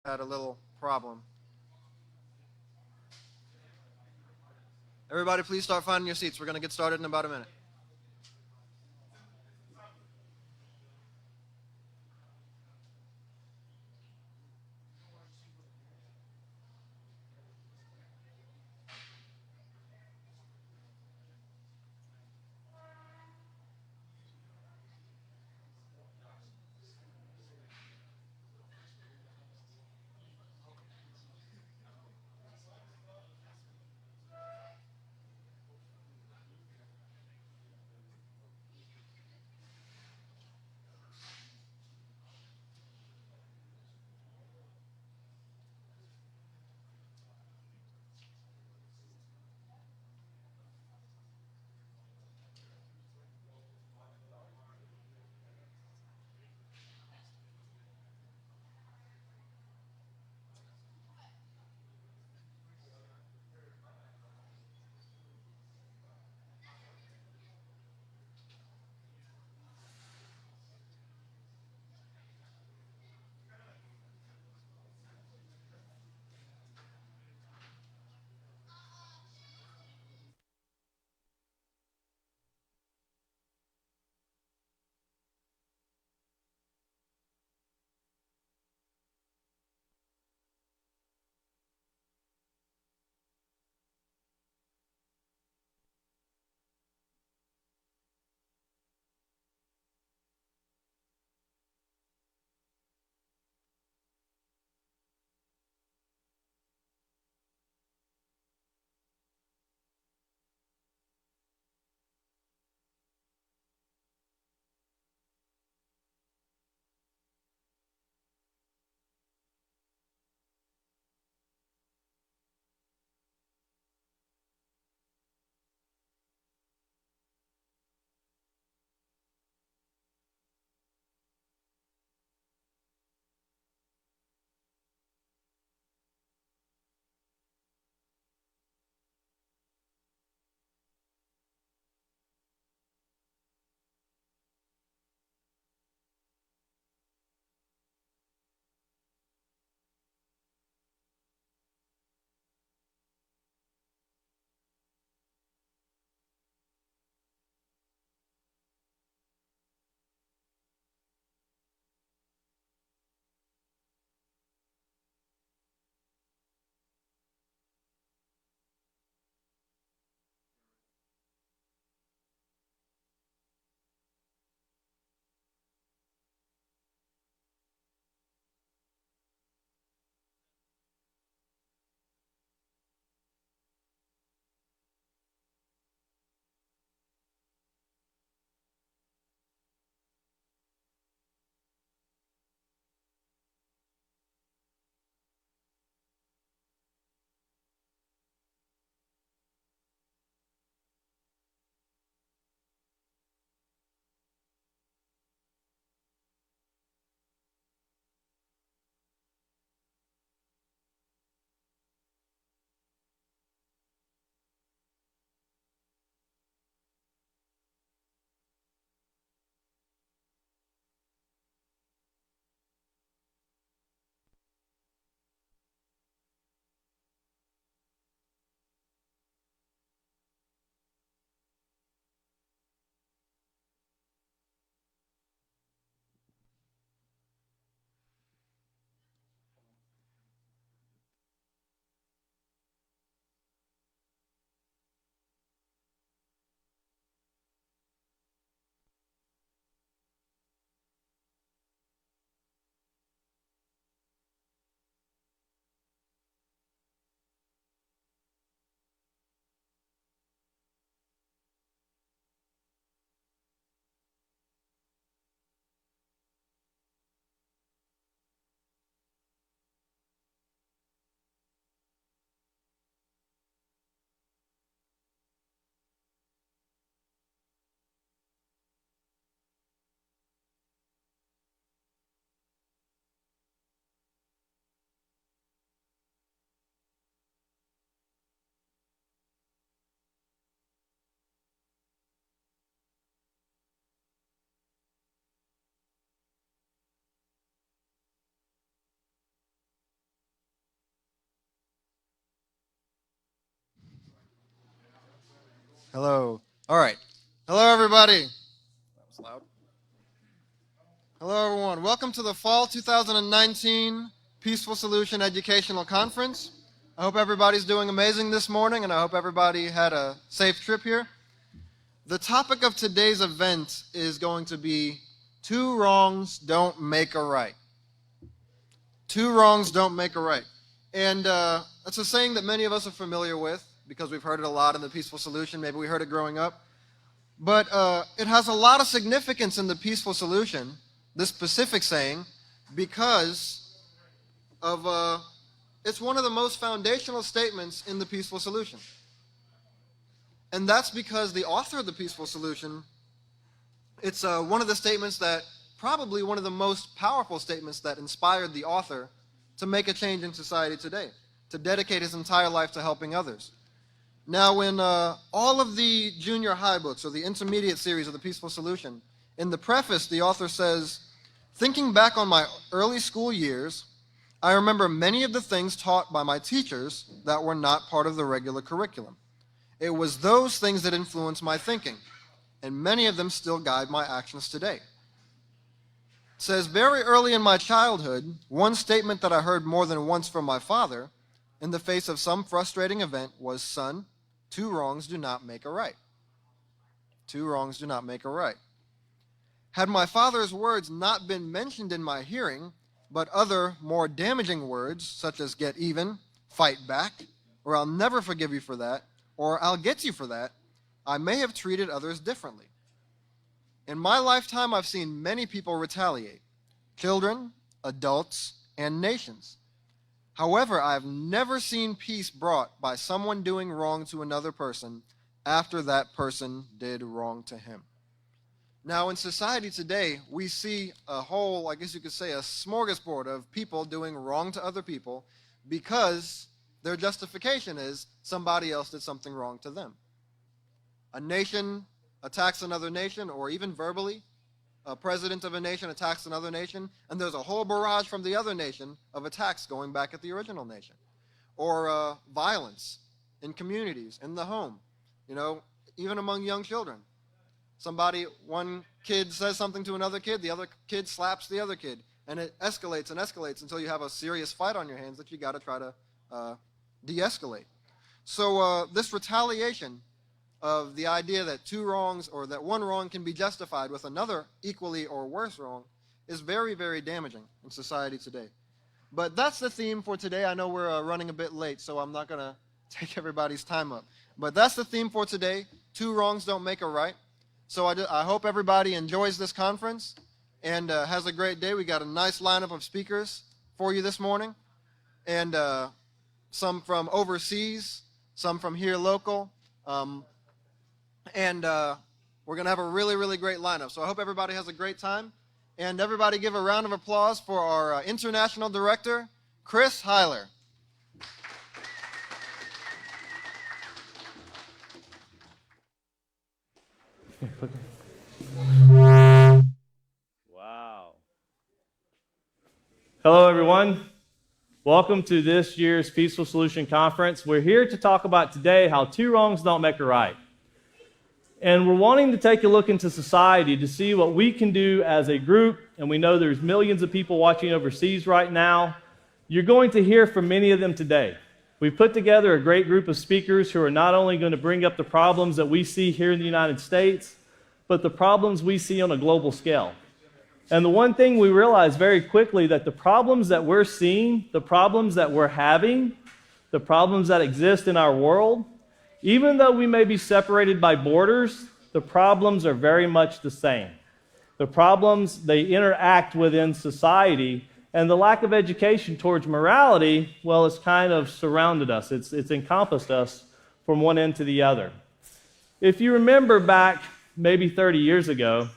Had a little problem. Everybody, please start finding your seats. We're going to get started in about a minute. Hello. All right. Hello, everybody. That was loud. Hello, everyone. Welcome to the Fall 2019 Peaceful Solution Educational Conference. I hope everybody's doing amazing this morning, and I hope everybody had a safe trip here. The topic of today's event is going to be two wrongs don't make a right. Two wrongs don't make a right. And that's a saying that many of us are familiar with because we've heard it a lot in the Peaceful Solution. Maybe we heard it growing up. But it has a lot of significance in the Peaceful Solution, this specific saying, because of it's one of the most foundational statements in the Peaceful Solution. And that's because the author of the Peaceful Solution, it's one of the statements that, probably one of the most powerful statements that inspired the author to make a change in society today, to dedicate his entire life to helping others. Now, in all of the junior high books, or the intermediate series of the Peaceful Solution, in the preface, the author says, "Thinking back on my early school years, I remember many of the things taught by my teachers that were not part of the regular curriculum. It was those things that influenced my thinking, and many of them still guide my actions today." It says, "Very early in my childhood, one statement that I heard more than once from my father in the face of some frustrating event was, 'Son, two wrongs do not make a right.' Two wrongs do not make a right. Had my father's words not been mentioned in my hearing, but other more damaging words such as 'get even,' 'fight back,' or 'I'll never forgive you for that,' or 'I'll get you for that,' I may have treated others differently. In my lifetime, I've seen many people retaliate, children, adults, and nations. However, I've never seen peace brought by someone doing wrong to another person after that person did wrong to him." Now, in society today, we see a whole, I guess you could say, a smorgasbord of people doing wrong to other people because their justification is somebody else did something wrong to them. A nation attacks another nation, or even verbally, a president of a nation attacks another nation, and there's a whole barrage from the other nation of attacks going back at the original nation. Or violence in communities, in the home, even among young children. One kid says something to another kid, the other kid slaps the other kid, and it escalates and escalates until you have a serious fight on your hands that you got to try to de-escalate. So this retaliation of the idea that two wrongs, or that one wrong can be justified with another equally or worse wrong, is very, very damaging in society today. But that's the theme for today. I know we're running a bit late, so I'm not going to take everybody's time up. But that's the theme for today. Two wrongs don't make a right. So I hope everybody enjoys this conference and has a great day. We got a nice lineup of speakers for you this morning, and some from overseas, some from here local. And we're going to have a really, really great lineup. So I hope everybody has a great time. And everybody give a round of applause for our International Director, Chris Heiler. Wow. Hello, everyone. Welcome to this year's Peaceful Solution Conference. We're here to talk about today how two wrongs don't make a right. And we're wanting to take a look into society to see what we can do as a group. And we know there's millions of people watching overseas right now. You're going to hear from many of them today. We've put together a great group of speakers who are not only going to bring up the problems that we see here in the United States, but the problems we see on a global scale. And the one thing we realize very quickly, that the problems that we're seeing, the problems that we're having, the problems that exist in our world, even though we may be separated by borders, the problems are very much the same. The problems, they interact within society, and the lack of education towards morality, well, it's kind of surrounded us. It's encompassed us from one end to the other. If you remember back maybe 30 years ago,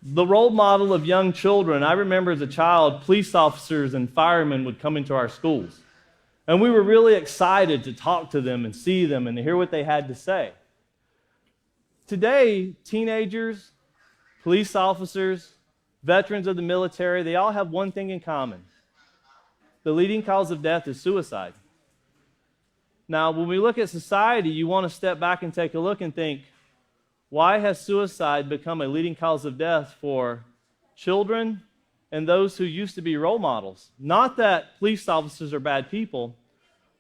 the role model of young children, I remember as a child, police officers and firemen would come into our schools. And we were really excited to talk to them and see them and to hear what they had to say. Today, teenagers, police officers, veterans of the military, they all have one thing in common. The leading cause of death is suicide. Now, when we look at society, you want to step back and take a look and think, why has suicide become a leading cause of death for children and those who used to be role models? Not that police officers are bad people,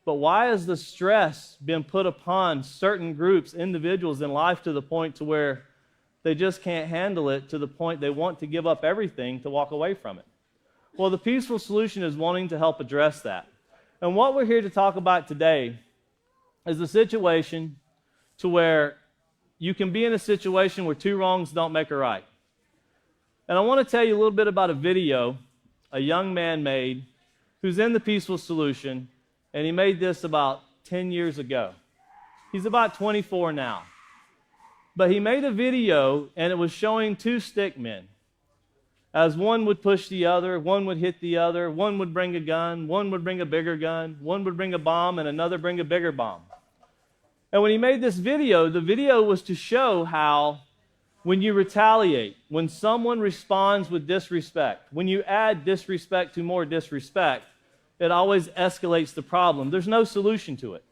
but why has the stress been put upon certain groups, individuals in life to the point to where they just can't handle it, to the point they want to give up everything to walk away from it? Well, the peaceful solution is wanting to help address that. And what we're here to talk about today is a situation to where you can be in a situation where two wrongs don't make a right. And I want to tell you a little bit about a video a young man made who's in the peaceful solution, and he made this about 10 years ago. He's about 24 now. But he made a video, and it was showing two stick men. As one would push the other, one would hit the other, one would bring a gun, one would bring a bigger gun, one would bring a bomb, and another bring a bigger bomb. And when he made this video, the video was to show how when you retaliate, when someone responds with disrespect, when you add disrespect to more disrespect, it always escalates the problem. There's no solution to it.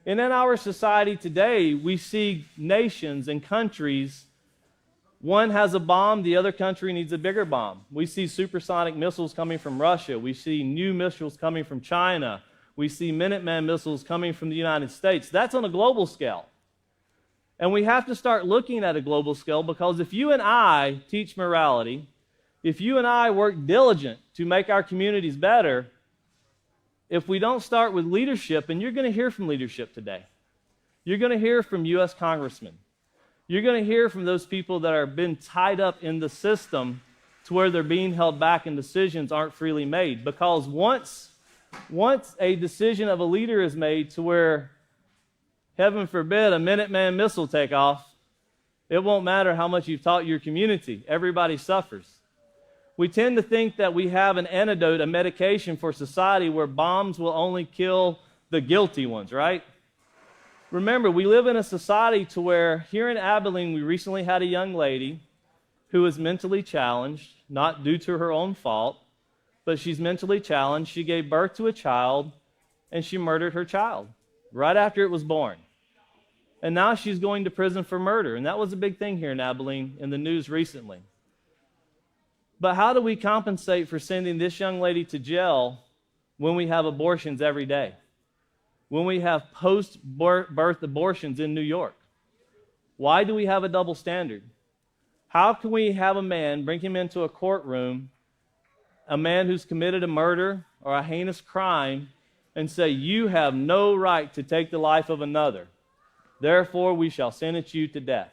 And in our society today, we see nations and countries, one has a bomb, the other country needs a bigger bomb. We see supersonic missiles coming from Russia. We see new missiles coming from China. We see Minuteman missiles coming from the United States. That's on a global scale. And we have to start looking at a global scale, because if you and I teach morality, if you and I work diligent to make our communities better, if we don't start with leadership, and you're going to hear from leadership today. You're going to hear from U.S. congressmen. You're going to hear from those people that are been tied up in the system to where they're being held back and decisions aren't freely made. Because once a decision of a leader is made to where, heaven forbid, a Minuteman missile take off, it won't matter how much you've taught your community. Everybody suffers. We tend to think that we have an antidote, a medication for society where bombs will only kill the guilty ones, right? Remember, we live in a society to where here in Abilene, we recently had a young lady who was mentally challenged, not due to her own fault, but she's mentally challenged. She gave birth to a child, and she murdered her child right after it was born. And now she's going to prison for murder, and that was a big thing here in Abilene in the news recently. But how do we compensate for sending this young lady to jail when we have abortions every day? When we have post-birth abortions in New York? Why do we have a double standard? How can we have a man, bring him into a courtroom, a man who's committed a murder or a heinous crime, and say, you have no right to take the life of another, therefore we shall sentence you to death?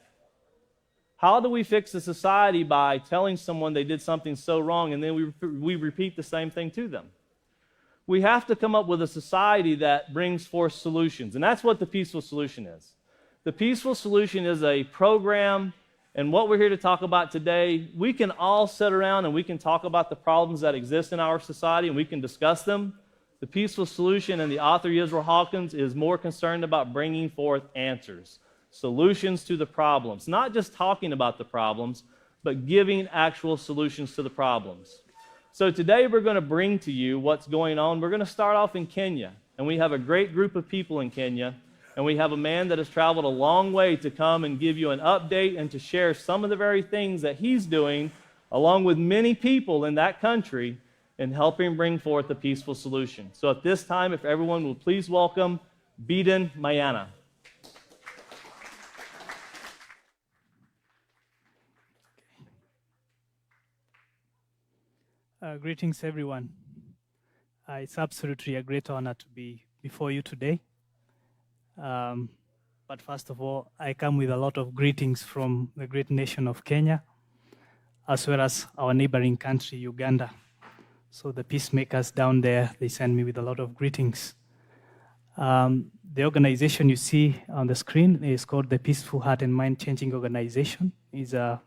How do we fix a society by telling someone they did something so wrong and then we repeat the same thing to them? We have to come up with a society that brings forth solutions, and that's what the peaceful solution is. The peaceful solution is a program, and what we're here to talk about today, we can all sit around and we can talk about the problems that exist in our society and we can discuss them. The peaceful solution, and the author Israel Hawkins is more concerned about bringing forth answers, solutions to the problems, not just talking about the problems, but giving actual solutions to the problems. So today we're going to bring to you what's going on. We're going to start off in Kenya, and we have a great group of people in Kenya, and we have a man that has traveled a long way to come and give you an update and to share some of the very things that he's doing, along with many people in that country, in helping bring forth a peaceful solution. So at this time, if everyone will please welcome Biden Mayana. Greetings, everyone. It's absolutely a great honor to be before you today. But first of all, I come with a lot of greetings from the great nation of Kenya, as well as our neighboring country, Uganda. So the peacemakers down there, they send me with a lot of greetings. The organization you see on the screen is called the Peaceful Heart and Mind Changing Organization. It's an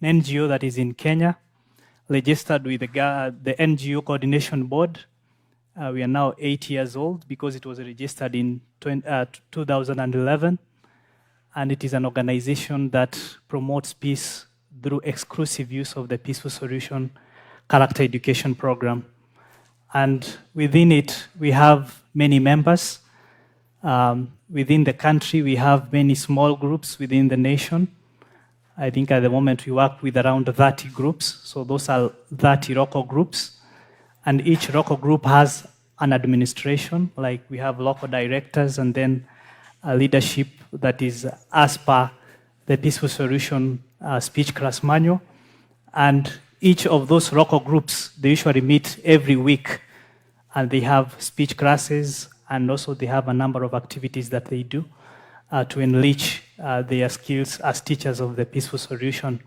NGO that is in Kenya, registered with the NGO Coordination Board. We are now 8 years old because it was registered in 2011. And it is an organization that promotes peace through exclusive use of the Peaceful Solution Character Education Program. And within it, we have many members. Within the country, we have many small groups within the nation. I think at the moment we work with around 30 groups. So those are 30 local groups. And each local group has an administration, like we have local directors and then a leadership that is as per the Peaceful Solution speech class manual. And each of those local groups, they usually meet every week and they have speech classes, and also they have a number of activities that they do to enrich their skills as teachers of the Peaceful Solution.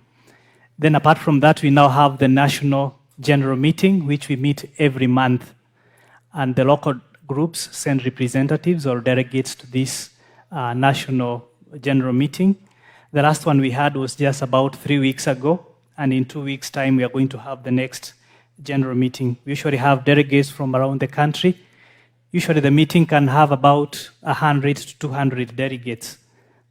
Then apart from that, we now have the National General Meeting, which we meet every month. And the local groups send representatives or delegates to this National General Meeting. The last one we had was just about 3 weeks ago. And in 2 weeks' time, we are going to have the next General Meeting. We usually have delegates from around the country. Usually the meeting can have about 100 to 200 delegates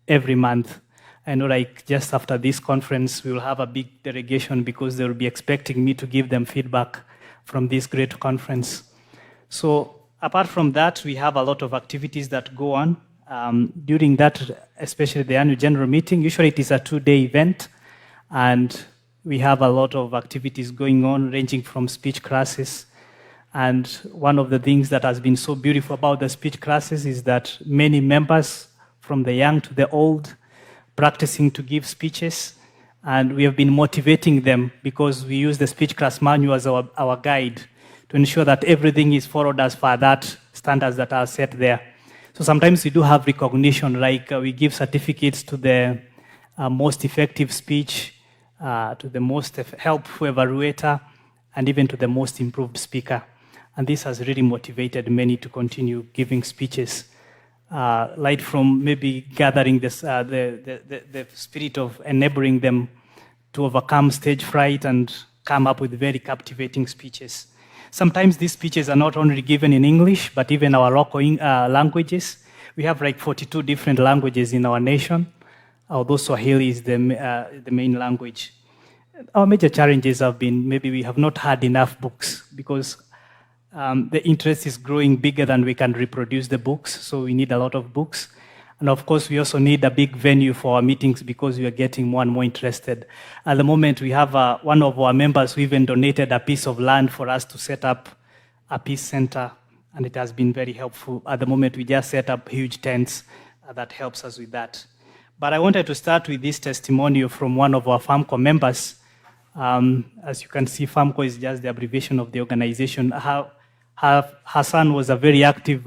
every month. I know, like, just after this conference, we will have a big delegation because they will be expecting me to give them feedback from this great conference. So apart from that, we have a lot of activities that go on. During that, especially the annual general meeting, usually it is a 2-day event, and we have a lot of activities going on, ranging from speech classes. And one of the things that has been so beautiful about the speech classes is that many members, from the young to the old, practicing to give speeches. And we have been motivating them because we use the speech class manual as our guide to ensure that everything is followed as per that standards that are set there. So sometimes we do have recognition, like we give certificates to the most effective speech, to the most helpful evaluator, and even to the most improved speaker. And this has really motivated many to continue giving speeches, right from maybe gathering this, the spirit of enabling them to overcome stage fright and come up with very captivating speeches. Sometimes these speeches are not only given in English, but even our local languages. We have like 42 different languages in our nation, although Swahili is the main language. Our major challenges have been maybe we have not had enough books because the interest is growing bigger than we can reproduce the books, so we need a lot of books. And of course, we also need a big venue for our meetings because we are getting more and more interested. At the moment, we have one of our members who even donated a piece of land for us to set up a peace center, and it has been very helpful. At the moment, we just set up huge tents that helps us with that. But I wanted to start with this testimonial from one of our FAMCO members. As you can see, FAMCO is just the abbreviation of the organization. Her son was a very active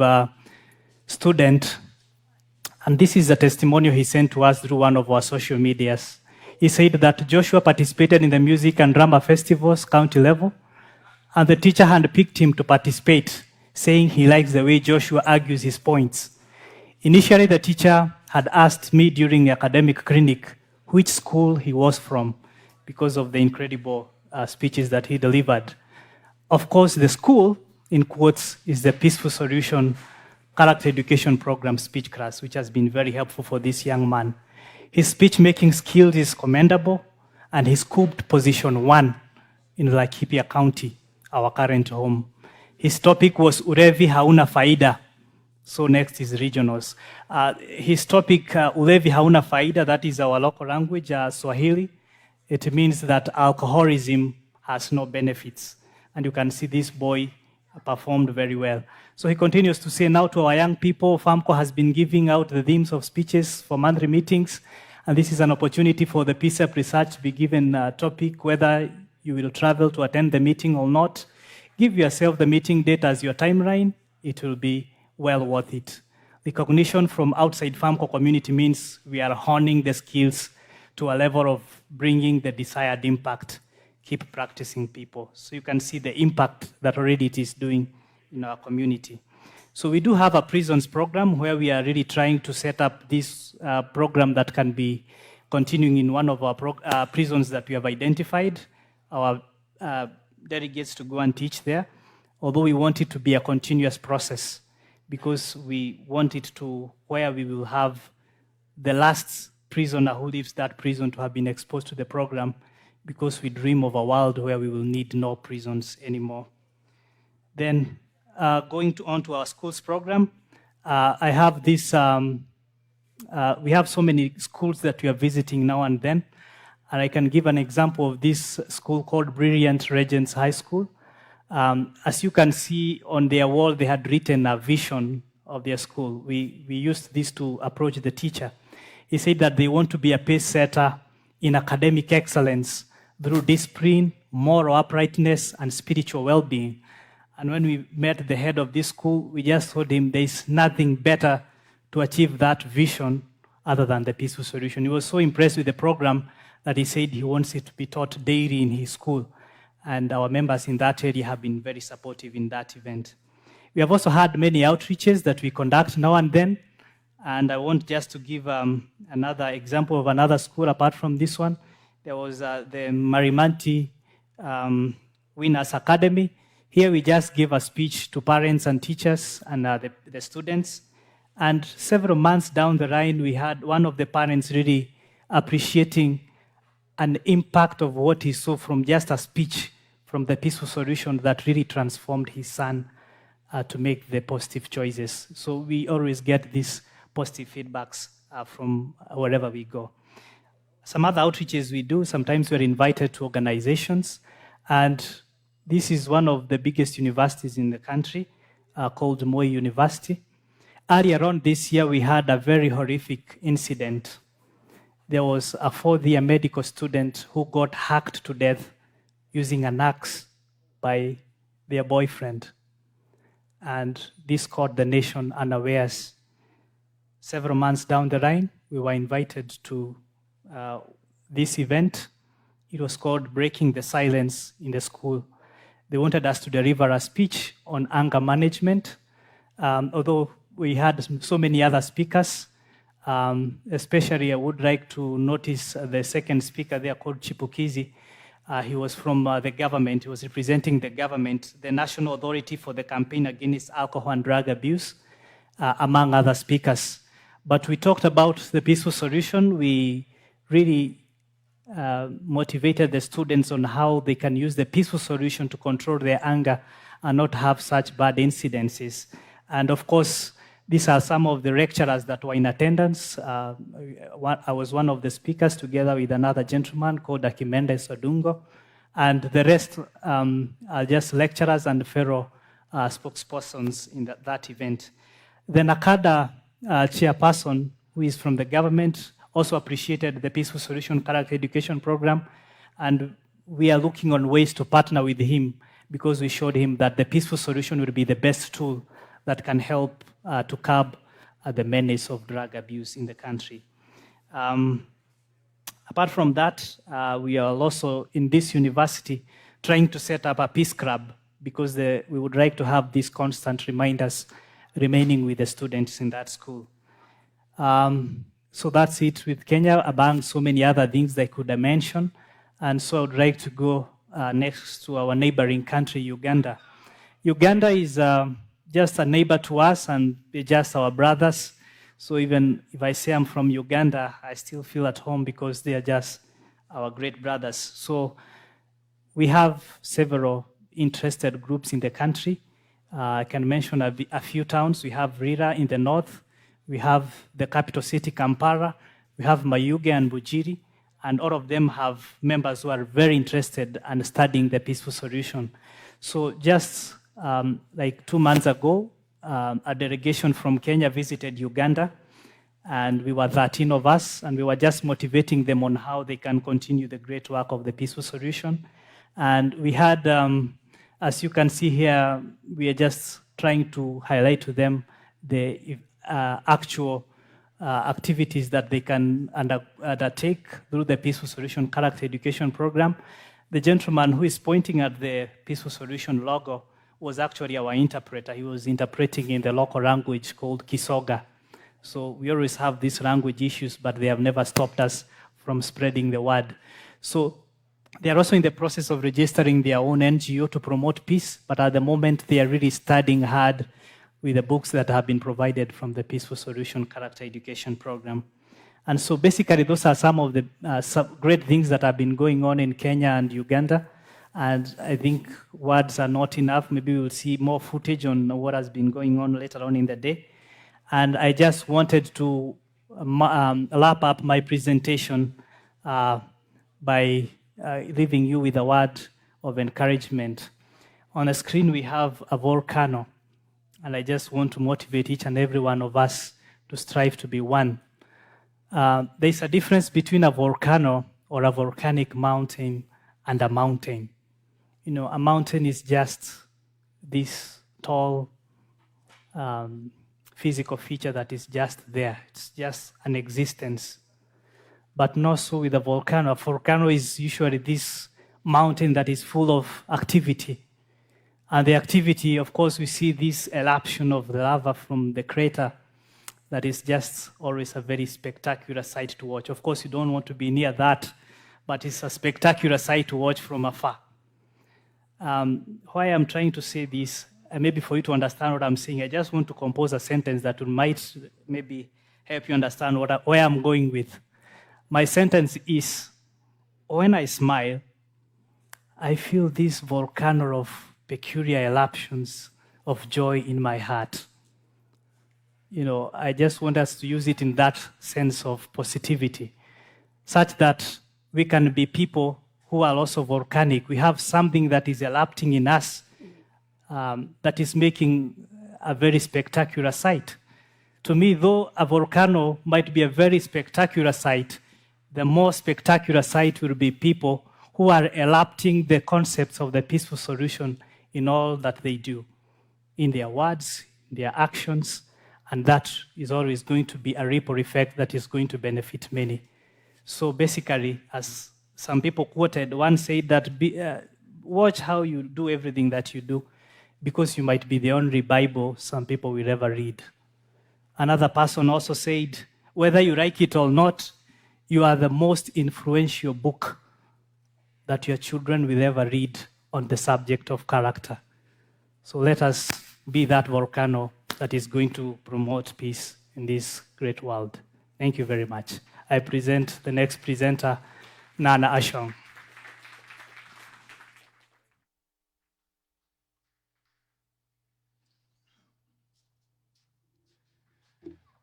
student, and this is a testimonial he sent to us through one of our social medias. He said that Joshua participated in the music and drama festivals, county level, and the teacher handpicked him to participate, saying he likes the way Joshua argues his points. Initially, the teacher had asked me during the academic clinic which school he was from because of the incredible speeches that he delivered. Of course, the school, in quotes, is the Peaceful Solution Character Education Program speech class, which has been very helpful for this young man. His speech-making skills is commendable, and he scooped position 1 in Laikipia County, our current home. His topic was Ulevi Hauna Faida. So next is regionals. His topic, Ulevi Hauna Faida, that is our local language, Swahili. It means that alcoholism has no benefits. And you can see this boy performed very well. So he continues to say, now to our young people, FAMCO has been giving out the themes of speeches for monthly meetings, and this is an opportunity for the PSCEP research to be given a topic, whether you will travel to attend the meeting or not. Give yourself the meeting date as your timeline. It will be well worth it. Recognition from outside FAMCO community means we are honing the skills to a level of bringing the desired impact. Keep practicing, people. So you can see the impact that already it is doing in our community. So we do have a prisons program where we are really trying to set up this program that can be continuing in one of our prisons that we have identified. Our delegates to go and teach there, although we want it to be a continuous process because we want it to where we will have the last prisoner who leaves that prison to have been exposed to the program, because we dream of a world where we will need no prisons anymore. Then going on to our schools program, I have this, we have so many schools that we are visiting now and then. And I can give an example of this school called Brilliant Regents High School. As you can see on their wall, they had written a vision of their school. We used this to approach the teacher. He said that they want to be a pace setter in academic excellence through discipline, moral uprightness, and spiritual well-being. And when we met the head of this school, we just told him there is nothing better to achieve that vision other than the peaceful solution. He was so impressed with the program that he said he wants it to be taught daily in his school. And our members in that area have been very supportive in that event. We have also had many outreaches that we conduct now and then. And I want just to give another example of another school apart from this one. There was the Marimanti Winners Academy. Here we just gave a speech to parents and teachers and the students. And several months down the line, we had one of the parents really appreciating an impact of what he saw from just a speech from the peaceful solution that really transformed his son to make the positive choices. So we always get these positive feedbacks from wherever we go. Some other outreaches we do, sometimes we're invited to organizations, and this is one of the biggest universities in the country called Moi University. Earlier on this year, we had a very horrific incident. There was a fourth-year medical student who got hacked to death using an axe by their boyfriend. And this caught the nation unawares. Several months down the line, we were invited to this event. It was called Breaking the Silence in the School. They wanted us to deliver a speech on anger management. Although we had so many other speakers, especially I would like to notice the second speaker there called Chipukizi. He was from the government. He was representing the government, the National Authority for the Campaign Against Alcohol and Drug Abuse, among other speakers. But we talked about the peaceful solution. We really motivated the students on how they can use the peaceful solution to control their anger and not have such bad incidences. And of course, these are some of the lecturers that were in attendance. I was one of the speakers together with another gentleman called Akimende Sodungo. And the rest are just lecturers and fellow spokespersons in that event. The NACADA chairperson, who is from the government, also appreciated the Peaceful Solution Character Education Program. And we are looking on ways to partner with him because we showed him that the Peaceful Solution would be the best tool that can help to curb the menace of drug abuse in the country. Apart from that, we are also in this university trying to set up a peace club because we would like to have these constant reminders remaining with the students in that school. So that's it with Kenya, among so many other things that I could mention. And so I would like to go next to our neighboring country, Uganda. Uganda is just a neighbor to us, and they're just our brothers. So even if I say I'm from Uganda, I still feel at home because they are just our great brothers. So we have several interested groups in the country. I can mention a few towns. We have Rira in the north. We have the capital city, Kampala. We have Mayuge and Bujiri. And all of them have members who are very interested in studying the peaceful solution. So just like 2 months ago, a delegation from Kenya visited Uganda, and we were 13 of us, and we were just motivating them on how they can continue the great work of the peaceful solution. And we had, as you can see here, we are just trying to highlight to them the actual activities that they can undertake through the Peaceful Solution Character Education Program. The gentleman who is pointing at the Peaceful Solution logo was actually our interpreter. He was interpreting in the local language called Kisoga. So we always have these language issues, but they have never stopped us from spreading the word. So they are also in the process of registering their own NGO to promote peace, but at the moment they are really studying hard with the books that have been provided from the Peaceful Solution Character Education Program. And so basically those are some of the great things that have been going on in Kenya and Uganda. And I think words are not enough. Maybe we'll see more footage on what has been going on later on in the day. And I just wanted to wrap up my presentation by leaving you with a word of encouragement. On the screen, we have a volcano, and I just want to motivate each and every one of us to strive to be one. There's a difference between a volcano or a volcanic mountain and a mountain. You know, a mountain is just this tall physical feature that is just there. It's just an existence. But not so with a volcano. A volcano is usually this mountain that is full of activity. And the activity, of course, we see this eruption of the lava from the crater that is just always a very spectacular sight to watch. Of course, you don't want to be near that, but it's a spectacular sight to watch from afar. Why I'm trying to say this, and maybe for you to understand what I'm saying, I just want to compose a sentence that might maybe help you understand where I'm going with. My sentence is, when I smile, I feel this volcano of peculiar eruptions of joy in my heart. You know, I just want us to use it in that sense of positivity, such that we can be people who are also volcanic. We have something that is erupting in us that is making a very spectacular sight. To me, though a volcano might be a very spectacular sight, the more spectacular sight will be people who are erupting the concepts of the peaceful solution in all that they do, in their words, their actions, and that is always going to be a ripple effect that is going to benefit many. So basically, as some people quoted, one said that watch how you do everything that you do, because you might be the only Bible some people will ever read. Another person also said, whether you like it or not, you are the most influential book that your children will ever read on the subject of character. So let us be that volcano that is going to promote peace in this great world. Thank you very much. I present the next presenter, Nana Ashong.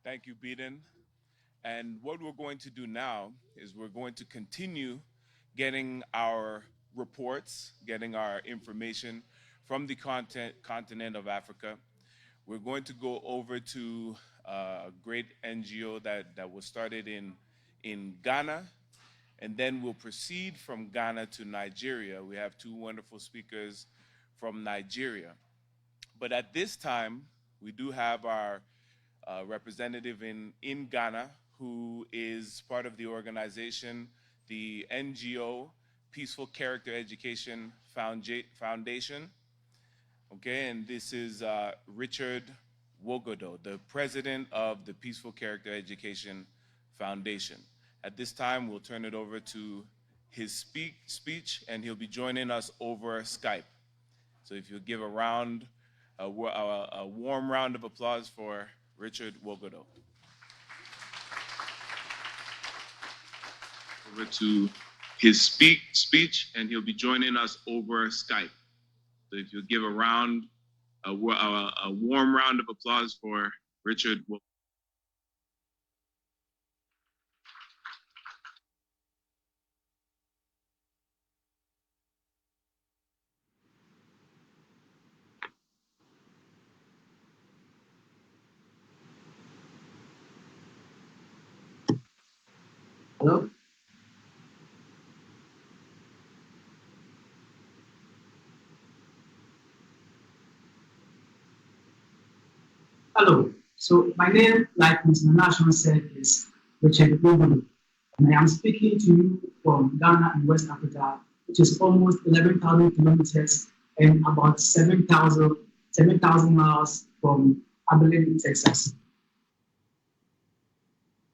Thank you, Beden. And what we're going to do now is we're going to continue getting our reports, getting our information from the continent of Africa. We're going to go over to a great NGO that was started in Ghana, and then we'll proceed from Ghana to Nigeria. We have two wonderful speakers from Nigeria. But at this time, we do have our representative in Ghana, who is part of the organization, the NGO Peaceful Character Education Foundation. Okay, and this is Richard Wogodo, the president of the Peaceful Character Education Foundation. At this time, we'll turn it over to his speech, and he'll be joining us over Skype. So if you'll give a warm round of applause for Richard Wogodo. Over to his speech, and he'll be joining us over Skype. So if you'll give a warm round of applause for Richard Wogodo. Hello? Hello. So my name, like Mr. Nashon said, is Richard Wogodo, and I am speaking to you from Ghana in West Africa, which is almost 11,000 kilometers and about 7,000 miles from Abilene, Texas.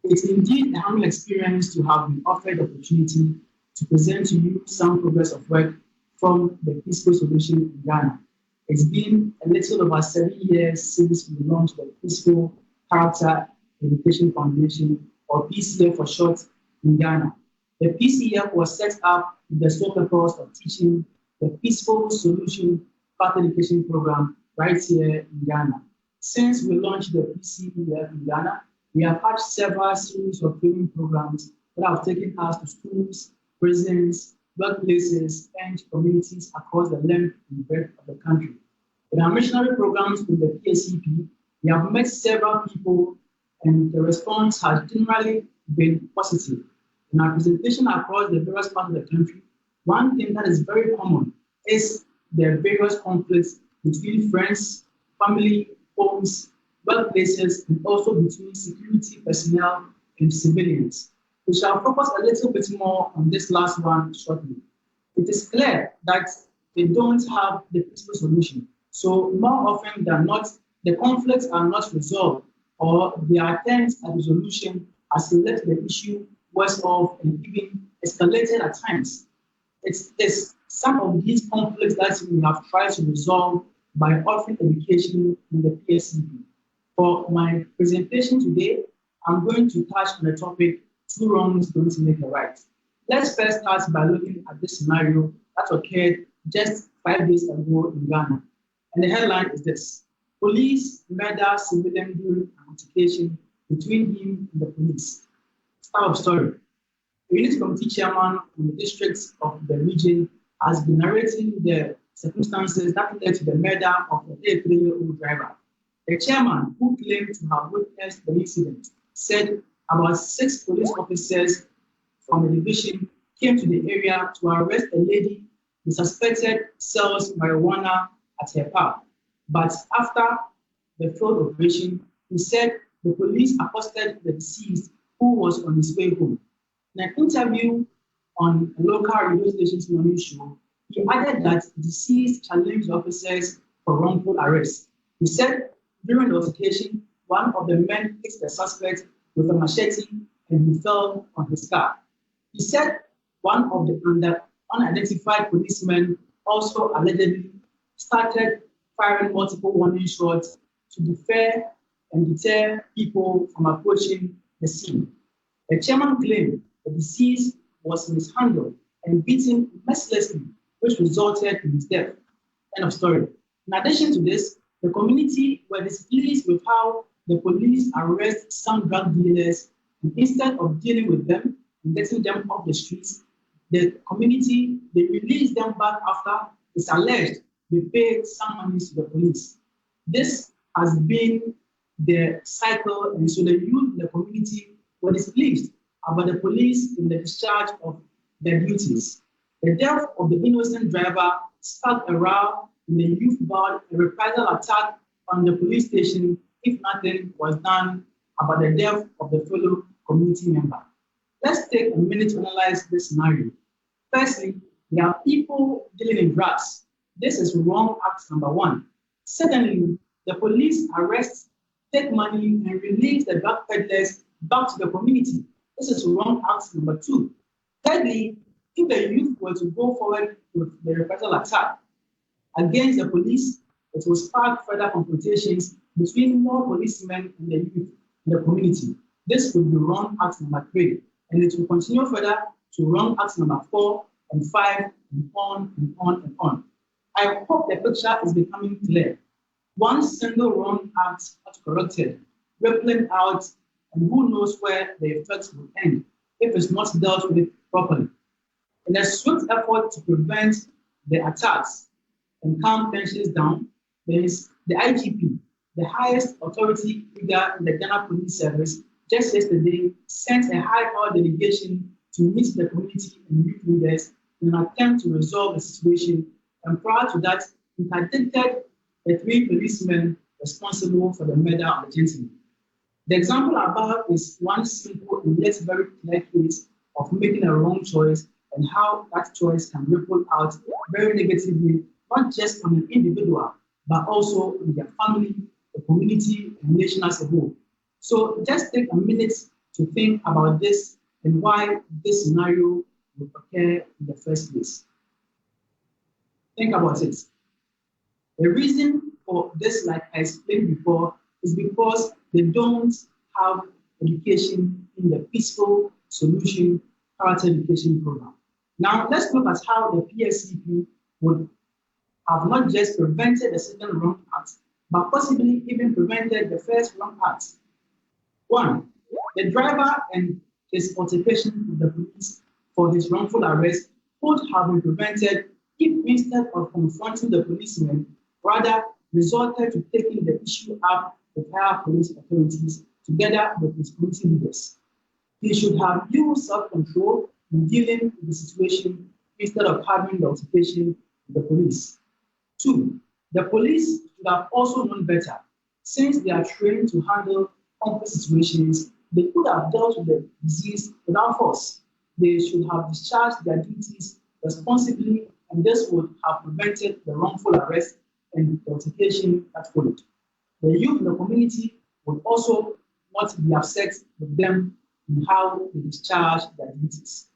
It's indeed a humbling experience to have been offered the opportunity to present to you some progress of work from the Peaceful Solution in Ghana. It's been a little over 7 years since we launched the Peaceful Character Education Foundation, or PCF for short, in Ghana. The PCF was set up with the sole purpose of teaching the Peaceful Solution Path Education Program right here in Ghana. Since we launched the PSCEP in Ghana, we have had several series of training programs that have taken us to schools, prisons, workplaces, and communities across the length and breadth of the country. In our missionary programs with the PSCEP, we have met several people, and the response has generally been positive. In our presentation across the various parts of the country, one thing that is very common is the various conflicts between friends, family, homes, workplaces, and also between security personnel and civilians. We shall focus a little bit more on this last one shortly. It is clear that they don't have the peaceful solution. So more often than not, the conflicts are not resolved, or their attempts at resolution has left the issue worse off and even escalated at times. It's some of these conflicts that we have tried to resolve by offering education in the PSCEP. For my presentation today, I'm going to touch on the topic, 2 wrongs don't make a right. Let's first start by looking at this scenario that occurred just 5 days ago in Ghana. And the headline is this: police murder civilian during an altercation between him and the police. Start of story. The unit committee chairman in the districts of the region has been narrating the circumstances that led to the murder of a 33-year-old driver. The chairman, who claimed to have witnessed the incident, said about 6 police officers from the division came to the area to arrest a lady who suspected sells marijuana at her pub. But after the failed operation, he said the police accosted the deceased who was on his way home. In an interview on a local radio station's morning show, he added that the deceased challenged officers for wrongful arrest. He said during the altercation, one of the men hit the suspect with a machete and he fell on his car. He said one of the unidentified policemen also allegedly started firing multiple warning shots to deter people from approaching the scene. The chairman claimed the deceased was mishandled and beaten mercilessly, which resulted in his death. End of story. In addition to this, the community were displeased with how the police arrest some drug dealers, and instead of dealing with them and getting them off the streets, the community, they released them back after it's alleged they paid some money to the police. This has been the cycle, and so the youth in the community were displeased about the police in the discharge of their duties. The death of the innocent driver sparked a row, and the youth vowed a reprisal attack on the police station if nothing was done about the death of the fellow community member. Let's take a minute to analyze this scenario. Firstly, there are people dealing in drugs. This is wrong act number 1. Secondly, the police arrest, take money, and release the drug peddlers back to the community. This is wrong act number 2. Thirdly, if the youth were to go forward with the reprisal attack against the police, it will spark further confrontations between more policemen and the youth in the community. This would be wrong act number 3, and it will continue further to wrong act number 4 and 5 and on and on and on. I hope the picture is becoming clear. One single wrong act not corrected, rippling out, and who knows where the effects will end if it's not dealt with properly. In a swift effort to prevent the attacks and calm tensions down, there is the IGP, the highest authority figure in the Ghana Police Service, just yesterday sent a high-power delegation to meet the community and youth leaders in an attempt to resolve the situation, and prior to that, interdicted the 3 policemen responsible for the murder of the gentleman. The example above is one simple and yet very clear case of making a wrong choice and how that choice can ripple out very negatively, not just on an individual, but also on their family, the community, and nation as a whole. So just take a minute to think about this and why this scenario would occur in the first place. Think about it. The reason for this, like I explained before, is because they don't have education in the peaceful solution character education program. Now, let's look at how the PSCEP would have not just prevented the second wrong act, but possibly even prevented the first wrong act. 1. The driver and his altercation with the police for his wrongful arrest could have been prevented if, instead of confronting the policeman, rather resorted to taking the issue up with higher police authorities together with his community leaders. He should have used self-control in dealing with the situation instead of having the altercation with the police. 2. The police should have also known better. Since they are trained to handle conflict situations, they could have dealt with the disease without force. They should have discharged their duties responsibly, and this would have prevented the wrongful arrest and the altercation that followed. The youth in the community would also not be upset with them in how they discharge their duties.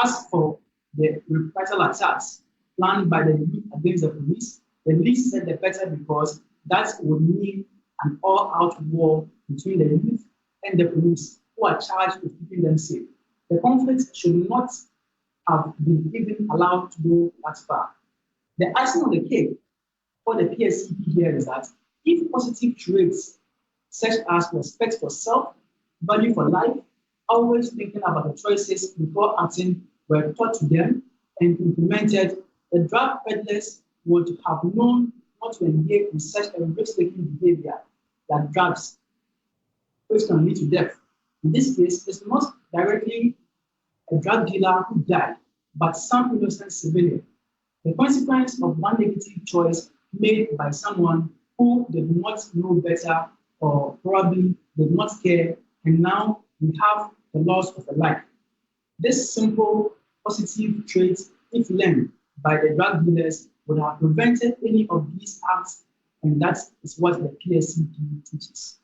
As for the reprisal attacks planned by the youth against the police, the least said the better, because that would mean an all-out war between the youth and the police, who are charged with keeping them safe. The conflict should not have been even allowed to go that far. The icing on the cake for the PSCEP here is that if positive traits such as respect for self, value for life, always thinking about the choices before acting were taught to them and implemented, the drug peddlers would have known not to engage in such a risk-taking behavior like drugs, which can lead to death. In this case, it's not directly a drug dealer who died, but some innocent civilian. The consequence of one negative choice made by someone who did not know better or probably did not care, and now we have the loss of a life. This simple positive trait, if learned by the drug dealers, would have prevented any of these acts, and that is what the PSCEP teaches.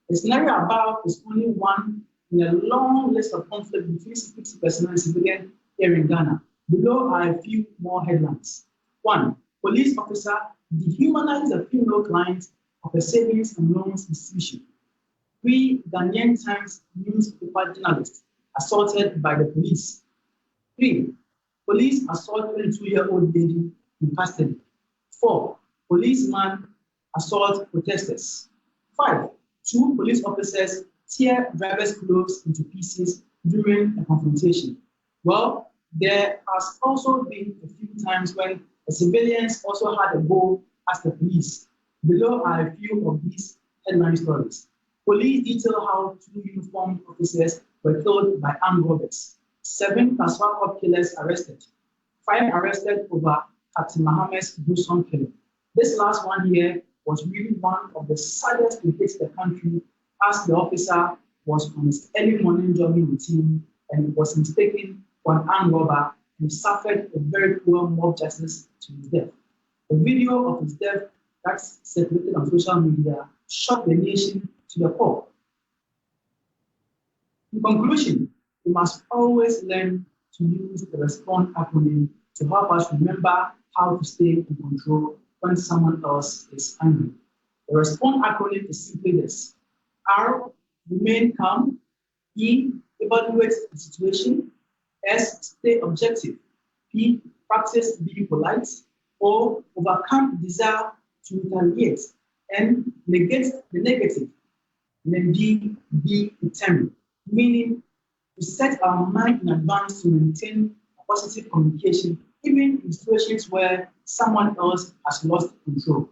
The scenario above is only one in a long list of conflicts between security personnel and civilian here in Ghana. Below are a few more headlines. 1. Police officer dehumanized a female client of a savings and loans institution. 3. Ghanaian Times newspaper journalist assaulted by the police. 3. Police assault 22-year-old lady in custody. 4. Policeman assault protesters. 5. 2 police officers tear driver's clothes into pieces during a confrontation. Well, there has also been a few times when the civilians also had a go at the police. Below are a few of these headline stories. Police detail how 2 uniformed officers were killed by armed robbers. 7 Kaswa killers arrested. 5 arrested over Captain Mohammed's gruesome killing. This last one here was really one of the saddest to hit the country, as the officer was on his early morning jogging routine and was mistaken for an armed robber and suffered a very poor mob justice to his death. The video of his death that's circulated on social media shocked the nation to the core. In conclusion, we must always learn to use the RESPOND acronym to help us remember how to stay in control when someone else is angry. The RESPOND acronym is simply this: R, remain calm. E, evaluate the situation. S, stay objective. P, practice being polite. O, overcome the desire to retaliate. N, negate the negative. And then D, be determined, meaning to set our mind in advance to maintain a positive communication, even in situations where someone else has lost control.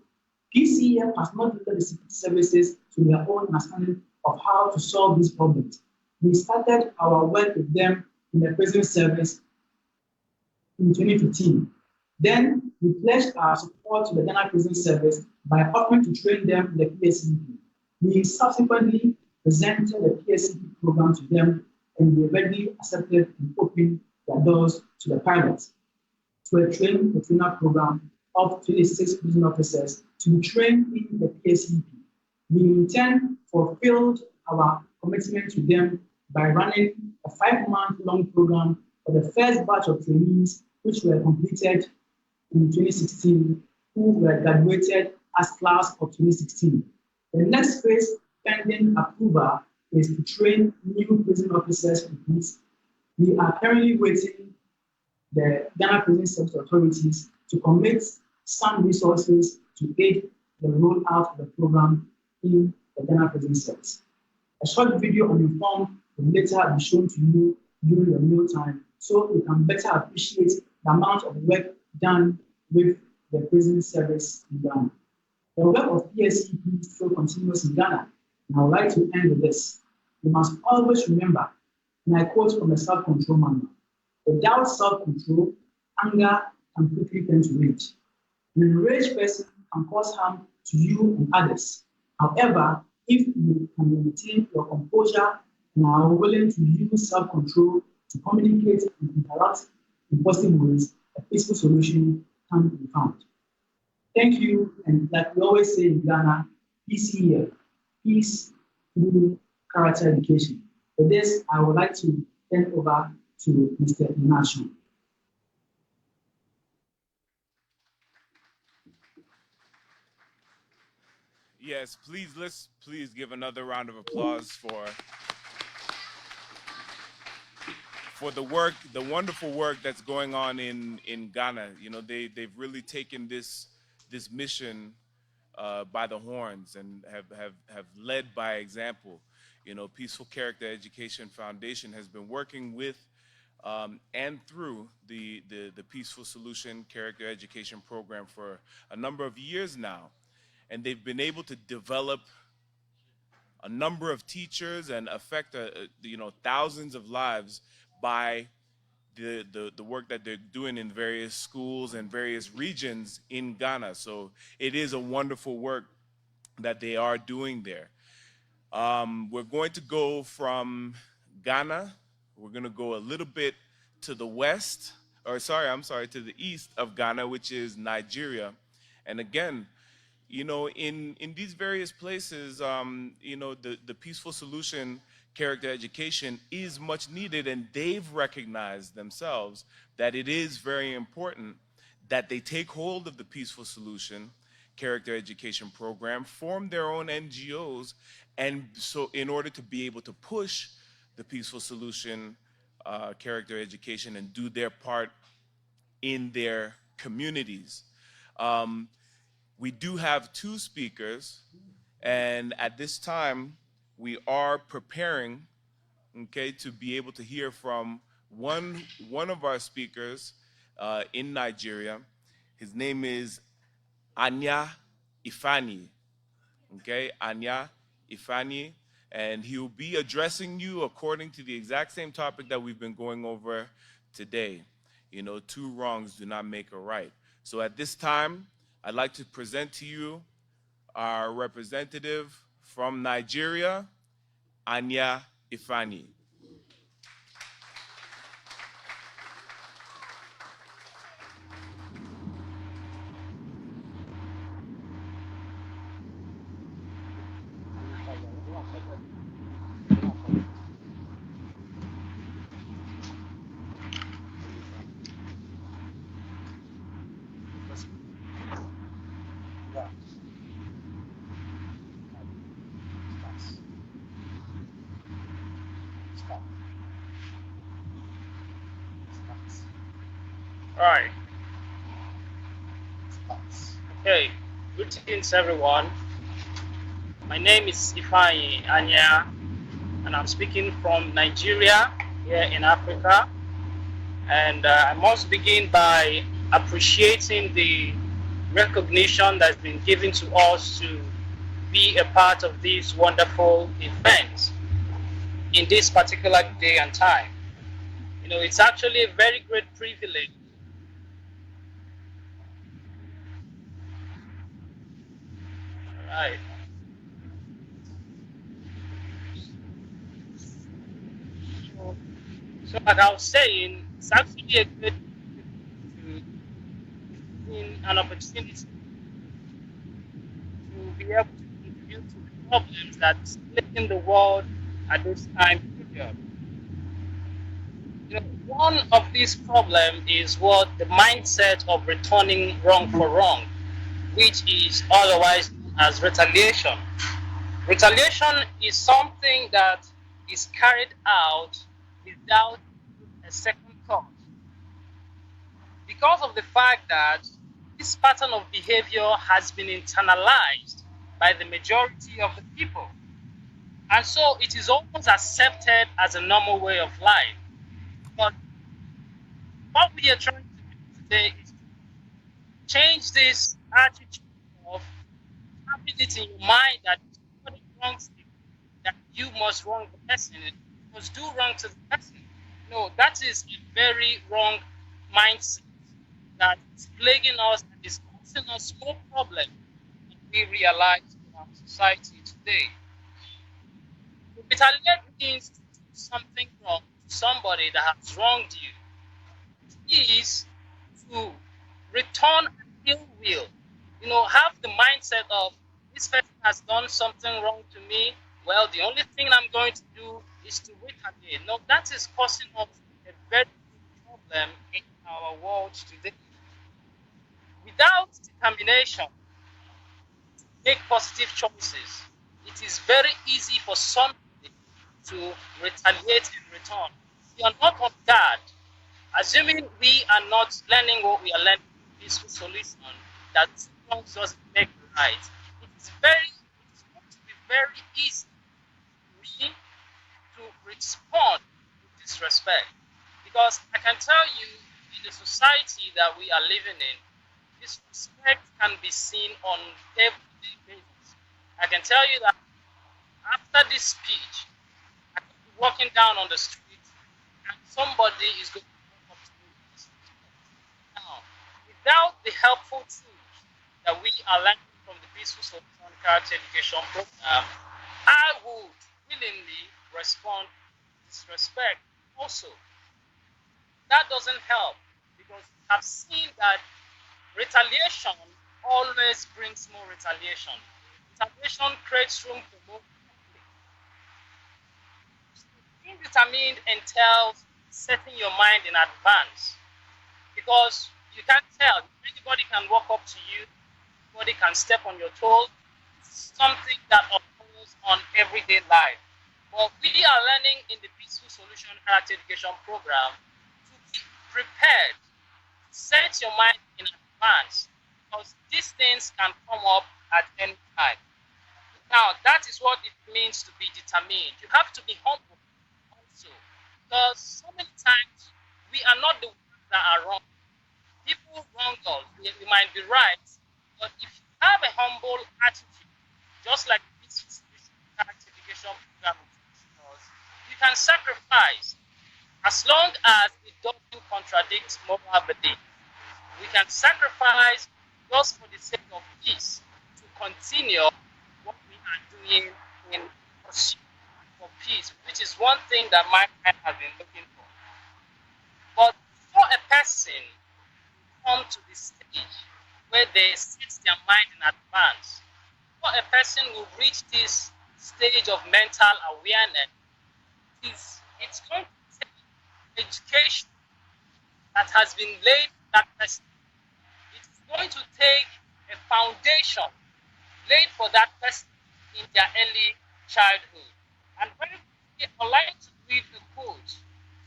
PSCEP has not limited the security services to their own understanding of how to solve these problems. We started our work with them in the prison service in 2015. Then we pledged our support to the Ghana Prison Service by offering to train them in the PSCEP. We subsequently presented the PSCEP program to them, and they readily accepted and opened their doors to the pilots to a trainer program of 26 prison officers to be trained in the PSCEP. We in turn fulfilled our commitment to them by running a 5-month-long program for the first batch of trainees, which were completed in 2016, who were graduated as class of 2016. The next phase, pending approval, is to train new prison officers for police. We are currently waiting the Ghana Prison Service authorities to commit some resources to aid the rollout of the program in the Ghana Prison Service. A short video on the form will later be shown to you during your meal time so you can better appreciate the amount of work done with the prison service in Ghana. The work of PSCEP still continues in Ghana, and I would like to end with this. You must always remember, and I quote from the self-control manual, without self-control, anger can quickly turn to rage. An enraged person can cause harm to you and others. However, if you can maintain your composure and are willing to use self-control to communicate and interact in positive ways, a peaceful solution can be found. Thank you, and like we always say in Ghana, peace here, peace through character education. For this, I would like to turn over to Mr. Inacho. Yes, let's give another round of applause for the work, the wonderful work that's going on in Ghana. You know, they've really taken this mission by the horns and have led by example. You know, Peaceful Character Education Foundation has been working with and through the Peaceful Solution Character Education Program for a number of years now. And they've been able to develop a number of teachers and affect thousands of lives by the work that they're doing in various schools and various regions in Ghana. So it is a wonderful work that they are doing there. We're going to go from Ghana. We're going to go a little bit to the west, to the east of Ghana, which is Nigeria. And again, you know, in these various places, the Peaceful Solution Character Education is much needed, and they've recognized themselves that it is very important that they take hold of the Peaceful Solution Character Education Program, form their own NGOs, and so in order to be able to push the Peaceful Solution Character Education and do their part in their communities. We do have two speakers, and at this time, we are preparing, to be able to hear from one of our speakers in Nigeria. His name is Anya Ifani, Anya Ifani, and he will be addressing you according to the exact same topic that we've been going over today. You know, two wrongs do not make a right. So at this time, I'd like to present to you our representative from Nigeria, Anya Ifani. Alright. Okay. Greetings, everyone. My name is Ifeanyi Anya, and I'm speaking from Nigeria, here in Africa. And I must begin by appreciating the recognition that's been given to us to be a part of this wonderful event in this particular day and time. You know, it's actually a very great privilege. Right. So like I was saying, it's actually a good an opportunity to be able to contribute to the problems that's plaguing the world at this time period. You know, one of these problems is what the mindset of returning wrong for wrong, which is otherwise known as retaliation. Retaliation is something that is carried out without a second thought. Because of the fact that this pattern of behavior has been internalized by the majority of the people. And so it is almost accepted as a normal way of life. But what we are trying to do today is to change this attitude of having it in your mind that if somebody wrongs you, that you must wrong the person, you must do wrong to the person. No, that is a very wrong mindset that is plaguing us and is causing us more problems than we realize in our society today. To retaliate means to do something wrong to somebody that has wronged you. It is to return an ill will. Have the mindset of this person has done something wrong to me. Well, the only thing I'm going to do is to retaliate. No, that is causing us a very big problem in our world today. Without determination, make positive choices, it is very easy for somebody to retaliate in return. If you are not on guard, assuming we are not learning what we are learning in peaceful solution, that wrongs doesn't make right, it is going to be very easy for me to respond with disrespect. Because I can tell you, in the society that we are living in, disrespect can be seen on everyday basis. I can tell you that after this speech, I could be walking down on the street and somebody is going to walk up to me with disrespect. Now, without the helpful tools that we are learning from the Peaceful Solution Character Education Program, I would willingly respond with disrespect. Also, that doesn't help because I've seen that retaliation always brings more retaliation. Retaliation creates room for more conflict. Being determined entails setting your mind in advance because you can't tell. Anybody can walk up to you, anybody can step on your toes. It's something that occurs on everyday life. But we are learning in the Peaceful Solution Character Education Program to be prepared. Set your mind in advance because these things can come up at any time. Now, that is what it means to be determined. You have to be humble also because so many times we are not the ones that are wrong. People wrong us. We might be right, but if you have a humble attitude, just like this character education program does, you can sacrifice as long as it doesn't contradict moral belief. We can sacrifice just for the sake of peace to continue what we are doing in pursuit for peace, which is one thing that mankind has been looking for. But before a person come to the stage where they set their mind in advance, before a person will reach this stage of mental awareness, it's going to take education that has been laid for that person. It's going to take a foundation laid for that person in their early childhood. And very quickly, I'd like to read a quote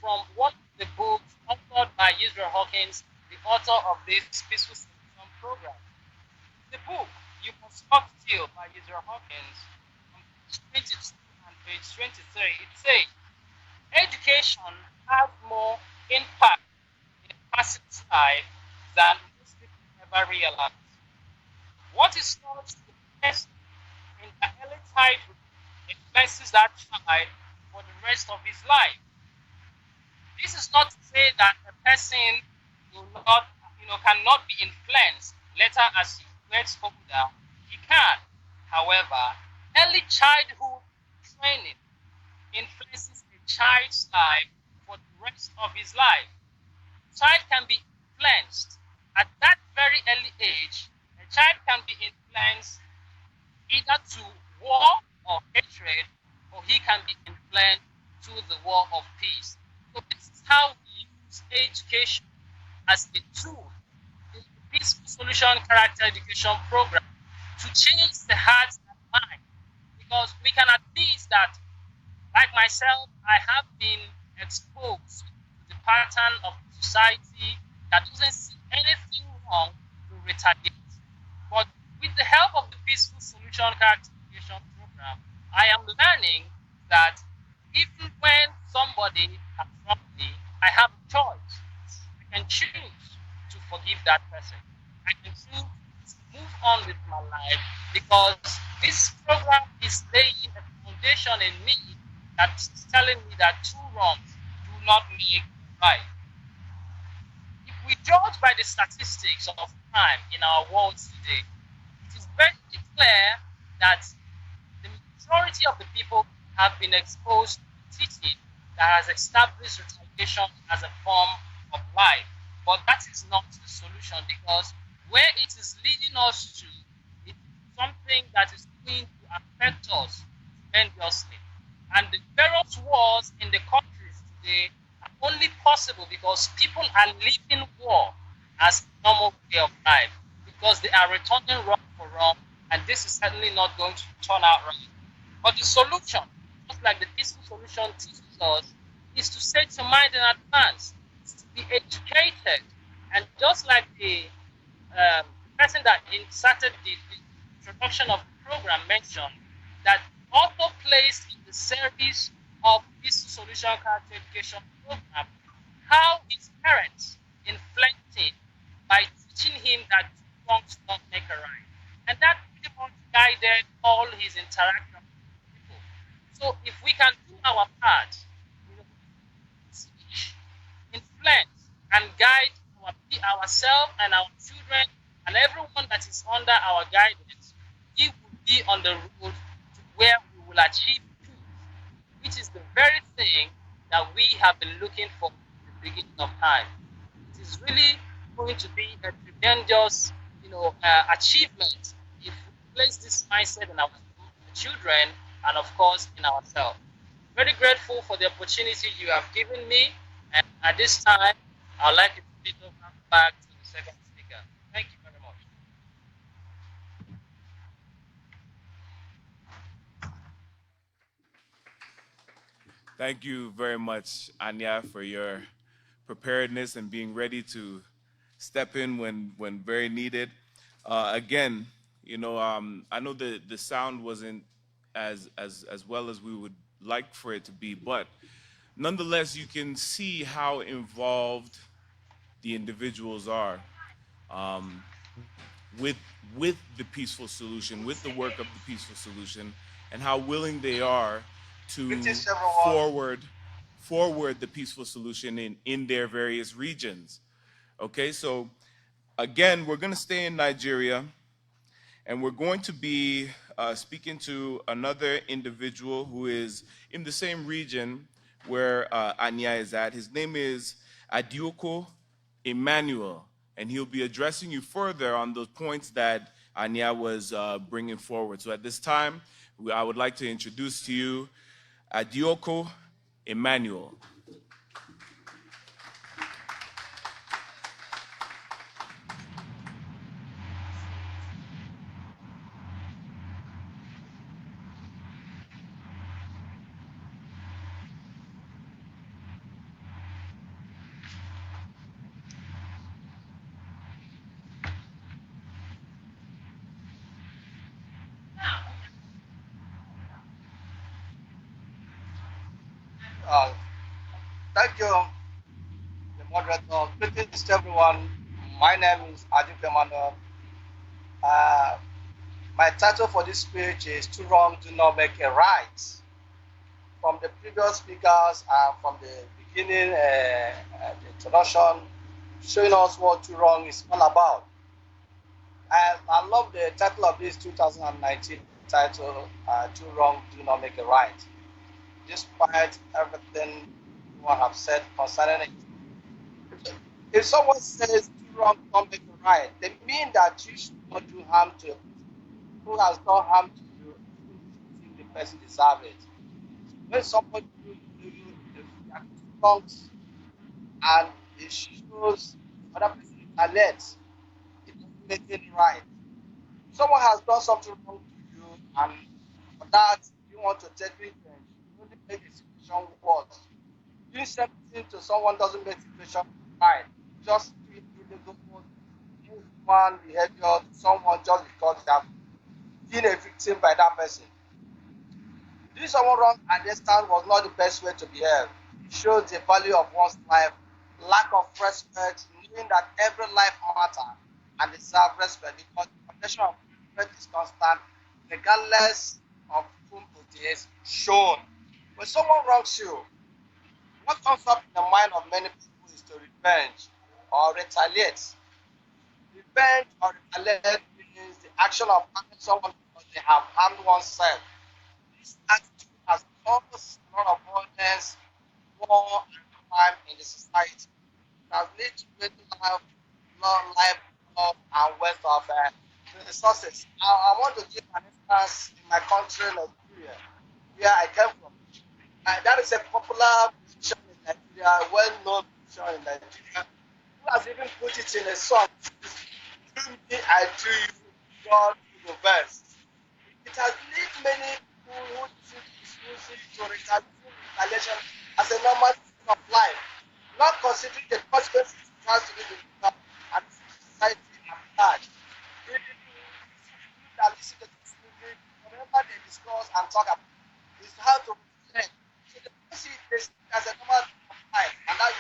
from one of the books authored by Israel Hawkins, the author of this Peaceful Solution Program. The book, You Must Talk Still by Israel Hawkins, on page 22 and page 23, it says, education has more impact in a person's life than most people ever realize. What is taught to the person in the early childhood influences that child for the rest of his life. This is not to say that a person will not, cannot be influenced later as he gets older. He can. However, early childhood training influences a child's life for the rest of his life. A child can be influenced at that very early age. A child can be influenced either to war or hatred, or he can be influenced to the war of peace. So this is how we use education as a tool in the Peaceful Solution Character Education Program to change the hearts and mind. Because we can admit that, like myself, I have been exposed to the pattern of society that doesn't see anything wrong to retaliate. But with the help of the Peaceful Solution Characterization Program, I am learning that even when somebody has wronged me, I have a choice. I can choose to forgive that person. I can choose to move on with my life because this program is laying a foundation in me that's telling me that two wrongs do not make right. If we judge by the statistics of crime in our world today, it is very clear that the majority of the people have been exposed to teaching that has established retaliation as a form of life. But that is not the solution because where it is leading us to, it is something that is going to affect us tremendously. And the various wars in the countries today are only possible because people are living war as a normal way of life because they are returning wrong for wrong, and this is certainly not going to turn out right. But the solution, just like the peaceful solution teaches us, is to set your mind in advance, is to be educated, and just like the person that inserted the introduction of the program mentioned, that also placed in the service of peaceful solution character education program how his parents influenced him by teaching him that two wrongs don't make a right. And that pretty much guided all his interaction with people. So if we can do our part, you know, teach, influence, and guide ourselves and our children and everyone that is under our guidance, we will be on the road to where we will achieve peace, which is the very thing that we have been looking for from the beginning of time. It is really going to be a tremendous, achievement if we place this mindset in our children and, of course, in ourselves. Very grateful for the opportunity you have given me, and at this time, I'd like to turn it over back to the second speaker. Thank you very much. Thank you very much, Anya, for your preparedness and being ready to step in when very needed. Again, I know the sound wasn't as well as we would like for it to be, but nonetheless, you can see how involved the individuals are um, with with the peaceful solution, with the work of the peaceful solution, and how willing they are to forward the peaceful solution in their various regions. Okay, so again, we're going to stay in Nigeria, and we're going to be speaking to another individual who is in the same region where Anya is at. His name is Adioko Emmanuel, and he'll be addressing you further on those points that Anya was bringing forward. So at this time, I would like to introduce to you Adioko Emmanuel. Uh, Thank you, the moderator. Greetings to everyone. My name is Adip Emmanuel. Uh, my title for this speech is Two Wrongs Do Not Make a Right. From the previous speakers and from the beginning, the introduction, showing us what two wrong is all about. And I love the title of this 2019 title, Two Wrongs Do Not Make a Right. Despite everything you have said concerning it, if someone says two wrongs don't make a right, they mean that you should not do harm to who has done harm to you, even if you think the person deserves it. When somebody do you the two wrongs and it shows other person retaliates, it doesn't make any right. Someone has done something wrong to you, and for that you want to take revenge, you only make the situation worse. Doing something to someone doesn't make the situation right. Just do it illegal, human behavior to someone just because they have been a victim by that person. Doing someone wrong at this time was not the best way to behave. It shows the value of one's life, lack of respect, knowing that every life matters and deserves respect because the foundation of respect is constant, regardless of whom it is shown. When someone wrongs you, what comes up in the mind of many people is to revenge or retaliate. Revenge or retaliate means the action of harming someone because they have harmed oneself. This attitude has caused a lot of violence, war, and crime in the society. It has led to greater life, love, and wealth of resources. I want to give an instance in my country, Nigeria, where I came from. That is a popular musician in Nigeria, a well-known musician in Nigeria, who has even put it in a song. Do me, I do you, God to the verse. It has led many people who listen to this music to retaliation as a normal thing of life, not considering the consequences it has to the individual and the society at large. These people that listen to this music, whatever they discuss and talk about, is how to reflect. So they don't see this as a normal thing of life, and that's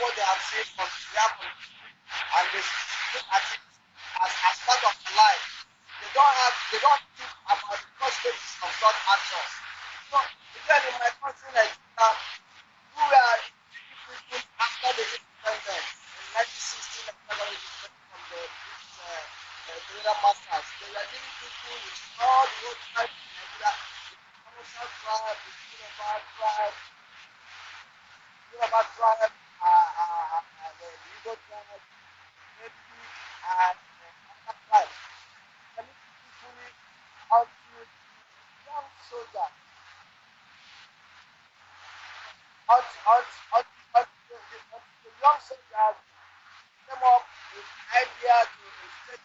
what they have seen from their community, and they look at it as part of their life. They don't think about the consequences of such actions. So again, in my country, Nigeria, who were people after the independence in 1916, after the independence from the British colonial masters, they were living people with all the whole tribe in Nigeria, the Hausa tribe, the Yoruba tribe, the Igbo tribe, maybe, and other tribes. And peacefully until young soldier, until the young soldier came up with the idea to take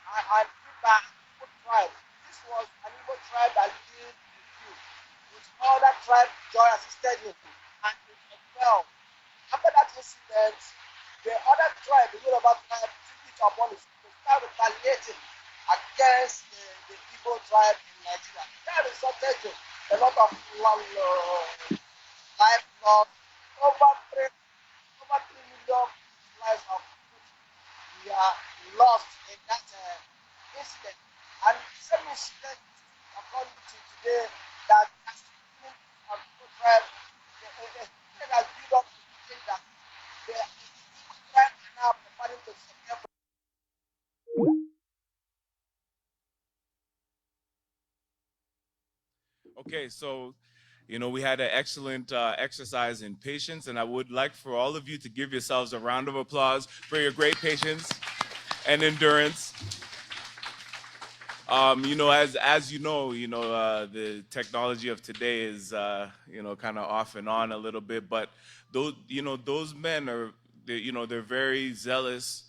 and keep an Igbo tribe. This was an Igbo tribe that lived in view, with other tribes joy assisted him, and it was well. After that incident, the other tribe, the Yoruba tribe, took it upon itself to start retaliating against the Igbo tribe in Nigeria. That resulted in a lot of life loss. Over 3 million lives of people were lost in that incident. And the same incident according to today that has been of Igbo tribe, the has built up to think that the Igbo tribe are now preparing to secure. Okay, so we had an excellent exercise in patience, and I would like for all of you to give yourselves a round of applause for your great patience and endurance. As you know, the technology of today is kind of off and on a little bit, but those men are they're very zealous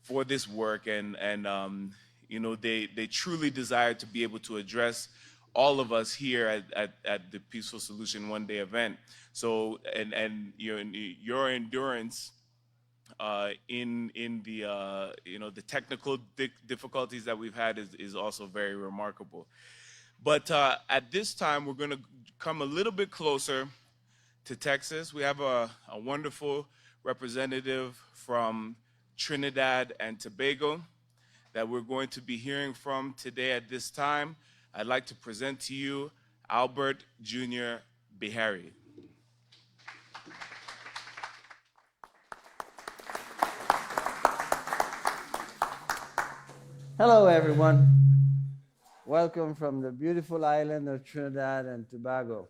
for this work, and they truly desire to be able to address all of us here at the Peaceful Solution One Day event. So and your endurance in the the technical difficulties that we've had is also very remarkable. But at this time, we're going to come a little bit closer to Texas. We have a wonderful representative from Trinidad and Tobago that we're going to be hearing from today at this time. I'd like to present to you Albert Jr. Bihari. Hello, everyone. Welcome from the beautiful island of Trinidad and Tobago.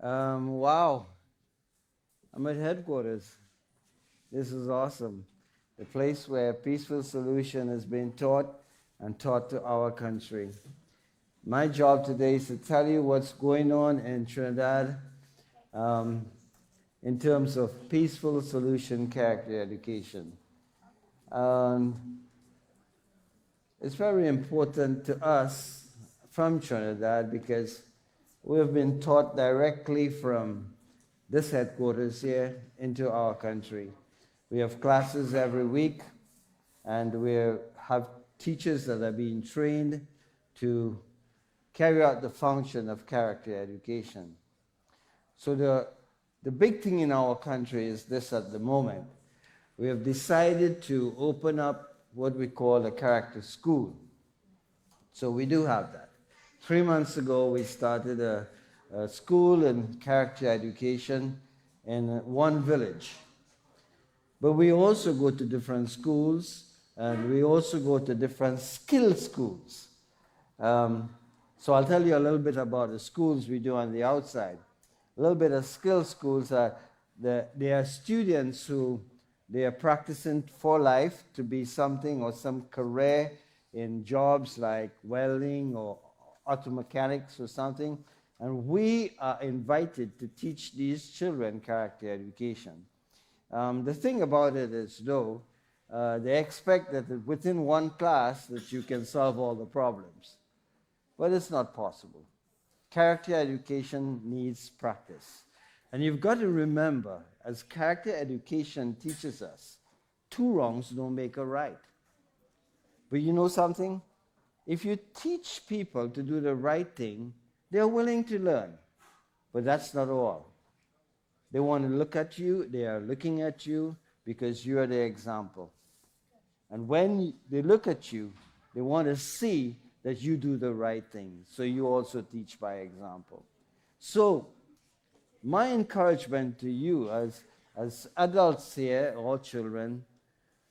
Wow, I'm at headquarters. This is awesome. The place where peaceful solution is being taught and taught to our country. My job today is to tell you what's going on in Trinidad in terms of peaceful solution character education. It's very important to us from Trinidad because we have been taught directly from this headquarters here into our country. We have classes every week, and we have teachers that are being trained to carry out the function of character education. So the big thing in our country is this at the moment. We have decided to open up what we call a character school. So we do have that. 3 months ago, we started a school in character education in one village. But we also go to different schools, and we also go to different skill schools. So I'll tell you a little bit about the schools we do on the outside. A little bit of skill schools are they are students who they are practicing for life to be something or some career in jobs like welding or auto mechanics or something. And we are invited to teach these children character education. The thing about it is, though, they expect that within one class that you can solve all the problems. But it's not possible. Character education needs practice. And you've got to remember, as character education teaches us, 2 wrongs don't make a right. But you know something? If you teach people to do the right thing, they're willing to learn. But that's not all. They want to look at you, they are looking at you because you are their example. And when they look at you, they want to see that you do the right thing. So you also teach by example. So my encouragement to you as adults here, or children,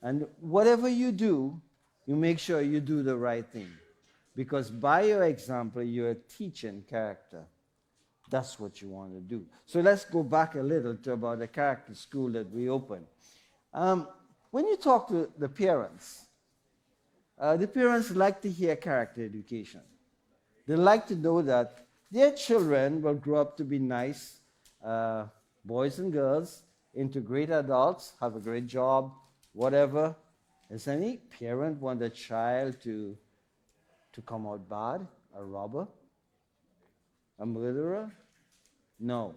and whatever you do, you make sure you do the right thing. Because by your example, you're teaching character. That's what you want to do. So let's go back a little to about the character school that we opened. When you talk to the parents like to hear character education. They like to know that their children will grow up to be nice boys and girls, into great adults, have a great job, whatever. Does any parent want a child to come out bad, a robber, a murderer? No.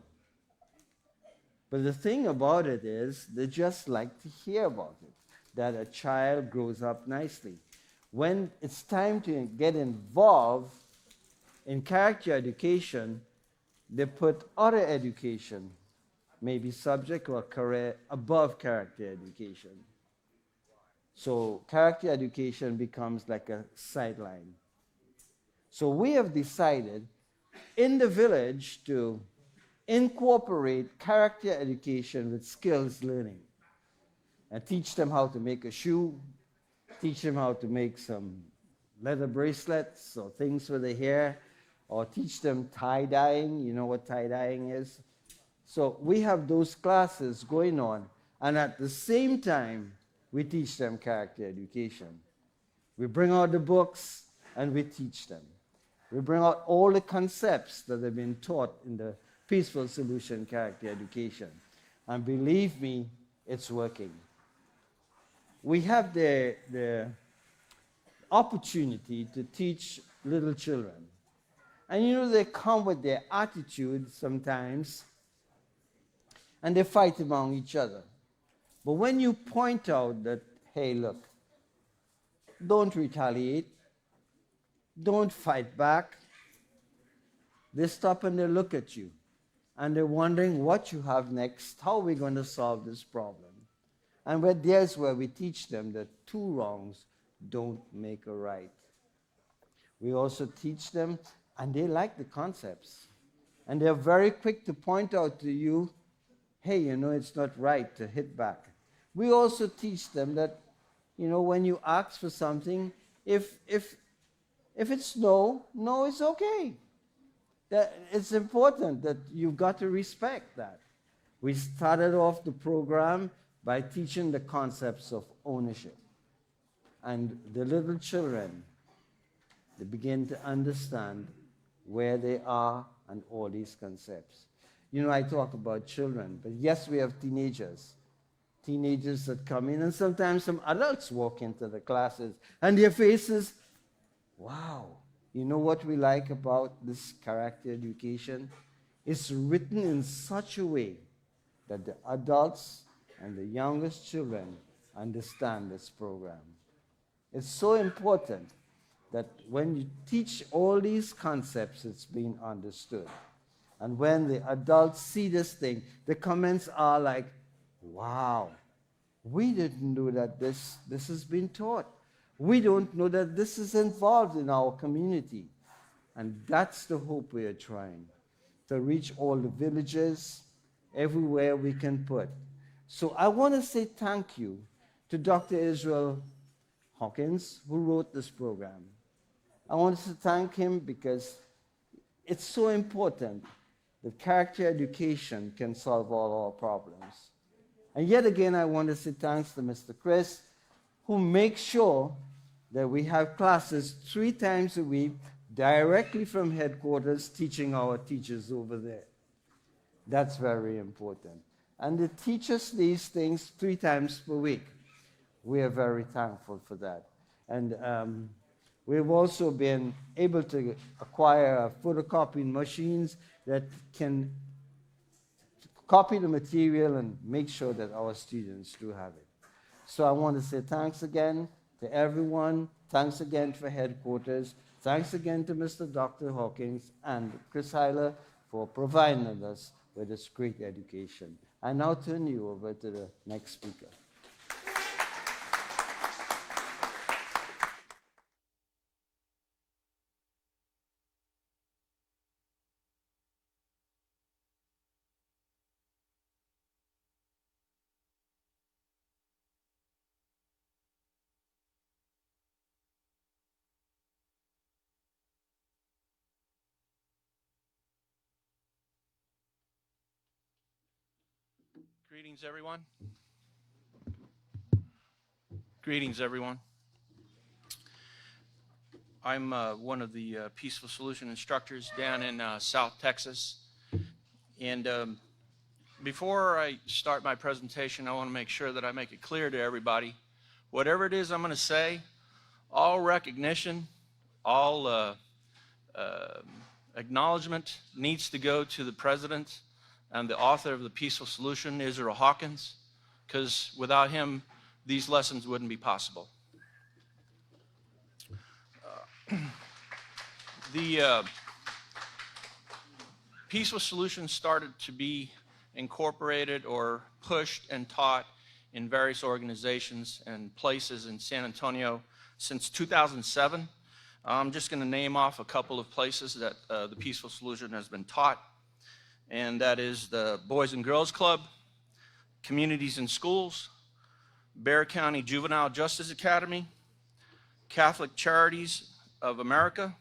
But the thing about it is, they just like to hear about it, that a child grows up nicely. When it's time to get involved in character education, they put other education, maybe subject or career, above character education. So character education becomes like a sideline. So we have decided in the village to incorporate character education with skills learning and teach them how to make a shoe, teach them how to make some leather bracelets or things for the hair, or teach them tie-dyeing. You know what tie-dyeing is? So we have those classes going on, and at the same time, we teach them character education. We bring out the books and we teach them. We bring out all the concepts that have been taught in the Peaceful Solution Character Education. And believe me, it's working. We have the opportunity to teach little children. And you know, they come with their attitude sometimes, and they fight among each other. But when you point out that, hey, look, don't retaliate, don't fight back, they stop and they look at you. And they're wondering what you have next, how are we going to solve this problem? And there's where we teach them that 2 wrongs don't make a right. We also teach them, and they like the concepts. And they're very quick to point out to you, hey, you know, it's not right to hit back. We also teach them that, you know, when you ask for something, if it's no, it's okay. That it's important that you've got to respect that. We started off the program by teaching the concepts of ownership. And the little children, they begin to understand where they are and all these concepts. You know, I talk about children, but yes, we have teenagers that come in, and sometimes some adults walk into the classes, and their faces, wow. You know what we like about this character education? It's written in such a way that the adults and the youngest children understand this program. It's so important that when you teach all these concepts, it's being understood. And when the adults see this thing, the comments are like, wow, we didn't know that this has been taught. We don't know that this is involved in our community. And that's the hope we are trying, to reach all the villages, everywhere we can put. So I want to say thank you to Dr. Israel Hawkins, who wrote this program. I want to thank him because it's so important that character education can solve all our problems. And yet again, I want to say thanks to Mr. Chris, who makes sure that we have classes 3 times a week directly from headquarters, teaching our teachers over there. That's very important. And they teach us these things 3 times per week. We are very thankful for that. And we've also been able to acquire photocopying machines that can copy the material and make sure that our students do have it. So I want to say thanks again to everyone. Thanks again for headquarters. Thanks again to Mr. Dr. Hawkins and Chris Heiler for providing us with this great education. I now turn you over to the next speaker. Greetings, everyone. Greetings, everyone. I'm one of the Peaceful Solution instructors down in South Texas. And before I start my presentation, I want to make sure that I make it clear to everybody, whatever it is I'm going to say, all recognition, all acknowledgement needs to go to the president and the author of the Peaceful Solution, Israel Hawkins, because without him, these lessons wouldn't be possible. The Peaceful Solution started to be incorporated or pushed and taught in various organizations and places in San Antonio since 2007. I'm just going to name off a couple of places that the Peaceful Solution has been taught, and that is the Boys and Girls Club, Communities in Schools, Bexar County Juvenile Justice Academy, Catholic Charities of America,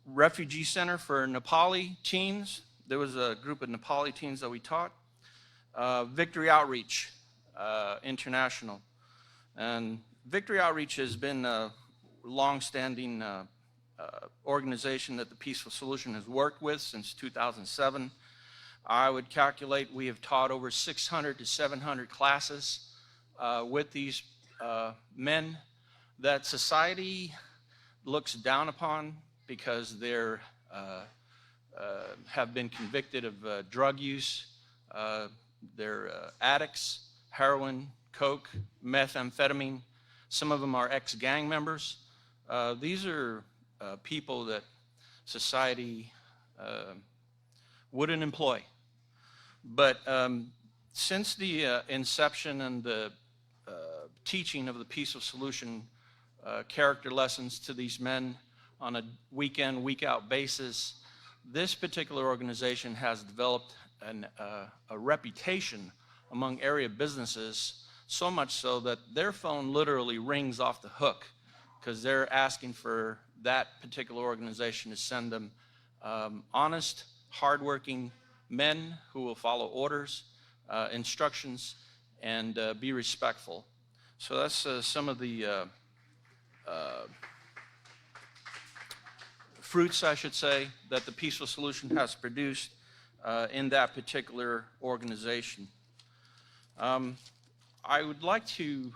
Refugee Center for Nepali Teens. There was a group of Nepali teens that we taught. Victory Outreach International. And Victory Outreach has been a long-standing organization that the Peaceful Solution has worked with since 2007. I would calculate we have taught over 600 to 700 classes with these men that society looks down upon because they're have been convicted of drug use. They're addicts, heroin, coke, methamphetamine. Some of them are ex-gang members. These are people that society wouldn't employ. But since the inception and the teaching of the Peaceful Solution character lessons to these men on a week-in, week-out basis, this particular organization has developed a reputation among area businesses, so much so that their phone literally rings off the hook because they're asking for that particular organization to send them honest, hardworking men who will follow orders, instructions, and be respectful. So that's some of the fruits, I should say, that the Peaceful Solution has produced in that particular organization. I would like to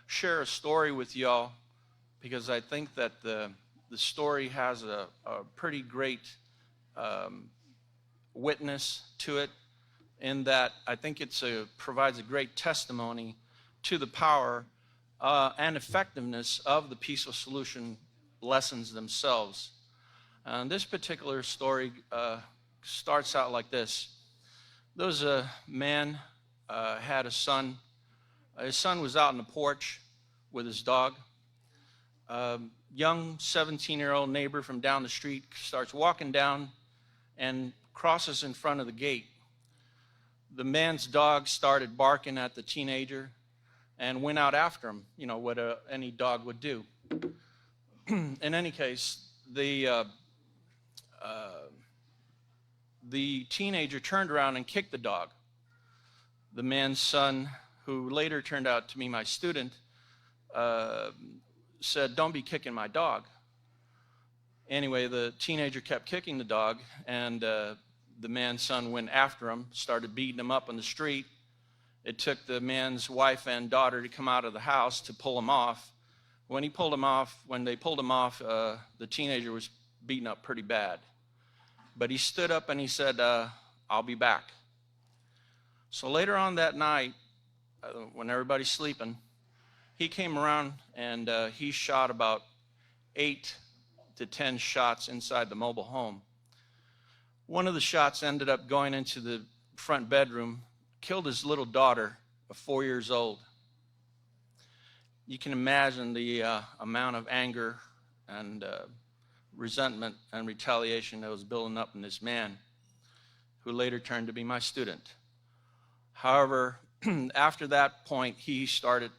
share a story with y'all because I think that the story has a pretty great witness to it, in that I think it provides a great testimony to the power and effectiveness of the peaceful solution lessons themselves. This particular story starts out like this. There was a man had a son. His son was out on the porch with his dog. Young 17-year-old neighbor from down the street starts walking down and crosses in front of the gate. The man's dog started barking at the teenager and went out after him, you know, what any dog would do. In any case, the teenager turned around and kicked the dog. The man's son, who later turned out to be my student, said, "Don't be kicking my dog." Anyway, the teenager kept kicking the dog, and the man's son went after him, started beating him up on the street. It took the man's wife and daughter to come out of the house to pull him off. When they pulled him off, the teenager was beaten up pretty bad. But he stood up and he said, "I'll be back." So later on that night, when everybody's sleeping, he came around and he shot about 8 to 10 shots inside the mobile home. One of the shots ended up going into the front bedroom, killed his little daughter of 4 years old. You can imagine the amount of anger and resentment and retaliation that was building up in this man, who later turned to be my student. However, after that point, he started,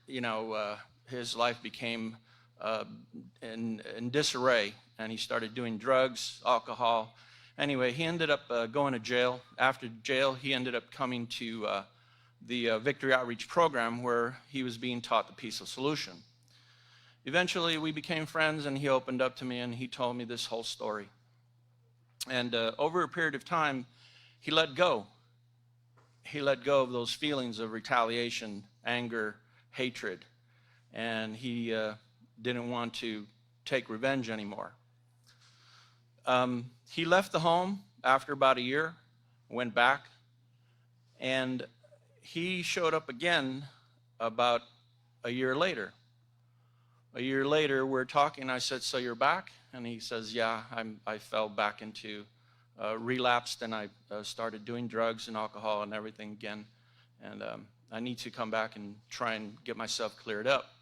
his life became in disarray, and he started doing drugs, alcohol. Anyway, he ended up going to jail. After jail, he ended up coming to the Victory Outreach program, where he was being taught the peaceful solution. Eventually, we became friends, and he opened up to me, and he told me this whole story. And over a period of time, he let go. He let go of those feelings of retaliation, anger, hatred, and he didn't want to take revenge anymore. He left the home after about a year, went back, and he showed up again about a year later. A year later, we're talking. I said, "So you're back?" And he says, "Yeah, I fell back into relapsed, and I started doing drugs and alcohol and everything again, and I need to come back and try and get myself cleared up."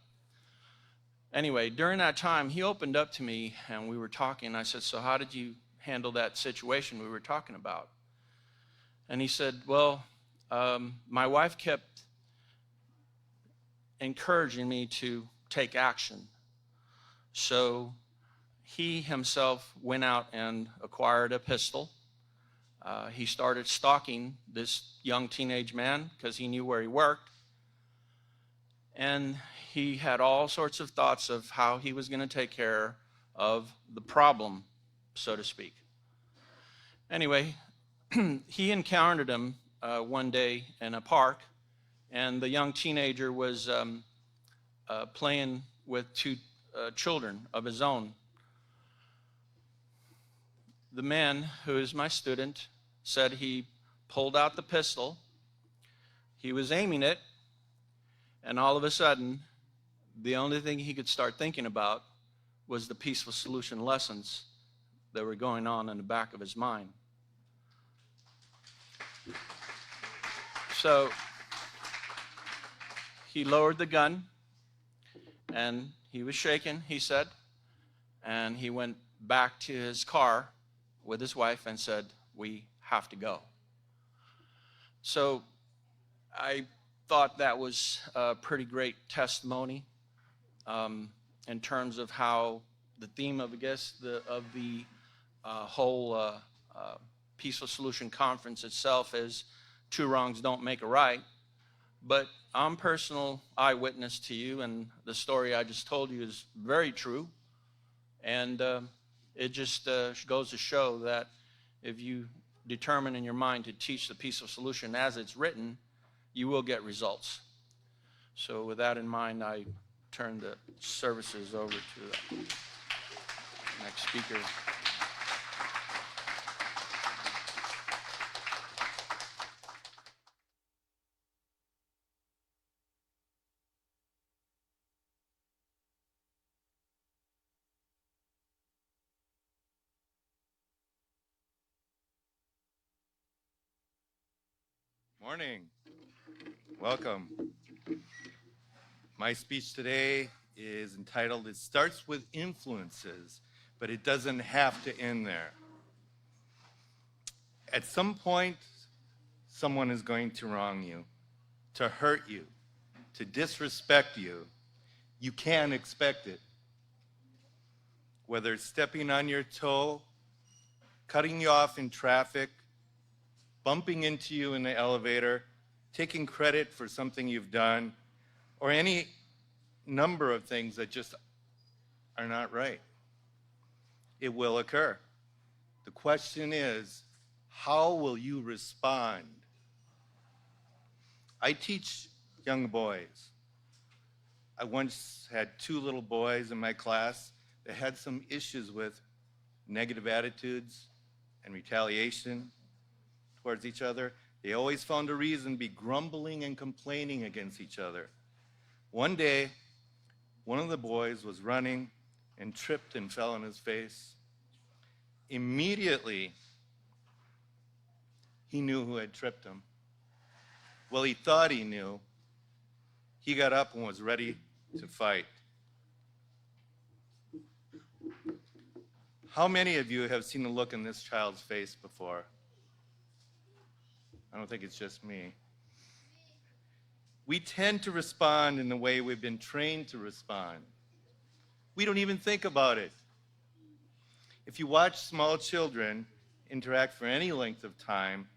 Anyway, during that time, he opened up to me, and we were talking. I said, "So how did you handle that situation we were talking about?" And he said, "Well, my wife kept encouraging me to take action. So he himself went out and acquired a pistol. He started stalking this young teenage man because he knew where he worked. And he had all sorts of thoughts of how he was going to take care of the problem, so to speak. Anyway, he encountered him one day in a park, and the young teenager was playing with 2 children of his own. The man, who is my student, said he pulled out the pistol, he was aiming it, and all of a sudden, the only thing he could start thinking about was the peaceful solution lessons that were going on in the back of his mind. So he lowered the gun, and he was shaking, he said, and he went back to his car with his wife and said, "We have to go." So I thought that was a pretty great testimony in terms of how the theme of, the whole Peaceful Solution Conference itself is 2 wrongs don't make a right. But I'm personal eyewitness to you, and the story I just told you is very true. And it just goes to show that if you determine in your mind to teach the peaceful solution as it's written, you will get results. So with that in mind, I turn the services over to the next speaker. Morning. Welcome. My speech today is entitled, It Starts with Influences, but it doesn't have to end there. At some point, someone is going to wrong you, to hurt you, to disrespect you. You can't expect it. Whether it's stepping on your toe, cutting you off in traffic, bumping into you in the elevator, taking credit for something you've done, or any number of things that just are not right. It will occur. The question is, how will you respond? I teach young boys. I once had 2 little boys in my class that had some issues with negative attitudes and retaliation towards each other. They always found a reason to be grumbling and complaining against each other. One day, one of the boys was running and tripped and fell on his face. Immediately, he knew who had tripped him. Well, he thought he knew. He got up and was ready to fight. How many of you have seen the look in this child's face before? I don't think it's just me. We tend to respond in the way we've been trained to respond. We don't even think about it. If you watch small children interact for any length of time,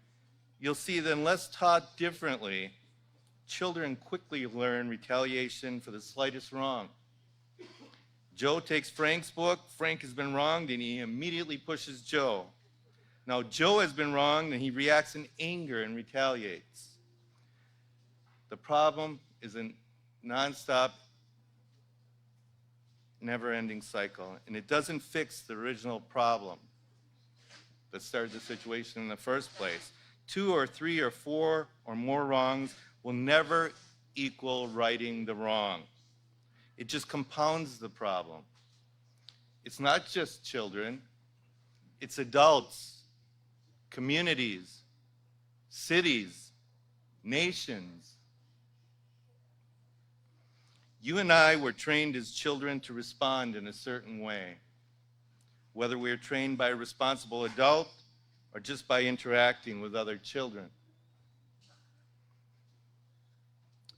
you'll see that unless taught differently, children quickly learn retaliation for the slightest wrong. Joe takes Frank's book, Frank has been wronged, and he immediately pushes Joe. Now, Joe has been wronged, and he reacts in anger and retaliates. The problem is a nonstop, never-ending cycle, and it doesn't fix the original problem that started the situation in the first place. 2 or 3 or 4 or more wrongs will never equal righting the wrong. It just compounds the problem. It's not just children, it's adults, communities, cities, nations. You and I were trained as children to respond in a certain way, whether we were trained by a responsible adult or just by interacting with other children.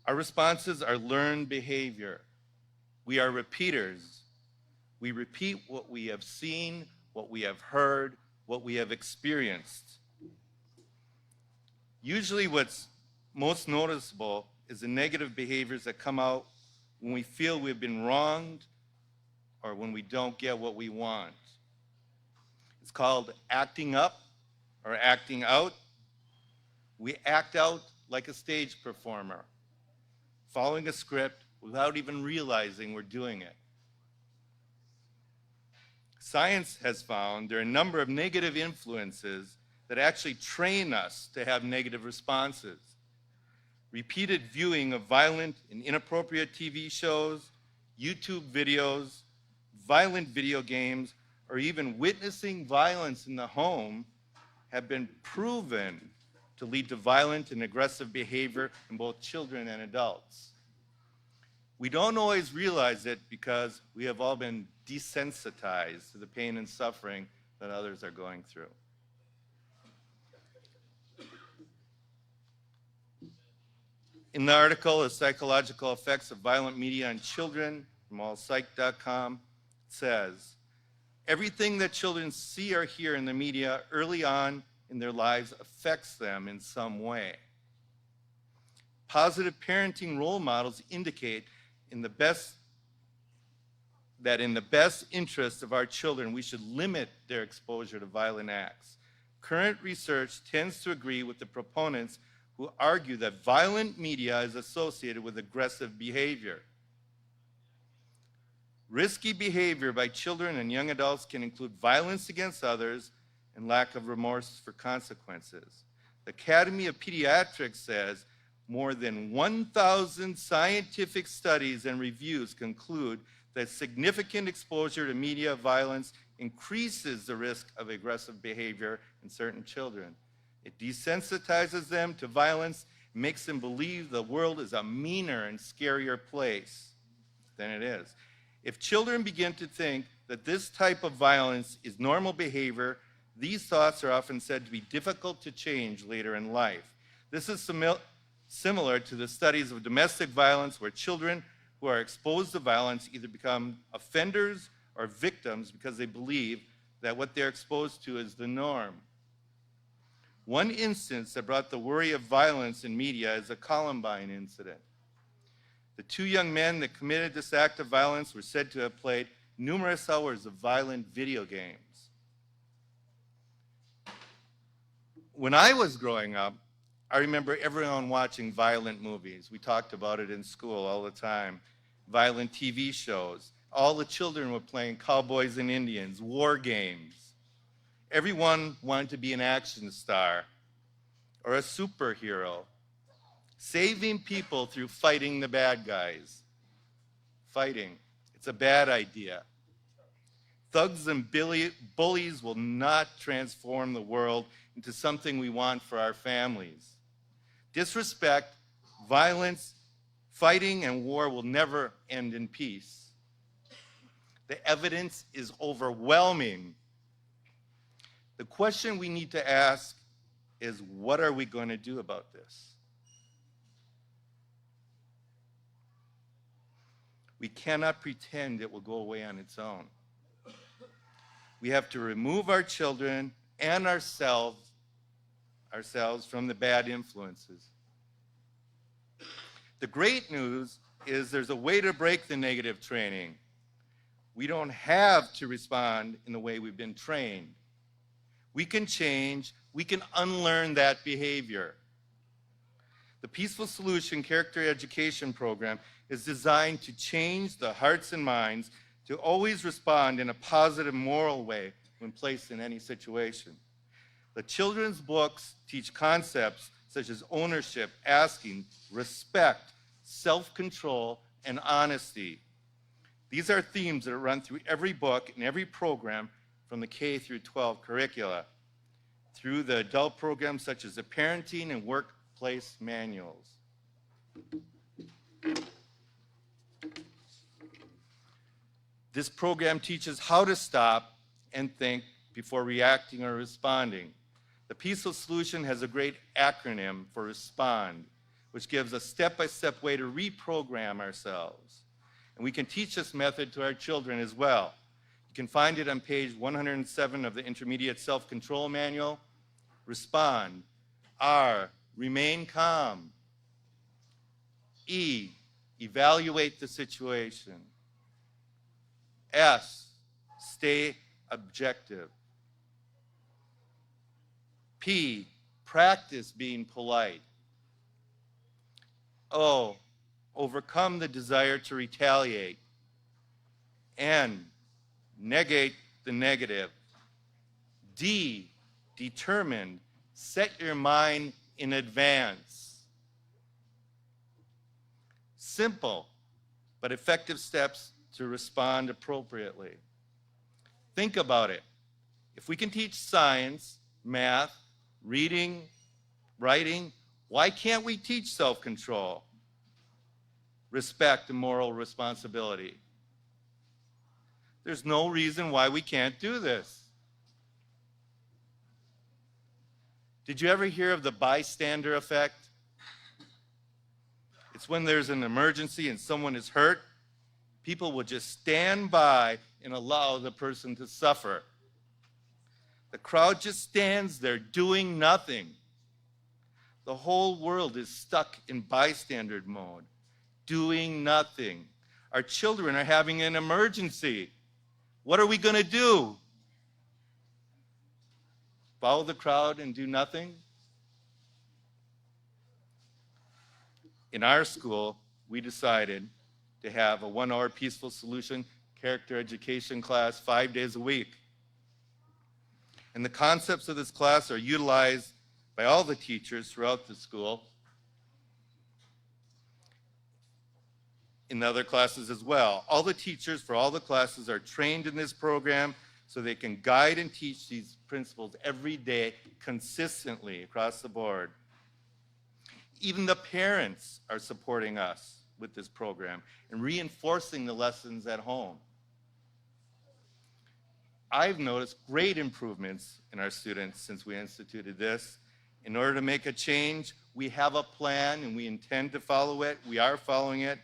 Our responses are learned behavior. We are repeaters. We repeat what we have seen, what we have heard, what we have experienced. Usually what's most noticeable is the negative behaviors that come out when we feel we've been wronged or when we don't get what we want. It's called acting up or acting out. We act out like a stage performer, following a script without even realizing we're doing it. Science has found there are a number of negative influences that actually train us to have negative responses. Repeated viewing of violent and inappropriate TV shows, YouTube videos, violent video games, or even witnessing violence in the home have been proven to lead to violent and aggressive behavior in both children and adults. We don't always realize it because we have all been desensitized to the pain and suffering that others are going through. In the article, The Psychological Effects of Violent Media on Children from allpsych.com, it says, everything that children see or hear in the media early on in their lives affects them in some way. Positive parenting role models indicate in the best interest of our children, we should limit their exposure to violent acts. Current research tends to agree with the proponents who argue that violent media is associated with aggressive behavior. Risky behavior by children and young adults can include violence against others and lack of remorse for consequences. The Academy of Pediatrics says more than 1,000 scientific studies and reviews conclude that significant exposure to media violence increases the risk of aggressive behavior in certain children. It desensitizes them to violence, makes them believe the world is a meaner and scarier place than it is. If children begin to think that this type of violence is normal behavior, these thoughts are often said to be difficult to change later in life. This is similar to the studies of domestic violence, where children who are exposed to violence either become offenders or victims because they believe that what they're exposed to is the norm. One instance that brought the worry of violence in media is the Columbine incident. The two young men that committed this act of violence were said to have played numerous hours of violent video games. When I was growing up, I remember everyone watching violent movies. We talked about it in school all the time. Violent TV shows. All the children were playing cowboys and Indians, war games. Everyone wanted to be an action star or a superhero, saving people through fighting the bad guys. Fighting. It's a bad idea. Thugs and bullies will not transform the world into something we want for our families. Disrespect, violence, fighting, and war will never end in peace. The evidence is overwhelming. The question we need to ask is, what are we going to do about this? We cannot pretend it will go away on its own. We have to remove our children and ourselves from the bad influences. The great news is there's a way to break the negative training. We don't have to respond in the way we've been trained. We can change, we can unlearn that behavior. The Peaceful Solution Character Education Program is designed to change the hearts and minds to always respond in a positive, moral way when placed in any situation. The children's books teach concepts such as ownership, asking, respect, self-control, and honesty. These are themes that run through every book and every program from the K through 12 curricula, through the adult programs such as the parenting and workplace manuals. This program teaches how to stop and think before reacting or responding. The Peaceful Solution has a great acronym for RESPOND, which gives a step-by-step way to reprogram ourselves. And we can teach this method to our children as well. You can find it on page 107 of the Intermediate Self-Control Manual. Respond. R, remain calm. E, evaluate the situation. S, stay objective. P, practice being polite. O, overcome the desire to retaliate. N, negate the negative. D, determined, set your mind in advance. Simple, but effective steps to respond appropriately. Think about it. If we can teach science, math, reading, writing, why can't we teach self-control, respect, and moral responsibility? There's no reason why we can't do this. Did you ever hear of the bystander effect? It's when there's an emergency and someone is hurt, people will just stand by and allow the person to suffer. The crowd just stands there doing nothing. The whole world is stuck in bystander mode, doing nothing. Our children are having an emergency. What are we going to do? Follow the crowd and do nothing? In our school, we decided to have a 1-hour Peaceful Solution character education class 5 days a week. And the concepts of this class are utilized by all the teachers throughout the school, in the other classes as well. All the teachers for all the classes are trained in this program so they can guide and teach these principles every day consistently across the board. Even the parents are supporting us with this program and reinforcing the lessons at home. I've noticed great improvements in our students since we instituted this. In order to make a change, we have a plan and we intend to follow it. We are following it.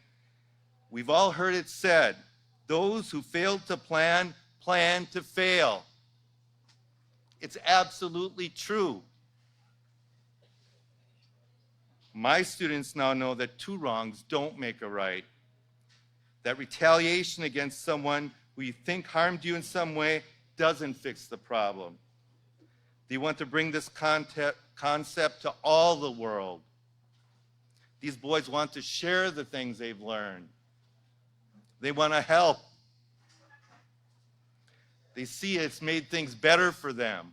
We've all heard it said, those who fail to plan, plan to fail. It's absolutely true. My students now know that two wrongs don't make a right. That retaliation against someone who you think harmed you in some way doesn't fix the problem. They want to bring this concept to all the world. These boys want to share the things they've learned. They want to help. They see it's made things better for them.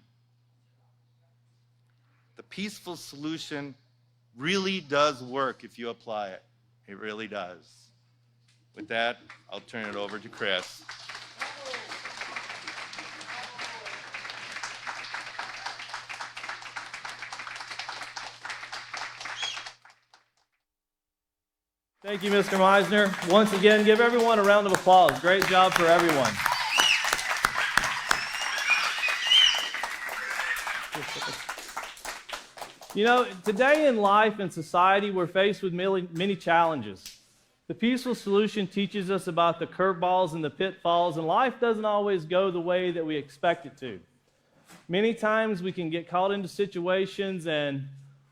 The peaceful solution really does work if you apply it. It really does. With that, I'll turn it over to Chris. Thank you, Mr. Meisner. Once again, give everyone a round of applause. Great job for everyone. You know, today in life and society, we're faced with many challenges. The peaceful solution teaches us about the curveballs and the pitfalls, and life doesn't always go the way that we expect it to. Many times we can get caught into situations, and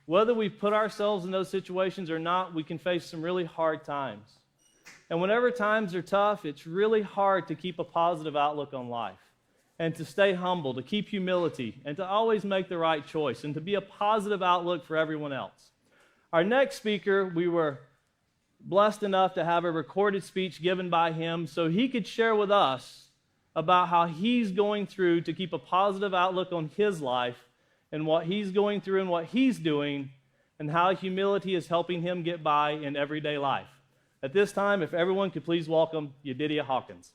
whether we put ourselves in those situations or not, we can face some really hard times. And whenever times are tough, it's really hard to keep a positive outlook on life and to stay humble, to keep humility, and to always make the right choice and to be a positive outlook for everyone else. Our next speaker, we were blessed enough to have a recorded speech given by him so he could share with us about how he's going through to keep a positive outlook on his life and what he's going through and what he's doing and how humility is helping him get by in everyday life. At this time, if everyone could please welcome Yedidia Hawkins.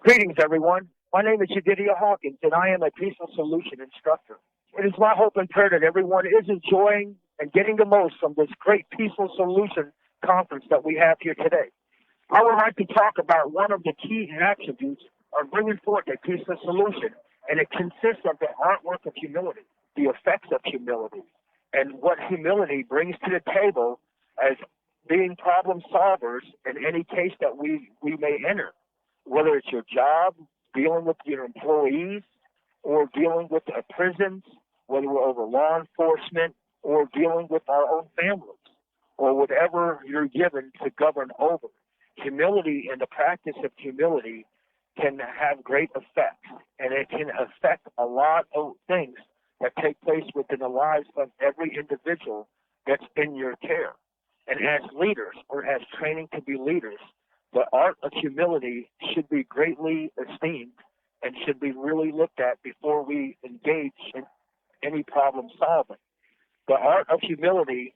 Greetings, everyone. My name is Yedidia Hawkins, and I am a Peaceful Solution instructor. It is my hope and prayer that everyone is enjoying and getting the most from this great Peaceful Solution conference that we have here today. I would like to talk about one of the key attributes of bringing forth a peaceful solution, and it consists of the artwork of humility, the effects of humility, and what humility brings to the table as being problem solvers in any case that we may enter, whether it's your job, dealing with your employees, or dealing with prisons, whether we're over law enforcement, or dealing with our own families, or whatever you're given to govern over. Humility and the practice of humility can have great effects, and it can affect a lot of things that take place within the lives of every individual that's in your care. And as leaders, or as training to be leaders, the art of humility should be greatly esteemed and should be really looked at before we engage in any problem solving. The art of humility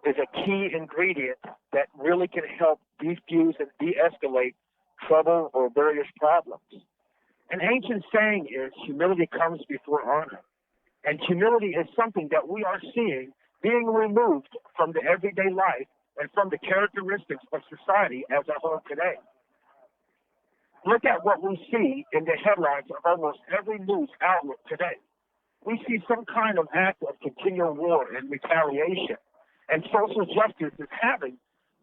is a key ingredient that really can help defuse and de-escalate trouble or various problems. An ancient saying is, humility comes before honor. And humility is something that we are seeing being removed from the everyday life and from the characteristics of society as a whole today. Look at what we see in the headlines of almost every news outlet today. We see some kind of act of continual war and retaliation, and social justice is having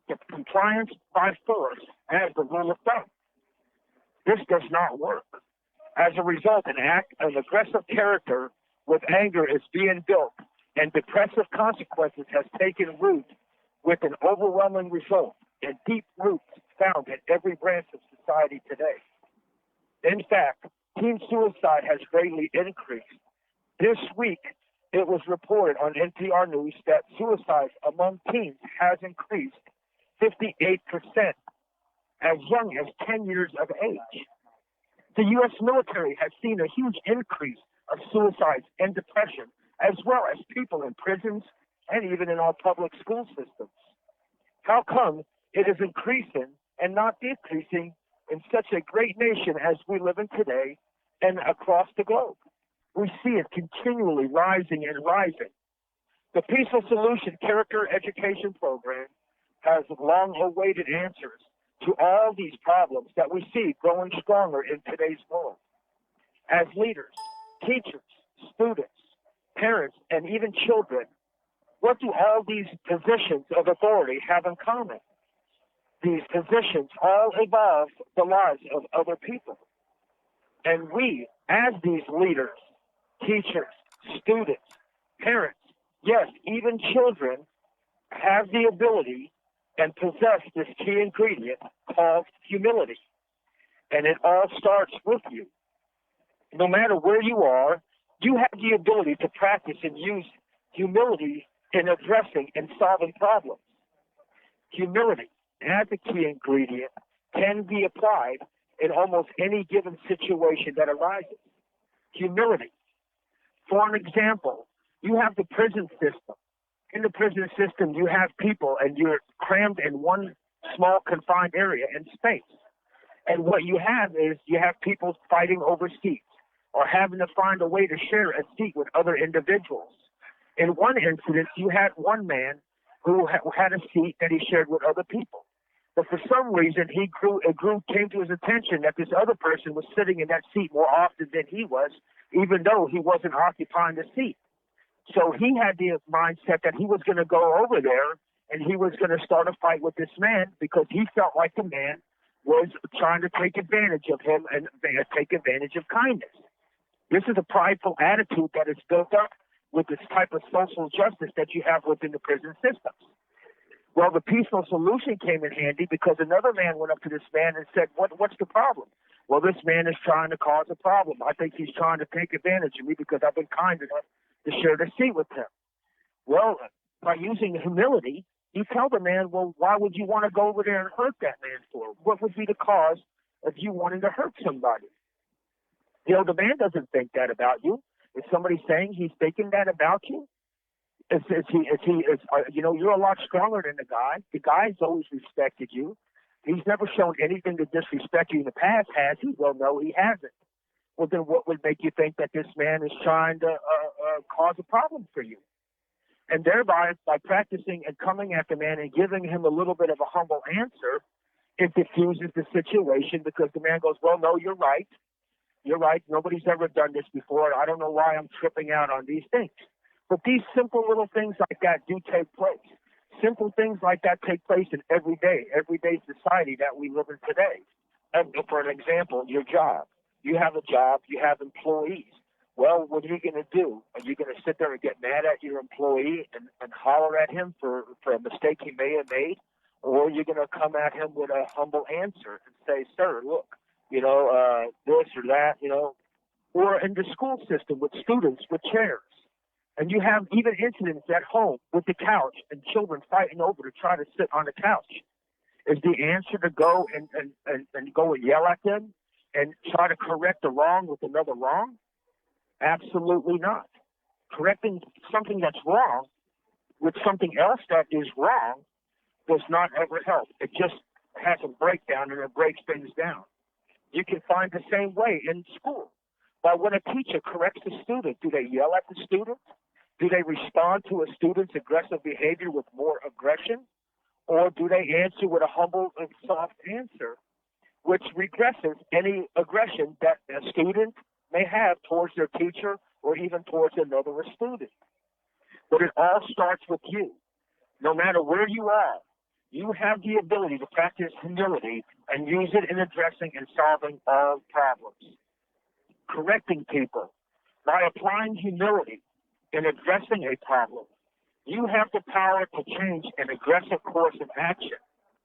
the compliance by force as the rule of thumb. This does not work. As a result, an aggressive character with anger is being built, and depressive consequences has taken root with an overwhelming result and deep roots found in every branch of society today. In fact, teen suicide has greatly increased. This week, it was reported on NPR News that suicides among teens has increased 58% as young as 10 years of age. The U.S. military has seen a huge increase of suicides and depression, as well as people in prisons, and even in our public school systems? How come it is increasing and not decreasing in such a great nation as we live in today and across the globe? We see it continually rising and rising. The Peaceful Solution Character Education Program has long-awaited answers to all these problems that we see growing stronger in today's world. As leaders, teachers, students, parents, and even children, what do all these positions of authority have in common? These positions all involve the lives of other people. And we, as these leaders, teachers, students, parents, yes, even children, have the ability and possess this key ingredient called humility. And it all starts with you. No matter where you are, you have the ability to practice and use humility in addressing and solving problems. Humility, as a key ingredient, can be applied in almost any given situation that arises. Humility. For an example, you have the prison system. In the prison system, you have people and you're crammed in one small confined area and space. And what you have is you have people fighting over seats or having to find a way to share a seat with other individuals. In one incident, you had one man who had a seat that he shared with other people. But for some reason, it came to his attention that this other person was sitting in that seat more often than he was, even though he wasn't occupying the seat. So he had the mindset that he was going to go over there and he was going to start a fight with this man because he felt like the man was trying to take advantage of him and take advantage of kindness. This is a prideful attitude that is built up with this type of social justice that you have within the prison systems. Well, the Peaceful Solution came in handy because another man went up to this man and said, what's the problem? Well, this man is trying to cause a problem. I think he's trying to take advantage of me because I've been kind enough to share the seat with him. Well, by using humility, you tell the man, well, why would you want to go over there and hurt that man for? What would be the cause of you wanting to hurt somebody? You know, the man doesn't think that about you. Is somebody saying he's thinking that about you? You're a lot stronger than the guy. The guy's always respected you. He's never shown anything to disrespect you in the past, has he? Well, no, he hasn't. Well, then what would make you think that this man is trying to cause a problem for you? And thereby, by practicing and coming at the man and giving him a little bit of a humble answer, it diffuses the situation because the man goes, well, no, you're right. You're right. Nobody's ever done this before. I don't know why I'm tripping out on these things. But these simple little things like that do take place. Simple things like that take place in everyday society that we live in today. And for an example, your job. You have a job, you have employees. Well, what are you going to do? Are you going to sit there and get mad at your employee and holler at him for a mistake he may have made? Or are you going to come at him with a humble answer and say, sir, look, this or that, Or in the school system with students with chairs. And you have even incidents at home with the couch and children fighting over to try to sit on the couch. Is the answer to go and go and yell at them and try to correct a wrong with another wrong? Absolutely not. Correcting something that's wrong with something else that is wrong does not ever help. It just has a breakdown and it breaks things down. You can find the same way in school. But when a teacher corrects a student, do they yell at the student? Do they respond to a student's aggressive behavior with more aggression? Or do they answer with a humble and soft answer, which regresses any aggression that a student may have towards their teacher or even towards another student? But it all starts with you. No matter where you are, you have the ability to practice humility and use it in addressing and solving all problems. Correcting people. By applying humility in addressing a problem, you have the power to change an aggressive course of action.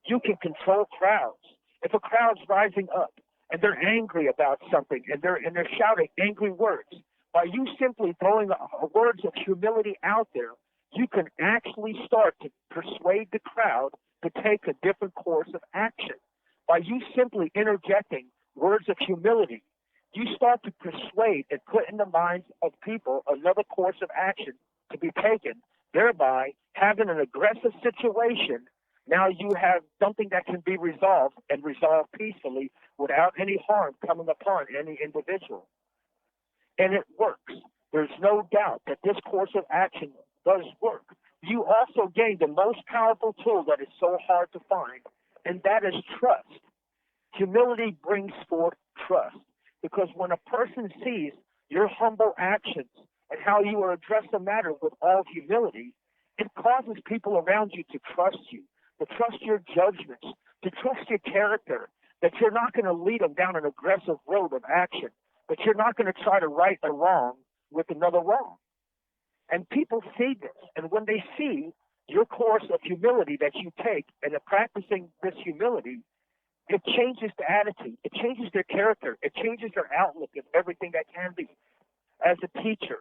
You can control crowds. If a crowd's rising up and they're angry about something and they're shouting angry words, by you simply throwing words of humility out there, you can actually start to persuade the crowd to take a different course of action. By you simply interjecting words of humility, you start to persuade and put in the minds of people another course of action to be taken thereby having an aggressive situation. Now you have something that can be resolved and resolved peacefully without any harm coming upon any individual. And it works. There's no doubt that this course of action does work. You also gain the most powerful tool that is so hard to find, and that is trust. Humility brings forth trust, because when a person sees your humble actions and how you will address the matter with all humility, it causes people around you to trust you, to trust your judgments, to trust your character, that you're not going to lead them down an aggressive road of action, that you're not going to try to right a wrong with another wrong. And people see this, and when they see your course of humility that you take and practicing this humility, it changes the attitude, it changes their character, it changes their outlook of everything that can be. As a teacher,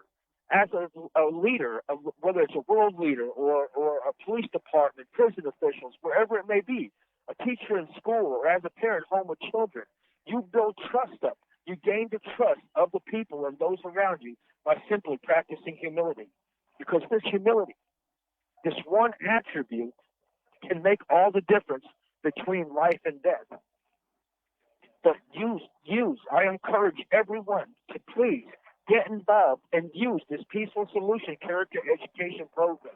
as a leader, whether it's a world leader or a police department, prison officials, wherever it may be, a teacher in school or as a parent home with children, you build trust up. You gain the trust of the people and those around you by simply practicing humility. Because this humility, this one attribute, can make all the difference between life and death. But I encourage everyone to please get involved and use this Peaceful Solution Character Education Program.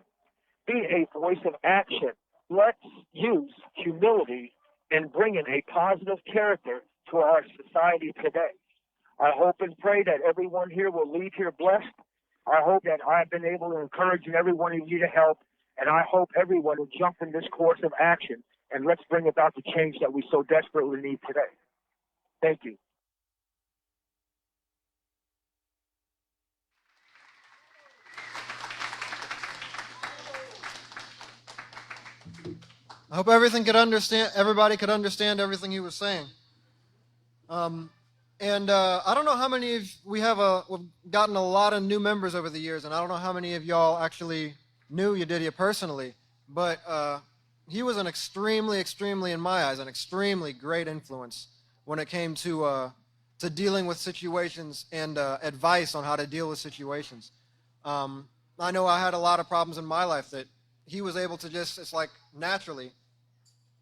Be a voice of action. Let's use humility and bring in a positive character to our society today. I hope and pray that everyone here will leave here blessed. I hope that I've been able to encourage every one of you to help, and I hope everyone will jump in this course of action, and let's bring about the change that we so desperately need today. Thank you. I hope everybody could understand everything he was saying. I don't know how many of we've gotten a lot of new members over the years, and I don't know how many of y'all actually knew Yedidia personally, but he was an extremely, in my eyes, an extremely great influence when it came to dealing with situations and advice on how to deal with situations. I know I had a lot of problems in my life that he was able to just, it's like naturally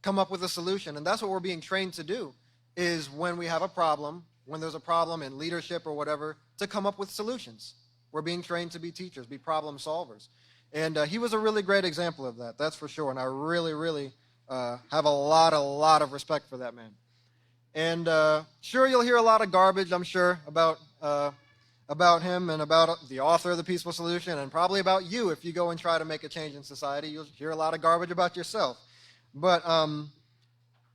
come up with a solution. And that's what we're being trained to do, is when we have a problem, when there's a problem in leadership or whatever, to come up with solutions. We're being trained to be teachers, be problem solvers. And he was a really great example of that, that's for sure. And I really, really have a lot of respect for that man. And sure, you'll hear a lot of garbage, I'm sure, about him and about the author of the Peaceful Solution, and probably about you if you go and try to make a change in society. You'll hear a lot of garbage about yourself. But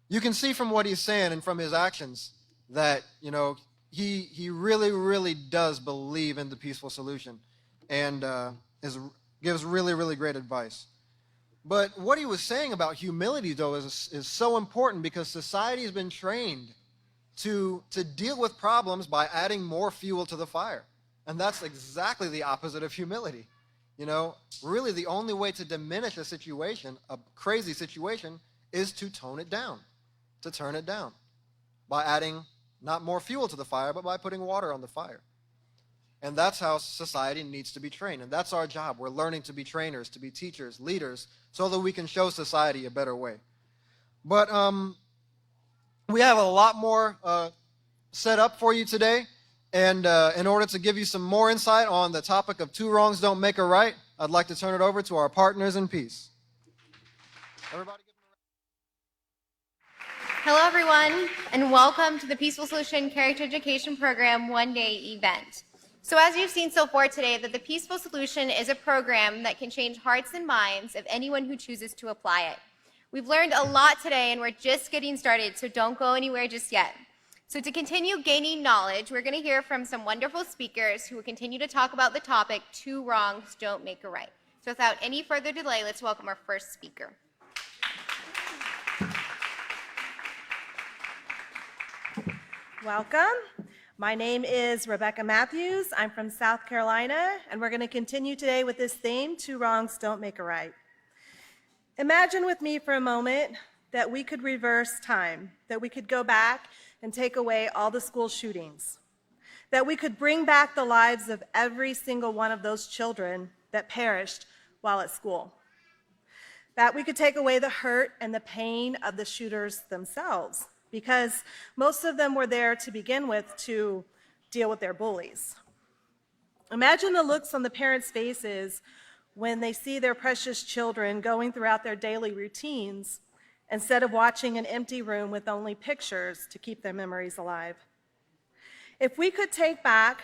you can see from what he's saying and from his actions that, you know, he really, really does believe in the Peaceful Solution and gives really, really great advice. But what he was saying about humility, though, is so important, because society has been trained to deal with problems by adding more fuel to the fire. And that's exactly the opposite of humility. You know, really the only way to diminish a situation, a crazy situation, is to tone it down, to turn it down, by adding not more fuel to the fire, but by putting water on the fire. And that's how society needs to be trained. And that's our job. We're learning to be trainers, to be teachers, leaders, so that we can show society a better way. But we have a lot more set up for you today. And in order to give you some more insight on the topic of two wrongs don't make a right, I'd like to turn it over to our partners in peace. Everybody give them a round. Hello, everyone, and welcome to the Peaceful Solution Character Education Program one-day event. So as you've seen so far today, that the Peaceful Solution is a program that can change hearts and minds of anyone who chooses to apply it. We've learned a lot today, and we're just getting started, so don't go anywhere just yet. So to continue gaining knowledge, we're going to hear from some wonderful speakers who will continue to talk about the topic, two wrongs don't make a right. So without any further delay, let's welcome our first speaker. Welcome. My name is Rebecca Matthews. I'm from South Carolina, and we're going to continue today with this theme, two wrongs don't make a right. Imagine with me for a moment that we could reverse time, that we could go back and take away all the school shootings, that we could bring back the lives of every single one of those children that perished while at school. That we could take away the hurt and the pain of the shooters themselves, because most of them were there to begin with to deal with their bullies. Imagine the looks on the parents' faces when they see their precious children going throughout their daily routines instead of watching an empty room with only pictures to keep their memories alive. If we could take back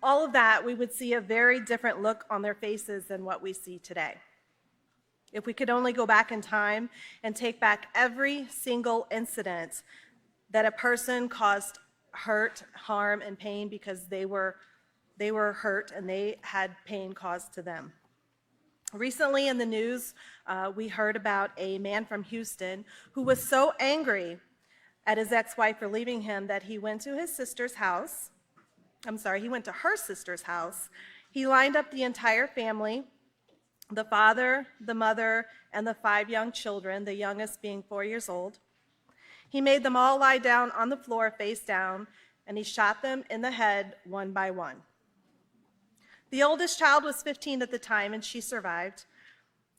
all of that, we would see a very different look on their faces than what we see today. If we could only go back in time and take back every single incident that a person caused hurt, harm, and pain because they were hurt and they had pain caused to them. Recently in the news, we heard about a man from Houston who was so angry at his ex-wife for leaving him that he went to his sister's house. He went to her sister's house. He lined up the entire family, the father, the mother, and the 5 young children, the youngest being 4 years old. He made them all lie down on the floor face down, and he shot them in the head one by one. The oldest child was 15 at the time, and she survived.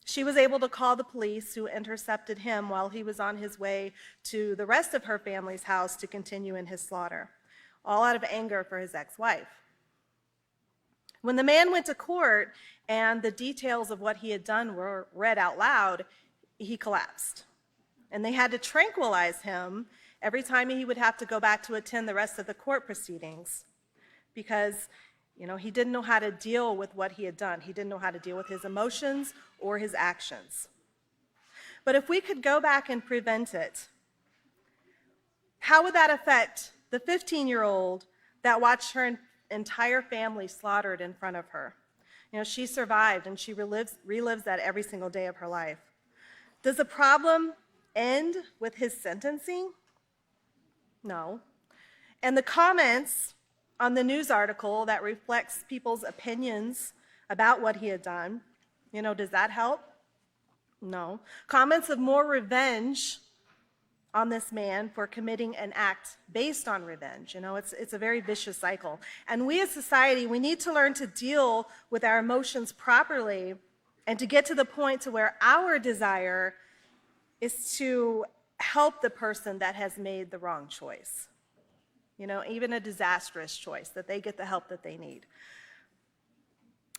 She was able to call the police, who intercepted him while he was on his way to the rest of her family's house to continue in his slaughter, all out of anger for his ex-wife. When the man went to court and the details of what he had done were read out loud, he collapsed. And they had to tranquilize him every time he would have to go back to attend the rest of the court proceedings because, he didn't know how to deal with what he had done. He didn't know how to deal with his emotions or his actions. But if we could go back and prevent it, how would that affect the 15-year-old that watched her entire family slaughtered in front of her? She survived, and she relives that every single day of her life. Does the problem end with his sentencing? No. And the comments on the news article that reflects people's opinions about what he had done, does that help? No. Comments of more revenge on this man for committing an act based on revenge. It's a very vicious cycle. And we as society, we need to learn to deal with our emotions properly and to get to the point to where our desire is to help the person that has made the wrong choice. Even a disastrous choice, that they get the help that they need.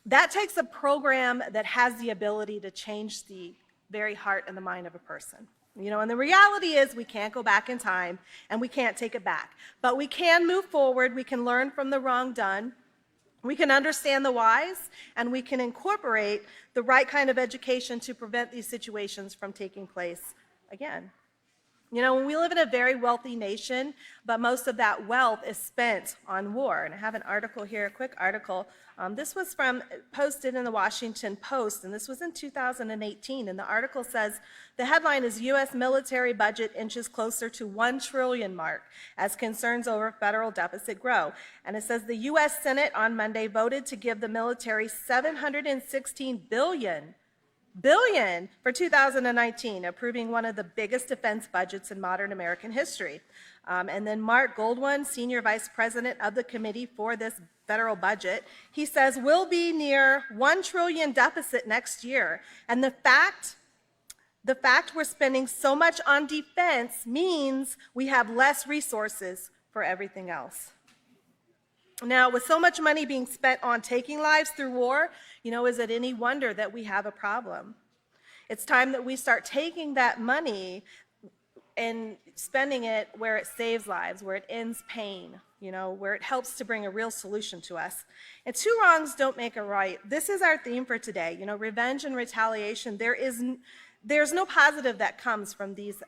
That takes a program that has the ability to change the very heart and the mind of a person. And the reality is we can't go back in time and we can't take it back. But we can move forward, we can learn from the wrong done, we can understand the whys, and we can incorporate the right kind of education to prevent these situations from taking place again. We live in a very wealthy nation, but most of that wealth is spent on war. And I have an article here, a quick article. This was posted in the Washington Post, and this was in 2018. And the article says, the headline is U.S. military budget inches closer to $1 trillion mark as concerns over federal deficit grow. And it says the U.S. Senate on Monday voted to give the military $716 billion for 2019, approving one of the biggest defense budgets in modern American history. And then Mark Goldwyn, Senior Vice President of the committee for this federal budget, he says we'll be near $1 trillion deficit next year. And the fact we're spending so much on defense means we have less resources for everything else. Now, with so much money being spent on taking lives through war, is it any wonder that we have a problem? It's time that we start taking that money and spending it where it saves lives, where it ends pain, where it helps to bring a real solution to us. And 2 wrongs don't make a right. This is our theme for today. Revenge and retaliation. There's no positive that comes from these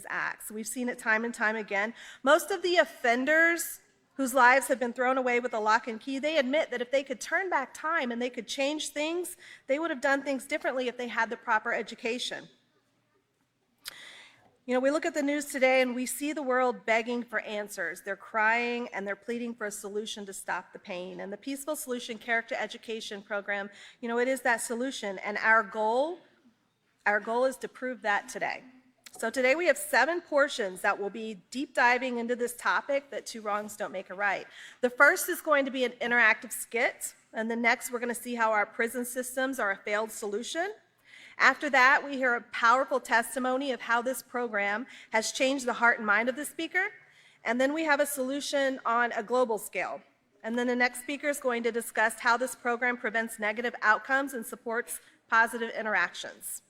acts. We've seen it time and time again. Most of the offenders whose lives have been thrown away with a lock and key, they admit that if they could turn back time and they could change things, they would have done things differently if they had the proper education. We look at the news today and we see the world begging for answers. They're crying and they're pleading for a solution to stop the pain. And the Peaceful Solution Character Education Program, it is that solution. And our goal is to prove that today. So today we have 7 portions that will be deep diving into this topic that 2 wrongs don't make a right. The first is going to be an interactive skit, and the next we're going to see how our prison systems are a failed solution. After that, we hear a powerful testimony of how this program has changed the heart and mind of the speaker. And then we have a solution on a global scale. And then the next speaker is going to discuss how this program prevents negative outcomes and supports positive interactions.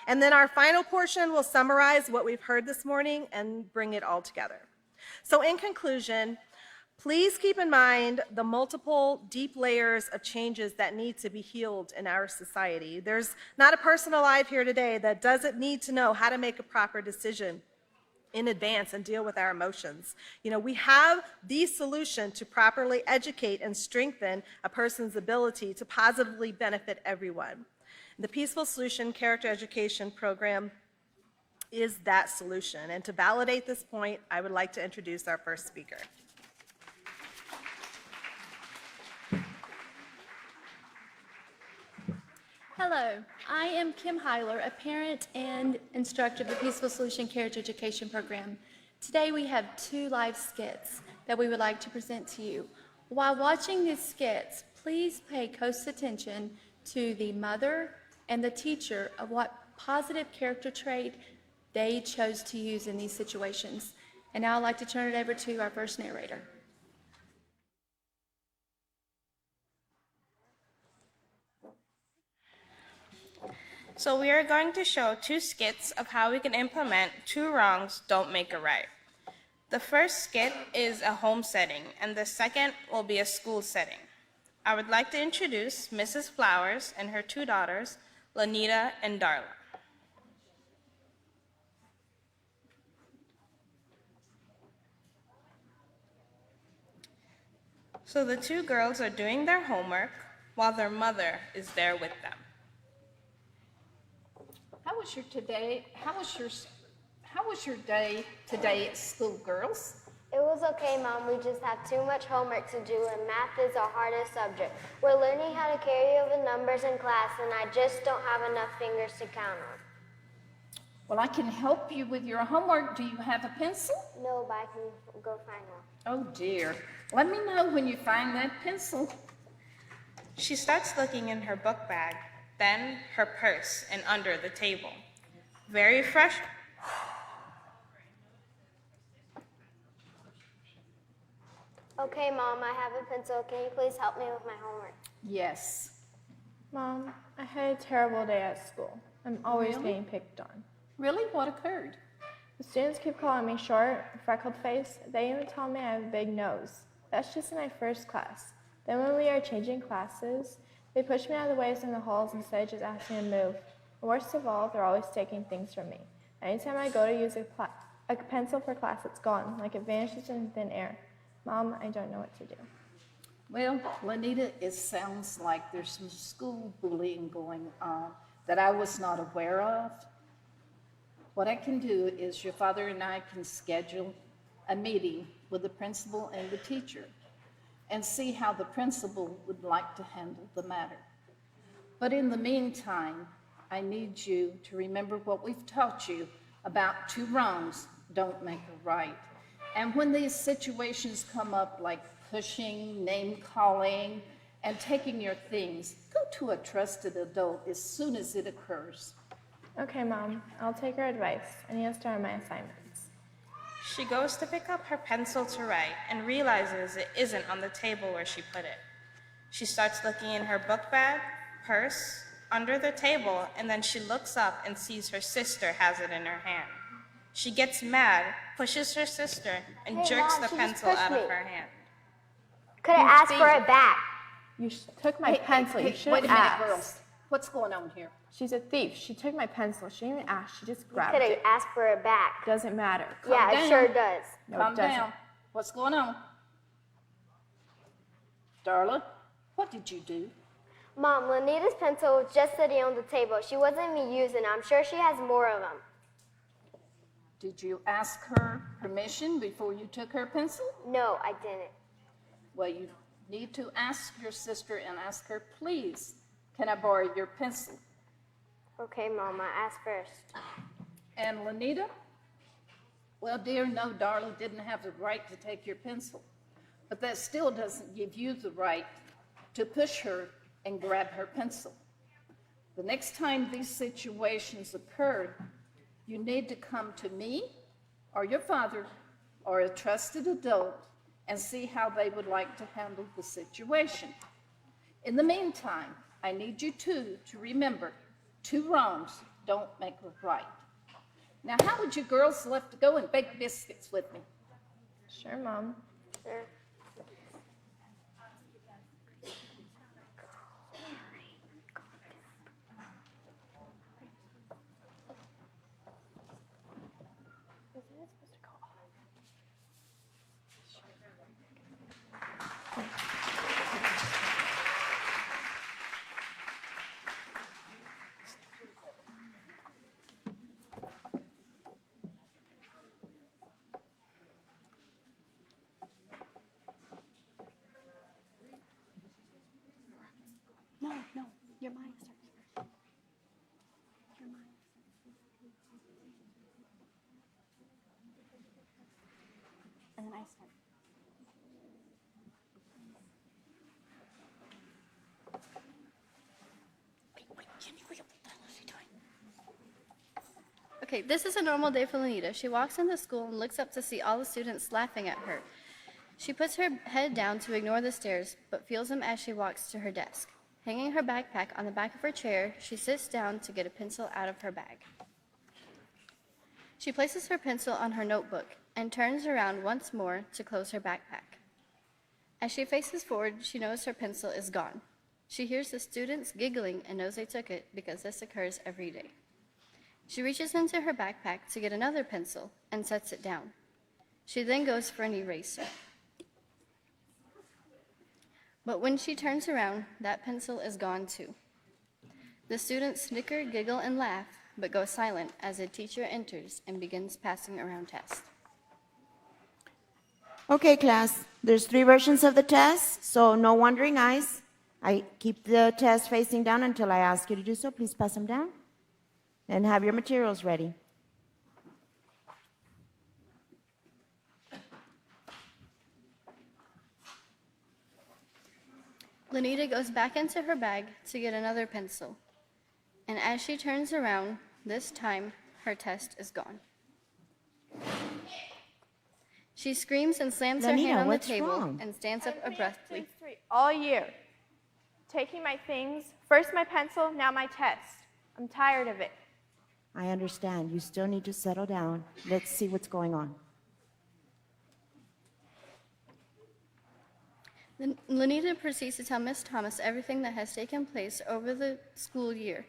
And then our final portion will summarize what we've heard this morning and bring it all together. So in conclusion, please keep in mind the multiple deep layers of changes that need to be healed in our society. There's not a person alive here today that doesn't need to know how to make a proper decision in advance and deal with our emotions. You know, we have the solution to properly educate and strengthen a person's ability to positively benefit everyone. The Peaceful Solution Character Education Program is that solution. And to validate this point, I would like to introduce our first speaker. Hello, I am Kim Heiler, a parent and instructor of the Peaceful Solution Character Education Program. Today we have 2 live skits that we would like to present to you. While watching these skits, please pay close attention to the mother and the teacher of what positive character trait they chose to use in these situations. And now I'd like to turn it over to our first narrator. So we are going to show 2 skits of how we can implement 2 wrongs don't make a right. The first skit is a home setting, and the second will be a school setting. I would like to introduce Mrs. Flowers and her 2 daughters, Lanita and Darla. So the 2 girls are doing their homework while their mother is there with them. How was your day today at school, girls? It was okay, Mom. We just have too much homework to do, and math is our hardest subject. We're learning how to carry over numbers in class, and I just don't have enough fingers to count on. Well, I can help you with your homework. Do you have a pencil? No, but I can go find one. Oh, dear. Let me know when you find that pencil. She starts looking in her book bag, then her purse, and under the table. Very fresh. Okay, Mom, I have a pencil. Can you please help me with my homework? Yes. Mom, I had a terrible day at school. I'm always Really? getting picked on. Really? What occurred? The students keep calling me short, freckled face. They even tell me I have a big nose. That's just in my first class. Then when we are changing classes, they push me out of the way in the halls instead of just asking me to move. And worst of all, they're always taking things from me. Anytime I go to use a pencil for class, it's gone, like it vanishes in thin air. Mom, I don't know what to do. Well, Lanita, it sounds like there's some school bullying going on that I was not aware of. What I can do is your father and I can schedule a meeting with the principal and the teacher and see how the principal would like to handle the matter. But in the meantime, I need you to remember what we've taught you about 2 wrongs don't make a right. And when these situations come up like pushing, name-calling, and taking your things, go to a trusted adult as soon as it occurs. Okay, Mom, I'll take her advice. I need to start on my assignments. She goes to pick up her pencil to write and realizes it isn't on the table where she put it. She starts looking in her book bag, purse, under the table, and then she looks up and sees her sister has it in her hand. She gets mad, pushes her sister, and Hey, jerks Mom, the she just pencil pushed out of me. her hand. Could I ask for it back? You took my pencil. You should Wait a have minute, asked. girls. What's going on here? She's a thief. She took my pencil. She didn't even ask. She just grabbed Could have it. asked for it back. Doesn't matter. Yeah, Calm it sure down. does. No, Calm it doesn't. down. What's going on? Darla, what did you do? Mom, Lanita's pencil was just sitting on the table. She wasn't even using it. I'm sure she has more of them. Did you ask her permission before you took her pencil? No, I didn't. Well, you need to ask your sister and ask her, please, can I borrow your pencil? Okay, Mom, I asked first. And Lanita? Well, dear, no, Darla didn't have the right to take your pencil, but that still doesn't give you the right to push her and grab her pencil. The next time these situations occur, you need to come to me or your father or a trusted adult and see how they would like to handle the situation. In the meantime, I need you two to remember, 2 wrongs don't make a right. Now, how would you girls love to go and bake biscuits with me? Sure, Mom. Sure. No, your mind starts first. Your mind. And then I start. Wait, Jimmy, what the hell is she doing? Okay, this is a normal day for Lanita. She walks into school and looks up to see all the students laughing at her. She puts her head down to ignore the stares, but feels them as she walks to her desk. Hanging her backpack on the back of her chair, she sits down to get a pencil out of her bag. She places her pencil on her notebook and turns around once more to close her backpack. As she faces forward, she knows her pencil is gone. She hears the students giggling and knows they took it because this occurs every day. She reaches into her backpack to get another pencil and sets it down. She then goes for an eraser. But when she turns around, that pencil is gone too. The students snicker, giggle, and laugh, but go silent as a teacher enters and begins passing around tests. Okay, class, there's 3 versions of the test, so no wandering eyes. I keep the test facing down until I ask you to do so. Please pass them down and have your materials ready. Lanita goes back into her bag to get another pencil. And as she turns around, this time her test is gone. She screams and slams her hand on the table and stands up abruptly. All year. Taking my things, first my pencil, now my test. I'm tired of it. I understand. You still need to settle down. Let's see what's going on. Lanita proceeds to tell Miss Thomas everything that has taken place over the school year.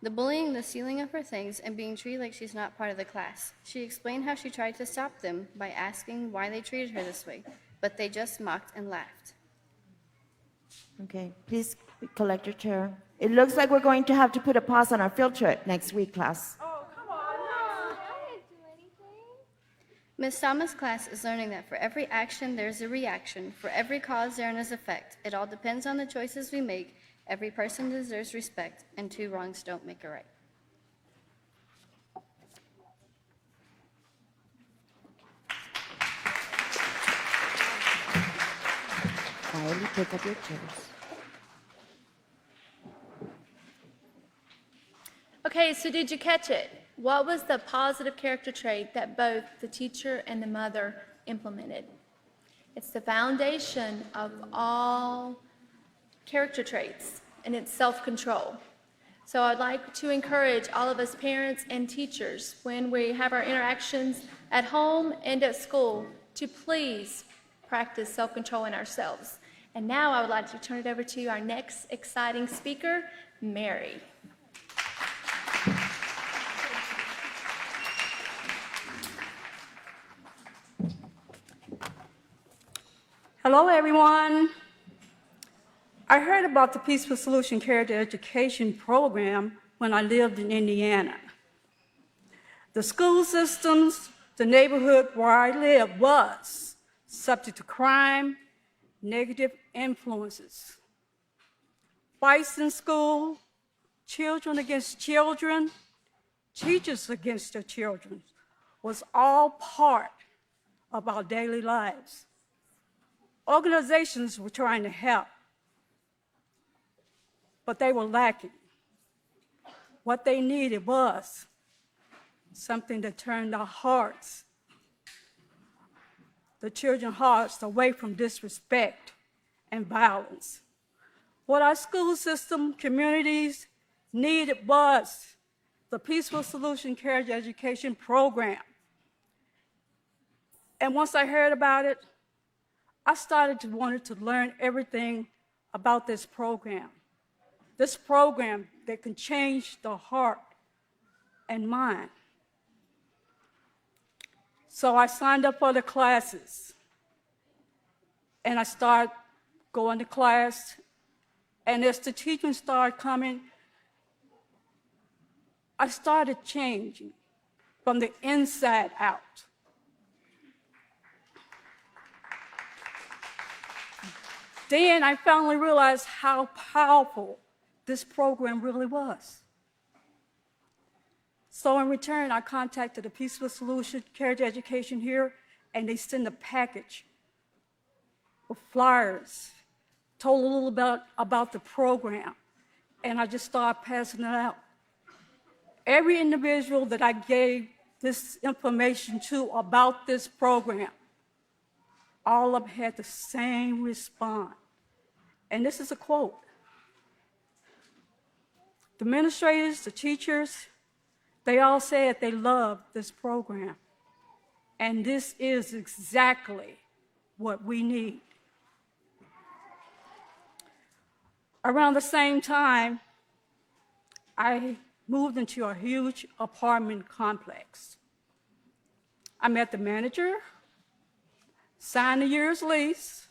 The bullying, the stealing of her things, and being treated like she's not part of the class. She explained how she tried to stop them by asking why they treated her this way, but they just mocked and laughed. Okay, please collect your chair. It looks like we're going to have to put a pause on our field trip next week, class. Miss Thomas' class is learning that for every action, there's a reaction. For every cause, there is effect. It all depends on the choices we make. Every person deserves respect, and 2 wrongs don't make a right. Quietly pick up your chairs. Okay, so did you catch it? What was the positive character trait that both the teacher and the mother implemented? It's the foundation of all character traits, and it's self-control. So I'd like to encourage all of us parents and teachers, when we have our interactions at home and at school, to please practice self-control in ourselves. And now I would like to turn it over to our next exciting speaker, Mary. Hello, everyone. I heard about the Peaceful Solution Character Education Program when I lived in Indiana. The school systems, the neighborhood where I lived was subject to crime, negative influences, fights in school, children against children, teachers against their children, was all part of our daily lives. Organizations were trying to help, but they were lacking. What they needed was something that turned our hearts, the children's hearts, away from disrespect and violence. What our school system, communities needed was the Peaceful Solution Carriage Education Program. And once I heard about it, I started to want to learn everything about this program that can change the heart and mind. So I signed up for the classes, and I started going to class, and as the teaching started coming, I started changing from the inside out. Then I finally realized how powerful this program really was. So in return, I contacted the Peaceful Solution Carriage Education here, and they sent a package with flyers, told a little about the program, and I just started passing it out. Every individual that I gave this information to about this program, all of them had the same response. And this is a quote. The administrators, the teachers, they all said they loved this program. And this is exactly what we need. Around the same time, I moved into a huge apartment complex. I met the manager, signed a year's lease,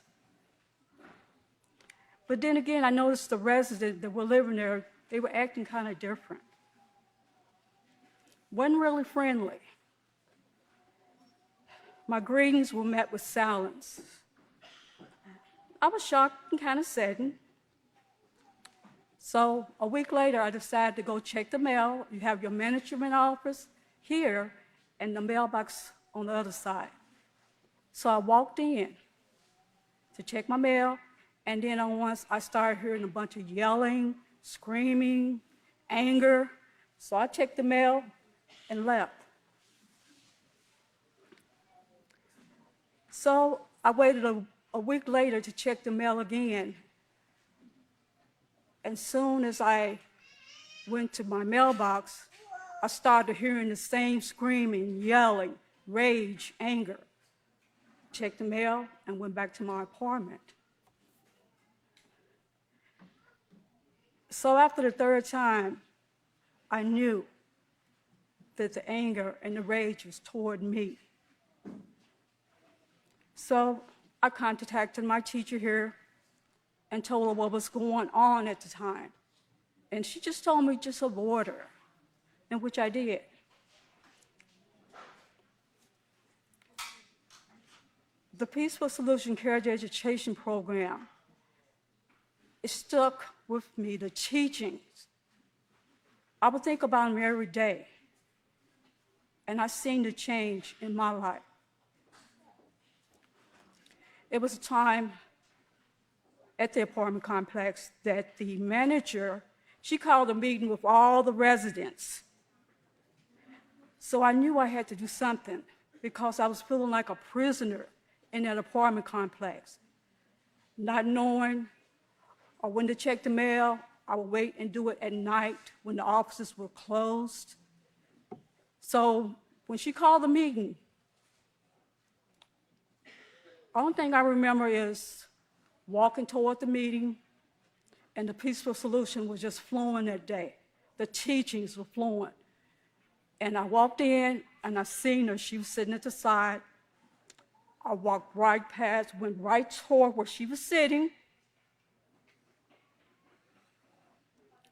but then again, I noticed the residents that were living there, they were acting kind of different. Wasn't really friendly. My greetings were met with silence. I was shocked and kind of saddened. So a week later, I decided to go check the mail. You have your management office here and the mailbox on the other side. So I walked in to check my mail, and then once I started hearing a bunch of yelling, screaming, anger. So I checked the mail and left. So I waited a week later to check the mail again. And soon as I went to my mailbox, I started hearing the same screaming, yelling, rage, anger. Checked the mail and went back to my apartment. So after the third time, I knew that the anger and the rage was toward me. So I contacted my teacher here and told her what was going on at the time. And she just told me just avoid her, and which I did. The Peaceful Solution Carriage Education Program, it stuck with me, the teachings. I would think about them every day, and I seen the change in my life. It was a time at the apartment complex that the manager, she called a meeting with all the residents. So I knew I had to do something because I was feeling like a prisoner in that apartment complex. Not knowing or when to check the mail, I would wait and do it at night when the offices were closed. So when she called the meeting, the only thing I remember is walking toward the meeting, and the Peaceful Solution was just flowing that day. The teachings were flowing. And I walked in, and I seen her. She was sitting at the side. I walked right past, went right toward where she was sitting,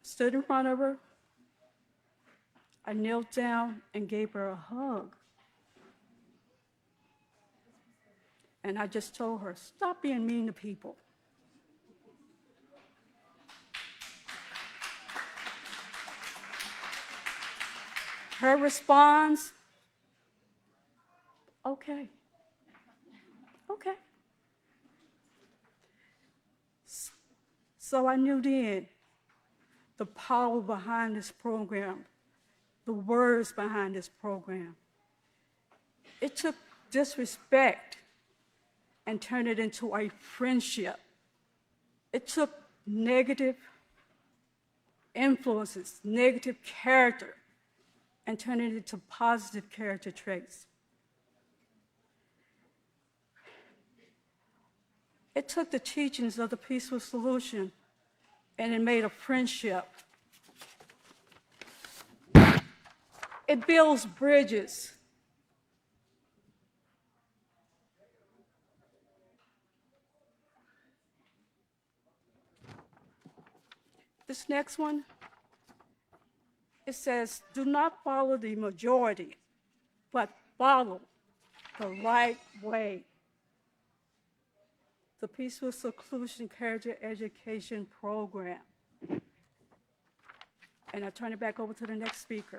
stood in front of her. I knelt down and gave her a hug. And I just told her, stop being mean to people. her response, okay. Okay. So I knew then the power behind this program, the words behind this program. It took disrespect and turned it into a friendship. It took negative influences, negative character, and turned it into positive character traits. It took the teachings of the peaceful solution and it made a friendship. It builds bridges. This next one, it says, do not follow the majority, but follow the right way. The Peaceful Solution Character Education Program. And I turn it back over to the next speaker.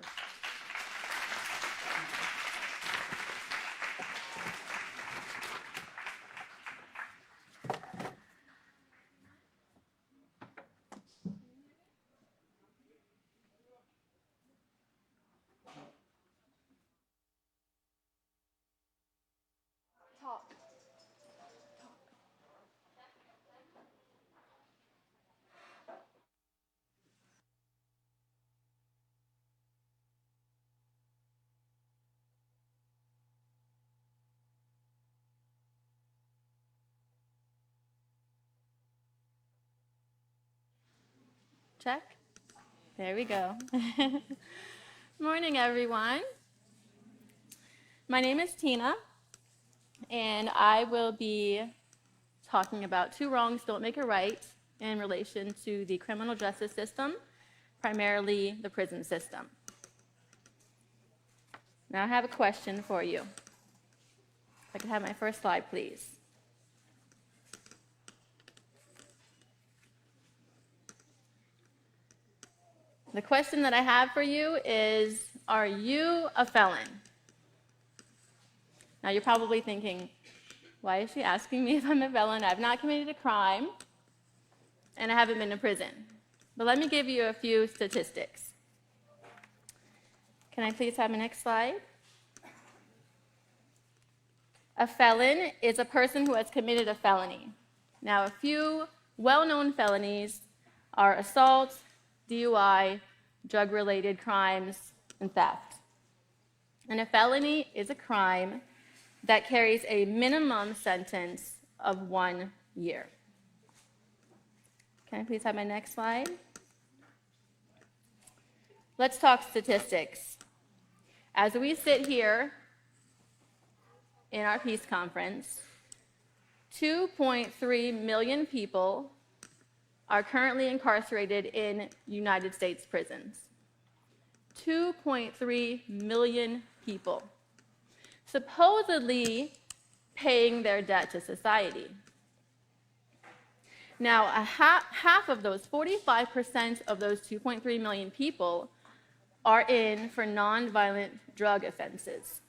Talk. Check. There we go. Morning, everyone. My name is Tina, and I will be talking about two wrongs don't make a right in relation to the criminal justice system, primarily the prison system. Now I have a question for you. If I could have my first slide, please. The question that I have for you is, are you a felon? Now you're probably thinking, why is she asking me if I'm a felon? I've not committed a crime, and I haven't been to prison. But let me give you a few statistics. Can I please have my next slide? A felon is a person who has committed a felony. Now, a few well-known felonies are assault, DUI, drug-related crimes, and theft. And a felony is a crime that carries a minimum sentence of 1 year. Can I please have my next slide? Let's talk statistics. As we sit here in our peace conference, 2.3 million people are currently incarcerated in United States prisons. 2.3 million people, supposedly paying their debt to society. Now, half of those, 45% of those 2.3 million people are in for nonviolent drug offenses.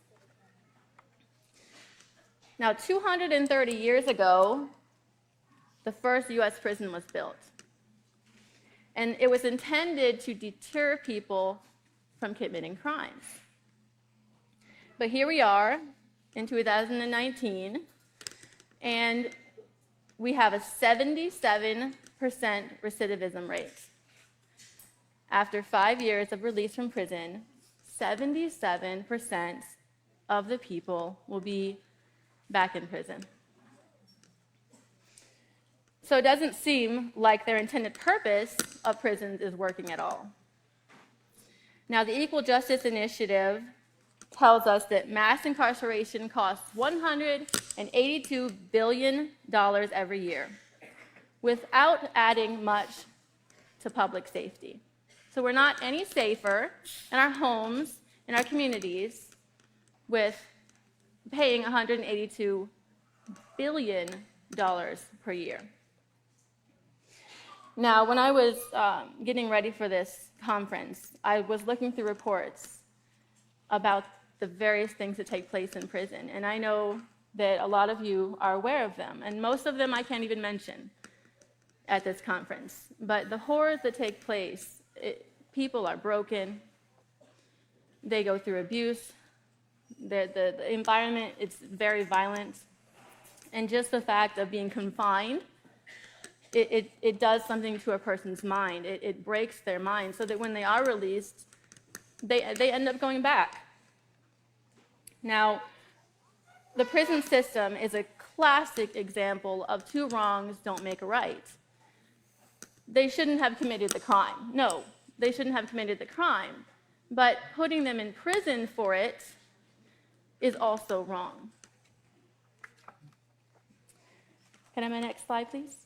Now, 230 years ago, the first U.S. prison was built. And it was intended to deter people from committing crimes. But here we are in 2019, and we have a 77% recidivism rate. After 5 years of release from prison, 77% of the people will be back in prison. So it doesn't seem like their intended purpose of prisons is working at all. Now, the Equal Justice Initiative tells us that mass incarceration costs $182 billion every year, without adding much to public safety. So we're not any safer in our homes, in our communities, with paying $182 billion per year. Now, when I was getting ready for this conference, I was looking through reports, about the various things that take place in prison. And I know that a lot of you are aware of them, and most of them I can't even mention at this conference. But the horrors that take place, people are broken, they go through abuse, the environment, it's very violent, and just the fact of being confined, it does something to a person's mind. It breaks their mind so that when they are released, they end up going back. Now, the prison system is a classic example of two wrongs don't make a right. They shouldn't have committed the crime. No, they shouldn't have committed the crime. But putting them in prison for it is also wrong. Can I have my next slide, please?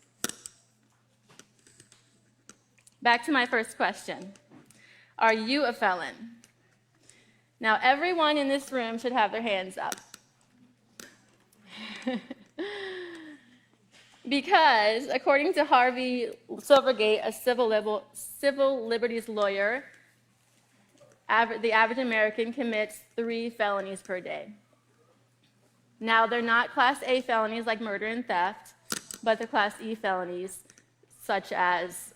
Back to my first question. Are you a felon? Now, everyone in this room should have their hands up. Because, according to Harvey Silvergate, a civil liberties lawyer, the average American commits 3 felonies per day. Now, they're not Class A felonies like murder and theft, but they're Class E felonies, such as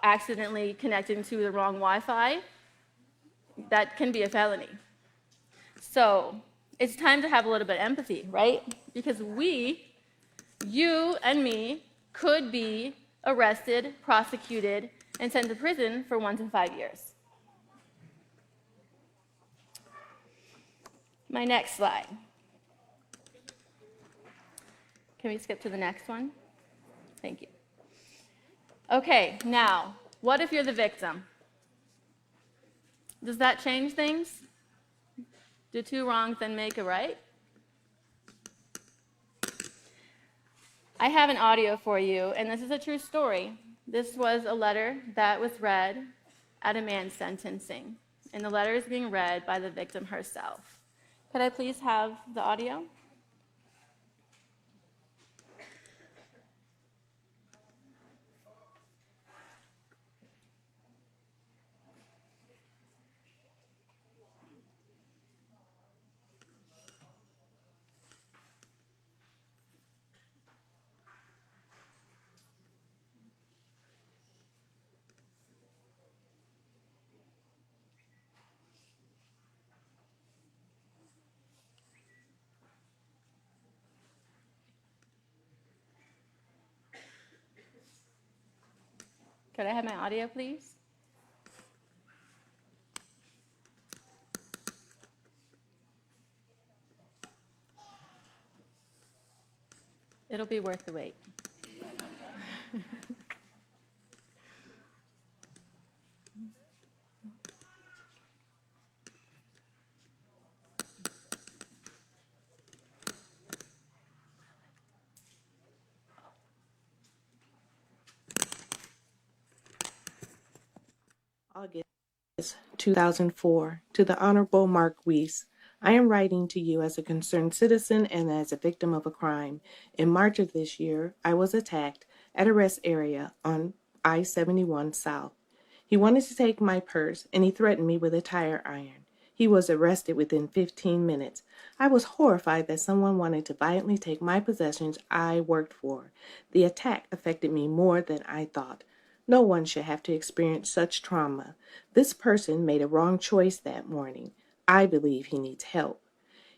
accidentally connecting to the wrong Wi-Fi. That can be a felony. So it's time to have a little bit of empathy, right? Because you and me, could be arrested, prosecuted, and sent to prison for 1 to 5 years. My next slide. Can we skip to the next one? Thank you. Okay, now, what if you're the victim? Does that change things? Do 2 wrongs then make a right? I have an audio for you, and this is a true story. This was a letter that was read at a man's sentencing, and the letter is being read by the victim herself. Could I please have the audio? Could I have my audio, please? It'll be worth the wait. August 2004, to the Honorable Mark Weiss. I am writing to you as a concerned citizen and as a victim of a crime. In March of this year, I was attacked at a rest area on I-71 South. He wanted to take my purse, and he threatened me with a tire iron. He was arrested within 15 minutes. I was horrified that someone wanted to violently take my possessions I worked for. The attack affected me more than I thought. No one should have to experience such trauma. This person made a wrong choice that morning. I believe he needs help.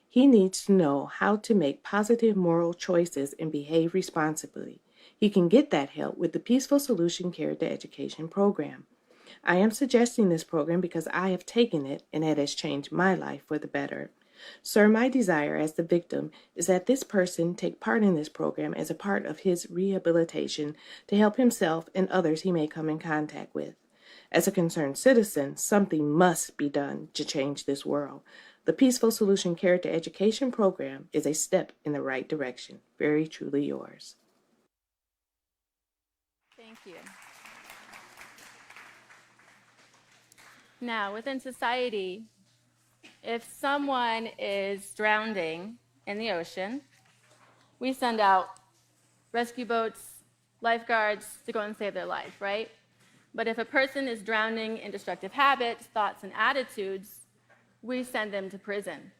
He needs to know how to make positive moral choices and behave responsibly. He can get that help with the Peaceful Solution Character Education Program. I am suggesting this program because I have taken it and it has changed my life for the better. Sir, my desire as the victim is that this person take part in this program as a part of his rehabilitation to help himself and others he may come in contact with. As a concerned citizen, something must be done to change this world. The Peaceful Solution Character Education Program is a step in the right direction. Very truly yours. Thank you. Now, within society, if someone is drowning in the ocean, we send out rescue boats, lifeguards to go and save their life, right? But if a person is drowning in destructive habits, thoughts, and attitudes, we send them to prison,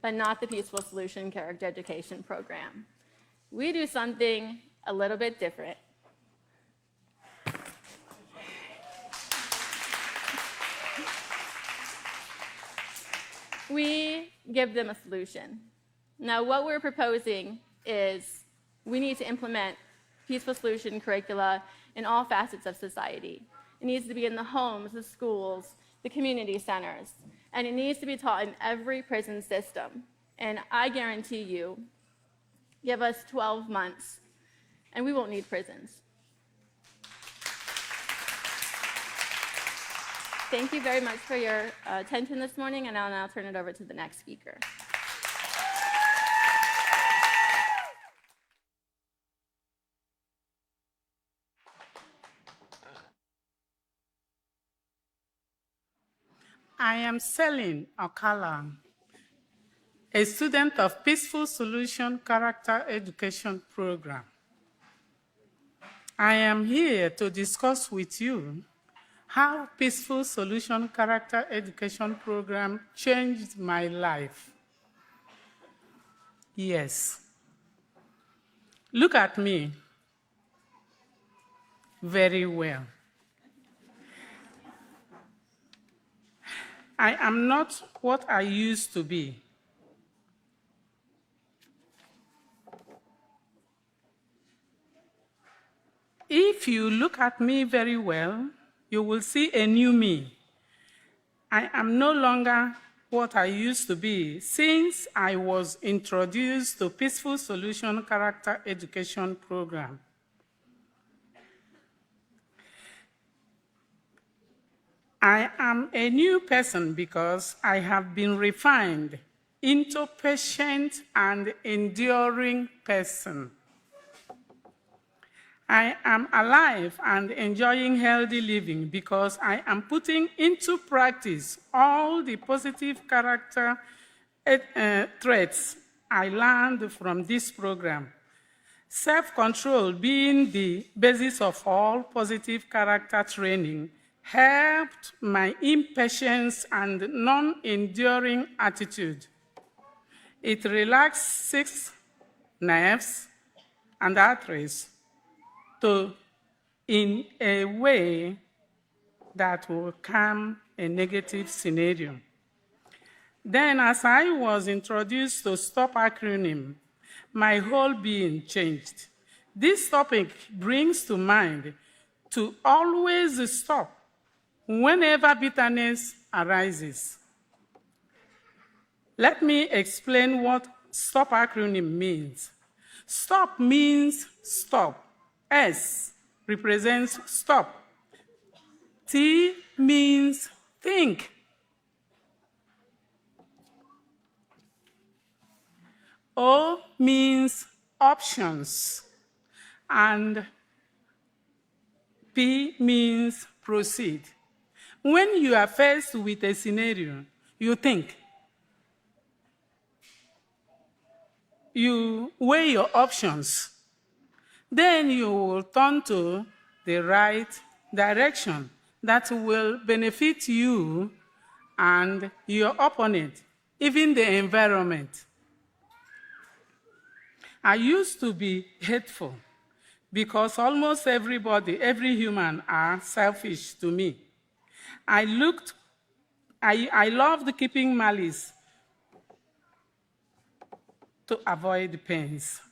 but not the Peaceful Solution Character Education Program. We do something a little bit different. We give them a solution. Now, what we're proposing is we need to implement Peaceful Solution curricula in all facets of society. It needs to be in the homes, the schools, the community centers, and it needs to be taught in every prison system. And I guarantee you, give us 12 months, and we won't need prisons. Thank you very much for your attention this morning, and I'll now turn it over to the next speaker. I am Celine Okala, a student of Peaceful Solution Character Education Program. I am here to discuss with you how Peaceful Solution Character Education Program changed my life. Yes. Look at me very well. I am not what I used to be. If you look at me very well, you will see a new me. I am no longer what I used to be since I was introduced to Peaceful Solution Character Education Program. I am a new person because I have been refined into patient and enduring person. I am alive and enjoying healthy living because I am putting into practice all the positive character traits I learned from this program. Self-control being the basis of all positive character training helped my impatience and non-enduring attitude. It relaxed 6 nerves and arteries in a way that will calm a negative scenario. Then, as I was introduced to STOP acronym, my whole being changed. This topic brings to mind to always stop whenever bitterness arises. Let me explain what STOP acronym means. STOP means stop. S represents stop. T means think. O means options. And P means proceed. When you are faced with a scenario, you think. You weigh your options. Then you will turn to the right direction that will benefit you and your opponent, even the environment. I used to be hateful because almost everybody, every human, are selfish to me. I loved keeping malice to avoid pains.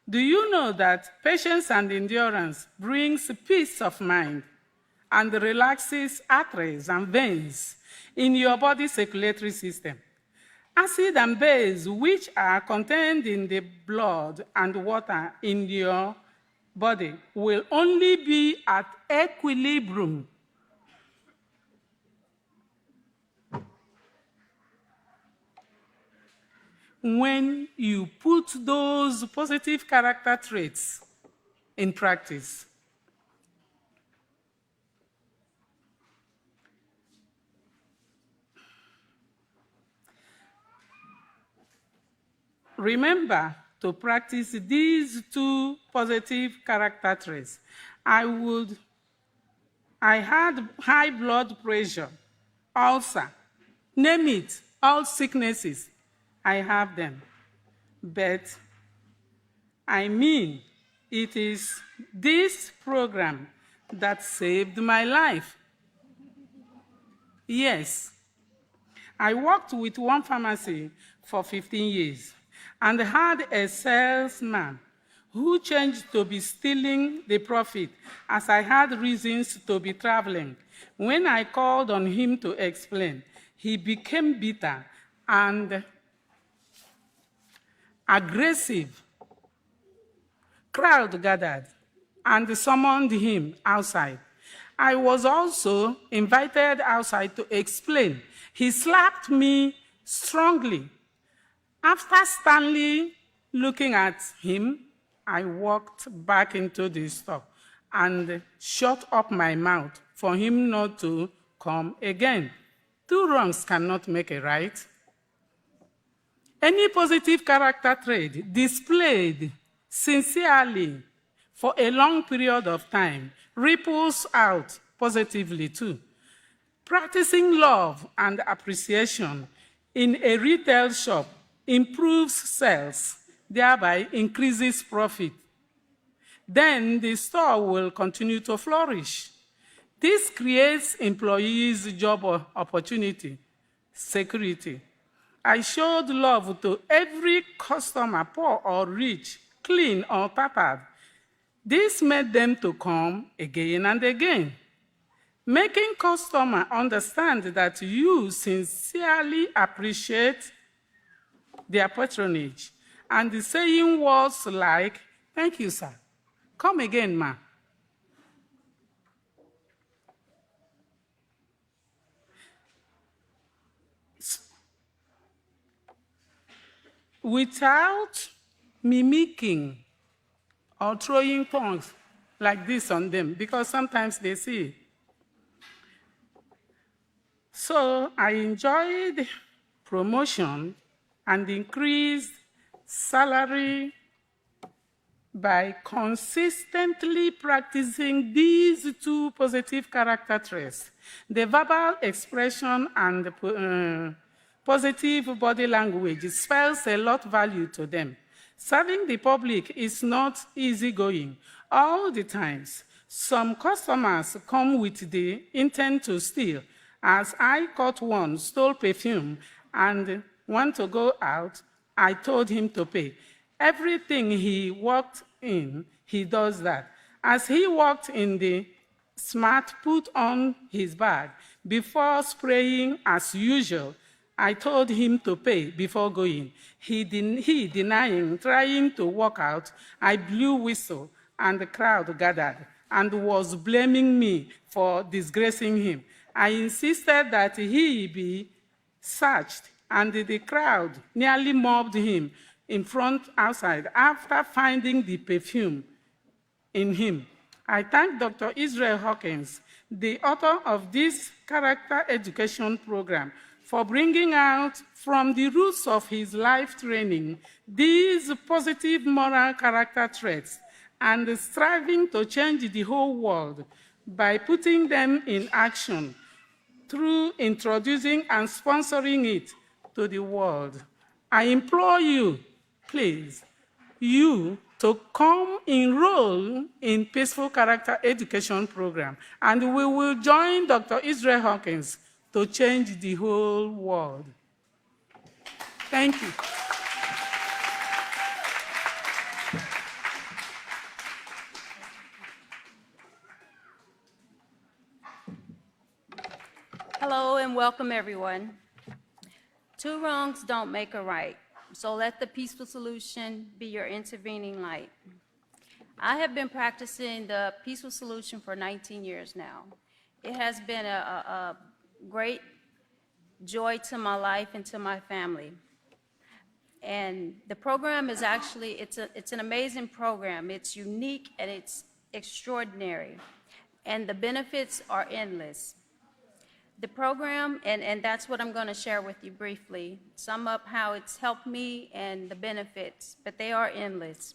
Do you know that patience and endurance brings peace of mind and relaxes arteries and veins in your body circulatory system? Acid and base, which are contained in the blood and water in your body, will only be at equilibrium when you put those positive character traits in practice. Remember to practice these 2 positive character traits. I had high blood pressure, ulcer, Name it, all sicknesses, I have them. But I mean, it is this program that saved my life. Yes, I worked with one pharmacy for 15 years and had a salesman who changed to be stealing the profit as I had reasons to be traveling. When I called on him to explain, he became bitter and aggressive. Crowd gathered and summoned him outside. I was also invited outside to explain. He slapped me strongly. After sternly looking at him, I walked back into the store and shut up my mouth for him not to come again. Two wrongs cannot make a right. Any positive character trait displayed sincerely for a long period of time ripples out positively too. Practicing love and appreciation in a retail shop improves sales, thereby increases profit. Then the store will continue to flourish. This creates employees' job opportunity, security. I showed love to every customer, poor or rich, clean or tattered. This made them to come again and again. Making customers understand that you sincerely appreciate their patronage and saying words like, "Thank you, sir. Come again, ma." Without mimicking or throwing tongues like this on them, because sometimes they see. So I enjoyed promotion and increased salary by consistently practicing these two positive character traits. The verbal expression and the positive body language spells a lot of value to them. Serving the public is not easygoing all the times. Some customers come with the intent to steal, as I caught one stole perfume and want to go out. I told him to pay. Everything he walked in, he does that. As he walked in, the smart put on his bag. Before spraying as usual, I told him to pay before going. He denying, trying to walk out. I blew whistle and the crowd gathered and was blaming me for disgracing him. I insisted that he be searched, and the crowd nearly mobbed him in front outside after finding the perfume in him. I thank Dr. Israel Hawkins, the author of this character education program, for bringing out from the roots of his life training these positive moral character traits and striving to change the whole world by putting them in action through introducing and sponsoring it to the world. I implore you, please, you to come enroll in Peaceful Character Education Program, and we will join Dr. Israel Hawkins to change the whole world. Thank you. Hello and welcome, everyone. Two wrongs don't make a right, so let the peaceful solution be your intervening light. I have been practicing the peaceful solution for 19 years now. It has been a great joy to my life and to my family. And the program is actually, it's an amazing program. It's unique and it's extraordinary. And the benefits are endless. The program, and that's what I'm going to share with you briefly, sum up how it's helped me and the benefits, but they are endless.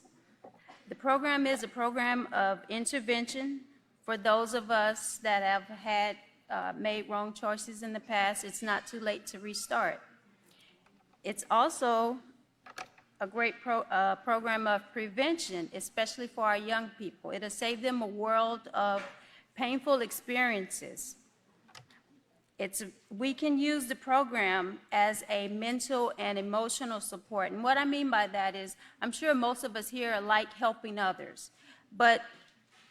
The program is a program of intervention for those of us that have had made wrong choices in the past, it's not too late to restart. It's also a great program of prevention, especially for our young people. It'll save them a world of painful experiences. We can use the program as a mental and emotional support. And what I mean by that is, I'm sure most of us here like helping others, but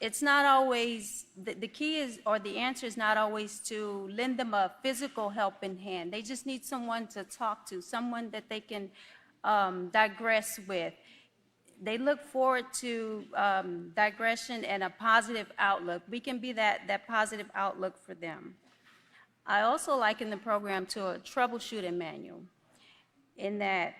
it's not always, the key is, or the answer is not always to lend them a physical helping hand. They just need someone to talk to, someone that they can digress with. They look forward to digression and a positive outlook. We can be that positive outlook for them. I also liken the program to a troubleshooting manual in that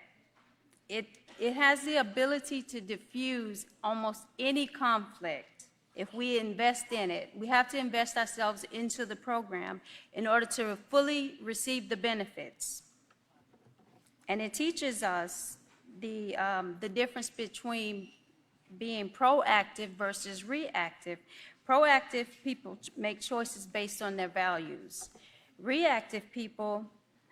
it has the ability to diffuse almost any conflict if we invest in it. We have to invest ourselves into the program in order to fully receive the benefits. And it teaches us the difference between being proactive versus reactive. Proactive people make choices based on their values. Reactive people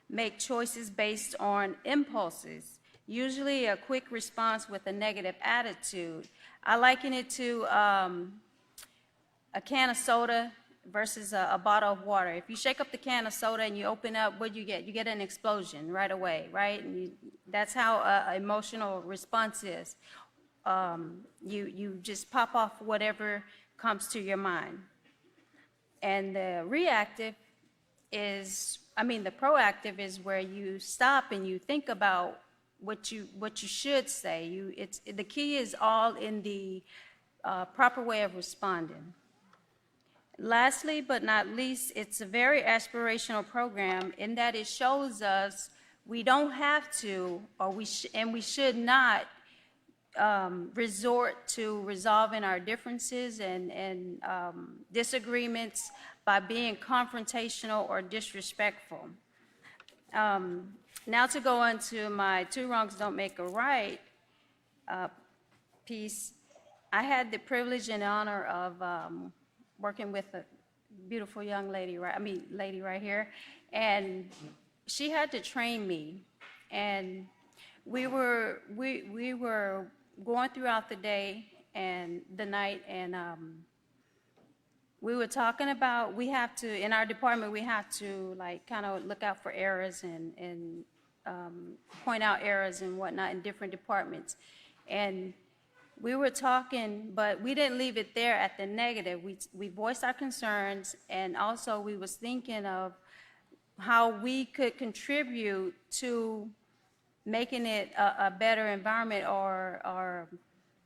make choices based on impulses, usually a quick response with a negative attitude. I liken it to a can of soda versus a bottle of water. If you shake up the can of soda and you open up, what do you get? You get an explosion right away, right? And that's how an emotional response is. You just pop off whatever comes to your mind. And the reactive is, the proactive is where you stop and you think about what you should say. The key is all in the proper way of responding. Lastly, but not least, it's a very aspirational program in that it shows us we don't have to, and we should not resort to resolving our differences and disagreements by being confrontational or disrespectful. Now to go on to my two wrongs don't make a right piece, I had the privilege and honor of working with a beautiful young lady, lady right here, and she had to train me, and we were going throughout the day and the night, and we were talking about, we have to, in our department, we have to kind of look out for errors and point out errors and whatnot in different departments. And we were talking, but we didn't leave it there at the negative. We voiced our concerns, and also we was thinking of how we could contribute to making it a better environment or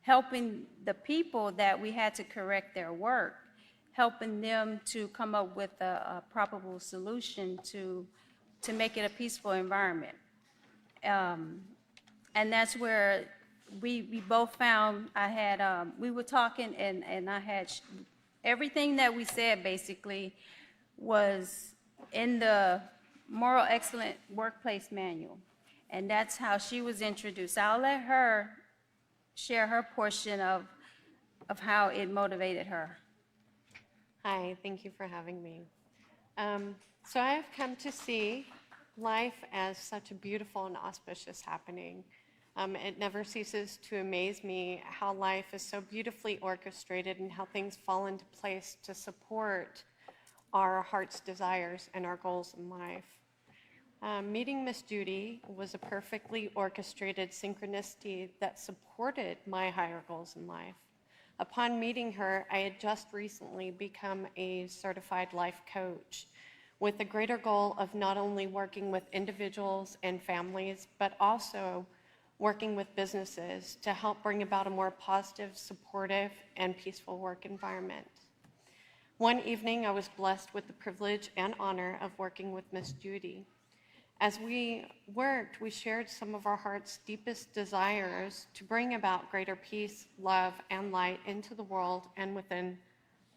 helping the people that we had to correct their work, helping them to come up with a probable solution to make it a peaceful environment. And that's where we both found, we were talking, and I had, everything that we said basically was in the Moral Excellent Workplace Manual. And that's how she was introduced. I'll let her share her portion of how it motivated her. Hi, thank you for having me. So I have come to see life as such a beautiful and auspicious happening. It never ceases to amaze me how life is so beautifully orchestrated and how things fall into place to support our heart's desires and our goals in life. Meeting Miss Judy was a perfectly orchestrated synchronicity that supported my higher goals in life. Upon meeting her, I had just recently become a certified life coach with the greater goal of not only working with individuals and families, but also working with businesses to help bring about a more positive, supportive, and peaceful work environment. One evening, I was blessed with the privilege and honor of working with Miss Judy. As we worked, we shared some of our heart's deepest desires to bring about greater peace, love, and light into the world and within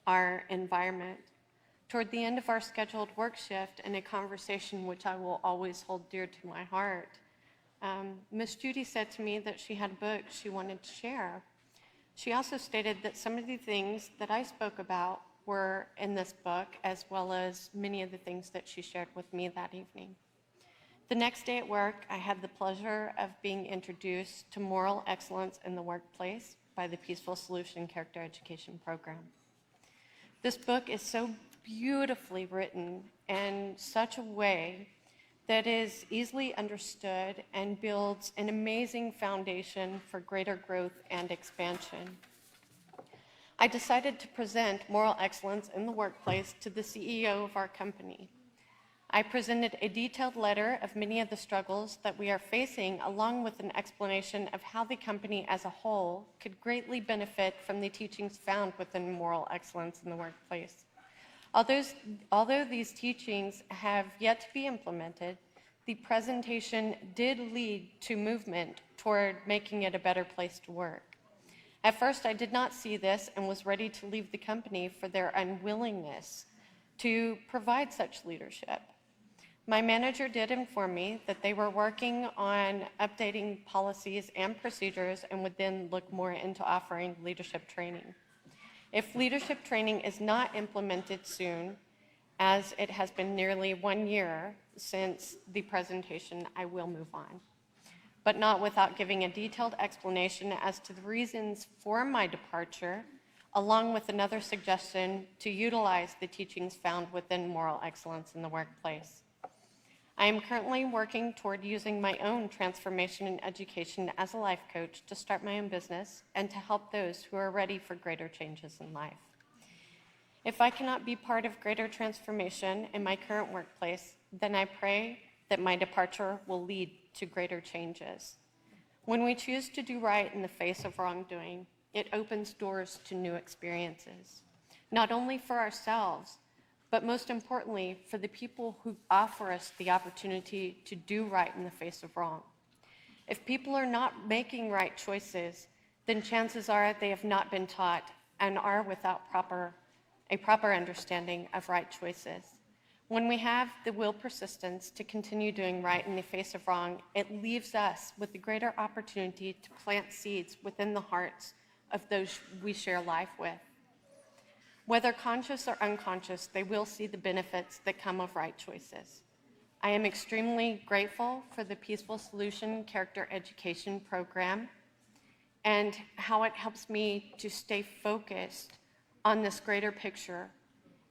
our environment. Toward the end of our scheduled work shift, in a conversation which I will always hold dear to my heart, Miss Judy said to me that she had a book she wanted to share. She also stated that some of the things that I spoke about were in this book, as well as many of the things that she shared with me that evening. The next day at work, I had the pleasure of being introduced to moral excellence in the workplace by the Peaceful Solution Character Education Program. This book is so beautifully written in such a way that is easily understood and builds an amazing foundation for greater growth and expansion. I decided to present moral excellence in the workplace to the CEO of our company. I presented a detailed letter of many of the struggles that we are facing, along with an explanation of how the company as a whole could greatly benefit from the teachings found within moral excellence in the workplace. Although these teachings have yet to be implemented, the presentation did lead to movement toward making it a better place to work. At first, I did not see this and was ready to leave the company for their unwillingness to provide such leadership. My manager did inform me that they were working on updating policies and procedures and would then look more into offering leadership training. If leadership training is not implemented soon, as it has been nearly 1 year since the presentation, I will move on, but not without giving a detailed explanation as to the reasons for my departure, along with another suggestion to utilize the teachings found within moral excellence in the workplace. I am currently working toward using my own transformation in education as a life coach to start my own business and to help those who are ready for greater changes in life. If I cannot be part of greater transformation in my current workplace, then I pray that my departure will lead to greater changes. When we choose to do right in the face of wrongdoing, it opens doors to new experiences, not only for ourselves, but most importantly, for the people who offer us the opportunity to do right in the face of wrong. If people are not making right choices, then chances are they have not been taught and are without a proper understanding of right choices. When we have the will persistence to continue doing right in the face of wrong, it leaves us with the greater opportunity to plant seeds within the hearts of those we share life with. Whether conscious or unconscious, they will see the benefits that come of right choices. I am extremely grateful for the Peaceful Solution Character Education Program and how it helps me to stay focused on this greater picture.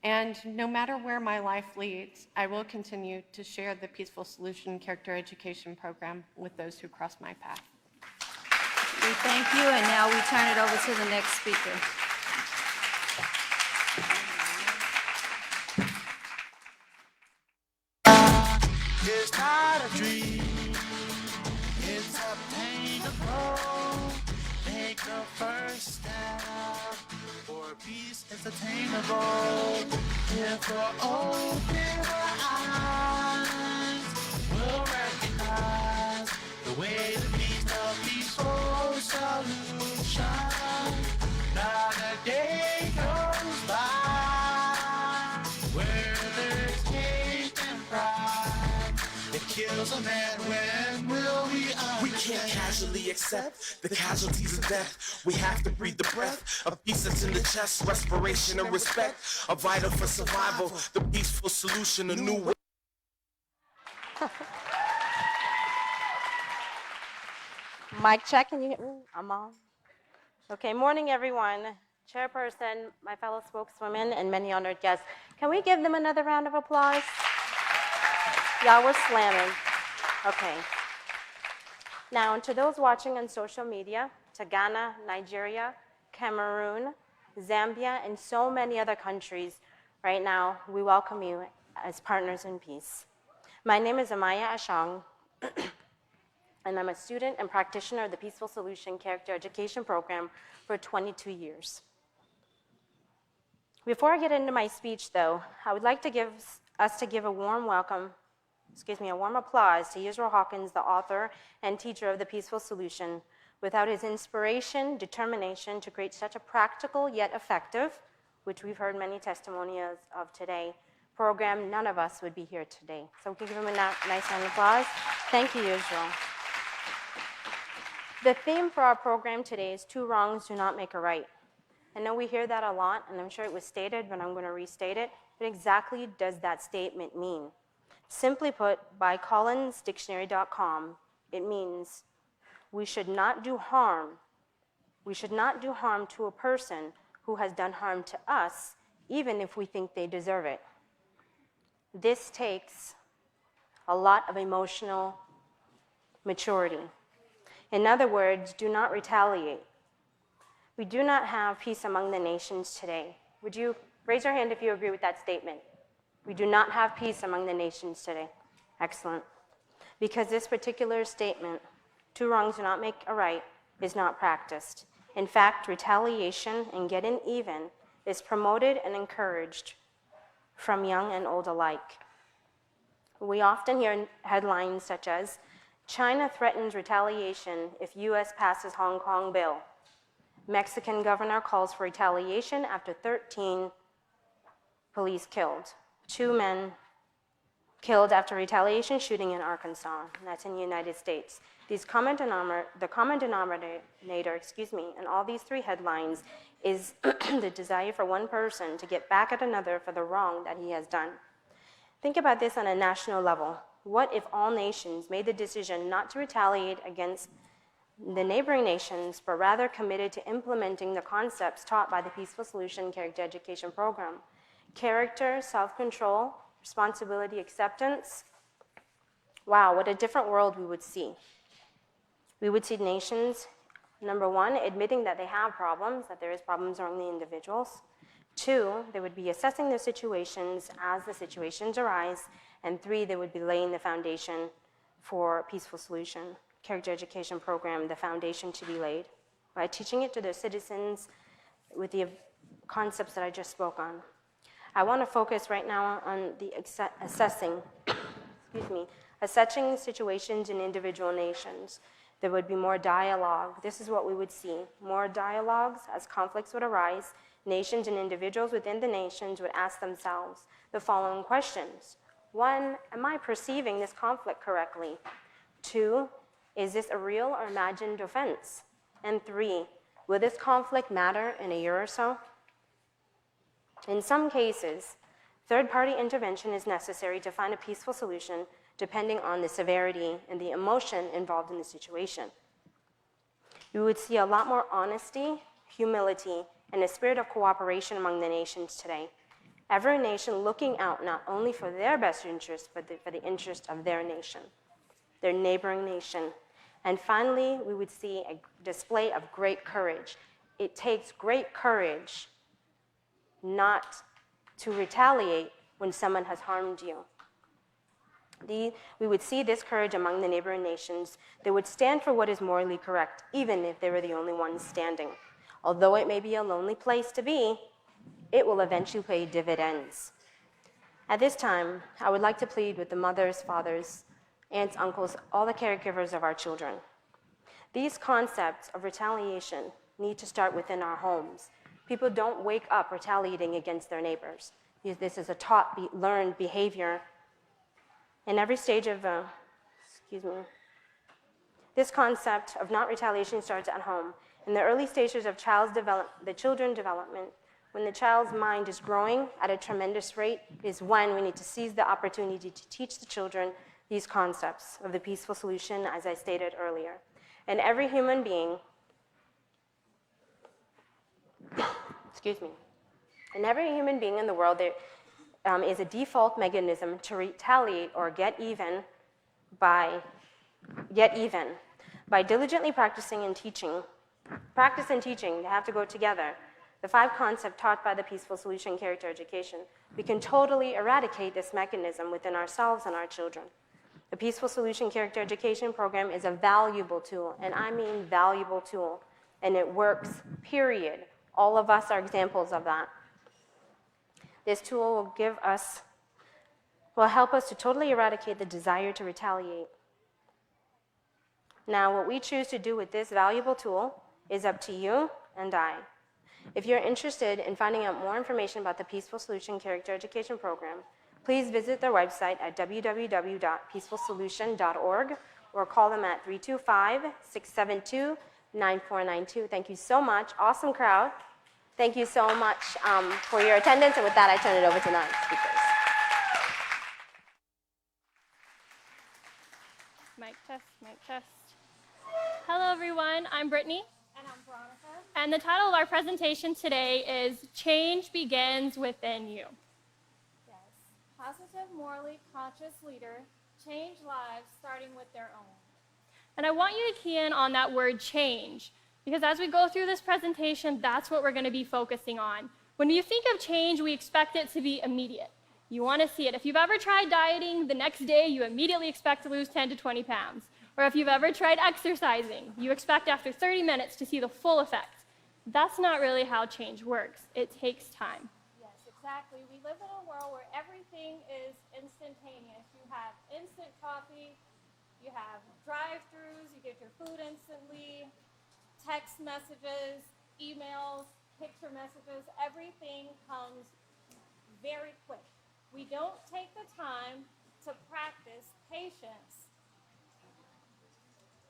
And no matter where my life leads, I will continue to share the Peaceful Solution Character Education Program with those who cross my path. We thank you, and now we turn it over to the next speaker. It's not a dream, it's obtainable. Take the first step, for peace is attainable. If we're open our eyes, we'll recognize the way to meet the peaceful solution. Not a day goes by where there's hate and pride. It kills a man. When will we understand? We can't casually accept the casualties of death. We have to breathe the breath of peace that's in the chest. Respiration and respect are vital for survival. The peaceful solution, a new way. Mic check, can you hear me? I'm on. Okay, morning everyone. Chairperson, my fellow spokeswomen, and many honored guests. Can we give them another round of applause? Y'all were slamming. Okay. Now, to those watching on social media, to Ghana, Nigeria, Cameroon, Zambia, and so many other countries, right now, we welcome you as partners in peace. My name is Amaya Ashong, and I'm a student and practitioner of the Peaceful Solution Character Education Program for 22 years. Before I get into my speech, though, I would like to give a warm applause to Israel Hawkins, the author and teacher of the Peaceful Solution. Without his inspiration, determination to create such a practical yet effective, which we've heard many testimonials of today, program, none of us would be here today. So we can give him a nice round of applause. Thank you, Israel. The theme for our program today is 2 wrongs do not make a right. I know we hear that a lot, and I'm sure it was stated, but I'm going to restate it. What exactly does that statement mean? Simply put, by collinsdictionary.com, it means we should not do harm. We should not do harm to a person who has done harm to us, even if we think they deserve it. This takes a lot of emotional maturity. In other words, do not retaliate. We do not have peace among the nations today. Would you raise your hand if you agree with that statement? We do not have peace among the nations today. Excellent. Because this particular statement, two wrongs do not make a right, is not practiced. In fact, retaliation and getting even is promoted and encouraged from young and old alike. We often hear headlines such as, China threatens retaliation if U.S. passes Hong Kong bill. Mexican governor calls for retaliation after 13 police killed. 2 men killed after retaliation shooting in Arkansas, and that's in the United States. The common denominator, in all these 3 headlines is the desire for one person to get back at another for the wrong that he has done. Think about this on a national level. What if all nations made the decision not to retaliate against the neighboring nations, but rather committed to implementing the concepts taught by the Peaceful Solution Character Education Program? Character, self-control, responsibility, acceptance. Wow, what a different world we would see. We would see nations, number 1, admitting that they have problems, that there is problems among the individuals. 2, they would be assessing their situations as the situations arise. And 3, they would be laying the foundation for Peaceful Solution Character Education Program, the foundation to be laid, by teaching it to their citizens with the concepts that I just spoke on. I want to focus right now on the assessing situations in individual nations. There would be more dialogue. This is what we would see. More dialogues as conflicts would arise. Nations and individuals within the nations would ask themselves the following questions. 1, am I perceiving this conflict correctly? 2, is this a real or imagined offense? And 3, will this conflict matter in a year or so? In some cases, third-party intervention is necessary to find a peaceful solution depending on the severity and the emotion involved in the situation. You would see a lot more honesty, humility, and a spirit of cooperation among the nations today. Every nation looking out not only for their best interest, but for the interest of their nation, their neighboring nation. And finally, we would see a display of great courage. It takes great courage not to retaliate when someone has harmed you. We would see this courage among the neighboring nations. They would stand for what is morally correct, even if they were the only ones standing. Although it may be a lonely place to be, it will eventually pay dividends. At this time, I would like to plead with the mothers, fathers, aunts, uncles, all the caregivers of our children. These concepts of retaliation need to start within our homes. People don't wake up retaliating against their neighbors. This is a taught, learned behavior in every stage of, This concept of not retaliation starts at home. In the early stages of the children's development, when the child's mind is growing at a tremendous rate, is when we need to seize the opportunity to teach the children these concepts of the peaceful solution, as I stated earlier. And every human being, in every human being in the world, there is a default mechanism to retaliate or get even by diligently practicing and teaching. Practice and teaching, they have to go together. The 5 concepts taught by the Peaceful Solution Character Education, we can totally eradicate this mechanism within ourselves and our children. The Peaceful Solution Character Education Program is a valuable tool, and I mean valuable tool, and it works, period. All of us are examples of that. This tool will help us to totally eradicate the desire to retaliate. Now, what we choose to do with this valuable tool is up to you and I. If you're interested in finding out more information about the Peaceful Solution Character Education Program, please visit their website at www.peacefulsolution.org or call them at 325-672-9492. Thank you so much. Awesome crowd. Thank you so much for your attendance, and with that, I turn it over to non-speakers. Mic test, mic test. Hello, everyone. I'm Brittany. And I'm Veronica. And the title of our presentation today is Change Begins Within You. Yes. Positive, morally conscious leader change lives starting with their own. And I want you to key in on that word change, because as we go through this presentation, that's what we're going to be focusing on. When you think of change, we expect it to be immediate. You want to see it. If you've ever tried dieting, the next day you immediately expect to lose 10 to 20 pounds. Or if you've ever tried exercising, you expect after 30 minutes to see the full effect. That's not really how change works. It takes time. Yes, exactly. We live in a world where everything is instantaneous. You have instant coffee, you have drive-thrus, you get your food instantly, text messages, emails, picture messages, everything comes very quick. We don't take the time to practice patience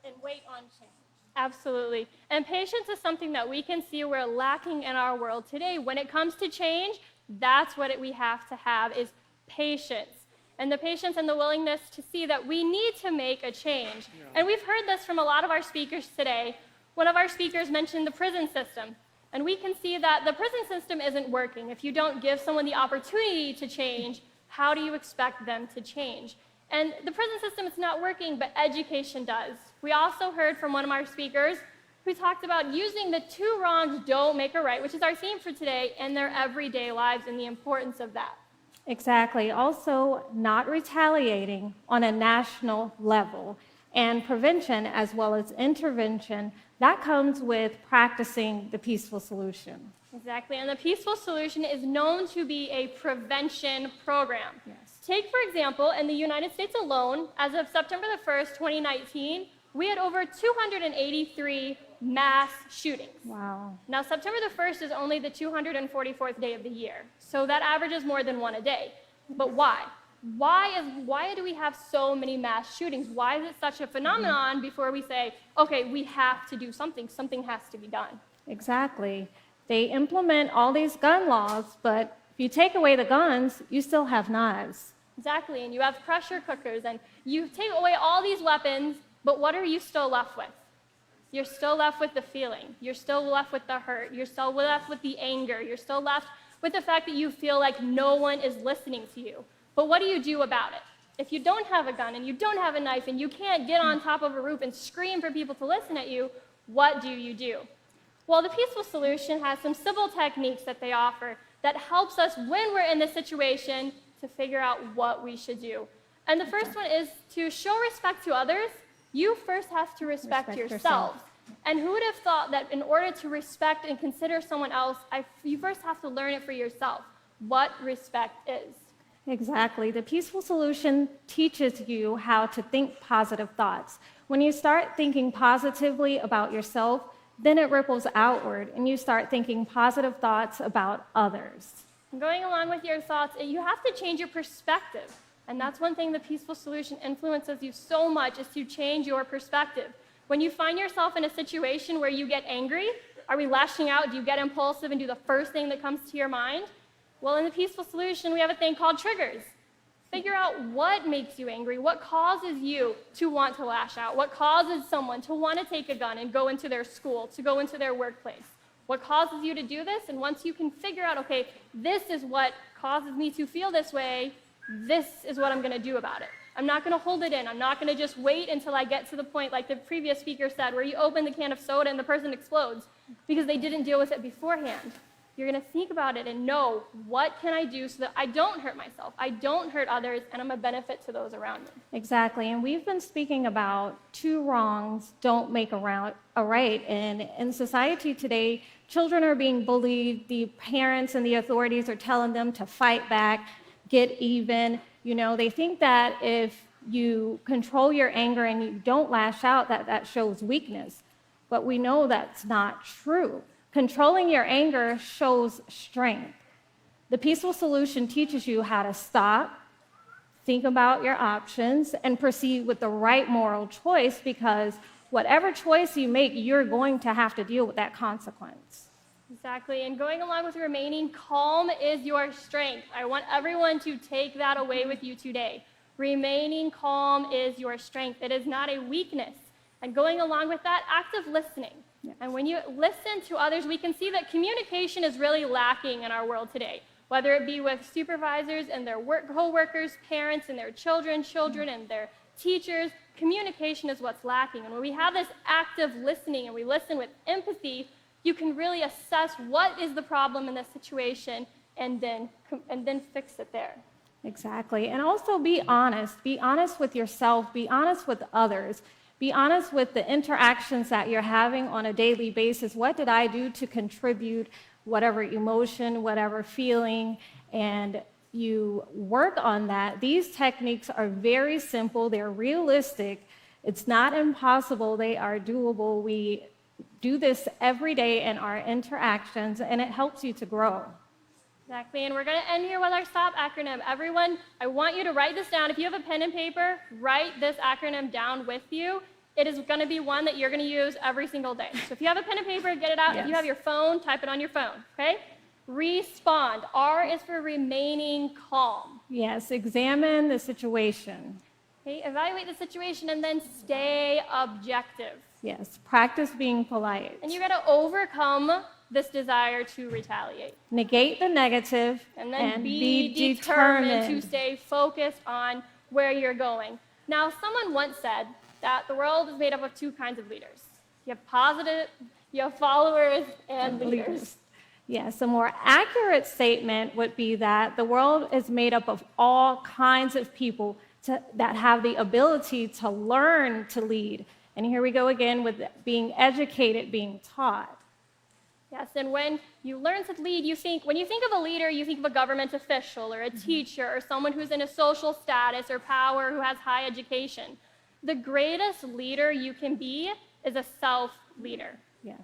and wait on change. Absolutely. And patience is something that we can see we're lacking in our world today. When it comes to change, that's what we have to have is patience. And the patience and the willingness to see that we need to make a change. And we've heard this from a lot of our speakers today. One of our speakers mentioned the prison system. And we can see that the prison system isn't working. If you don't give someone the opportunity to change, how do you expect them to change? And the prison system is not working, but education does. We also heard from one of our speakers who talked about using the two wrongs don't make a right, which is our theme for today, in their everyday lives and the importance of that. Exactly. Also, not retaliating on a national level. And prevention as well as intervention, that comes with practicing the peaceful solution. Exactly. And the peaceful solution is known to be a prevention program. Yes. Take, for example, in the United States alone, as of September the 1st, 2019, we had over 283 mass shootings. Wow. Now, September the 1st is only the 244th day of the year, so that averages more than one a day. But why? Why do we have so many mass shootings? Why is it such a phenomenon before we say, okay, we have to do something, something has to be done? Exactly. They implement all these gun laws, but if you take away the guns, you still have knives. Exactly, and you have pressure cookers, and you take away all these weapons, but what are you still left with? You're still left with the feeling. You're still left with the hurt. You're still left with the anger. You're still left with the fact that you feel like no one is listening to you. But what do you do about it? If you don't have a gun and you don't have a knife and you can't get on top of a roof and scream for people to listen at you, what do you do? Well, the Peaceful Solution has some simple techniques that they offer that helps us when we're in this situation to figure out what we should do. And the first one is to show respect to others. You first have to respect yourself. And who would have thought that in order to respect and consider someone else, you first have to learn it for yourself, what respect is. Exactly. The Peaceful Solution teaches you how to think positive thoughts. When you start thinking positively about yourself, then it ripples outward and you start thinking positive thoughts about others. Going along with your thoughts, you have to change your perspective. And that's one thing the Peaceful Solution influences you so much is to change your perspective. When you find yourself in a situation where you get angry, are we lashing out? Do you get impulsive and do the first thing that comes to your mind? Well, in the Peaceful Solution, we have a thing called triggers. Figure out what makes you angry, what causes you to want to lash out, what causes someone to want to take a gun and go into their school, to go into their workplace. What causes you to do this? And once you can figure out, okay, this is what causes me to feel this way, this is what I'm going to do about it. I'm not going to hold it in. I'm not going to just wait until I get to the point, like the previous speaker said, where you open the can of soda and the person explodes because they didn't deal with it beforehand. You're going to think about it and know, what can I do so that I don't hurt myself, I don't hurt others, and I'm a benefit to those around me. Exactly. And we've been speaking about two wrongs don't make a right. And in society today, children are being bullied. The parents and the authorities are telling them to fight back, get even. You know, they think that if you control your anger and you don't lash out, that shows weakness. But we know that's not true. Controlling your anger shows strength. The Peaceful Solution teaches you how to stop, think about your options, and proceed with the right moral choice, because whatever choice you make, you're going to have to deal with that consequence. Exactly, and going along with remaining calm is your strength. I want everyone to take that away with you today. Remaining calm is your strength. It is not a weakness. And going along with that, active listening. Yes. And when you listen to others, we can see that communication is really lacking in our world today, whether it be with supervisors and their co-workers, parents and their children and their teachers. Communication is what's lacking. And when we have this active listening and we listen with empathy, you can really assess what is the problem in this situation and then fix it there. Exactly. And also be honest. Be honest with yourself. Be honest with others. Be honest with the interactions that you're having on a daily basis. What did I do to contribute whatever emotion, whatever feeling, and you work on that. These techniques are very simple. They're realistic. It's not impossible. They are doable. We do this every day in our interactions, and it helps you to grow. Exactly, and we're going to end here with our STOP acronym. Everyone, I want you to write this down. If you have a pen and paper, write this acronym down with you. It is going to be one that you're going to use every single day. So if you have a pen and paper, get it out. Yes. If you have your phone, type it on your phone, okay? Respond. R is for remaining calm. Yes, examine the situation. Okay, evaluate the situation and then stay objective. Yes, practice being polite. And you got to overcome this desire to retaliate. Negate the negative and then be determined to stay focused on where you're going. Now, someone once said that the world is made up of two kinds of leaders. You have positive, you have followers and leaders. Yes, a more accurate statement would be that the world is made up of all kinds of people that have the ability to learn to lead. And here we go again with being educated, being taught. Yes, and when you learn to lead, when you think of a leader, you think of a government official or a teacher or someone who's in a social status or power who has high education. The greatest leader you can be is a self-leader. Yes.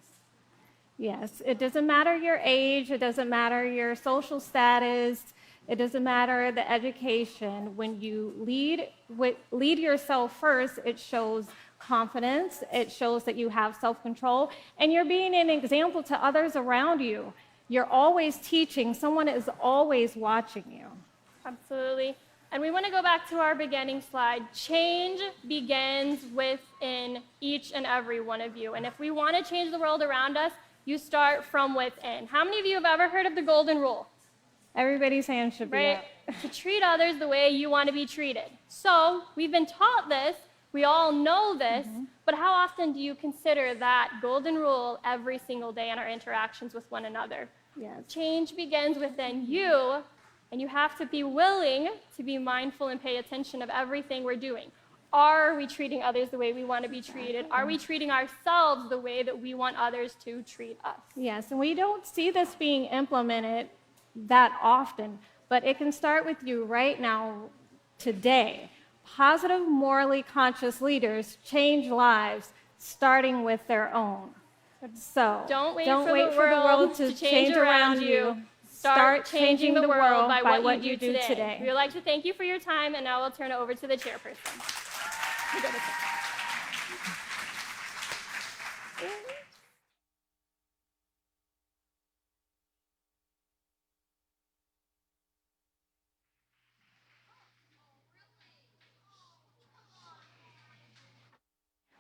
Yes, it doesn't matter your age, it doesn't matter your social status, it doesn't matter the education. When you lead yourself first, it shows confidence, it shows that you have self-control, and you're being an example to others around you. You're always teaching, someone is always watching you. Absolutely. And we want to go back to our beginning slide. Change begins within each and every one of you. And if we want to change the world around us, you start from within. How many of you have ever heard of the golden rule? Everybody's hand should be up. To treat others the way you want to be treated. So we've been taught this, we all know this, but how often do you consider that golden rule every single day in our interactions with one another? Yes. Change begins within you, and you have to be willing to be mindful and pay attention of everything we're doing. Are we treating others the way we want to be treated? Are we treating ourselves the way that we want others to treat us? Yes, and we don't see this being implemented that often, but it can start with you right now, today. Positive, morally conscious leaders change lives, starting with their own. So don't wait for the world to change around you. Start changing the world by what you do today. We would like to thank you for your time, and now we'll turn it over to the chairperson.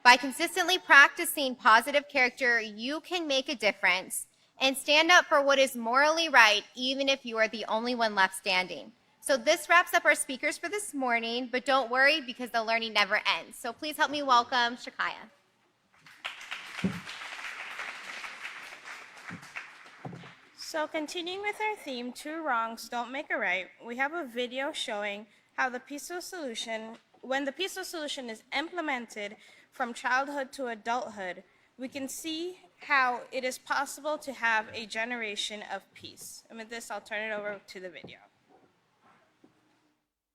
By consistently practicing positive character, you can make a difference and stand up for what is morally right, even if you are the only one left standing. So this wraps up our speakers for this morning, but don't worry because the learning never ends. So please help me welcome Shakaya. So continuing with our theme, two wrongs don't make a right, we have a video showing how the peaceful solution, when the peaceful solution is implemented from childhood to adulthood, we can see how it is possible to have a generation of peace. And with this, I'll turn it over to the video.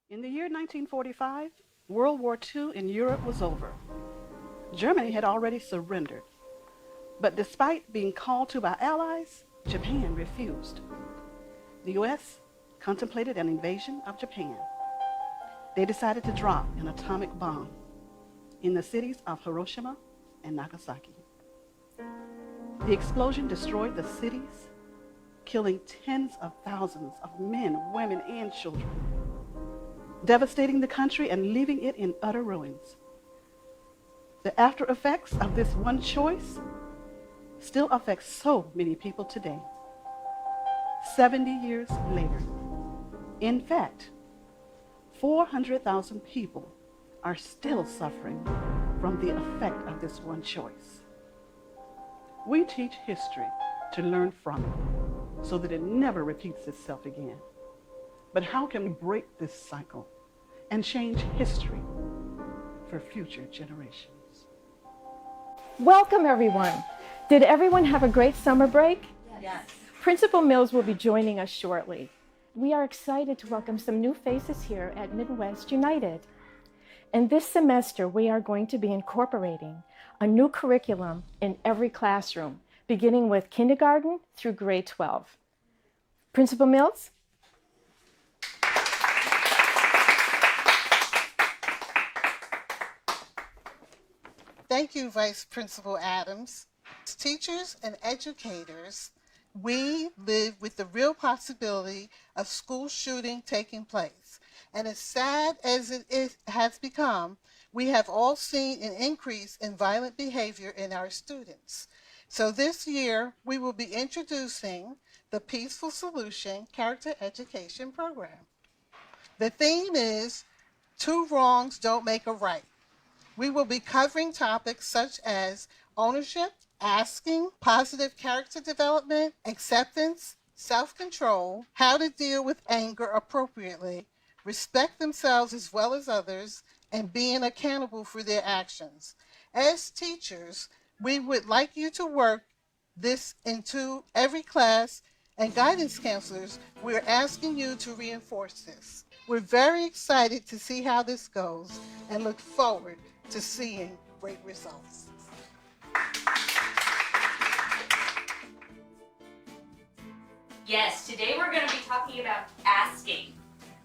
In the year 1945, World War II in Europe was over. Germany had already surrendered. But despite being called to by allies, Japan refused. The U.S. contemplated an invasion of Japan. They decided to drop an atomic bomb in the cities of Hiroshima and Nagasaki. The explosion destroyed the cities, killing tens of thousands of men, women, and children, devastating the country and leaving it in utter ruins. The after effects of this one choice still affect so many people today, 70 years later. In fact, 400,000 people are still suffering from the effect of this one choice. We teach history to learn from it so that it never repeats itself again. But how can we break this cycle and change history for future generations? Welcome, everyone. Did everyone have a great summer break? Yes. Principal Mills will be joining us shortly. We are excited to welcome some new faces here at Midwest United. And this semester, we are going to be incorporating a new curriculum in every classroom, beginning with kindergarten through grade 12. Principal Mills? Thank you, Vice Principal Adams. As teachers and educators, we live with the real possibility of school shooting taking place. And as sad as it has become, we have all seen an increase in violent behavior in our students. So this year, we will be introducing the Peaceful Solution Character Education Program. The theme is, 2 wrongs don't make a right. We will be covering topics such as ownership, asking, positive character development, acceptance, self-control, how to deal with anger appropriately, respect themselves as well as others, and being accountable for their actions. As teachers, we would like you to work this into every class, and guidance counselors, we're asking you to reinforce this. We're very excited to see how this goes and look forward to seeing great results. Yes, today we're going to be talking about asking.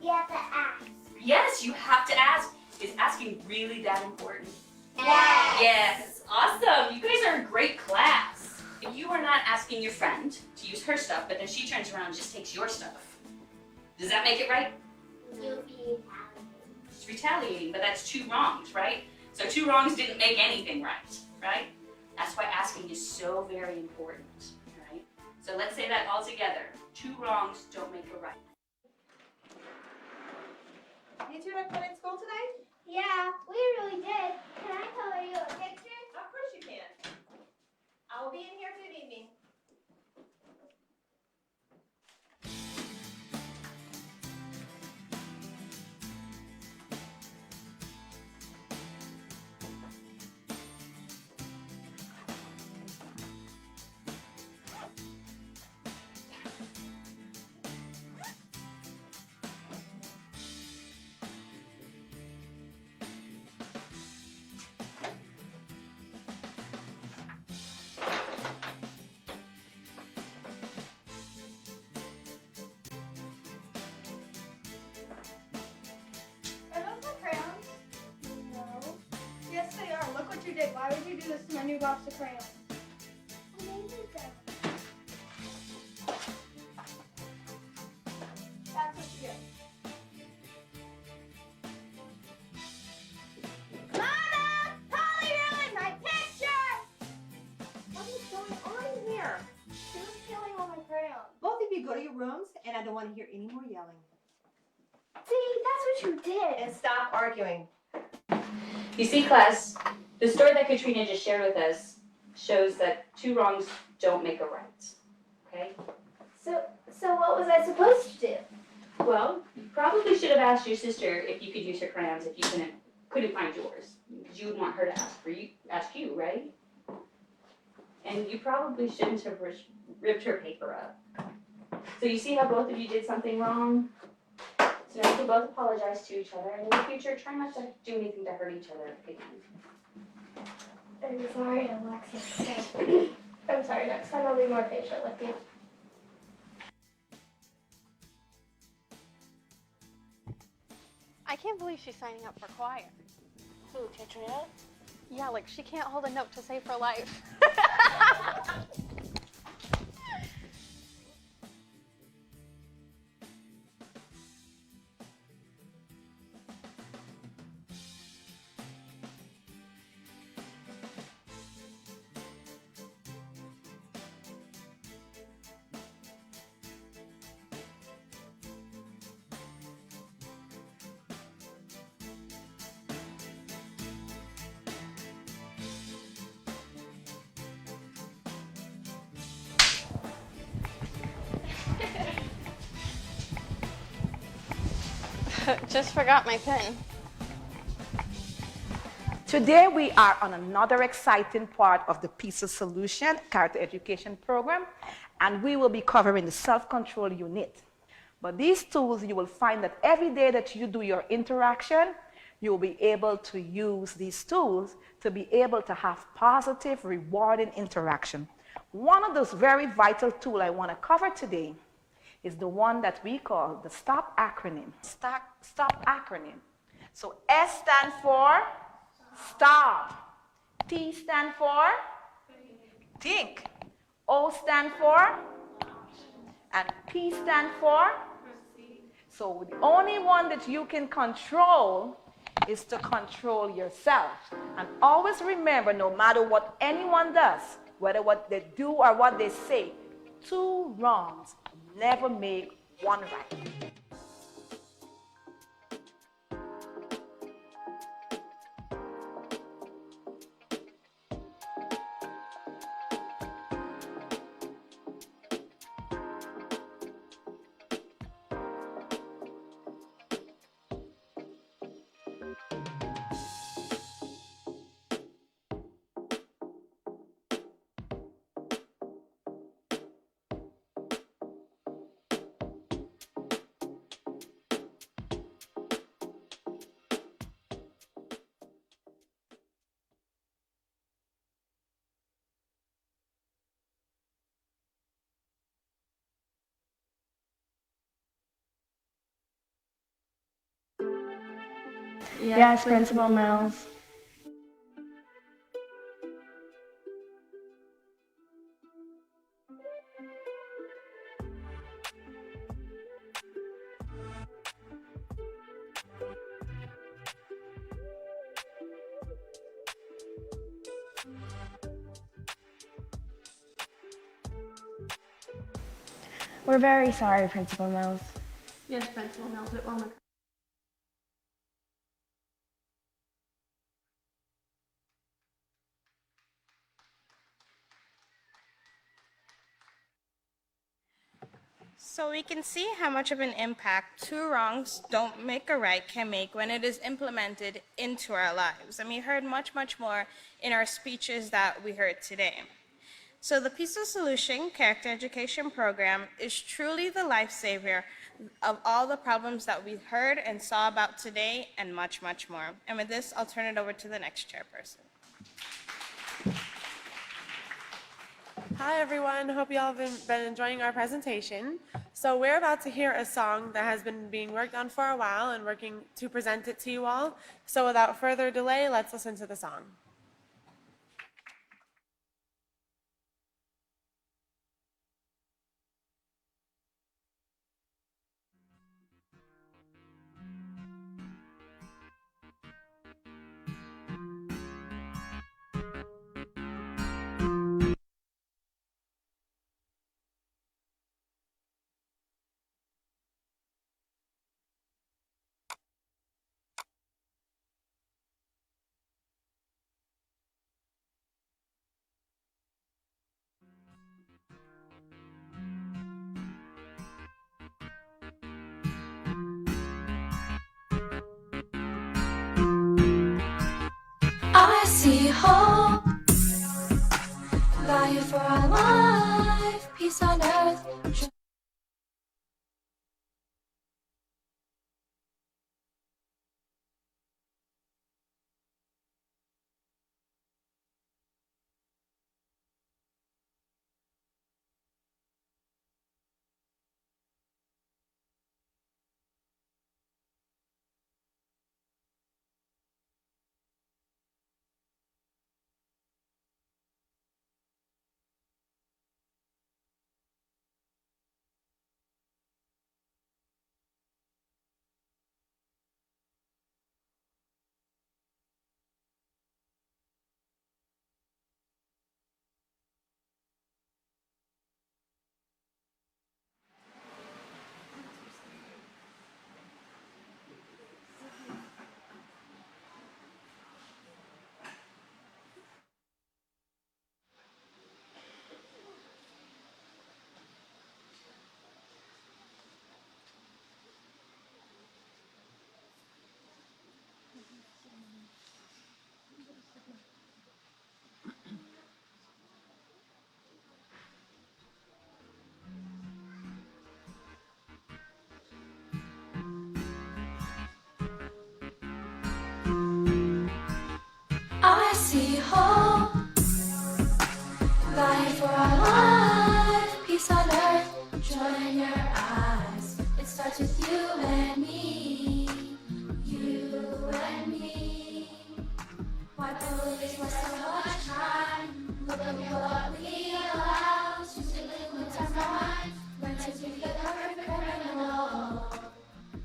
You have to ask. Yes, you have to ask. Is asking really that important? Yes. Yes, awesome. You guys are a great class. If you are not asking your friend to use her stuff, but then she turns around and just takes your stuff, does that make it right? You'll be It's retaliating, but that's 2 wrongs, right? So 2 wrongs didn't make anything right? That's why asking is so very important, right? So let's say that all together. 2 wrongs don't make a right. You two have fun in school today? Yeah, we really did. Can I color you a picture? Of course you can. I will be in here through the evening. you did. Why would you do this to my new box of crayons? That's what you get. Mama! Polly ruined my picture! What is going on here? She was stealing all my crayons. Both of you go to your rooms, and I don't want to hear any more yelling. See, that's what you did. And stop arguing. You see, class, the story that Katrina just shared with us shows that two wrongs don't make a right, okay? So what was I supposed to do? Well, you probably should have asked your sister if you could use her crayons if you couldn't find yours, because you would want her to ask you, right? And you probably shouldn't have ripped her paper up. So you see how both of you did something wrong? So now you can both apologize to each other, and in the future, try not to do anything to hurt each other again. I'm sorry, Alexis. I'm sorry, next time I'll be more patient with you. I can't believe she's signing up for choir. Who, Katrina? Yeah, like she can't hold a note to save her life. Just forgot my pen. Today we are on another exciting part of the Pieces Solution Character Education Program, and we will be covering the self-control unit. But these tools, you will find that every day that you do your interaction, you'll be able to use these tools to be able to have positive, rewarding interaction. One of those very vital tools I want to cover today is the one that we call the STOP acronym. Stop acronym. So S stands for stop. T stands for think. O stands for and P stands for proceed. So the only one that you can control is to control yourself. And always remember, no matter what anyone does, whether what they do or what they say, 2 wrongs never make 1 right. Yes, Principal Mills. We're very sorry, Principal Mills. Yes, Principal Mills, it won't occur. So we can see how much of an impact 2 wrongs don't make a right can make when it is implemented into our lives. And we heard much, much more in our speeches that we heard today. So the Peaceful Solution Character Education Program is truly the lifesaver of all the problems that we heard and saw about today and much, much more. And with this, I'll turn it over to the next chairperson. Hi everyone, hope you all have been enjoying our presentation. So we're about to hear a song that has been being worked on for a while and working to present it to you all. So without further delay, let's listen to the song. I see hope, value for our life, peace on earth. waste so much time. Look at what we allow to influence our mind. Learn to be the perfect criminal,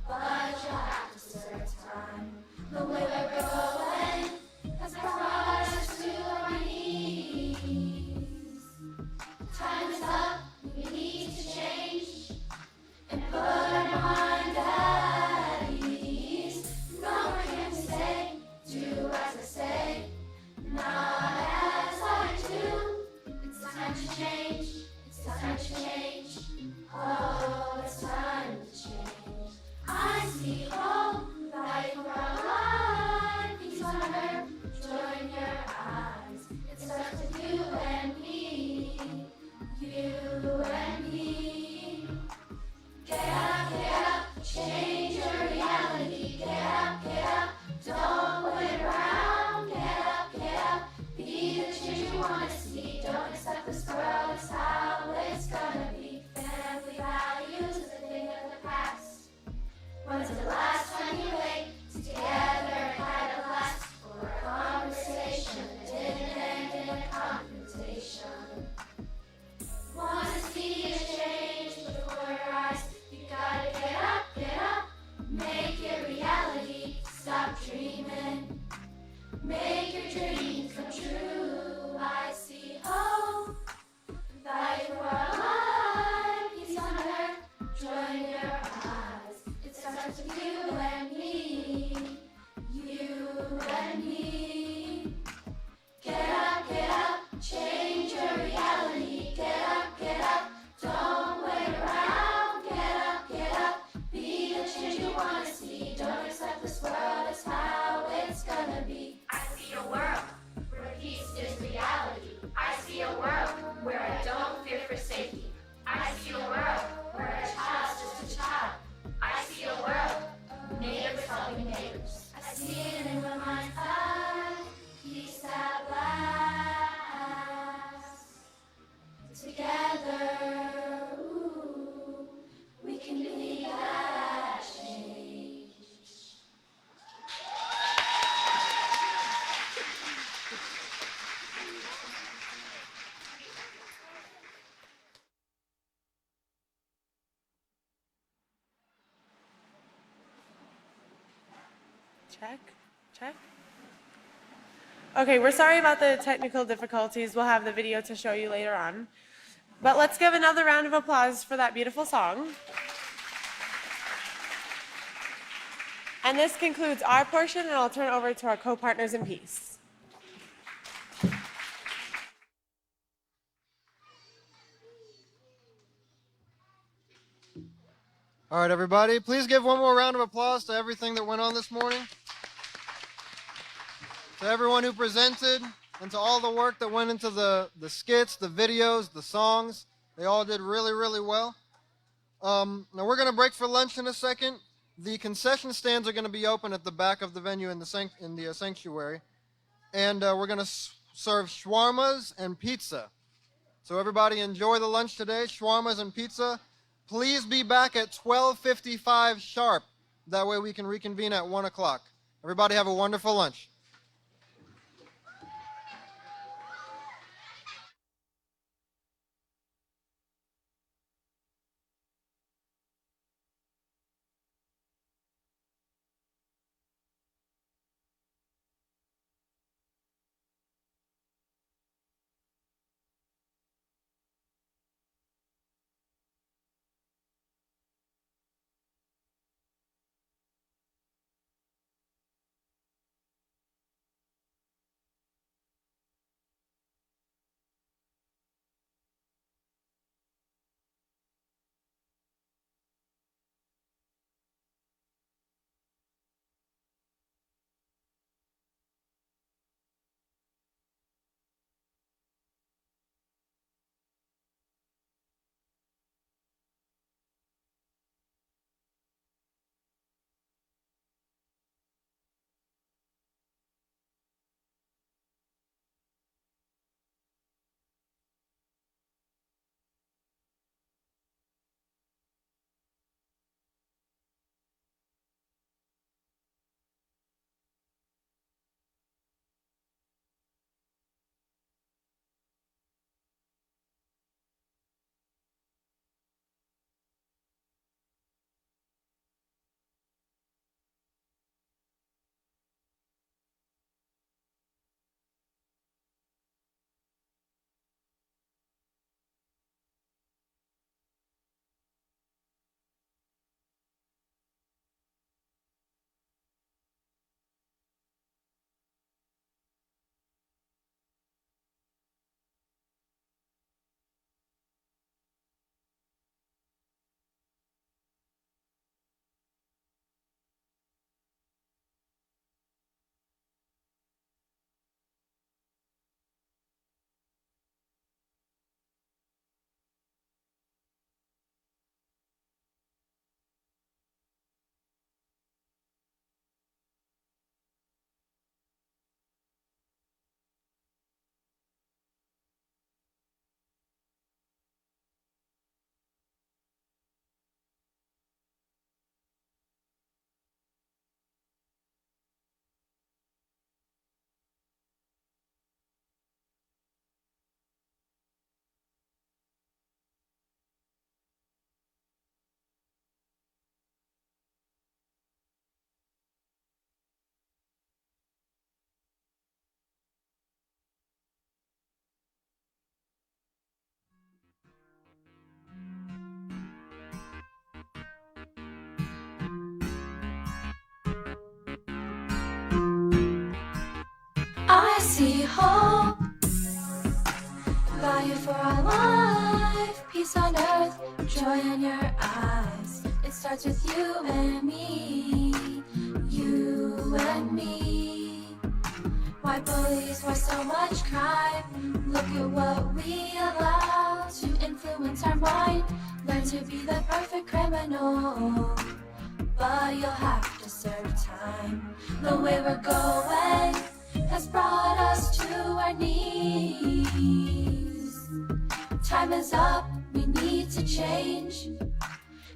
but you have to serve time. The way we're going has brought us to our knees. Time is up, we need to change and put our mind at ease. No more can we say, do as I say, not as I do. It's time to change, it's time to change. Oh, it's time to change. I see hope, light for our life, peace on earth, joy in your eyes. It starts with you and me, you and me. Get up, change your reality. Get up, don't wait around. Get up, be the change you want to see. Don't accept this world is how it's gonna be. Family values is a thing of the past. When's the last time you ate together and had a blast? Or a conversation that didn't end in a confrontation? Wanna see a change before your eyes? You gotta get up, make it reality. Stop dreaming, make your dreams come true. I see hope, light for our life, peace on earth, joy in your eyes. It starts with you and me, you and me. Get up, change your reality. Get up, don't wait around. Get up, be the change you want to see. Don't accept this world as how it's gonna be. I see a world where peace is reality. I see a world where I don't fear for safety. I see a world where a child's just a child. I see a world of neighbors helping neighbors. I see it in my mind's eye. Peace at last. Together, ooh, we can be that change. Check, check. Okay, we're sorry about the technical difficulties. We'll have the video to show you later on. But let's give another round of applause for that beautiful song. And this concludes our portion, and I'll turn it over to our co-partners in peace. All right, everybody, please give one more round of applause to everything that went on this morning. To everyone who presented, and to all the work that went into the skits, the videos, the songs. They all did really, really well. Now we're going to break for lunch in a second. The concession stands are going to be open at the back of the venue in the sanctuary. And we're going to serve shawarmas and pizza. So everybody enjoy the lunch today, shawarmas and pizza. Please be back at 12:55 sharp. That way we can reconvene at 1 o'clock. Everybody have a wonderful lunch. see hope, value for our life, peace on earth, joy in your eyes. It starts with you and me, you and me. Why bullies, why so much crime? Look at what we allow to influence our mind. Learn to be the perfect criminal, but you'll have to serve time. The way we're going has brought us to our knees. Time is up, we need to change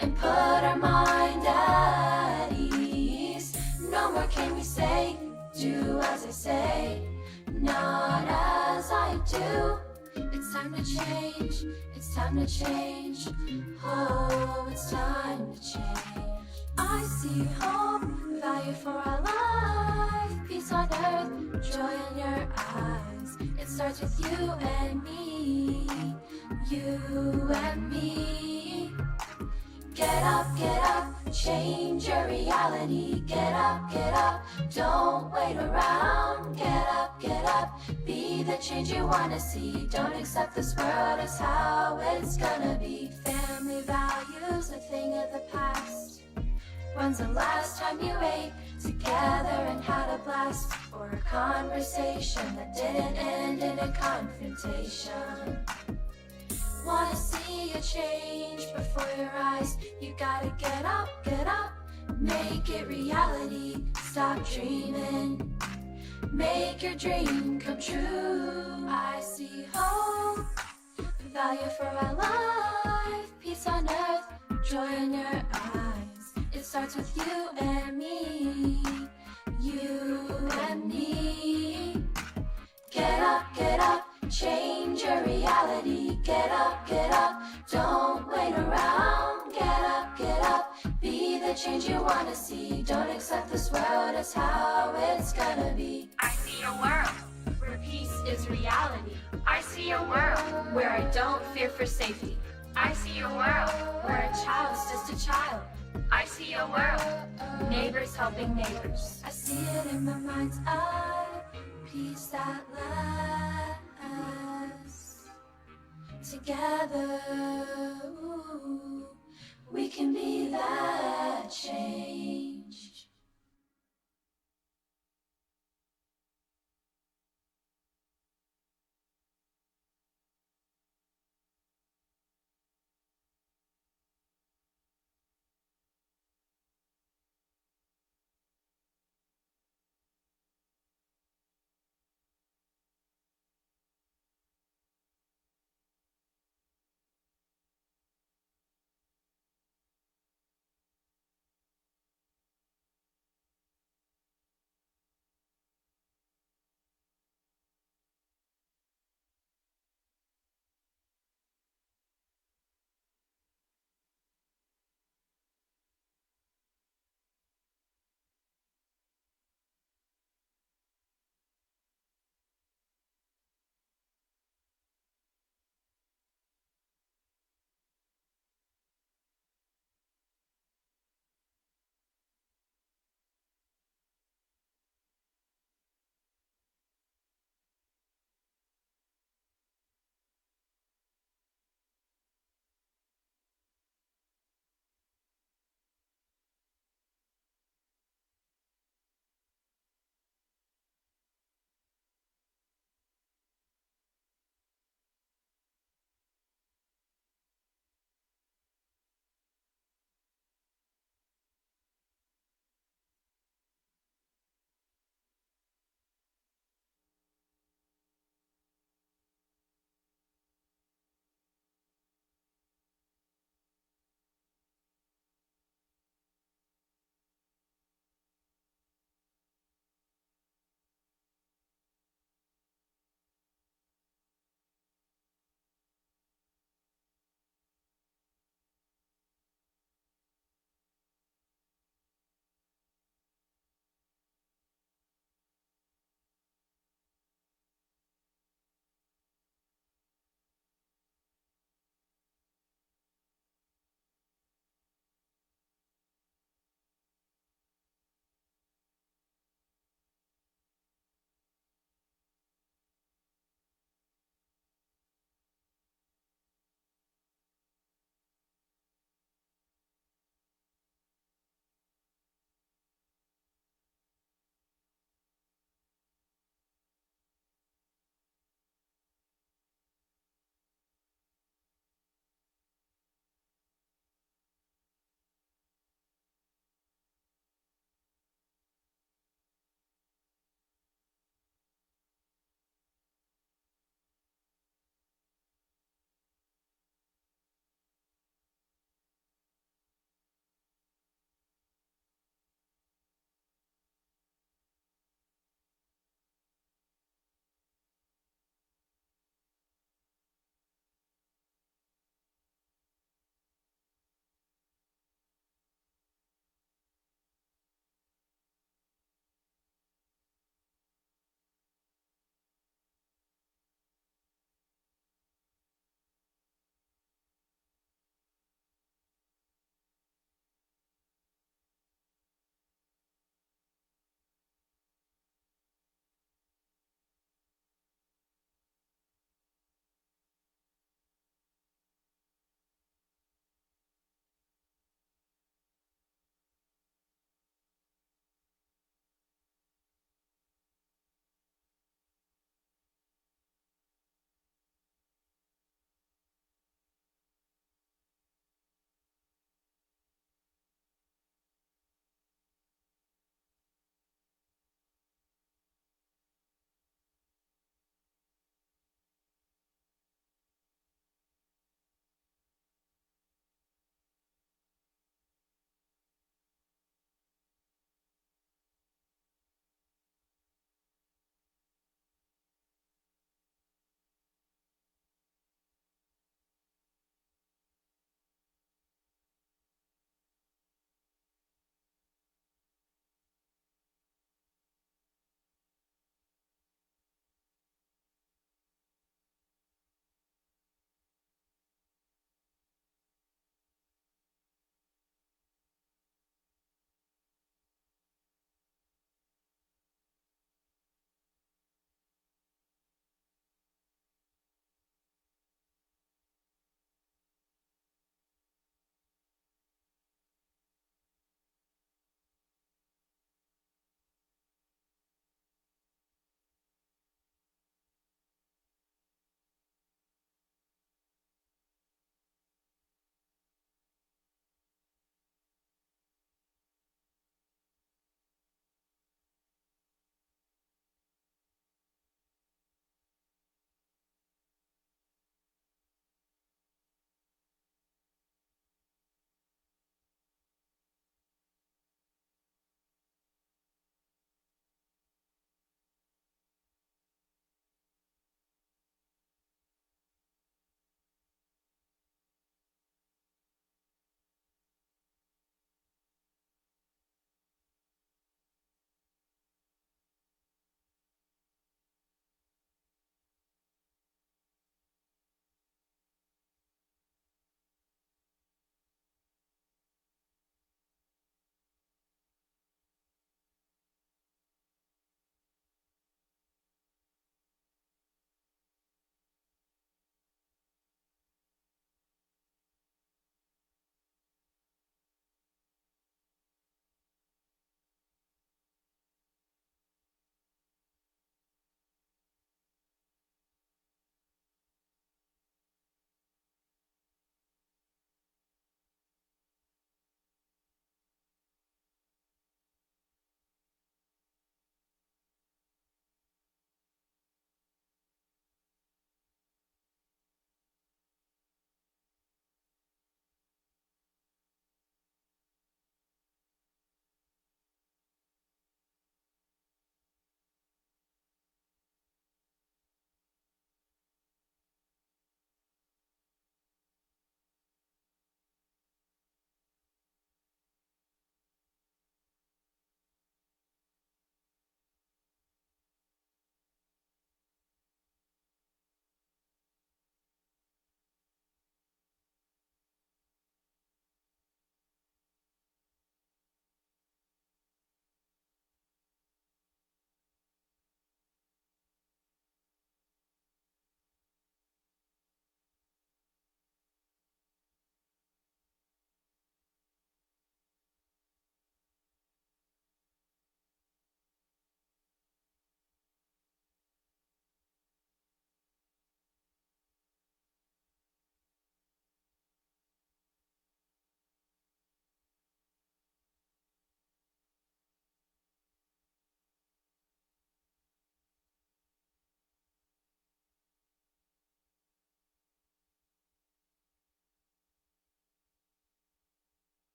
and put our mind at ease. No more can we say, do as I say, not as I do. It's time to change, it's time to change. Oh, it's time to change. I see hope, value for our life, peace on earth, joy in your eyes. It starts with you and me, you and me. Get up, change your reality. Get up, don't wait around. Get up, be the change you wanna see. Don't accept this world as how it's gonna be. Family values, a thing of the past. When's the last time you ate together and had a blast? Or a conversation that didn't end in a confrontation? Wanna see a change before your eyes? You gotta get up, make it reality. Stop dreaming, make your dream come true. I see hope, value for our life, peace on earth, joy in your eyes. It starts with you and me, you and me. Get up, change your reality. Get up, don't wait around. Get up, be the change you wanna see. Don't accept this world as how it's gonna be. I see a world where peace is reality. I see a world where I don't fear for safety. I see a world where a child's just a child. I see a world, neighbors helping neighbors. I see it in my mind's eye, peace that lasts. Together, ooh, we can be that change.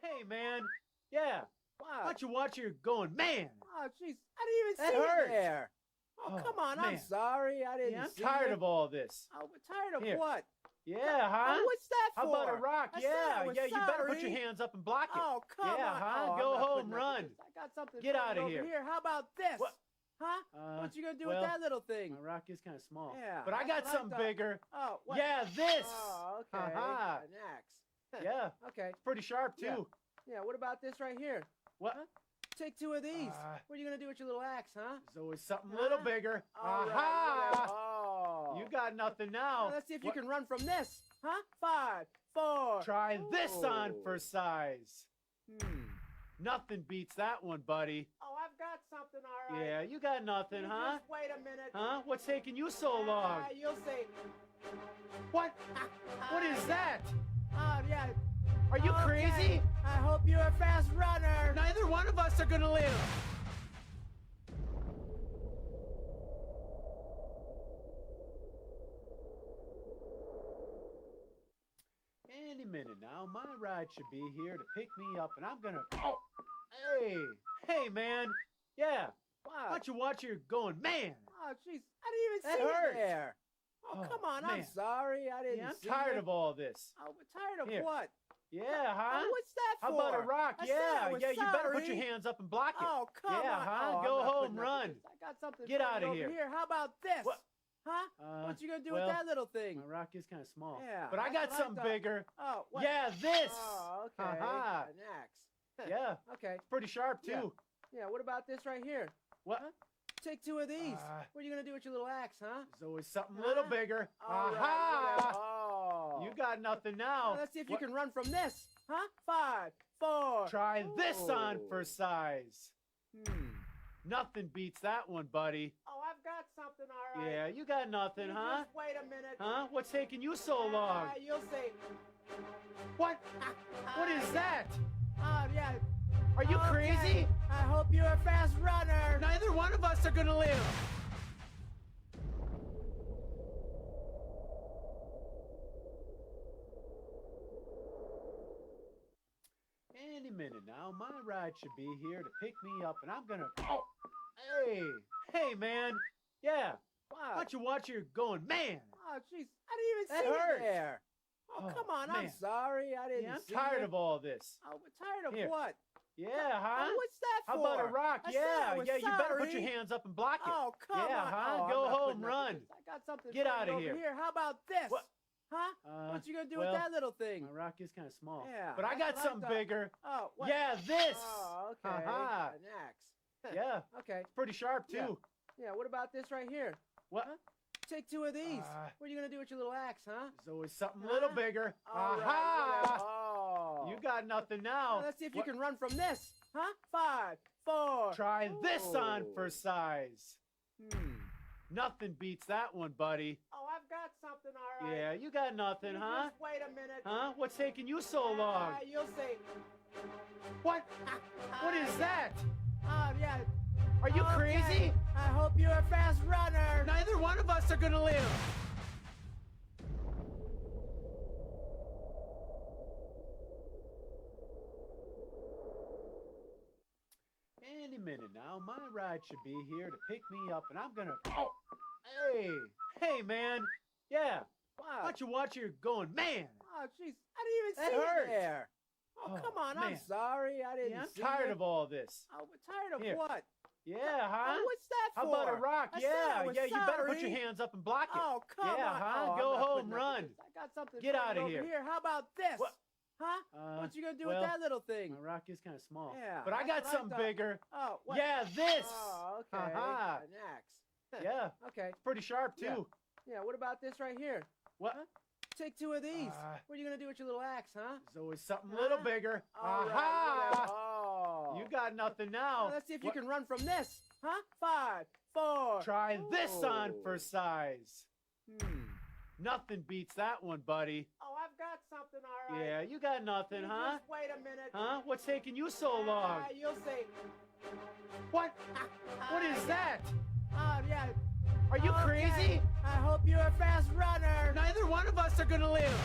Hey, man. Yeah. Why don't you watch your going, man? Oh, jeez. I didn't even That see you hurts. there. Oh, come on. I'm man. sorry. I didn't Yeah, I'm see tired you. of all this. Oh, tired of Here. what? Yeah, huh? Oh, what's that for? How about a rock? I said I Yeah, was yeah, you better put your sorry. hands up and block it. Oh, come yeah, on. huh? Oh, I'm Go not home, putting up with run. this. I got something Get for out you of over here. here. How about this? What? Huh? What you gonna do well, with that little thing? My rock is kind of small. Yeah, But I that's got what something thought. bigger. Oh, what? Yeah, this. Oh, okay. Ha-ha. An axe. Yeah. Okay. It's pretty sharp, too. Yeah, what about this right here? What? Huh? Take two of these. What are you gonna do with your little axe, huh? There's always something a little bigger. All right, Aha! whatever. Oh. You got nothing now. Well, let's see if you What? can run from this. Huh? 5, 4. Try this on Oh. for size. Nothing beats that one, buddy. Oh, I've got something, all right. Yeah, you got nothing, You huh? Just wait a minute. Huh? What's taking you so long? You'll see. What? What is that? Oh, yeah. Are you Okay. crazy? I hope you're a fast runner. Neither one of us are gonna live. Any minute now, my ride should be here to pick me up, and I'm gonna. Oh, hey, man. Yeah. Why don't you watch your going, man? Oh, jeez. I didn't even That see you hurts. there. Oh, come on. I'm man. sorry. I didn't Yeah, I'm see tired you. of all this. Oh, but tired of Here. what? Yeah, huh? Oh, what's that for? How about a rock? I said Yeah, I was yeah, you better put sorry. your hands up and block it. Oh, come yeah, on. huh? Oh, I'm Go not home, putting up with run. this. I got something Get for out you of over here. How about this? What? Huh? What you gonna do well, with that little thing? My rock is kind of small. Yeah, But I that's got what I something thought. bigger. Oh, what? Yeah, this. Oh, okay. Ha-ha. An axe. Yeah. Okay. It's pretty sharp, too. Yeah, what about this right here? What? Huh? Take two of these. What are you gonna do with your little axe, huh? There's always something a little bigger. All right, Aha! whatever. Oh. You got nothing now. Well, let's see if What? you can run from this. Huh? 5, 4. Try this on Oh. for size. Nothing beats that one, buddy. Oh, I've got something, all right. Yeah, you got nothing, You huh? Just wait a minute. Huh? What's taking you so long? You'll see. What? What is that? Oh, yeah. Are you Okay. crazy? I hope you're a fast runner. Neither one of us are gonna live. Any minute now, my ride should be here to pick me up, and I'm gonna. Oh, hey, man. Yeah. Why don't you watch your going, man? Oh, jeez. I didn't even That see hurts. you there. Oh, come on. I'm man. sorry. I didn't Yeah, I'm see tired you. of all this. Oh, but tired of Here. what? Yeah, huh? Oh, what's that for? How about a rock? I said Yeah, I was yeah, you better put your sorry. hands up and block it. Oh, come yeah, on. huh? Oh, I'm Go not home, putting up with run. this. I got something Get for out you of over here. How about this? What? Huh? What you gonna do well, with that little thing? My rock is kind of small. Yeah, But I that's got what I something thought. bigger. Oh, what? Yeah, this. Oh, okay. Ha-ha. An axe. Yeah. Okay. It's pretty sharp, too. Yeah, what about this right here? What? Huh? Take two of these. What are you gonna do with your little axe, huh? There's always something a little bigger. All right, Aha! whatever. Oh. You got nothing now. Well, let's see if What? you can run from this. Huh? 5, 4. Try this on Oh. for size. Nothing beats that one, buddy. Oh, I've got something, all right. Yeah, you got nothing, You huh? Just wait a minute. Huh? What's taking you so long? You'll see. What? What is that? Oh, yeah. Are you Okay. crazy? I hope you're a fast runner. Neither one of us are gonna live. Any minute now, my ride should be here to pick me up, and I'm gonna. Oh, hey, man. Yeah. Why don't you watch your going, man? Oh, jeez. I didn't even That see you hurts. there. Oh, come on. I'm man. sorry. I didn't Yeah, I'm see tired you. of all this. Oh, but tired of Here. what? Yeah, huh? Oh, what's that for? How about a rock? I said I Yeah, was yeah, you better put sorry. your hands up and block it. Oh, come yeah, on. huh? Oh, I'm Go not home, putting up with run. this. I got something Get for out you of over here. here. How about this? What? Huh? What you gonna do with that little thing? My rock is kind of small. Yeah, But I that's got what something thought. bigger. Oh, what? Yeah, this. Oh, okay. Ha-ha. An axe. Yeah. Okay. It's pretty sharp, too. Yeah, what about this right here? What? Huh? Take two of these. What are you gonna do with your little axe, huh? There's always something a little bigger. All right, Aha! whatever. Oh. You got nothing now. Well, let's see if What? you can run from this. Huh? 5, 4. Try this on Oh. for size. Nothing beats that one, buddy. Oh, I've got something, all right. Yeah, you got nothing, You huh? Just wait a minute. Huh? What's taking you so long? You'll see. What? What is that? Oh, yeah. Are you Okay. crazy? I hope you're a fast runner. Neither one of us are gonna live.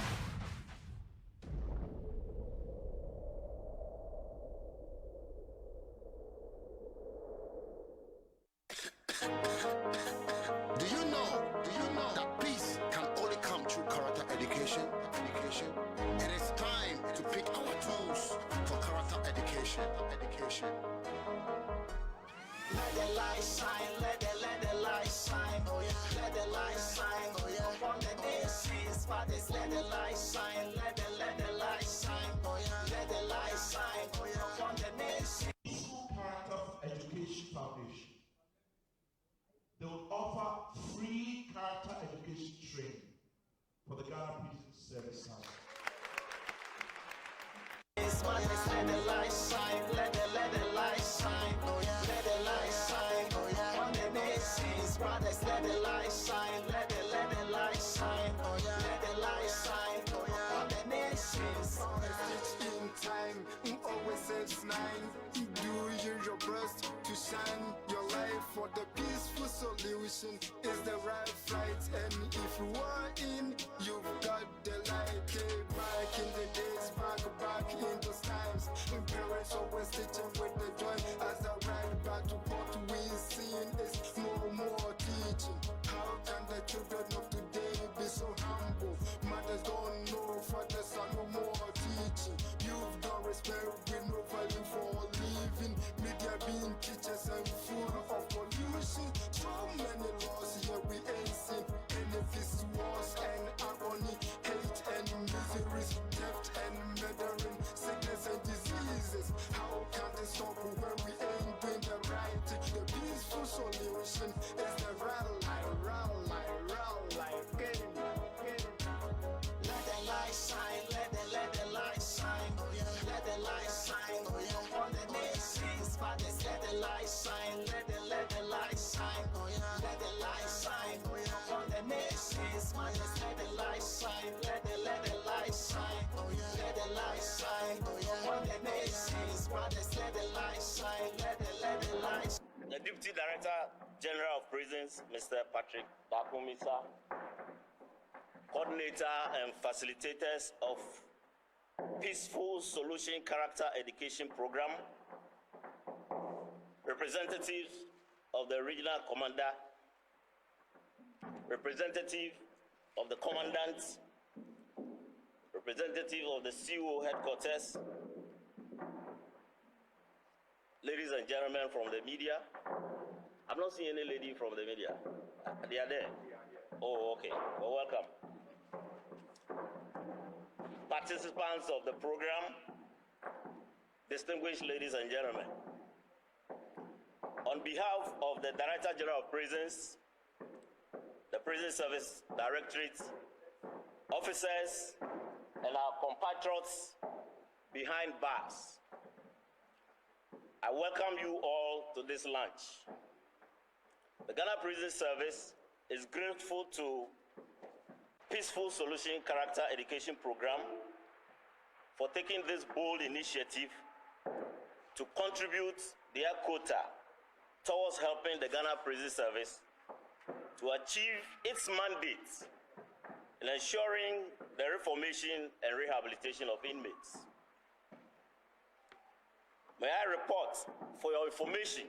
the light shine, let the light shine, oh yeah, let the light shine, oh yeah, upon the nations, fathers, let the light shine, let the light shine, oh yeah, let the light shine, oh yeah, upon the nations. School Character Education Foundation. They will offer free character education training for the Ghana Prison Service Council. Let the light shine, let the light shine, oh yeah, let the light shine, oh yeah, on the nations, brothers, let the light shine, let the light shine, oh yeah, let the light shine, oh yeah, on the nations. Always in time, always saves 9. Do use your breast to shine your life for the peaceful solution is the right flight. And if you are in, you've got the light. Back in the days, back in those times, parents always teaching with the joy as I ride back to what we seen is more teaching. How can the children of today be so humble? Mothers don't know, fathers are no more teaching. You've got respect with no value for living. Media being teachers and full of pollution. So many laws here we ain't seen. Enemies, wars and agony, hate and miseries, theft and murdering, sickness and diseases. How can they stop when we ain't doing the right? The peaceful solution is the right light. Get it. Let the light shine, let the light shine, oh yeah, let the light shine, oh yeah, on the nations, fathers, let the light shine, let the light shine, oh yeah, let the light shine, oh yeah, on the nations, fathers, let the light shine, let the light shine, oh yeah, let the light shine, oh yeah, on the nations, fathers, let the light shine, let the light shine. The Deputy Director General of Prisons, Mr. Patrick Dakumisa, coordinator and facilitators of Peaceful Solution Character Education Program, representatives of the Regional Commander, representative of the Commandant, representative of the CO Headquarters, ladies and gentlemen from the media. I'm not seeing any lady from the media. They are there. Oh, okay. Well, welcome. Participants of the program, distinguished ladies and gentlemen. On behalf of the Director General of Prisons, the Prison Service Directorate, officers, and our compatriots behind bars, I welcome you all to this lunch. The Ghana Prison Service is grateful to Peaceful Solution Character Education Program for taking this bold initiative to contribute their quota towards helping the Ghana Prison Service to achieve its mandate in ensuring the reformation and rehabilitation of inmates. May I report for your information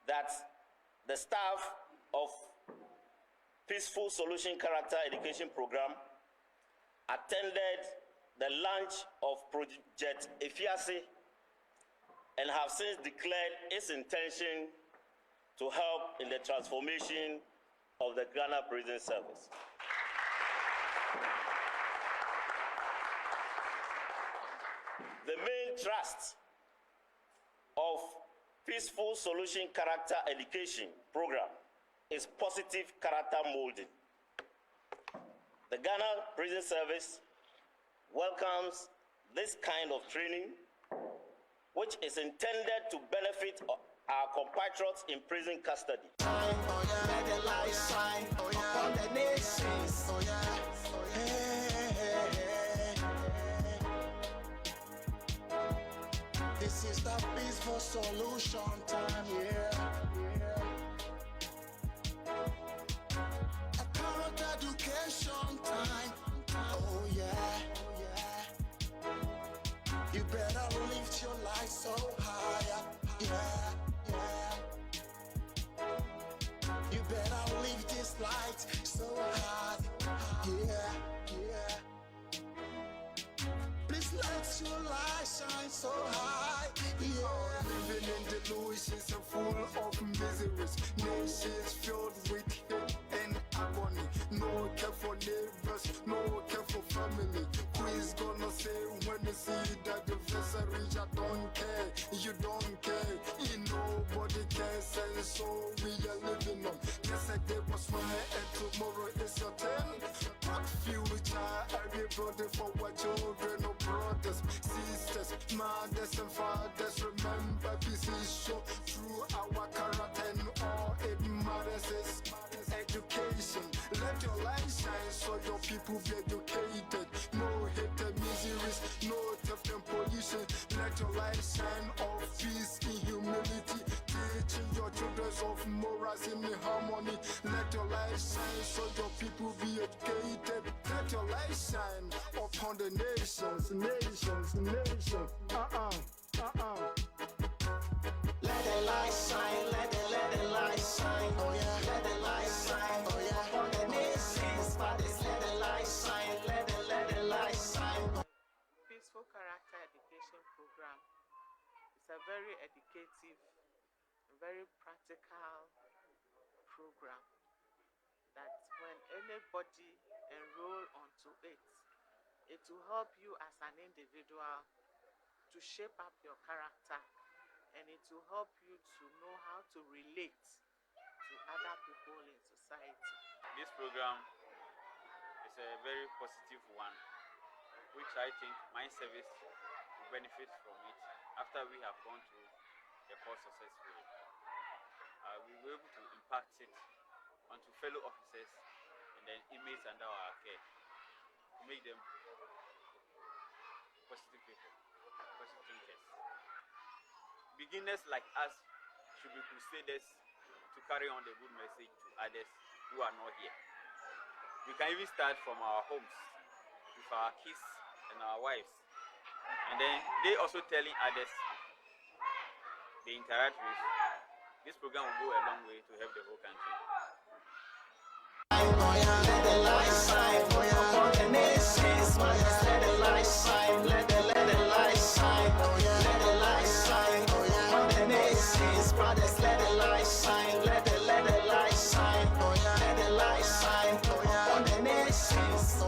that the staff of Peaceful Solution Character Education Program attended the launch of Project Efiase and have since declared its intention to help in the transformation of the Ghana Prison Service. The main thrust of Peaceful Solution Character Education Program is positive character molding. The Ghana Prison Service welcomes this kind of training, which is intended to benefit our compatriots in prison custody. Let the light shine upon the nations. This is the peaceful solution time, yeah. A current education time, oh yeah. You better lift your light so high, yeah. You better lift this light so high, yeah. Please let your light shine so high, yeah. Living in delusions and full of miseries. Nations filled with hate and agony. No care for neighbors, no care for family. Who is gonna say when you see that the vessel reach? I don't care, you don't care. Nobody cares, and so we are living on. Yesterday was mine and tomorrow is your turn. What future are we building for our children or brothers, sisters, mothers and fathers? Remember this is shown through our character, and all it matters is education. Let your light shine so your people be educated. No hate and miseries, no theft and pollution. Let your light shine of peace in humility. Teaching your children of morals in harmony. Let your light shine so your people be educated. Let your light shine upon the nations, nations, nations. Let the light shine, let the light shine, oh yeah. Let the light shine, oh yeah. Upon the nations, fathers, let the light shine, let the light shine. Peaceful Character Education Program is a very educative, very practical program that when anybody enroll onto it, it will help you as an individual to shape up your character, and it will help you to know how to relate to other people in society. This program is a very positive one, which I think my service will benefit from it after we have gone through the course successfully. We will be able to impact it onto fellow officers and then inmates under our care to make them positive people, positive thinkers. Beginners like us should be crusaders to carry on the good message to others who are not here. We can even start from our homes with our kids and our wives, and then they also telling others they interact with. This program will go a long way to help the whole country. Let the light shine, upon the nations, let the light shine, let the light shine, let the light shine, upon the nations, brothers, let the light shine, let the light shine, let the light shine, upon the nations,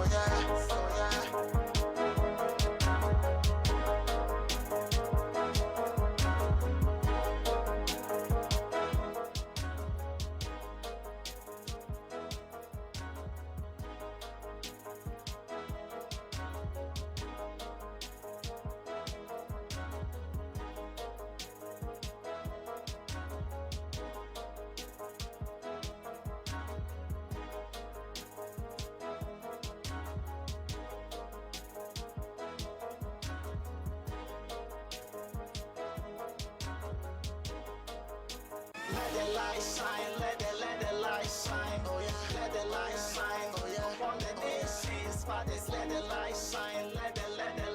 let the light shine, let the light shine, oh yeah. Let the light shine, oh yeah. Upon the nations, fathers, let the light shine, let the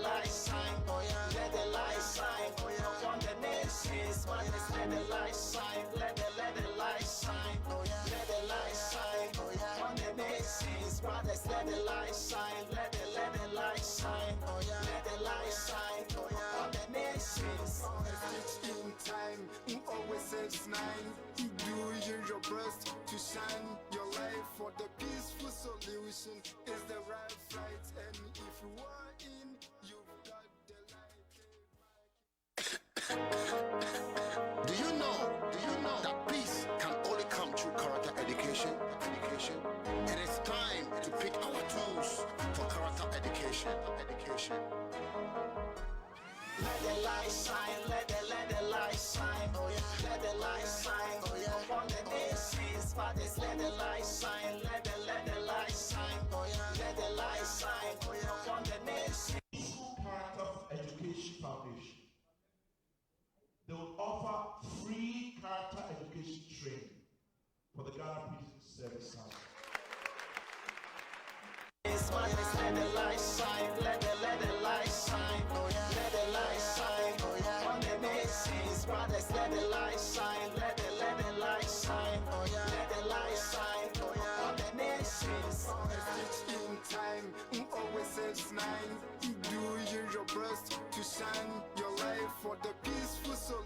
light shine, oh yeah. Let the light shine, oh yeah. Upon the nations, fathers, let the light shine, let the light shine, oh yeah. Let the light shine, oh yeah. Upon the nations, fathers, let the light shine, let the light shine, oh yeah. Let the light shine, oh yeah. Upon the nations, stitch in time, always saves 9. Do your best to shine your light for the peaceful solution is the right flight, and if you are in, you've got the light. Do you know that peace can only come through character education? It is time to pick our tools for character education. Let the light shine, let the light shine, oh yeah. Let the light shine, oh yeah. Upon the nations, fathers, let the light shine, let the light shine, oh yeah. Let the light shine, oh yeah. Upon the nations. Character Education Foundation. They will offer free character education training for the Ghana Prison Service House. Let the light shine, let the light shine, oh yeah. Let the light shine, oh yeah. On the nations, brothers, let the light shine, let the light shine, oh yeah. Let the light shine, oh yeah. On the nations, stitch in time, always saves 9. Do your best to shine your life for the peaceful solution.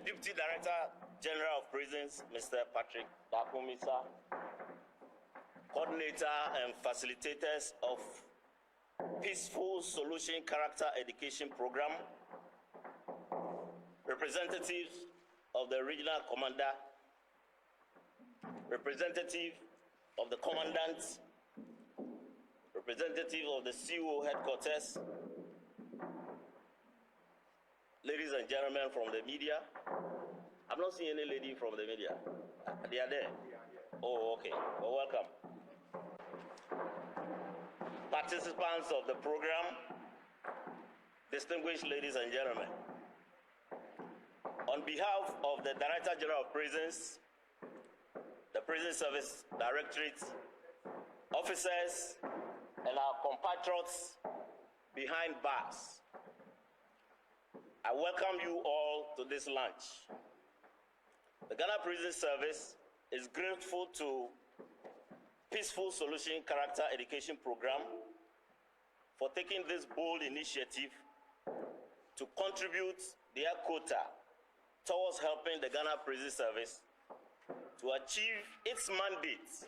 Deputy Director General of Prisons, Mr. Patrick Dakumisa, coordinator and facilitators of Peaceful Solution Character Education Program, representatives of the regional commander, representative of the commandant, representative of the CO headquarters, ladies and gentlemen from the media. I've not seen any lady from the media. They are there? Oh, okay. Well, welcome. Participants of the program, distinguished ladies and gentlemen. On behalf of the Director General of Prisons, the Prison Service Directorate, officers, and our compatriots behind bars, I welcome you all to this lunch. The Ghana Prison Service is grateful to Peaceful Solution Character Education Program for taking this bold initiative to contribute their quota towards helping the Ghana Prison Service to achieve its mandate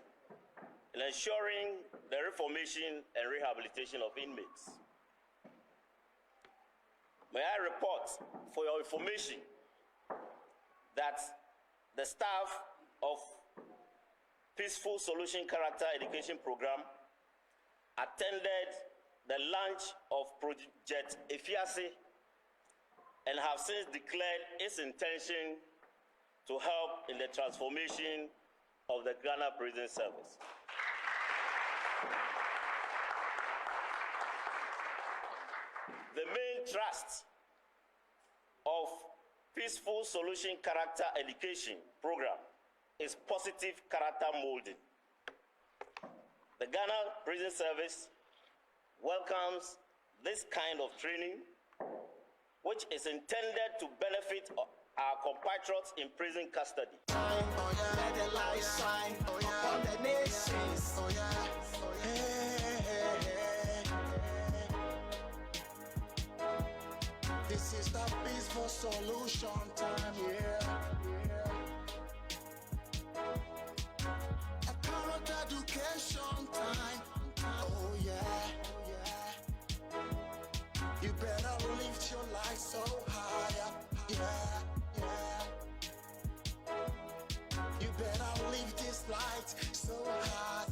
in ensuring the reformation and rehabilitation of inmates. May I report for your information that the staff of Peaceful Solution Character Education Program attended the launch of Project Efiase and have since declared its intention to help in the transformation of the Ghana Prison Service. The main thrust of Peaceful Solution Character Education Program is positive character molding. The Ghana Prison Service welcomes this kind of training, which is intended to benefit our compatriots in prison custody. Let the light shine upon the nations. This is the peaceful solution time, A current education time. Oh yeah. You better lift your light so higher. You better lift this light so high.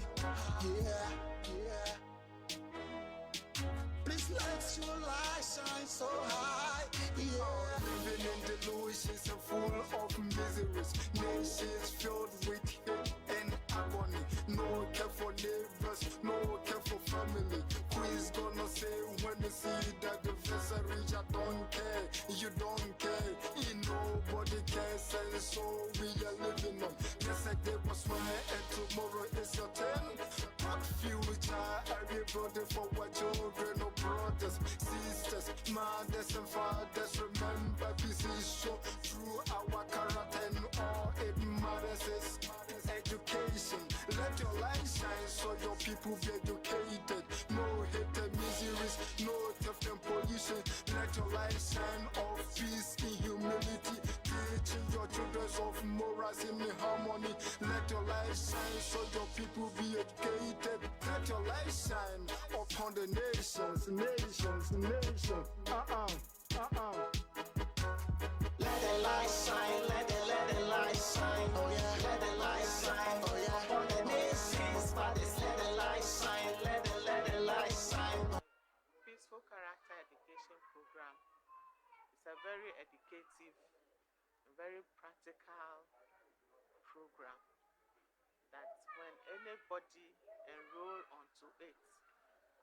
Please let your light shine so high. Living in delusions and full of miseries. Nations filled with hate and agony. No care for neighbors, no care for family. Who is gonna say when you see that the vessel reach? I don't care, you don't care. Nobody cares, and so we are living on. Yesterday was mine and tomorrow is your turn. What future everybody for what children or brothers, sisters, mothers and fathers. Remember this is show through our character and all it matters is education. Let your light shine so your people be educated. No hate and miseries, no theft and pollution. Let your light shine of peace in humility. Teaching your children of morals in harmony. Let your light shine so your people be educated. Let your light shine upon the nations. Let the light shine, let the light shine, let the light shine, upon the nations. Fathers, let the light shine, let the light shine. Peaceful Character Education Program is a very educative, very practical program that when anybody enroll onto it,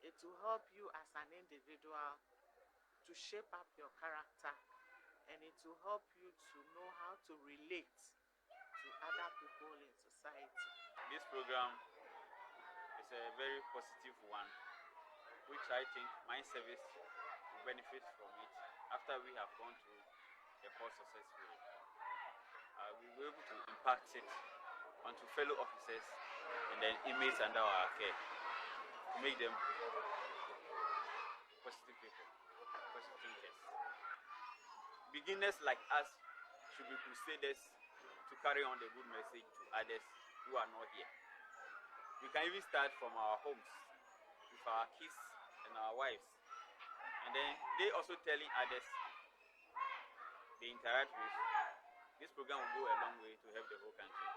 it will help you as an individual to shape up your character, and it will help you to know how to relate to other people in society. This program is a very positive one, which I think my service will benefit from it after we have gone through the course successfully. We were able to impact it onto fellow officers and then inmates under our care to make them positive people, positive thinkers. Beginners like us should be crusaders to carry on the good message to others who are not here. We can even start from our homes with our kids and our wives, and then they also telling others they interact with. This program will go a long way to help the whole country.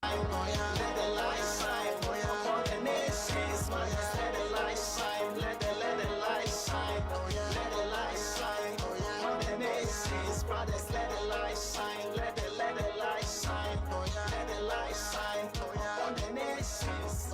Let the light shine, upon the nations. Let the light shine, let the light shine. Let the light shine, upon the nations. Brothers, let the light shine, let the light shine. Let the light shine, upon the nations.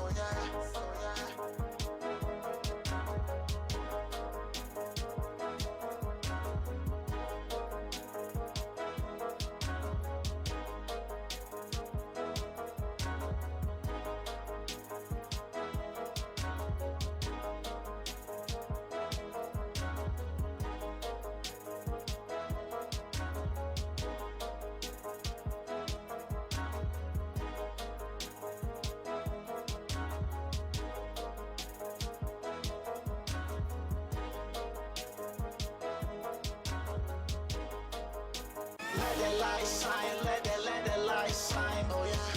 Let the light shine, let the light shine,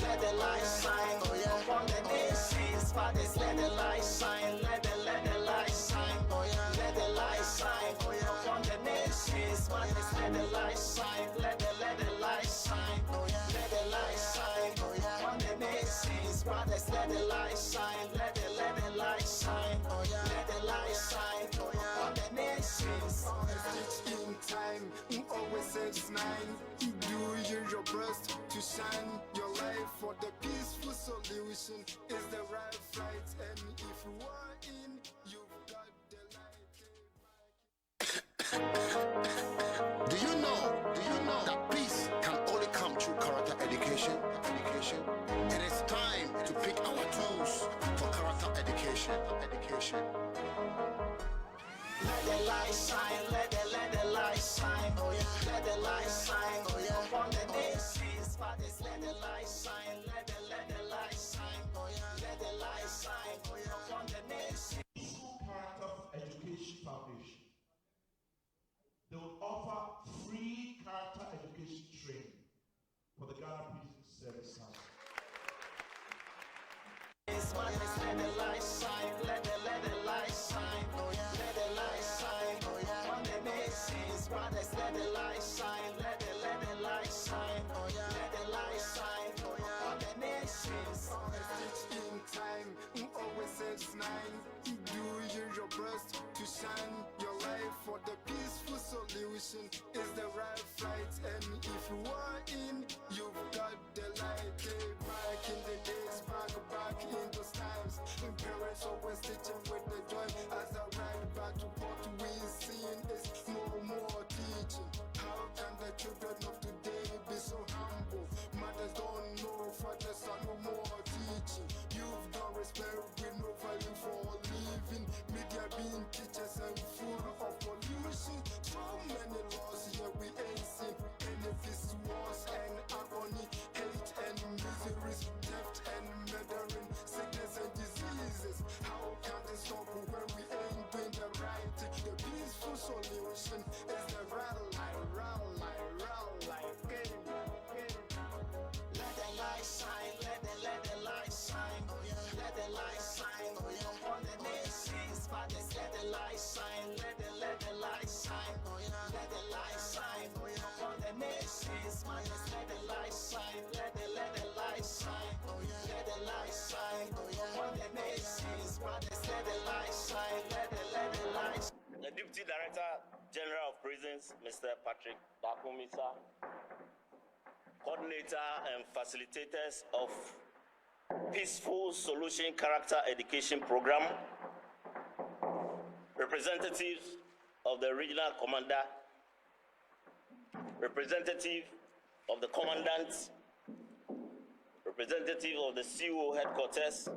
let the light shine, upon the nations. Fathers, let the light shine, let the light shine, let the light shine, upon the nations. Fathers, let the light shine, let the light shine, let the light shine, upon the nations. Brothers, let the light shine, let the light shine, let the light shine, upon the nations. In time, always saves 9. Do your best to shine your life for the peaceful solution is the right fight, and if you are in, you've got the light. Do you know that peace can only come through character education? It is time to pick our tools for character education. Let the light shine, let the light shine, let the light shine, upon the nations. Fathers, let the light shine, let the light shine, let the light shine, upon the nations. School Character Education Foundation. They will offer free character education training for the Ghana Prison Service Council. Let the light shine, let the light shine, let the light shine, upon the nations. Brothers, let the light shine, let the light shine, let the light shine, upon the nations. In time, always saves 9. Do your best to shine your life for the peaceful solution is the right fight, and if you are in, you've got the light. Back in the days, back in those times, parents always teaching with the joy as I ride back to what we seen is more teaching. How can the children of today be so humble? Mothers don't know, fathers are no more teaching. You've got respect with no value for living. Media being teachers and full of pollution. So many laws here we ain't seen. Benefits, wars and agony, hate and miseries, theft and murdering, sickness and diseases. How can they stop when we ain't doing the right thing? The peaceful solution is the right life. Get it. Let the light shine, let the light shine, let the light shine, upon the nations. Fathers, let the light shine, let the light shine, let the light shine, upon the nations. Fathers, let the light shine, let the light shine, let the light shine, upon the nations. Fathers, let the light shine, let the light shine. The Deputy Director General of Prisons, Mr. Patrick Dakumisa, coordinator and facilitators of Peaceful Solution Character Education Program, representatives of the Regional Commander, representative of the Commandant, representative of the CO Headquarters,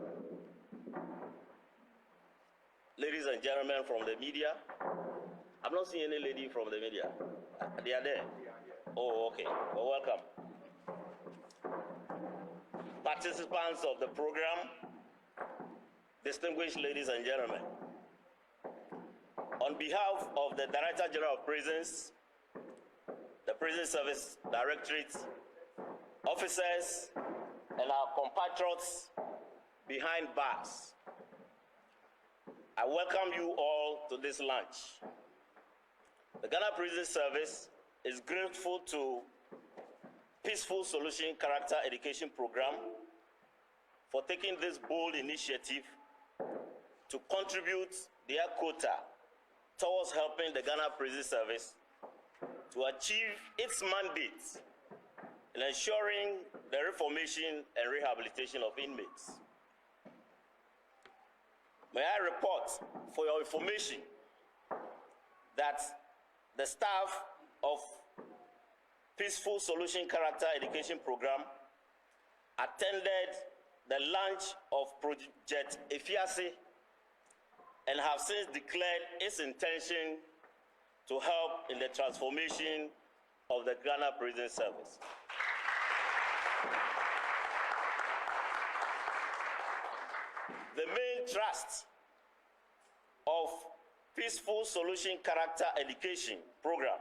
ladies and gentlemen from the media. I've not seen any lady from the media. They are there? Oh, okay. Well, welcome. Participants of the program, distinguished ladies and gentlemen, on behalf of the Director General of Prisons, the prison service directorate, officers, and our compatriots behind bars. I welcome you all to this lunch. The Ghana Prison Service is grateful to Peaceful Solution Character Education Program for taking this bold initiative to contribute their quota towards helping the Ghana Prison Service to achieve its mandate in ensuring the reformation and rehabilitation of inmates. May I report for your information that the staff of Peaceful Solution Character Education Program attended the launch of Project Efiase and have since declared its intention to help in the transformation of the Ghana Prison Service. The main thrust of Peaceful Solution Character Education Program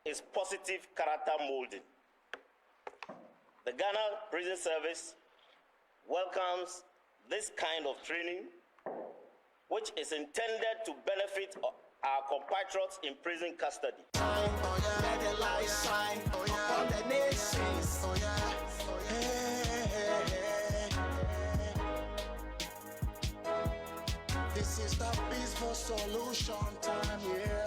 is positive character molding. The Ghana Prison Service welcomes this kind of training, which is intended to benefit our compatriots in prison custody. This is the peaceful solution time, yeah.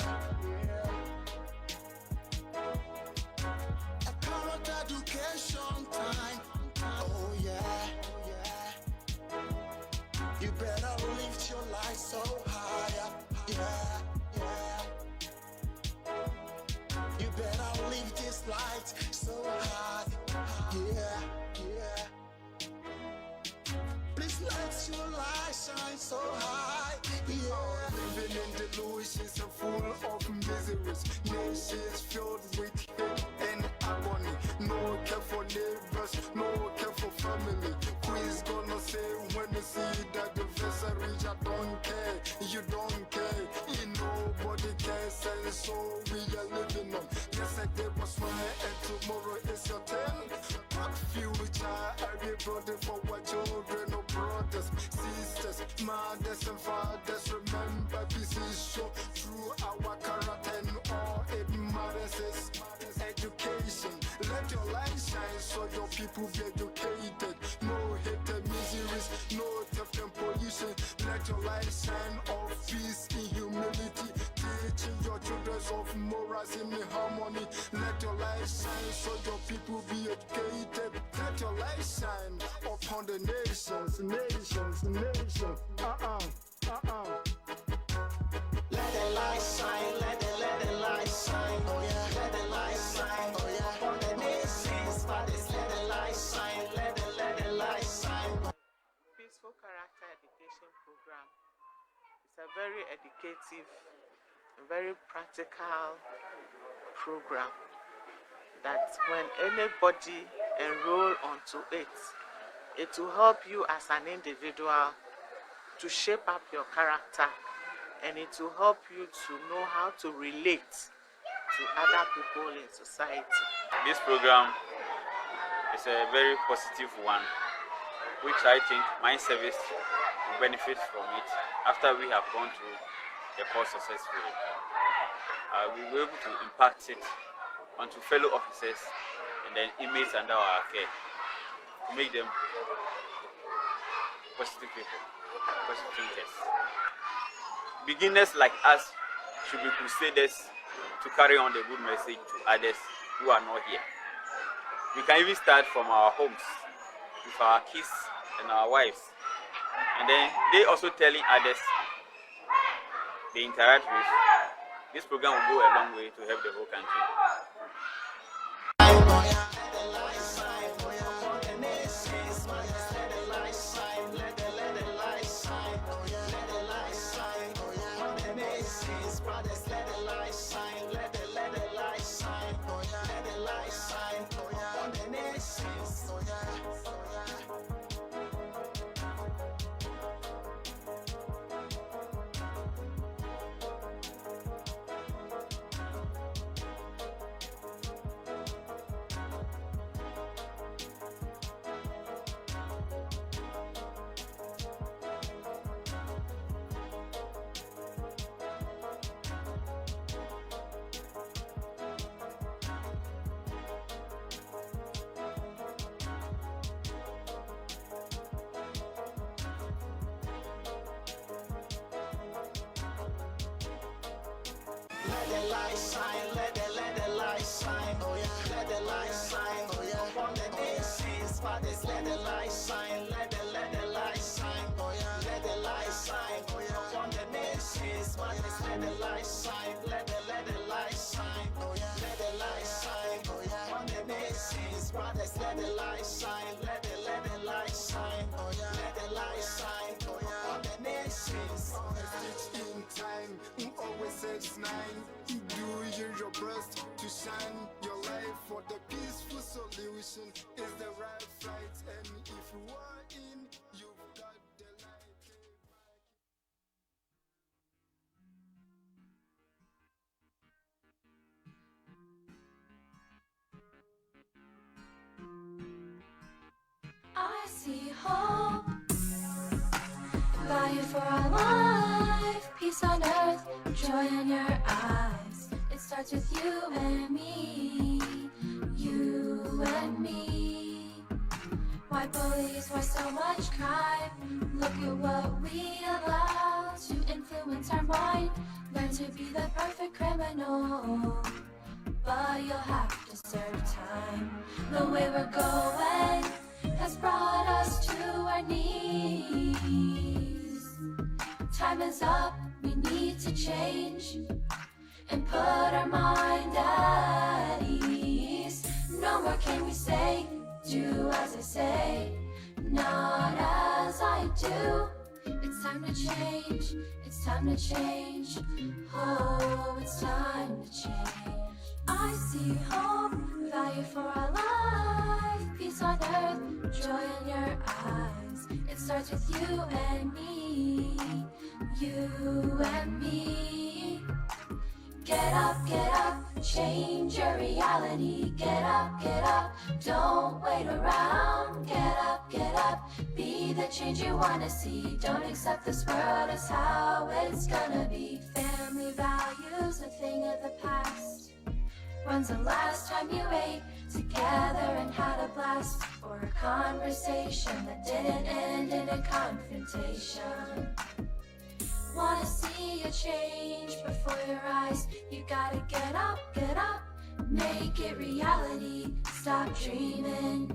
A current education time, oh yeah. You better lift your life so high, yeah. You better lift this light so high, yeah. Please let your light shine so high, yeah. Living in delusions and full of miseries. Nations filled with hate and agony. No care for neighbors, no care for family. Who is gonna say when you see that the vessel reach? I don't care, you don't care. Nobody cares, and so we are living on. Yesterday was mine and tomorrow is your turn. What future are we building for our children, or brothers, sisters, mothers and fathers? Remember this is show through our character and all it matters is education. Let your light shine so your people be educated. No hate and miseries, no theft and pollution. Let your light shine of peace in humility. Teaching your children of morals in harmony. Let your light shine so your people be educated. Let your light shine upon the nations. Let the light shine, let the light shine, oh yeah. Let the light shine, oh yeah. Upon the nations, fathers, let the light shine, let the light shine. Peaceful Character Education Program is a very educative, very practical program that when anybody enroll onto it, it will help you as an individual to shape up your character, and it will help you to know how to relate to other people in society. This program is a very positive one, which I think my service will benefit from it after we have gone through the course successfully. We will be able to impact it onto fellow officers and then inmates under our care to make them positive people, positive thinkers. Beginners like us should be crusaders to carry on the good message to others who are not here. We can even start from our homes with our kids and our wives, and then they also telling others they interact with. This program will go a long way to help the whole country. Let the light shine, let the light shine, oh yeah. Let the light shine, oh yeah. Upon the nations, fathers, let the light shine, let the light shine, oh yeah. Let the light shine, oh yeah. Upon the nations, fathers, let the light shine, let the light shine, oh yeah. Let the light shine, oh yeah. Upon the nations, fathers, let the light shine, let the light shine, oh yeah. Let the light shine, oh yeah. Upon the nations. Stitch in time, always says 9. Do your best to shine your life for the peaceful solution is the right flight. And if you are in, you've got the light. I see hope, value for our life, peace on earth, joy in your eyes. It starts with you and me, you and me. Why bullies, why so much crime? Look at what we allow to influence our mind. Learn to be the perfect criminal, but you'll have to serve time. The way we're going has brought us to our knees. Time is up, we need to change and put our mind at ease. No more can we say, do as I say, not as I do. It's time to change, it's time to change. Oh, it's time to change. I see hope, value for our life, peace on earth, joy in your eyes. It starts with you and me, you and me. Get up, change your reality. Get up, don't wait around. Get up, be the change you wanna see. Don't accept this world as how it's gonna be. Family values, a thing of the past. When's the last time you ate together and had a blast? Or a conversation that didn't end in a confrontation? Wanna see a change before your eyes? You gotta get up, make it reality. Stop dreaming,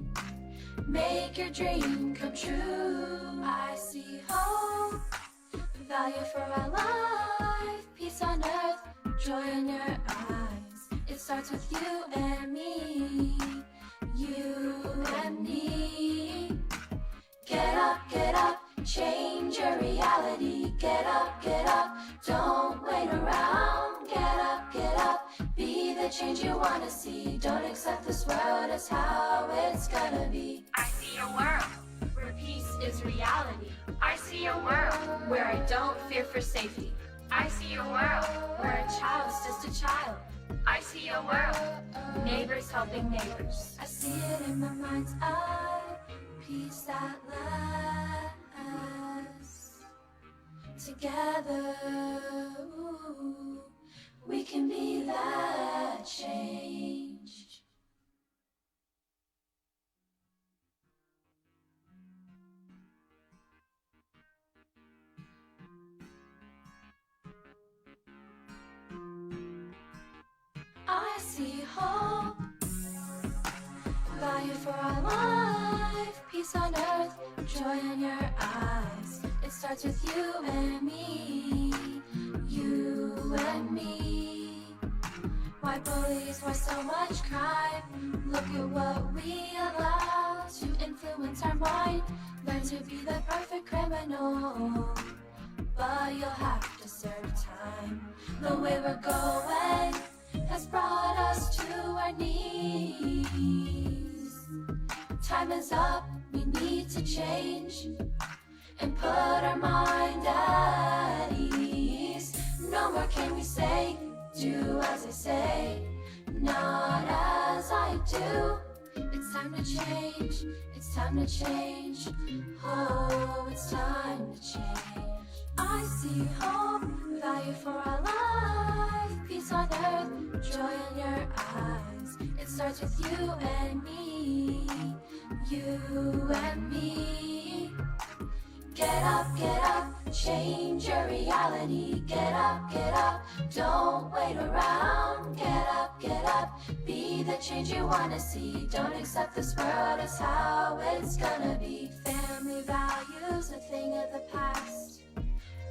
make your dream come true. I see hope, value for our life, peace on earth, joy in your eyes. It starts with you and me, you and me. Get up, change your reality. Get up, don't wait around. Get up, be the change you wanna see. Don't accept this world as how it's gonna be. I see a world where peace is reality. I see a world where I don't fear for safety. I see a world where a child is just a child. I see a world, neighbors helping neighbors. I see it in my mind's eye, peace that lasts. Together, ooh, we can be that change. I see hope, value for our life, peace on earth, joy in your eyes. It starts with you and me, you and me. Why bullies, why so much crime? Look at what we allow to influence our mind. Learn to be the perfect criminal, but you'll have to serve time. The way we're going has brought us to our knees. Time is up, we need to change and put our mind at ease. No more can we say, do as I say, not as I do. It's time to change, it's time to change. Oh, it's time to change. I see hope, value for our life, peace on earth, joy in your eyes. It starts with you and me, you and me. Get up, change your reality. Get up, don't wait around. Get up, be the change you wanna see. Don't accept this world as how it's gonna be. Family values, a thing of the past.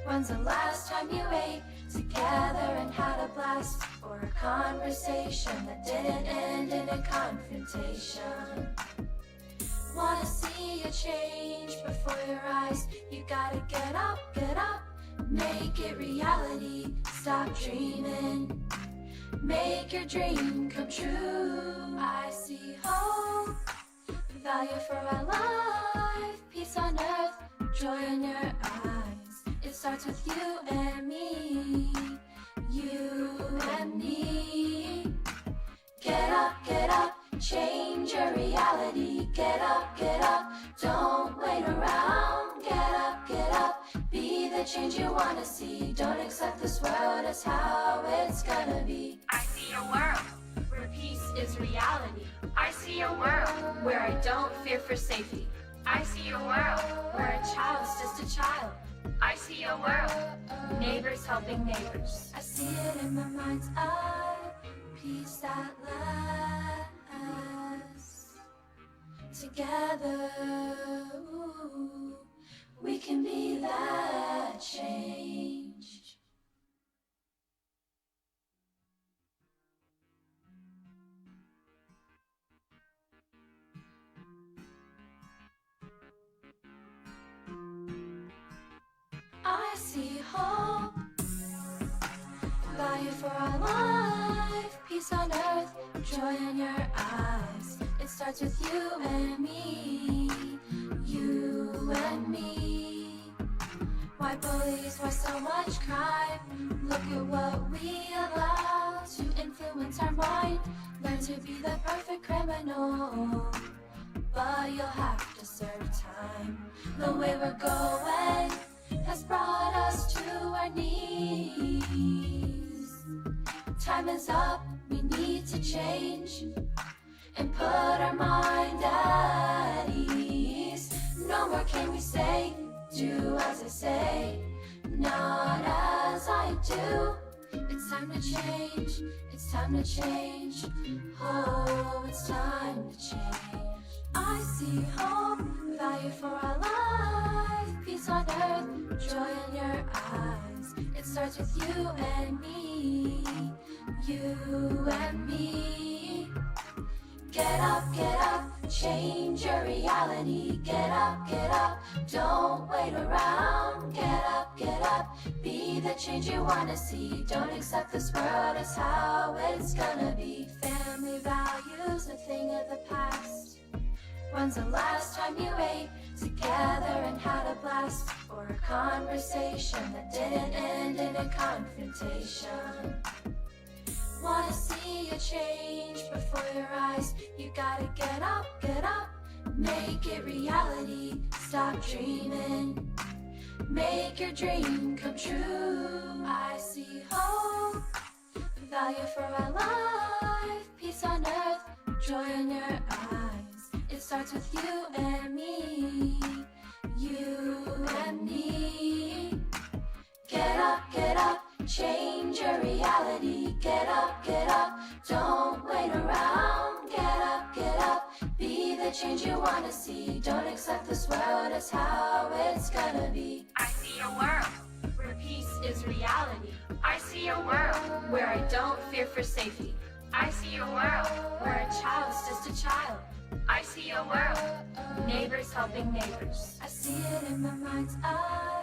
When's the last time you ate together and had a blast? Or a conversation that didn't end in a confrontation? Wanna see a change before your eyes? You gotta get up, make it reality. Stop dreaming, make your dream come true. I see hope, value for our life, peace on earth, joy in your eyes. It starts with you and me, you and me. Get up, change your reality. Get up, don't wait around. Get up, be the change you wanna see. Don't accept this world as how it's gonna be. I see a world where peace is reality. I see a world where I don't fear for safety. I see a world where a child's just a child. I see a world, neighbors helping neighbors. I see it in my mind's eye, peace that lasts. Together, ooh, we can be that change. I see hope, value for our life, peace on earth, joy in your eyes. It starts with you and me, you and me. Why bullies, why so much crime? Look at what we allow to influence our mind. Learn to be the perfect criminal, but you'll have to serve time. The way we're going has brought us to our knees. Time is up, we need to change and put our mind at ease. No more can we say, do as I say, not as I do. It's time to change, it's time to change. Oh, it's time to change. I see hope, value for our life, peace on earth, joy in your eyes. It starts with you and me, you and me. Get up, change your reality. Get up, don't wait around. Get up, be the change you wanna see. Don't accept this world as how it's gonna be. Family values, a thing of the past. When's the last time you ate together and had a blast? Or a conversation that didn't end in a confrontation? Wanna see a change before your eyes? You gotta get up, make it reality. Stop dreaming, make your dream come true. I see hope, value for our life, peace on earth, joy in your eyes. It starts with you and me, you and me. Get up, change your reality. Get up, don't wait around. Get up, be the change you wanna see. Don't accept this world as how it's gonna be. I see a world where peace is reality. I see a world where I don't fear for safety. I see a world where a child's just a child. I see a world, neighbors helping neighbors. I see it in my mind's eye,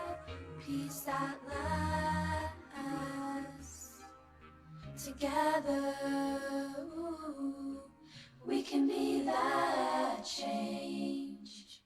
peace that lasts. Together, ooh, we can be that change.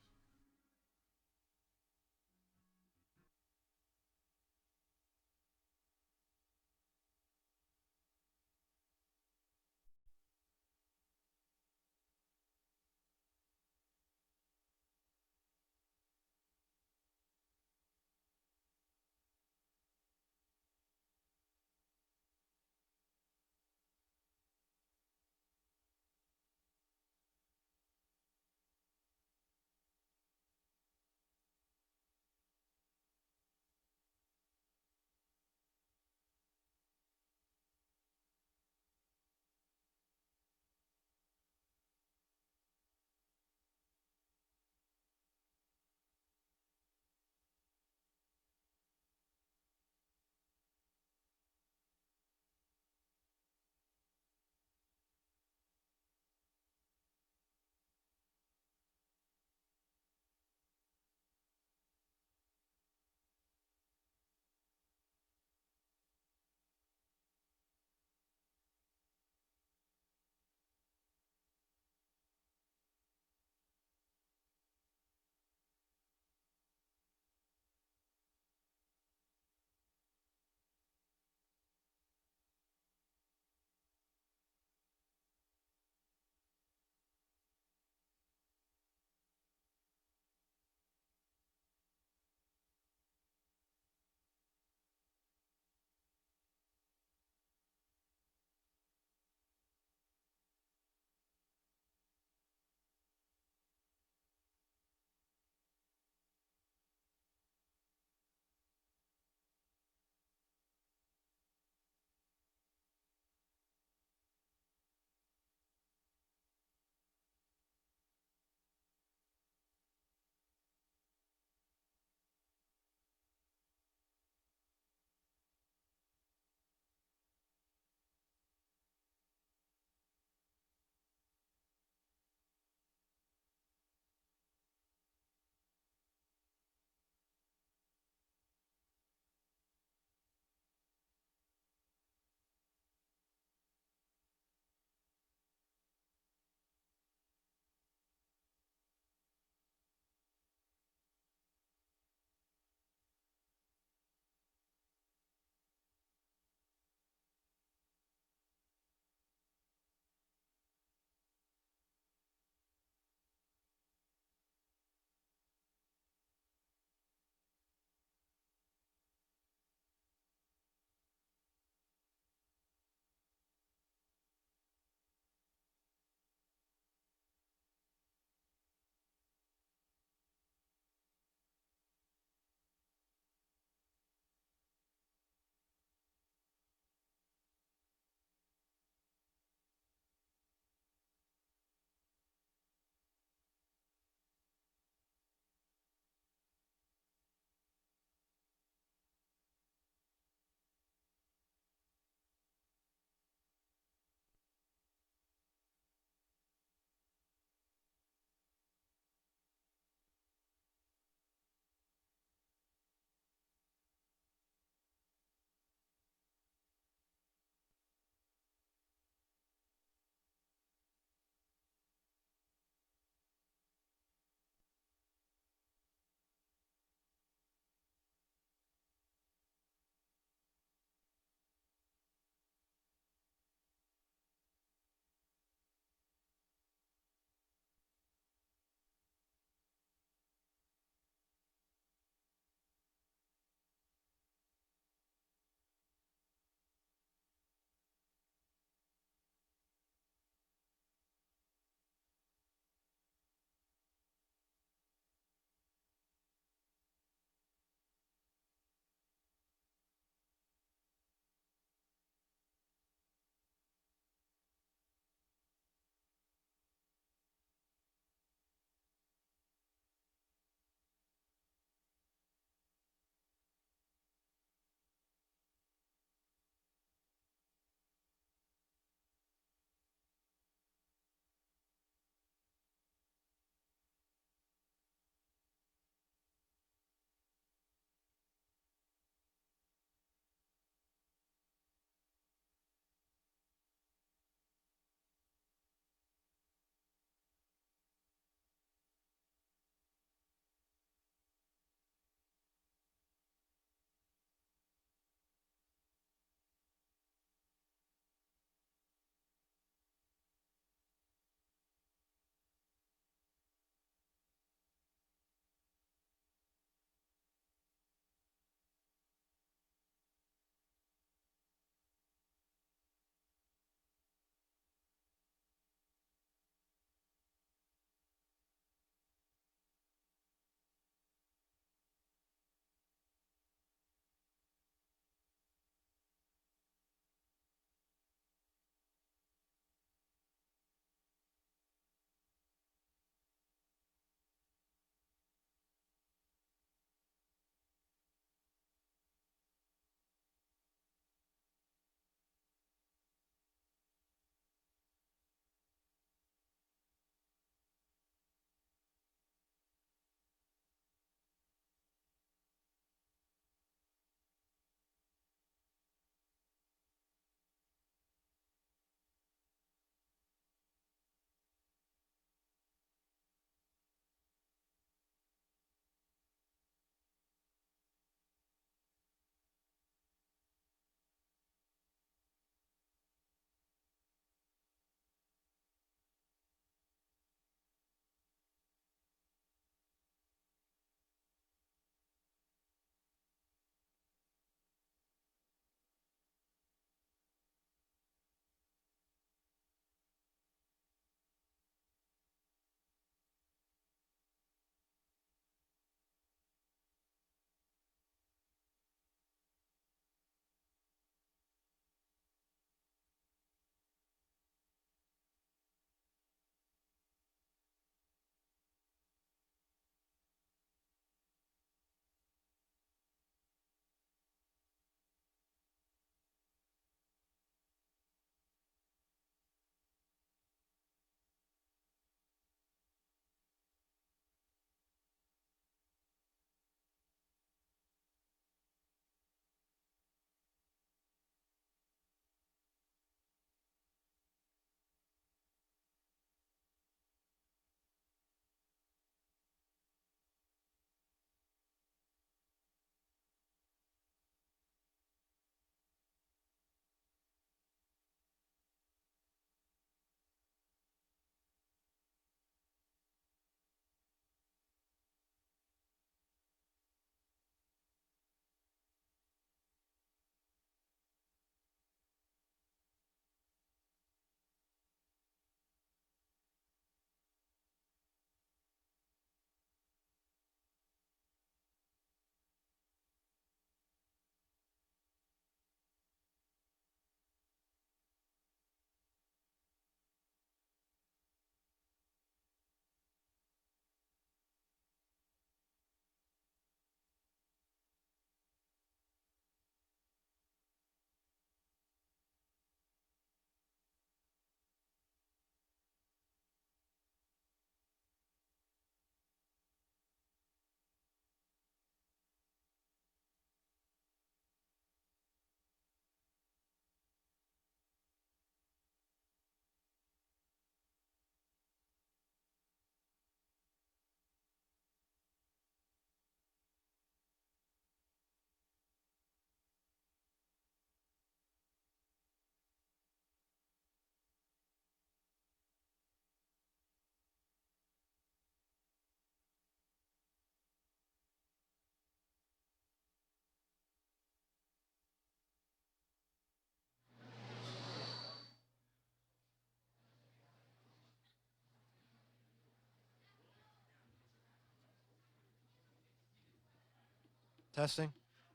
Testing.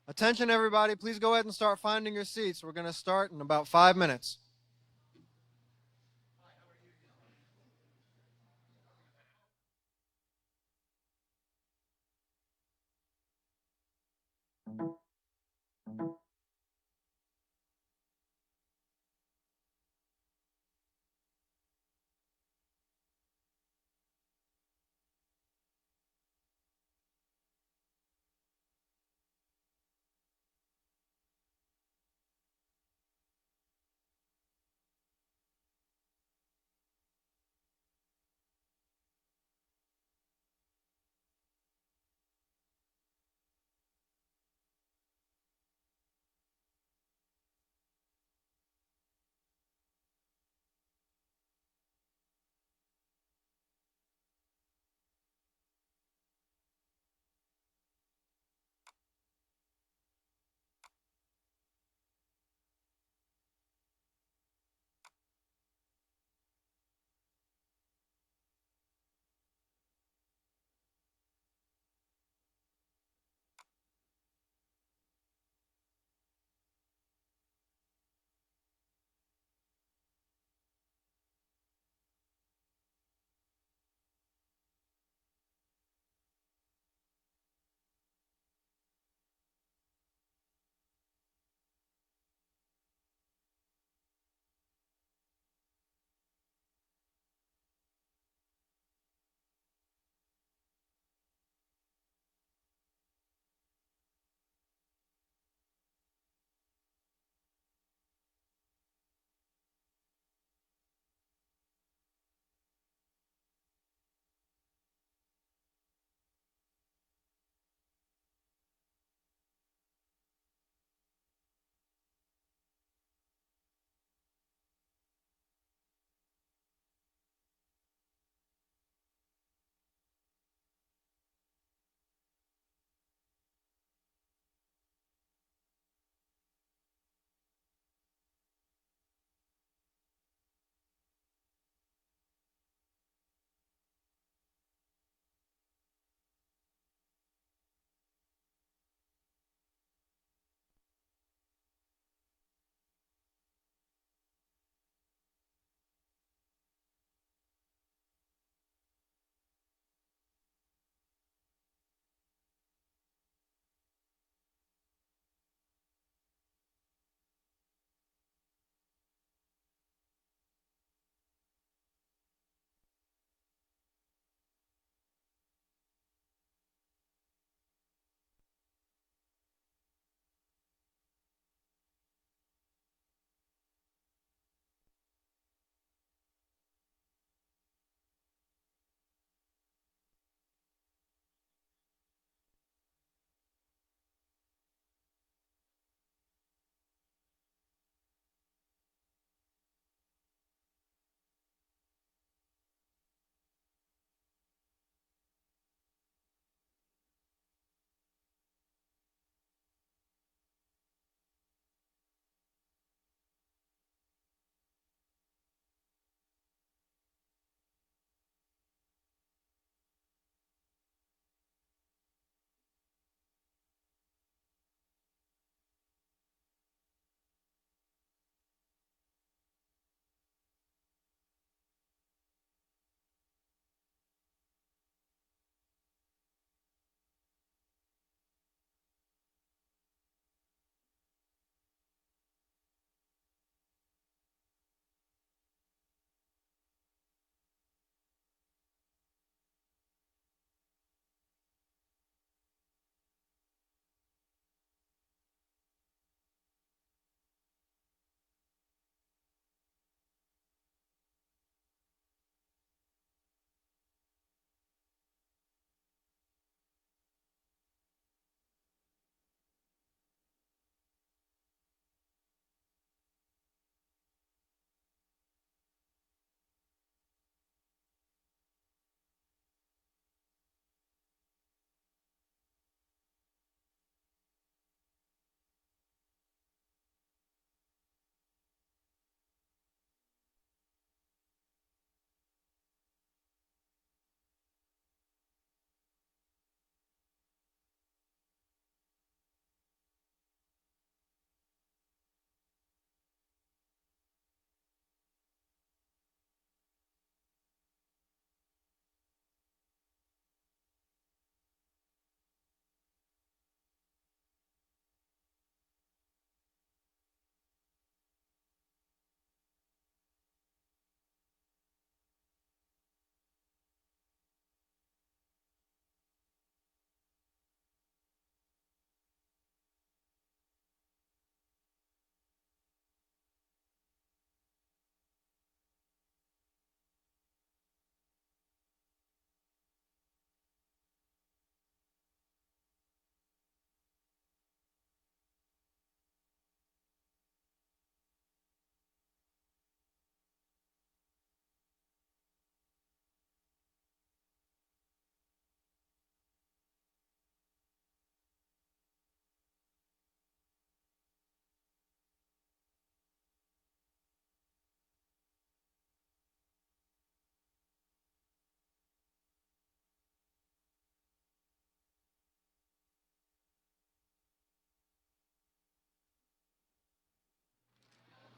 Attention, everybody. Please go ahead and start finding your seats. We're going to start in about 5 minutes.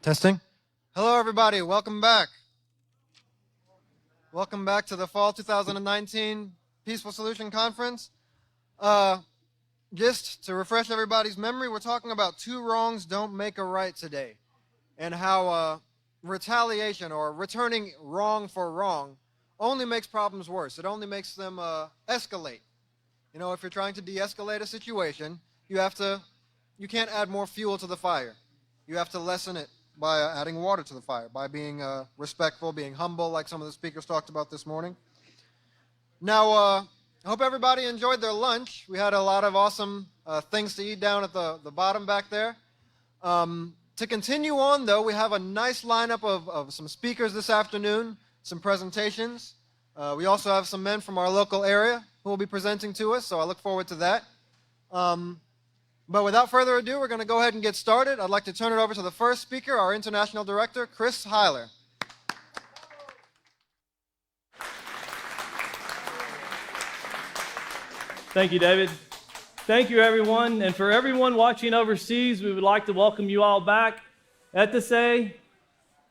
Testing. Hello, everybody. Welcome back. Welcome back to the Fall 2019 Peaceful Solution Conference. Just to refresh everybody's memory, we're talking about two wrongs don't make a right today, and how retaliation or returning wrong for wrong only makes problems worse. It only makes them escalate. You know, if you're trying to de-escalate a situation, you can't add more fuel to the fire. You have to lessen it by adding water to the fire, by being respectful, being humble, like some of the speakers talked about this morning. Now, I hope everybody enjoyed their lunch. We had a lot of awesome things to eat down at the bottom back there. To continue on, though, we have a nice lineup of some speakers this afternoon, some presentations. We also have some men from our local area who will be presenting to us, so I look forward to that. But without further ado, we're going to go ahead and get started. I'd like to turn it over to the first speaker, our International Director, Chris Heiler. Thank you, David. Thank you, everyone. And for everyone watching overseas, we would like to welcome you all back. Etese,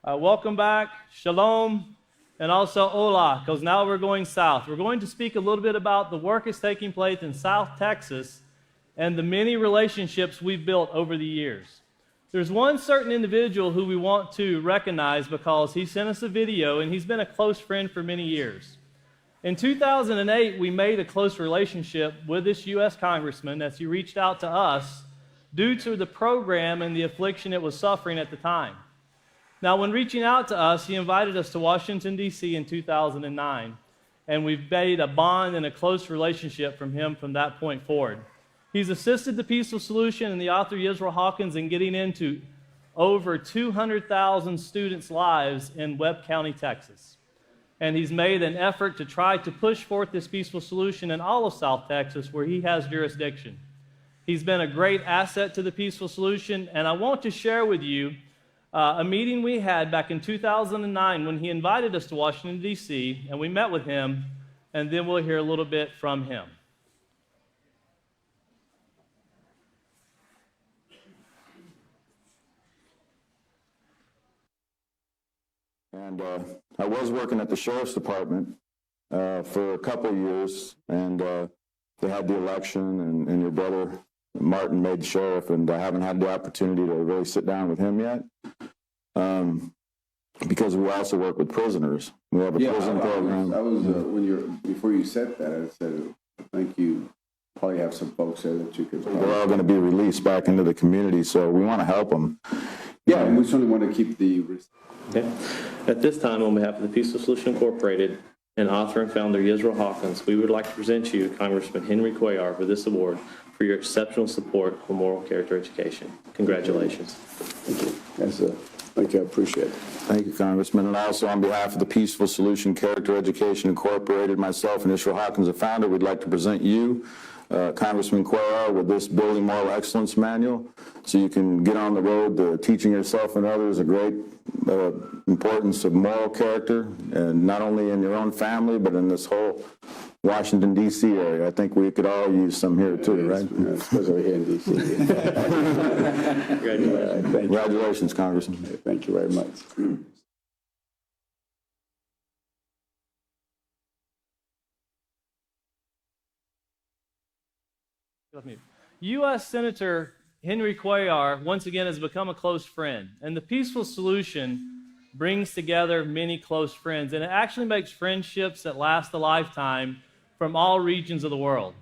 welcome back. Shalom, and also hola, because now we're going south. We're going to speak a little bit about the work that's taking place in South Texas and the many relationships we've built over the years. There's one certain individual who we want to recognize because he sent us a video, and he's been a close friend for many years. In 2008, we made a close relationship with this U.S. congressman as he reached out to us due to the program and the affliction it was suffering at the time. Now, when reaching out to us, he invited us to Washington, D.C. in 2009, and we've made a bond and a close relationship from him from that point forward. He's assisted the Peaceful Solution and the author Israel Hawkins in getting into over 200,000 students' lives in Webb County, Texas. And he's made an effort to try to push forth this peaceful solution in all of South Texas where he has jurisdiction. He's been a great asset to the Peaceful Solution, and I want to share with you a meeting we had back in 2009 when he invited us to Washington, D.C., and we met with him, and then we'll hear a little bit from him. And I was working at the Sheriff's Department for a couple of years, and they had the election, and your brother Martin made the sheriff, and I haven't had the opportunity to really sit down with him yet, because we also work with prisoners. We have a prison program. I was before you said that, I said, I think you probably have some folks there that you could. They're all going to be released back into the community, so we want to help them. Yeah, and we certainly want to keep the. Okay. At this time, on behalf of the Peaceful Solution Incorporated and author and founder Israel Hawkins, we would like to present you Congressman Henry Cuellar for this award for your exceptional support for moral character education. Congratulations. Thank you. Thank you. I appreciate it. Thank you, Congressman. And also on behalf of the Peaceful Solution Character Education Incorporated, myself and Israel Hawkins, the founder, we'd like to present you, Congressman Cuellar, with this Building Moral Excellence Manual, so you can get on the road to teaching yourself and others a great importance of moral character, and not only in your own family, but in this whole Washington, D.C. area. I think we could all use some here, too, right? Especially here in D.C. Congratulations. Congratulations, Congressman. Thank you very much. U.S. Senator Henry Cuellar, once again, has become a close friend. And the Peaceful Solution brings together many close friends. And it actually makes friendships that last a lifetime from all regions of the world.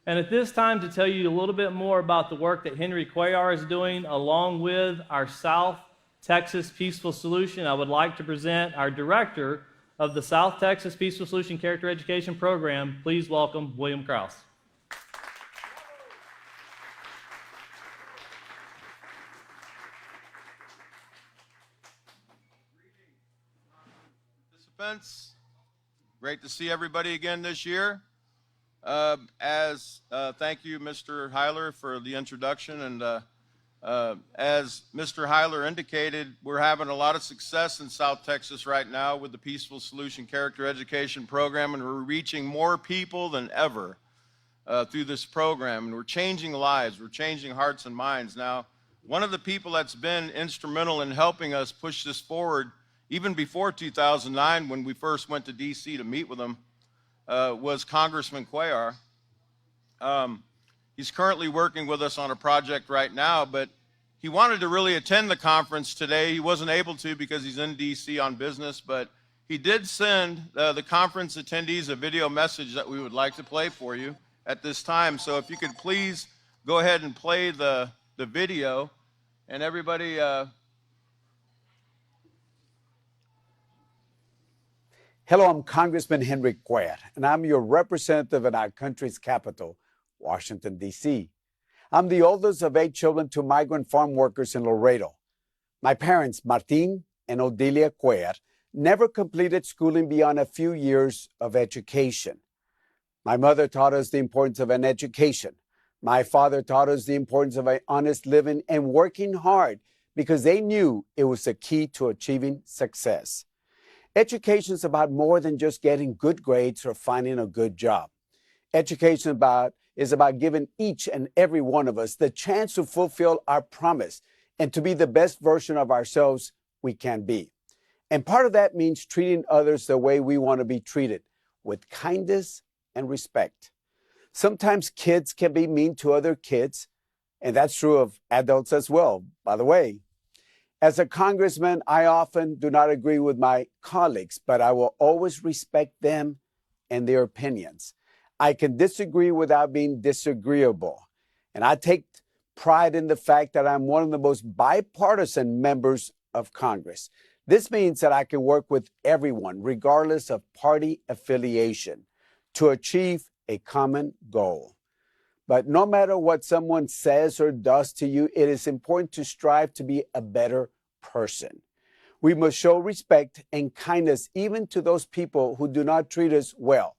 And at this time, to tell you a little bit more about the work that Henry Cuellar is doing, along with our South Texas Peaceful Solution, I would like to present our director of the South Texas Peaceful Solution Character Education Program. Please welcome William Krause. Participants, great to see everybody again this year. Thank you, Mr. Heiler, for the introduction. And as Mr. Heiler indicated, we're having a lot of success in South Texas right now with the Peaceful Solution Character Education Program, and we're reaching more people than ever through this program. And we're changing lives. We're changing hearts and minds. Now, one of the people that's been instrumental in helping us push this forward, even before 2009 when we first went to DC to meet with him, was Congressman Cuellar. He's currently working with us on a project right now, but he wanted to really attend the conference today. He wasn't able to because he's in DC on business, but he did send the conference attendees a video message that we would like to play for you at this time. So if you could please go ahead and play the video, and everybody... Hello, I'm Congressman Henry Cuellar, and I'm your representative in our country's capital, Washington, D.C. I'm the oldest of 8 children to migrant farm workers in Laredo. My parents, Martin and Odilia Cuellar, never completed schooling beyond a few years of education. My mother taught us the importance of an education. My father taught us the importance of an honest living and working hard because they knew it was the key to achieving success. Education is about more than just getting good grades or finding a good job. Education is about giving each and every one of us the chance to fulfill our promise and to be the best version of ourselves we can be. And part of that means treating others the way we want to be treated, with kindness and respect. Sometimes kids can be mean to other kids, and that's true of adults as well, by the way. As a congressman, I often do not agree with my colleagues, but I will always respect them and their opinions. I can disagree without being disagreeable. And I take pride in the fact that I'm one of the most bipartisan members of Congress. This means that I can work with everyone, regardless of party affiliation, to achieve a common goal. But no matter what someone says or does to you, it is important to strive to be a better person. We must show respect and kindness even to those people who do not treat us well.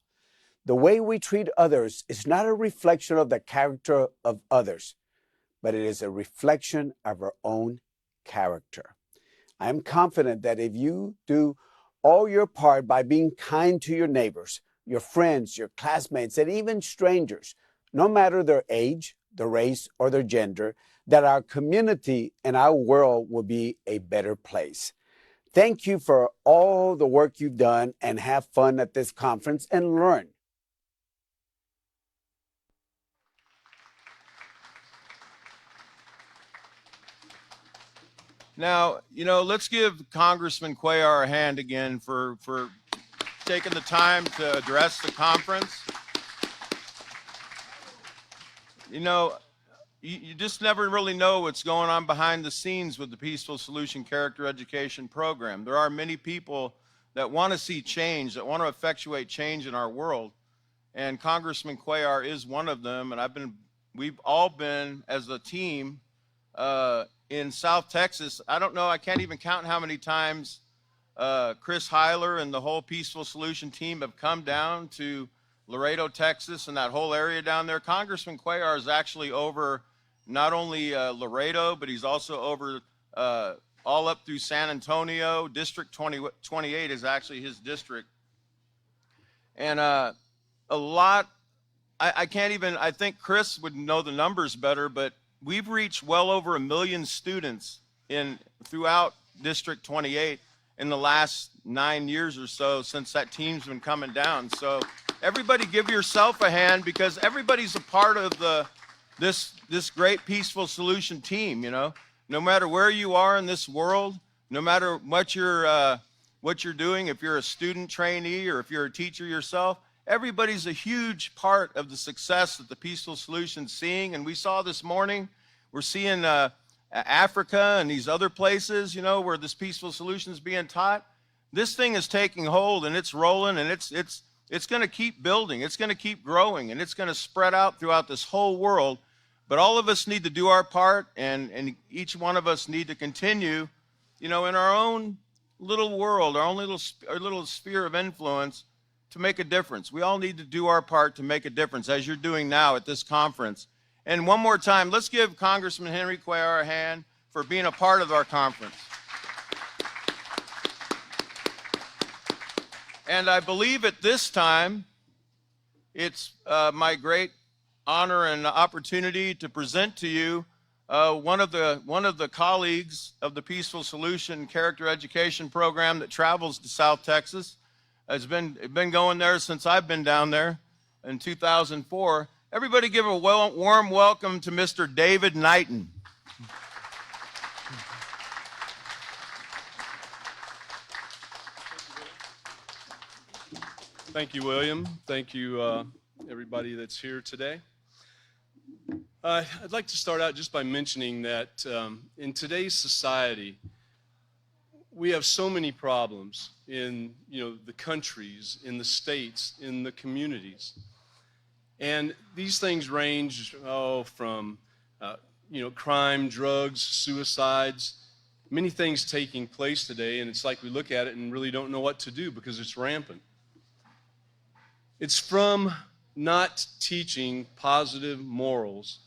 The way we treat others is not a reflection of the character of others, but it is a reflection of our own character. I am confident that if you do all your part by being kind to your neighbors, your friends, your classmates, and even strangers, no matter their age, their race, or their gender, that our community and our world will be a better place. Thank you for all the work you've done, and have fun at this conference and learn. Now, let's give Congressman Cuellar a hand again for taking the time to address the conference. You just never really know what's going on behind the scenes with the Peaceful Solution Character Education Program. There are many people that want to see change, that want to effectuate change in our world, and Congressman Cuellar is one of them. And we've all been, as a team, in South Texas. I don't know, I can't even count how many times Chris Hyler and the whole Peaceful Solution team have come down to Laredo, Texas, and that whole area down there. Congressman Cuellar is actually over not only Laredo, but he's also over all up through San Antonio. District 28 is actually his district. And a lot, I can't even, I think Chris would know the numbers better, but we've reached well over 1 million students throughout District 28 in the last 9 years or so since that team's been coming down. So everybody give yourself a hand, because everybody's a part of this great Peaceful Solution team. No matter where you are in this world, no matter what you're doing, if you're a student trainee or if you're a teacher yourself, everybody's a huge part of the success that the Peaceful Solution's seeing. And we saw this morning, we're seeing Africa and these other places, where this Peaceful Solution's being taught. This thing is taking hold, and it's rolling, and it's going to keep building. It's going to keep growing, and it's going to spread out throughout this whole world. But all of us need to do our part, and each one of us need to continue, in our own little world, our own little sphere of influence, to make a difference. We all need to do our part to make a difference, as you're doing now at this conference. And one more time, let's give Congressman Henry Cuellar a hand for being a part of our conference. And I believe at this time, it's my great honor and opportunity to present to you one of the colleagues of the Peaceful Solution Character Education Program that travels to South Texas has been going there since I've been down there in 2004. Everybody give a warm welcome to Mr. David Knighton. Thank you, William. Thank you, everybody that's here today. I'd like to start out just by mentioning that in today's society, we have so many problems in the countries, in the states, in the communities. And these things range from crime, drugs, suicides, many things taking place today, and it's like we look at it and really don't know what to do because it's rampant. It's from not teaching positive morals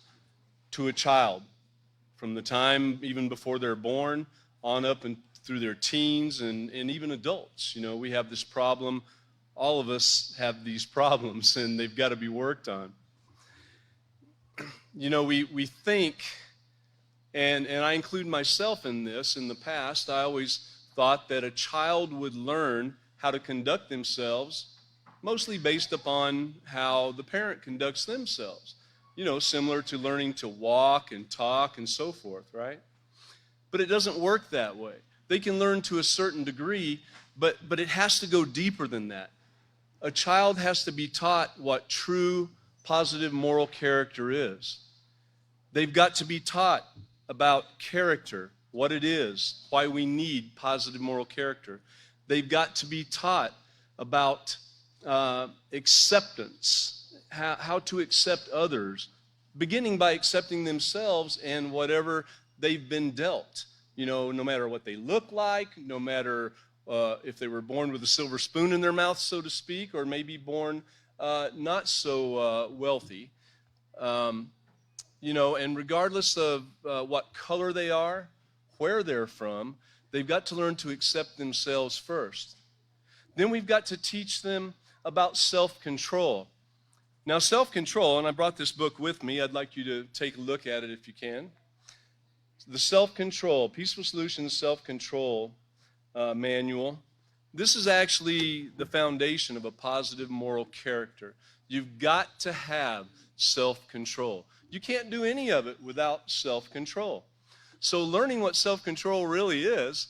to a child from the time even before they're born on up and through their teens and even adults. We have this problem. All of us have these problems, and they've got to be worked on. We think, and I include myself in this, in the past, I always thought that a child would learn how to conduct themselves mostly based upon how the parent conducts themselves. Similar to learning to walk and talk and so forth, right? But it doesn't work that way. They can learn to a certain degree, but it has to go deeper than that. A child has to be taught what true positive moral character is. They've got to be taught about character, what it is, why we need positive moral character. They've got to be taught about acceptance, how to accept others, beginning by accepting themselves and whatever they've been dealt. No matter what they look like, no matter if they were born with a silver spoon in their mouth, so to speak, or maybe born not so wealthy. And regardless of what color they are, where they're from, they've got to learn to accept themselves first. Then we've got to teach them about self-control. Now, self-control, and I brought this book with me. I'd like you to take a look at it if you can. The self-control, Peaceful Solutions Self-Control Manual. This is actually the foundation of a positive moral character. You've got to have self-control. You can't do any of it without self-control. So learning what self-control really is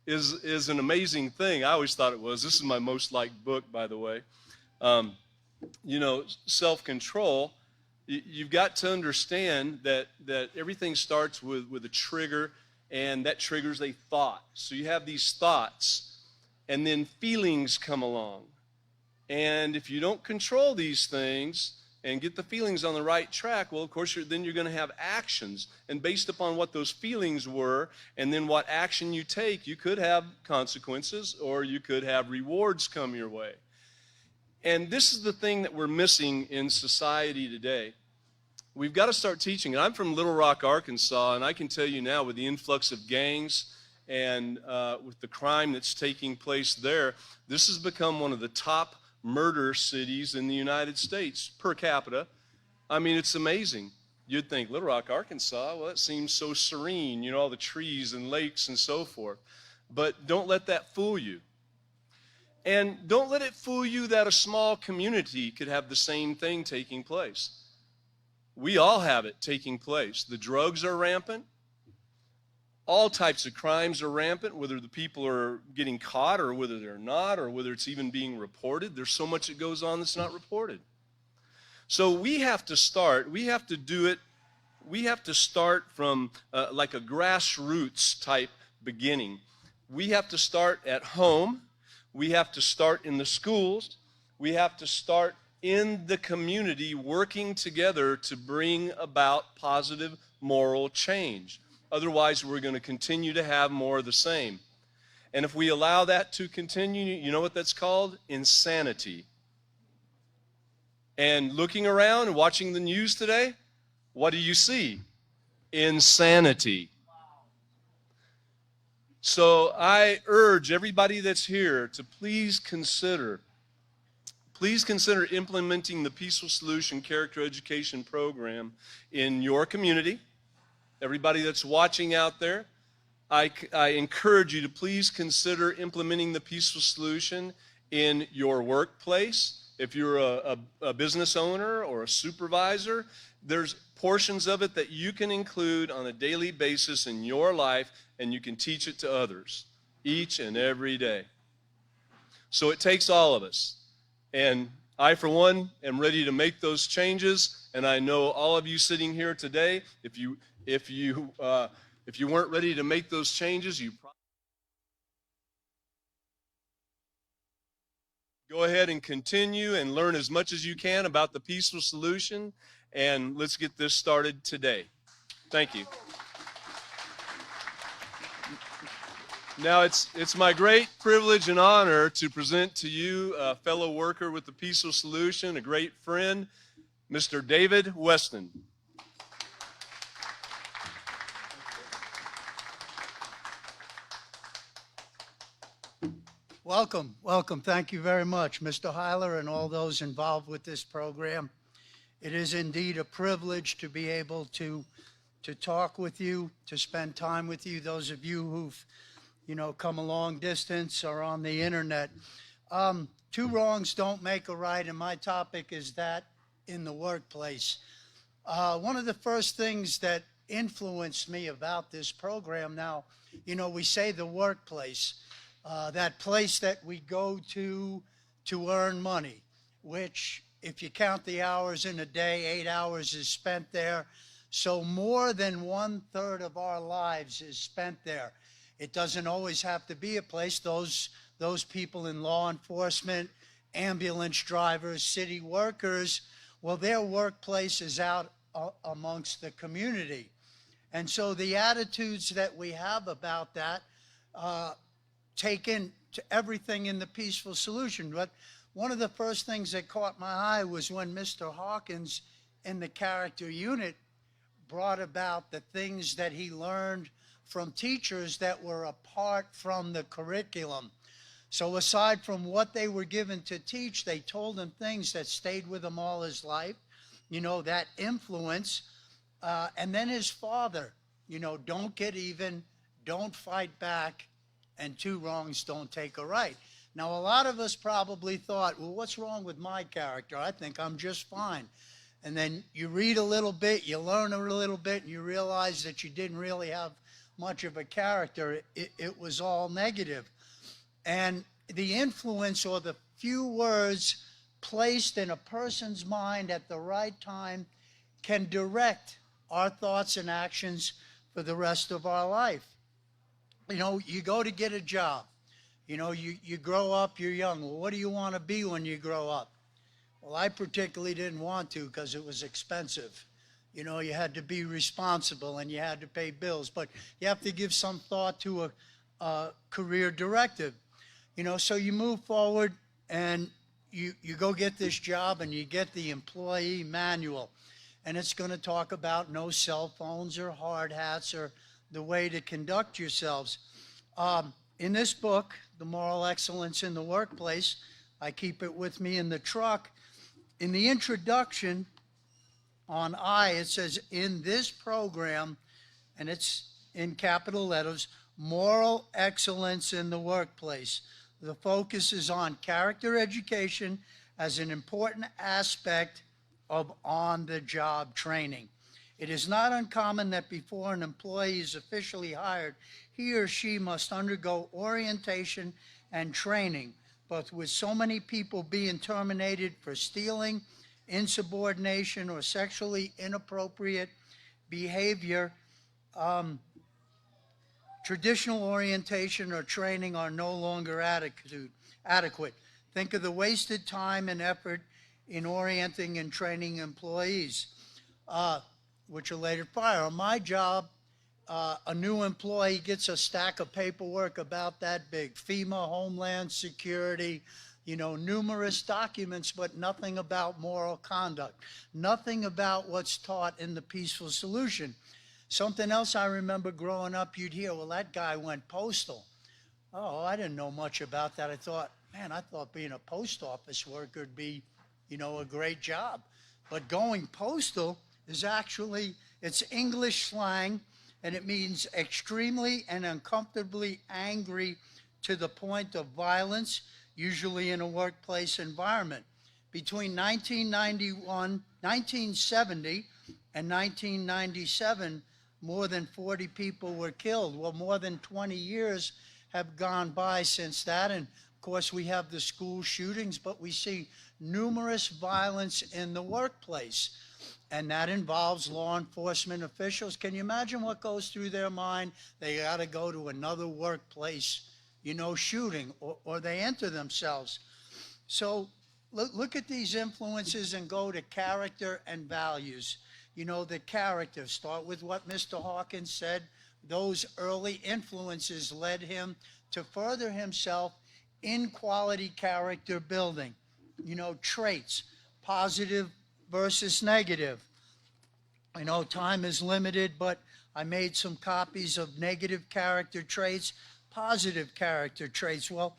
an amazing thing. I always thought it was. This is my most liked book, by the way. Self-control, you've got to understand that everything starts with a trigger, and that triggers a thought. So you have these thoughts, and then feelings come along. And if you don't control these things and get the feelings on the right track, well, of course, then you're going to have actions. And based upon what those feelings were and then what action you take, you could have consequences or you could have rewards come your way. And this is the thing that we're missing in society today. We've got to start teaching. And I'm from Little Rock, Arkansas, and I can tell you now with the influx of gangs and with the crime that's taking place there, this has become one of the top murder cities in the United States per capita. I mean, it's amazing. You'd think Little Rock, Arkansas, well, it seems so serene, all the trees and lakes and so forth. But don't let that fool you. And don't let it fool you that a small community could have the same thing taking place. We all have it taking place. The drugs are rampant. All types of crimes are rampant, whether the people are getting caught or whether they're not, or whether it's even being reported. There's so much that goes on that's not reported. So we have to start from like a grassroots type beginning. We have to start at home. We have to start in the schools. We have to start in the community working together to bring about positive moral change. Otherwise, we're going to continue to have more of the same. And if we allow that to continue, you know what that's called? Insanity. And looking around and watching the news today, what do you see? Insanity. So I urge everybody that's here to please consider implementing the Peaceful Solution Character Education Program in your community, everybody that's watching out there, I encourage you to please consider implementing the peaceful solution in your workplace. If you're a business owner or a supervisor, there's portions of it that you can include on a daily basis in your life, and you can teach it to others each and every day. So it takes all of us. And I, for one, am ready to make those changes. And I know all of you sitting here today, if you weren't ready to make those changes, you probably go ahead and continue and learn as much as you can about the peaceful solution. And let's get this started today. Thank you. Now, it's my great privilege and honor to present to you a fellow worker with the Peaceful Solution, a great friend, Mr. David Weston. Welcome, welcome. Thank you very much, Mr. Heiler and all those involved with this program. It is indeed a privilege to be able to talk with you, to spend time with you, those of you who've come a long distance or on the internet. Two wrongs don't make a right, and my topic is that in the workplace. One of the first things that influenced me about this program now, we say the workplace, that place that we go to earn money, which if you count the hours in a day, 8 hours is spent there. So more than 1/3 of our lives is spent there. It doesn't always have to be a place. Those people in law enforcement, ambulance drivers, city workers, well, their workplace is out amongst the community. And so the attitudes that we have about that take into everything in the peaceful solution. But one of the first things that caught my eye was when Mr. Hawkins in the character unit brought about the things that he learned from teachers that were apart from the curriculum. So aside from what they were given to teach, they told him things that stayed with him all his life, that influence. And then his father, don't get even, don't fight back, and two wrongs don't take a right. Now, a lot of us probably thought, well, what's wrong with my character? I think I'm just fine. And then you read a little bit, you learn a little bit, and you realize that you didn't really have much of a character. It was all negative. And the influence, or the few words placed in a person's mind at the right time, can direct our thoughts and actions for the rest of our life. You go to get a job. You grow up, you're young. Well, what do you want to be when you grow up? Well, I particularly didn't want to because it was expensive. You had to be responsible and you had to pay bills, but you have to give some thought to a career directive. So you move forward and you go get this job and you get the employee manual. And it's going to talk about no cell phones or hard hats or the way to conduct yourselves. In this book, The Moral Excellence in the Workplace, I keep it with me in the truck. In the introduction on it says, in this program, and it's in capital letters, Moral Excellence in the Workplace. The focus is on character education as an important aspect of on-the-job training. It is not uncommon that before an employee is officially hired, he or she must undergo orientation and training. But with so many people being terminated for stealing, insubordination, or sexually inappropriate behavior, traditional orientation or training are no longer adequate. Think of the wasted time and effort in orienting and training employees, which are later fired. On my job, a new employee gets a stack of paperwork about that big, FEMA, Homeland Security, numerous documents, but nothing about moral conduct, nothing about what's taught in the peaceful solution. Something else I remember growing up, you'd hear, well, that guy went postal. Oh, I didn't know much about that. I thought being a post office worker would be, a great job. But going postal is actually It's English slang, and it means extremely and uncomfortably angry to the point of violence, usually in a workplace environment. Between 1970 and 1997, more than 40 people were killed. Well, more than 20 years have gone by since that, and of course we have the school shootings, but we see numerous violence in the workplace, and that involves law enforcement officials. Can you imagine what goes through their mind? They got to go to another workplace, shooting, or they enter themselves. So look at these influences and go to character and values. The character, start with what Mr. Hawkins said. Those early influences led him to further himself in quality character building. Traits, positive versus negative. I know time is limited, but I made some copies of negative character traits, positive character traits. Well,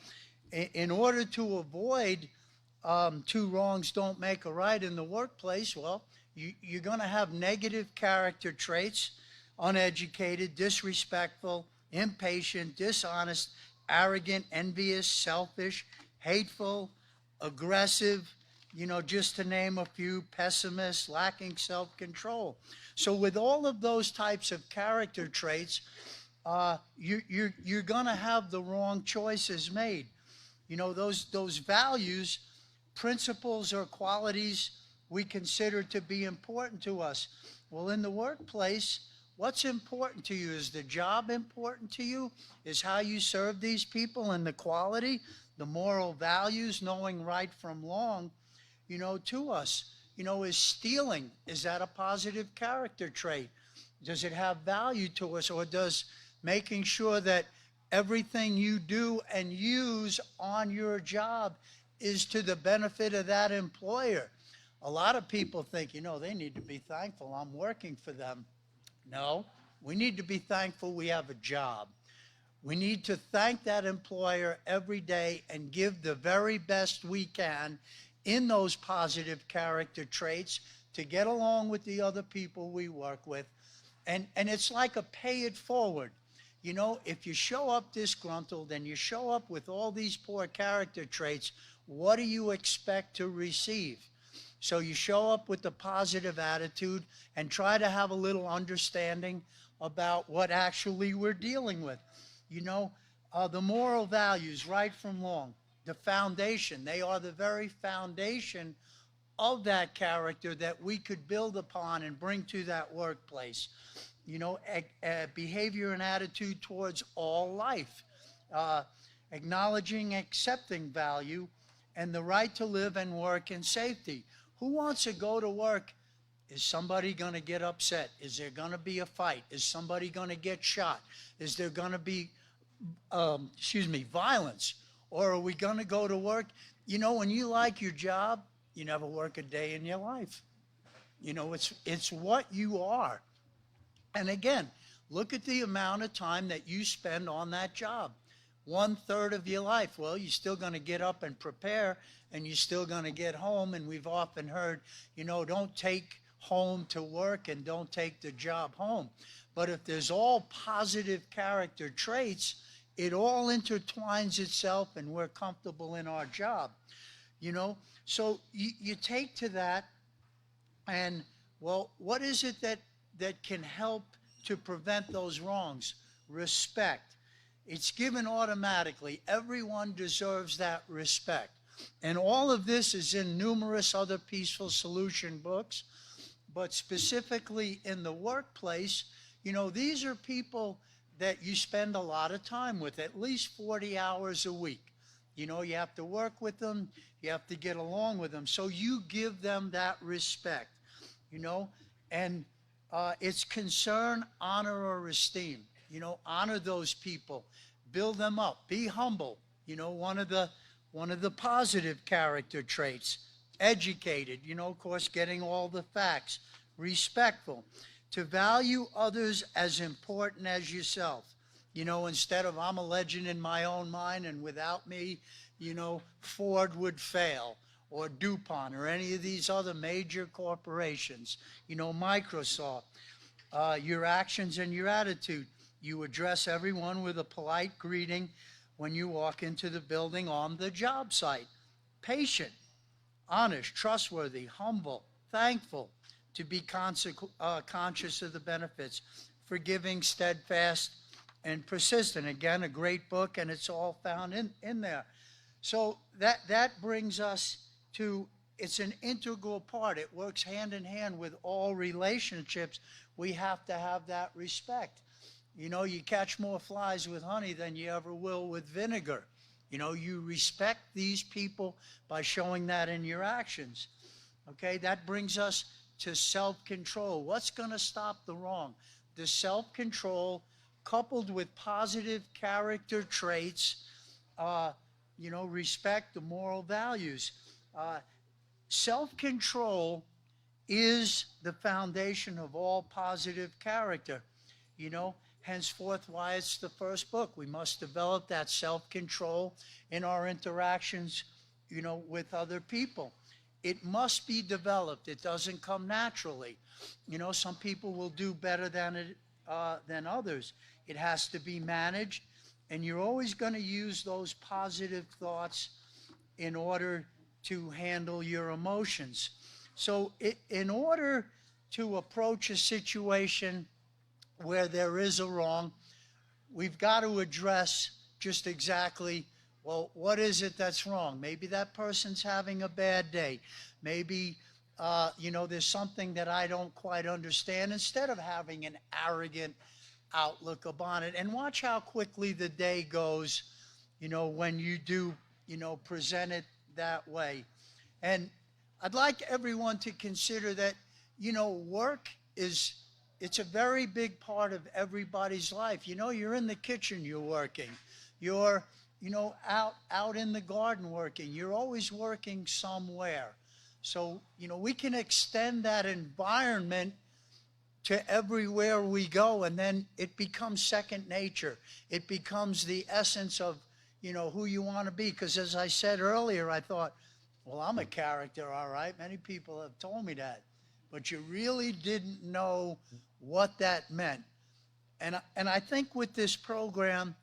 in order to avoid two wrongs don't make a right in the workplace, well, you're going to have negative character traits: uneducated, disrespectful, impatient, dishonest, arrogant, envious, selfish, hateful, aggressive, just to name a few, pessimist, lacking self-control. So with all of those types of character traits, you're going to have the wrong choices made. Those values, principles, or qualities we consider to be important to us. Well, in the workplace, what's important to you? Is the job important to you? Is how you serve these people and the quality, the moral values, knowing right from wrong, to us? Is stealing, is that a positive character trait? Does it have value to us? Or does making sure that everything you do and use on your job is to the benefit of that employer? A lot of people think, they need to be thankful I'm working for them. No, we need to be thankful we have a job. We need to thank that employer every day and give the very best we can in those positive character traits to get along with the other people we work with. And it's like a pay it forward. If you show up disgruntled and you show up with all these poor character traits, what do you expect to receive? So you show up with a positive attitude and try to have a little understanding about what actually we're dealing with. The moral values, right from wrong, the foundation, they are the very foundation of that character that we could build upon and bring to that workplace. Behavior and attitude towards all life, acknowledging, accepting value, and the right to live and work in safety. Who wants to go to work? Is somebody going to get upset? Is there going to be a fight? Is somebody going to get shot? Is there going to be, violence? Or are we going to go to work? When you like your job, you never work a day in your life. It's what you are. And again, look at the amount of time that you spend on that job. 1/3 of your life. Well, you're still going to get up and prepare, and you're still going to get home. And we've often heard, don't take home to work and don't take the job home. But if there's all positive character traits, it all intertwines itself and we're comfortable in our job. So you take to that, and well, what is it that can help to prevent those wrongs? Respect. It's given automatically. Everyone deserves that respect. And all of this is in numerous other peaceful solution books, but specifically in the workplace, these are people that you spend a lot of time with, at least 40 hours a week. You have to work with them, you have to get along with them. So you give them that respect, and it's concern, honor, or esteem. Honor those people, build them up, be humble. One of the positive character traits. Educated, of course, getting all the facts. Respectful, to value others as important as yourself. Instead of I'm a legend in my own mind and without me, Ford would fail, or DuPont, or any of these other major corporations, Microsoft. your actions and your attitude. You address everyone with a polite greeting when you walk into the building on the job site. Patient, honest, trustworthy, humble, thankful, to be conscious of the benefits, forgiving, steadfast, and persistent. Again, a great book, and it's all found in there. So that brings us to, it's an integral part. It works hand in hand with all relationships. We have to have that respect. You know, you catch more flies with honey than you ever will with vinegar. You know, you respect these people by showing that in your actions. Okay, that brings us to self-control. What's going to stop the wrong? The self-control coupled with positive character traits, you know, respect, the moral values. Self-control is the foundation of all positive character. You know, henceforth why it's the first book. We must develop that self-control in our interactions, you know, with other people. It must be developed. It doesn't come naturally. You know, some people will do better than others. It has to be managed, and you're always going to use those positive thoughts in order to handle your emotions. So in order to approach a situation where there is a wrong, we've got to address just exactly, well, what is it that's wrong? Maybe that person's having a bad day. Maybe, you know, there's something that I don't quite understand, instead of having an arrogant outlook upon it. And watch how quickly the day goes, you know, when you do, you know, present it that way. And I'd like everyone to consider that, you know, work is, it's a very big part of everybody's life. You know, you're in the kitchen, you're working. You're, you know, out in the garden working. You're always working somewhere. So, you know, we can extend that environment to everywhere we go, and then it becomes second nature. It becomes the essence of, you know, who you want to be. Because as I said earlier, I thought, well, I'm a character, all right. Many people have told me that. But you really didn't know what that meant. And I think with this program,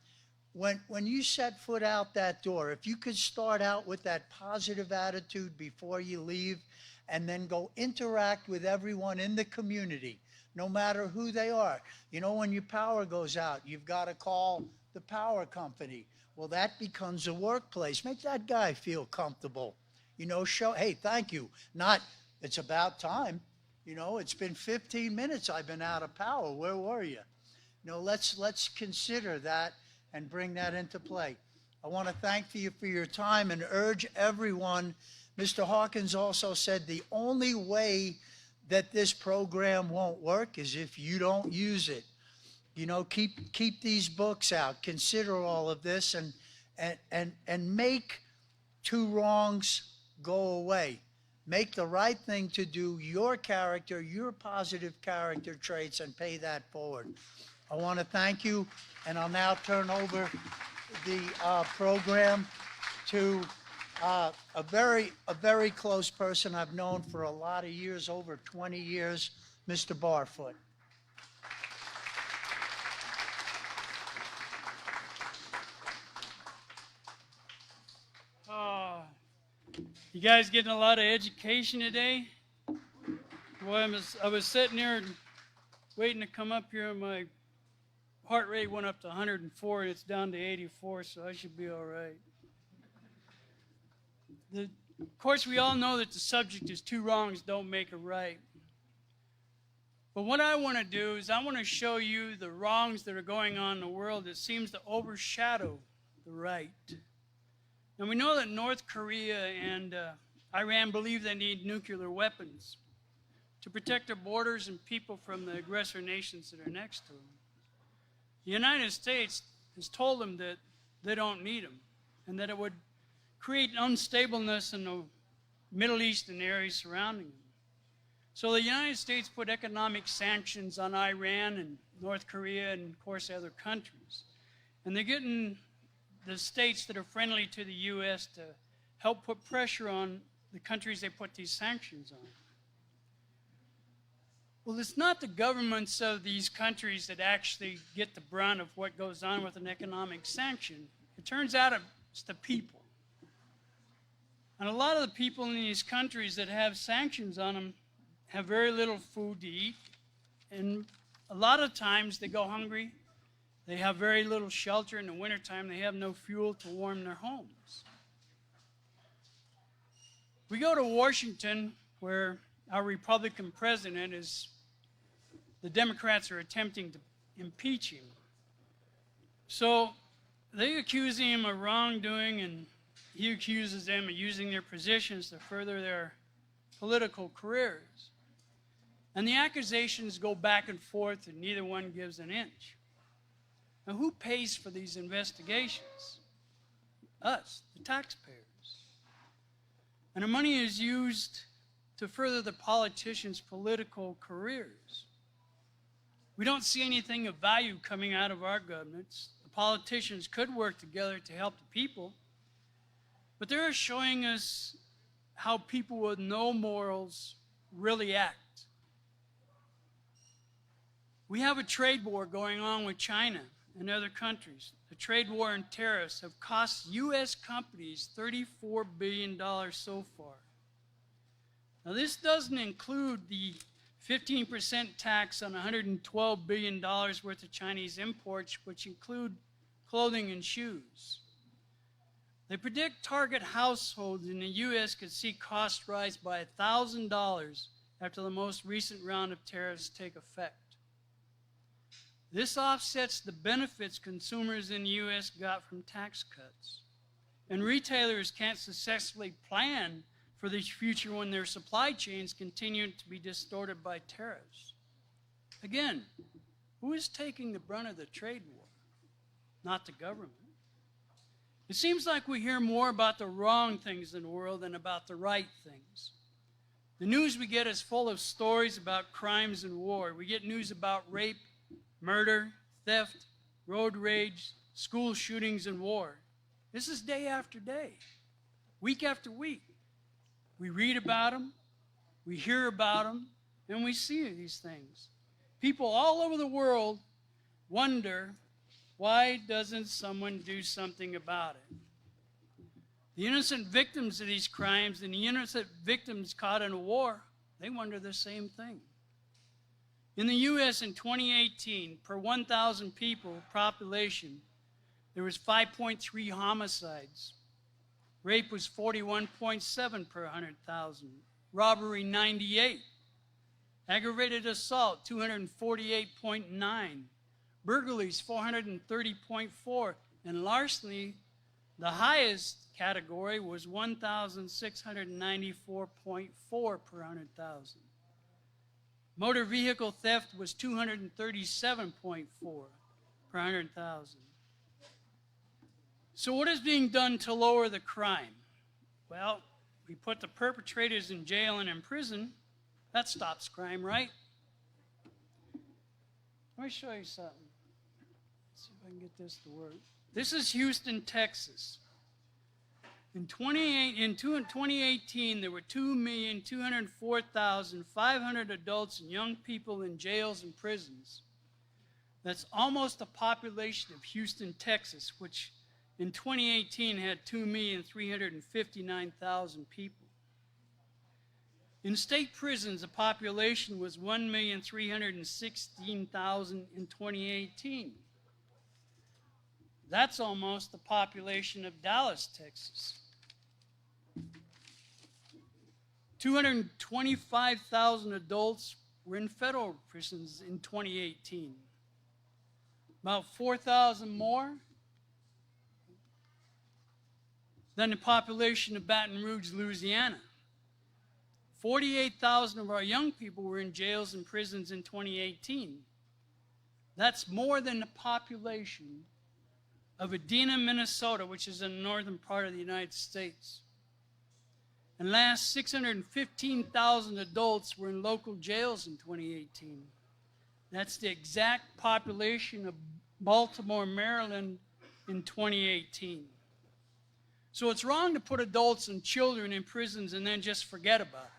when you set foot out that door, if you could start out with that positive attitude before you leave, and then go interact with everyone in the community, no matter who they are. You know, when your power goes out, you've got to call the power company. Well, that becomes a workplace. Make that guy feel comfortable. You know, show, hey, thank you. Not, it's about time. You know, it's been 15 minutes I've been out of power. Where were you? You know, let's consider that and bring that into play. I want to thank you for your time and urge everyone. Mr. Hawkins also said the only way that this program won't work is if you don't use it. You know, keep these books out. Consider all of this and make two wrongs go away. Make the right thing to do, your character, your positive character traits, and pay that forward. I want to thank you, and I'll now turn over the program to a very close person I've known for a lot of years, over 20 years, Mr. Barfoot. You guys getting a lot of education today? Boy, I was sitting here waiting to come up here, and my heart rate went up to 104, and it's down to 84, so I should be all right. Of course, we all know that the subject is two wrongs don't make a right. But what I want to do is I want to show you the wrongs that are going on in the world that seems to overshadow the right. And we know that North Korea and Iran believe they need nuclear weapons to protect their borders and people from the aggressor nations that are next to them. The United States has told them that they don't need them, and that it would create unstableness in the Middle East and areas surrounding them. So the United States put economic sanctions on Iran and North Korea and, of course, other countries. And they're getting the states that are friendly to the U.S. to help put pressure on the countries they put these sanctions on. Well, it's not the governments of these countries that actually get the brunt of what goes on with an economic sanction. It turns out it's the people. And a lot of the people in these countries that have sanctions on them have very little food to eat. And a lot of times they go hungry. They have very little shelter in the wintertime. They have no fuel to warm their homes. We go to Washington, where our Republican president is, the Democrats are attempting to impeach him. So they accuse him of wrongdoing, and he accuses them of using their positions to further their political careers. And the accusations go back and forth, and neither one gives an inch. Now, who pays for these investigations? Us, the taxpayers. And the money is used to further the politicians' political careers. We don't see anything of value coming out of our governments. The politicians could work together to help the people, but they're showing us how people with no morals really act. We have a trade war going on with China and other countries. The trade war and tariffs have cost U.S. companies $34 billion so far. Now, this doesn't include the 15% tax on $112 billion worth of Chinese imports, which include clothing and shoes. They predict target households in the U.S. could see costs rise by $1,000 after the most recent round of tariffs take effect. This offsets the benefits consumers in the U.S. got from tax cuts. And retailers can't successfully plan for the future when their supply chains continue to be distorted by tariffs. Again, who is taking the brunt of the trade war? Not the government. It seems like we hear more about the wrong things in the world than about the right things. The news we get is full of stories about crimes and war. We get news about rape, murder, theft, road rage, school shootings, and war. This is day after day, week after week. We read about them, we hear about them, and we see these things. People all over the world wonder, why doesn't someone do something about it? The innocent victims of these crimes and the innocent victims caught in a war, they wonder the same thing. In the U.S. in 2018, per 1,000 people population, there was 5.3 homicides. Rape was 41.7 per 100,000. Robbery, 98. Aggravated assault, 248.9. Burglaries, 430.4. And larceny, the highest category, was 1,694.4 per 100,000. Motor vehicle theft was 237.4 per 100,000. So what is being done to lower the crime? Well, we put the perpetrators in jail and in prison. That stops crime, right? Let me show you something. Let's see if I can get this to work. This is Houston, Texas. In 2018, there were 2,204,500 adults and young people in jails and prisons. That's almost the population of Houston, Texas, which in 2018 had 2,359,000 people. In state prisons, the population was 1,316,000 in 2018. That's almost the population of Dallas, Texas. 225,000 adults were in federal prisons in 2018. About 4,000 more than the population of Baton Rouge, Louisiana. 48,000 of our young people were in jails and prisons in 2018. That's more than the population of Edina, Minnesota, which is in the northern part of the United States. And last, 615,000 adults were in local jails in 2018. That's the exact population of Baltimore, Maryland in 2018. So it's wrong to put adults and children in prisons and then just forget about it.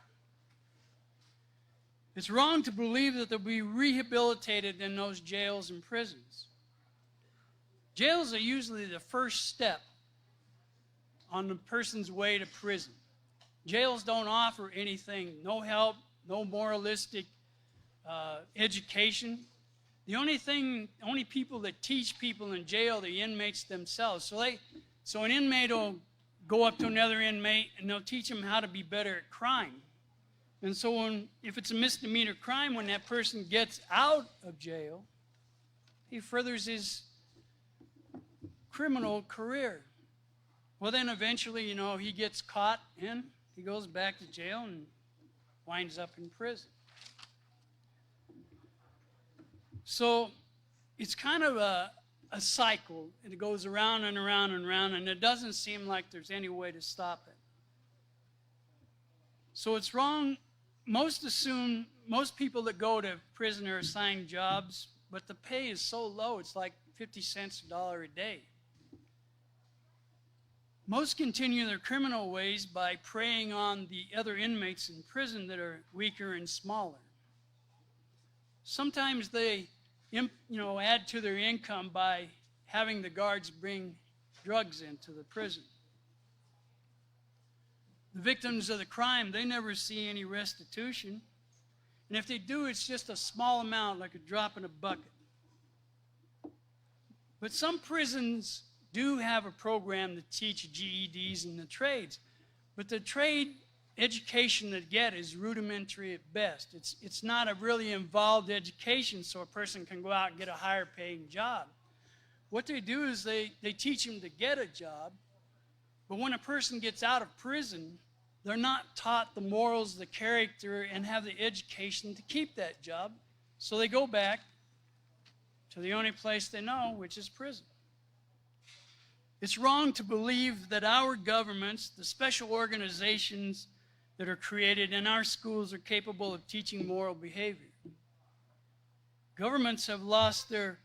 It's wrong to believe that they'll be rehabilitated in those jails and prisons. Jails are usually the first step on the person's way to prison. Jails don't offer anything, no help, no moralistic education. The only people that teach people in jail are the inmates themselves. So an inmate will go up to another inmate and they'll teach them how to be better at crime. And so if it's a misdemeanor crime, when that person gets out of jail, he furthers his criminal career. Well, then eventually, he gets caught and he goes back to jail and winds up in prison. So it's kind of a cycle. It goes around and around and around, and it doesn't seem like there's any way to stop it. So it's wrong. Most people that go to prison are assigned jobs, but the pay is so low, it's like 50 cents a dollar a day. Most continue their criminal ways by preying on the other inmates in prison that are weaker and smaller. Sometimes they add to their income by having the guards bring drugs into the prison. The victims of the crime, they never see any restitution. And if they do, it's just a small amount, like a drop in a bucket. But some prisons do have a program to teach GEDs and the trades. But the trade education they get is rudimentary at best. It's not a really involved education so a person can go out and get a higher paying job. What they do is they teach them to get a job, but when a person gets out of prison, they're not taught the morals, the character, and have the education to keep that job. So they go back to the only place they know, which is prison. It's wrong to believe that our governments, the special organizations that are created in our schools, are capable of teaching moral behavior. Governments have lost their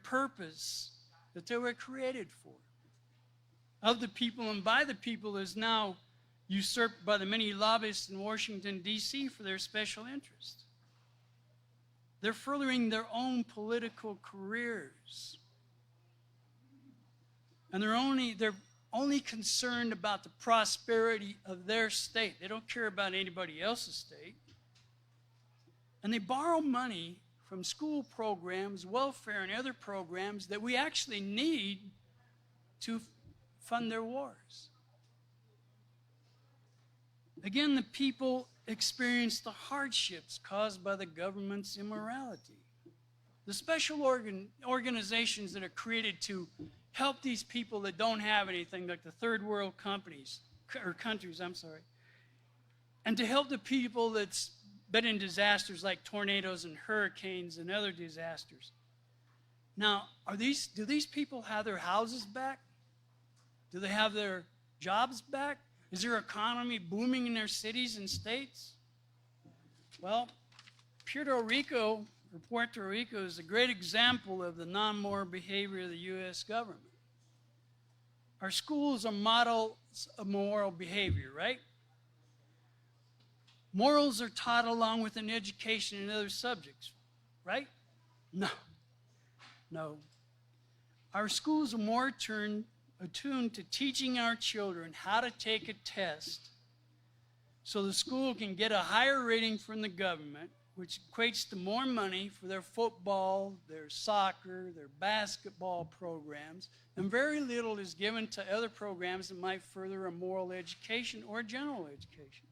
purpose that they were created for. Of the people and by the people is now usurped by the many lobbyists in Washington, D.C. for their special interest. They're furthering their own political careers. And they're only concerned about the prosperity of their state. They don't care about anybody else's state. And they borrow money from school programs, welfare, and other programs that we actually need to fund their wars. Again, the people experience the hardships caused by the government's immorality. The special organizations that are created to help these people that don't have anything, like the third world countries, and to help the people that's been in disasters like tornadoes and hurricanes and other disasters. Now, do these people have their houses back? Do they have their jobs back? Is their economy booming in their cities and states? Well, Puerto Rico is a great example of the non-moral behavior of the U.S. government. Our schools are models of moral behavior, right? Morals are taught along with an education in other subjects, right? No. Our schools are more attuned to teaching our children how to take a test so the school can get a higher rating from the government, which equates to more money for their football, their soccer, their basketball programs, and very little is given to other programs that might further a moral education or general education.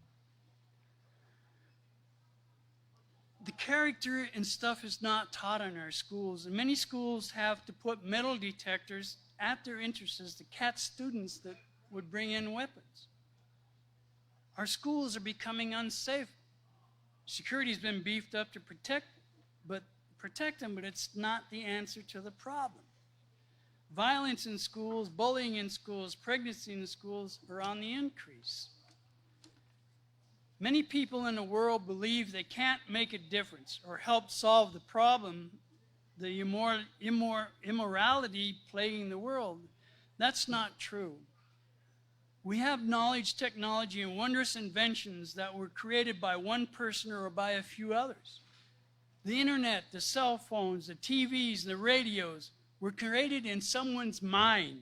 The character and stuff is not taught in our schools, and many schools have to put metal detectors at their entrances to catch students that would bring in weapons. Our schools are becoming unsafe. Security's been beefed up to protect them, but it's not the answer to the problem. Violence in schools, bullying in schools, pregnancy in schools are on the increase. Many people in the world believe they can't make a difference or help solve the problem, the immorality plaguing the world. That's not true. We have knowledge, technology, and wondrous inventions that were created by one person or by a few others. The internet, the cell phones, the TVs, and the radios were created in someone's mind,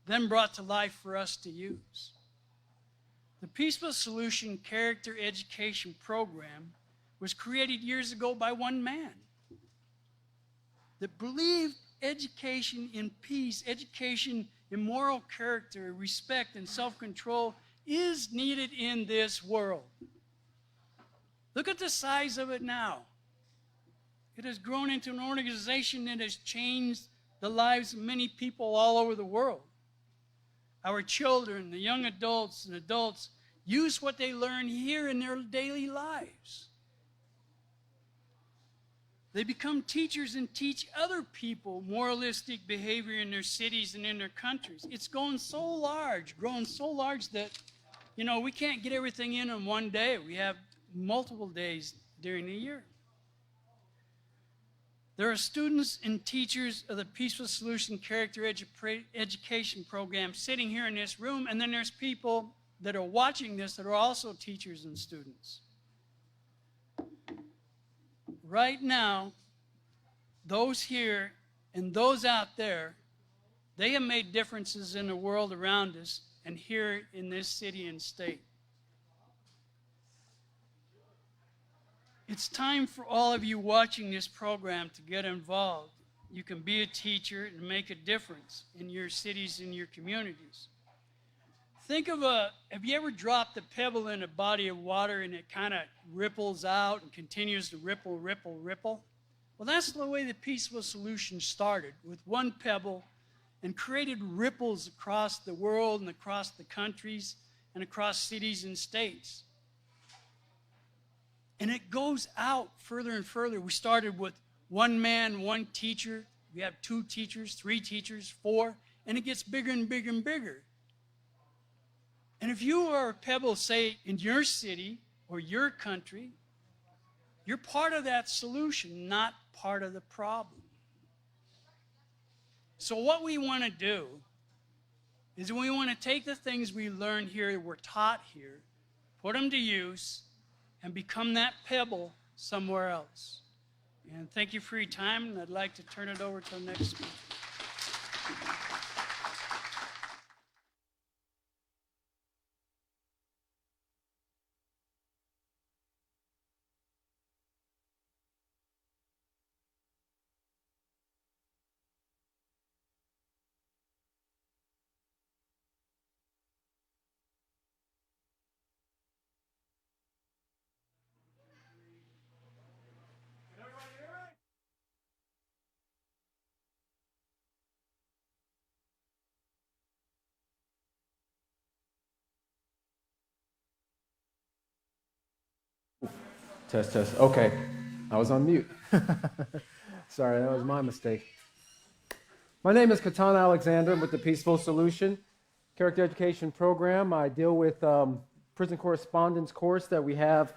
then brought to life for us to use. The Peaceful Solution Character Education Program was created years ago by one man that believed education in peace, education in moral character, respect, and self-control is needed in this world. Look at the size of it now. It has grown into an organization that has changed the lives of many people all over the world. Our children, the young adults, and adults use what they learn here in their daily lives. They become teachers and teach other people moralistic behavior in their cities and in their countries. It's grown so large that, we can't get everything in one day. We have multiple days during the year. There are students and teachers of the Peaceful Solution Character Education Program sitting here in this room, and then there's people that are watching this that are also teachers and students. Right now, those here and those out there, they have made differences in the world around us and here in this city and state. It's time for all of you watching this program to get involved. You can be a teacher and make a difference in your cities and your communities. Think of have you ever dropped a pebble in a body of water and it kind of ripples out and continues to ripple, ripple, ripple? Well, that's the way the Peaceful Solution started, with one pebble, and created ripples across the world and across the countries and across cities and states. And it goes out further and further. We started with one man, one teacher. We have 2 teachers, 3 teachers, 4, and it gets bigger and bigger and bigger. And if you are a pebble, say, in your city or your country, you're part of that solution, not part of the problem. So what we want to do is we want to take the things we learn here, we're taught here, put them to use, and become that pebble somewhere else. And thank you for your time, and I'd like to turn it over to the next speaker. Test, test. Okay. I was on mute. Sorry, that was my mistake. My name is Katana Alexander. I'm with the Peaceful Solution Character Education Program. I deal with prison correspondence course that we have.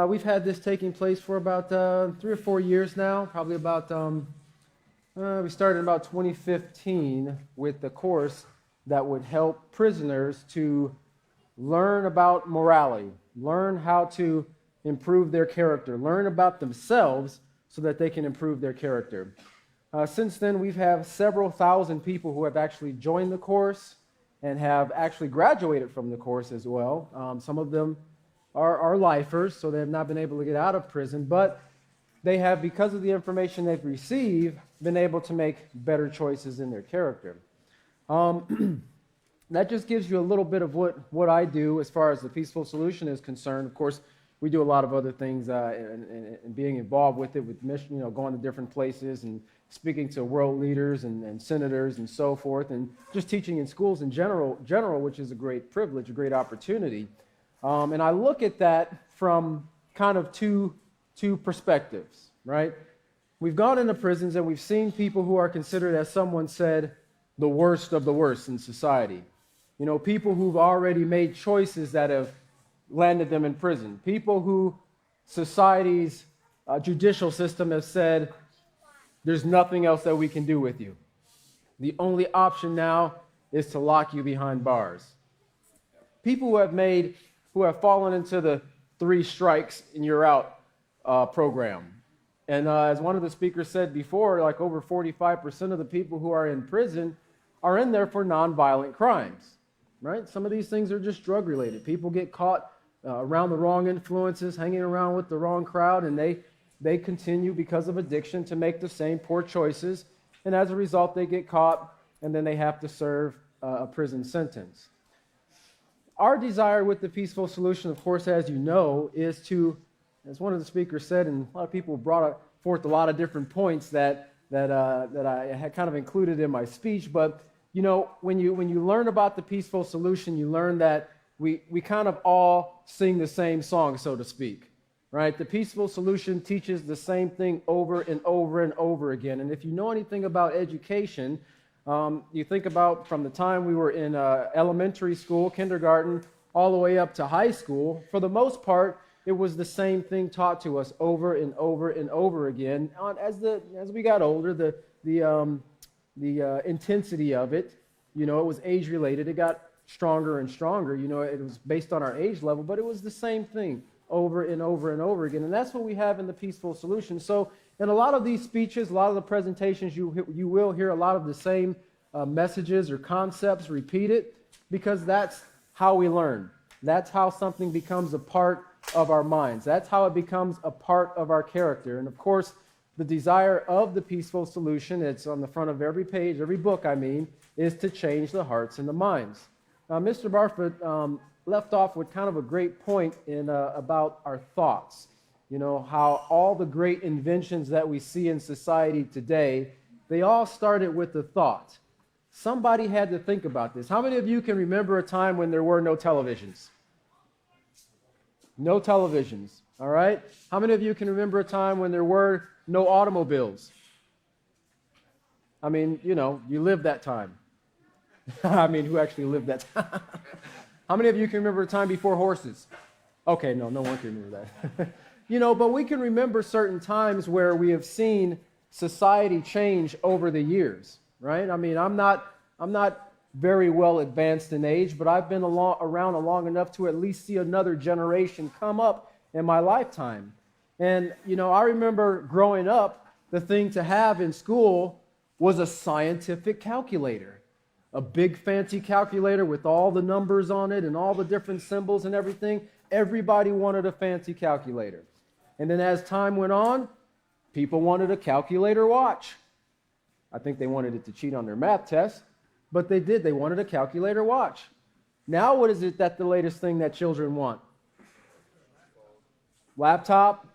We've had this taking place for about 3 or 4 years now, probably about, we started in about 2015 with the course that would help prisoners to learn about morality, learn how to improve their character, learn about themselves so that they can improve their character. Since then, we've had several thousand people who have actually joined the course and have actually graduated from the course as well. Some of them are lifers, so they have not been able to get out of prison, but they have, because of the information they've received, been able to make better choices in their character. That just gives you a little bit of what I do as far as the Peaceful Solution is concerned. Of course, we do a lot of other things and being involved with it, with mission, going to different places and speaking to world leaders and senators and so forth, and just teaching in schools in general, which is a great privilege, a great opportunity. And I look at that from kind of two perspectives, right? We've gone into prisons and we've seen people who are considered, as someone said, the worst of the worst in society. People who've already made choices that have landed them in prison. People who society's judicial system has said, there's nothing else that we can do with you. The only option now is to lock you behind bars. people who have fallen into the 3 strikes and you're out program. And as one of the speakers said before, like over 45% of the people who are in prison are in there for nonviolent crimes, right? Some of these things are just drug related. People get caught around the wrong influences, hanging around with the wrong crowd, and they continue because of addiction to make the same poor choices. And as a result, they get caught and then they have to serve a prison sentence. Our desire with the Peaceful Solution, of course, as you know, is to, as one of the speakers said, and a lot of people brought forth a lot of different points that I had kind of included in my speech, but you know, when you learn about the Peaceful Solution, you learn that we kind of all sing the same song, so to speak, right? The Peaceful Solution teaches the same thing over and over and over again. And if you know anything about education, you think about from the time we were in elementary school, kindergarten, all the way up to high school, for the most part, it was the same thing taught to us over and over and over again. As we got older, the intensity of it, you know, it was age related. It got stronger and stronger. You know, it was based on our age level, but it was the same thing over and over and over again. And that's what we have in the Peaceful Solution. So in a lot of these speeches, a lot of the presentations, you will hear a lot of the same messages or concepts repeated, because that's how we learn. That's how something becomes a part of our minds. That's how it becomes a part of our character. And of course, the desire of the Peaceful Solution, it's on the front of every page, every book, I mean, is to change the hearts and the minds. Now, Mr. Barfoot left off with kind of a great point in about our thoughts. You know, how all the great inventions that we see in society today, they all started with a thought. Somebody had to think about this. How many of you can remember a time when there were no televisions? No televisions, all right? How many of you can remember a time when there were no automobiles? I mean, you know, you lived that time. I mean, who actually lived that time? How many of you can remember a time before horses? Okay, no one can remember that. You know, but we can remember certain times where we have seen society change over the years, right? I mean, I'm not very well advanced in age, but I've been around long enough to at least see another generation come up in my lifetime. And, you know, I remember growing up, the thing to have in school was a scientific calculator, a big fancy calculator with all the numbers on it and all the different symbols and everything. Everybody wanted a fancy calculator. And then as time went on, people wanted a calculator watch. I think they wanted it to cheat on their math test, but they did. They wanted a calculator watch. Now what is it that the latest thing that children want? Laptop,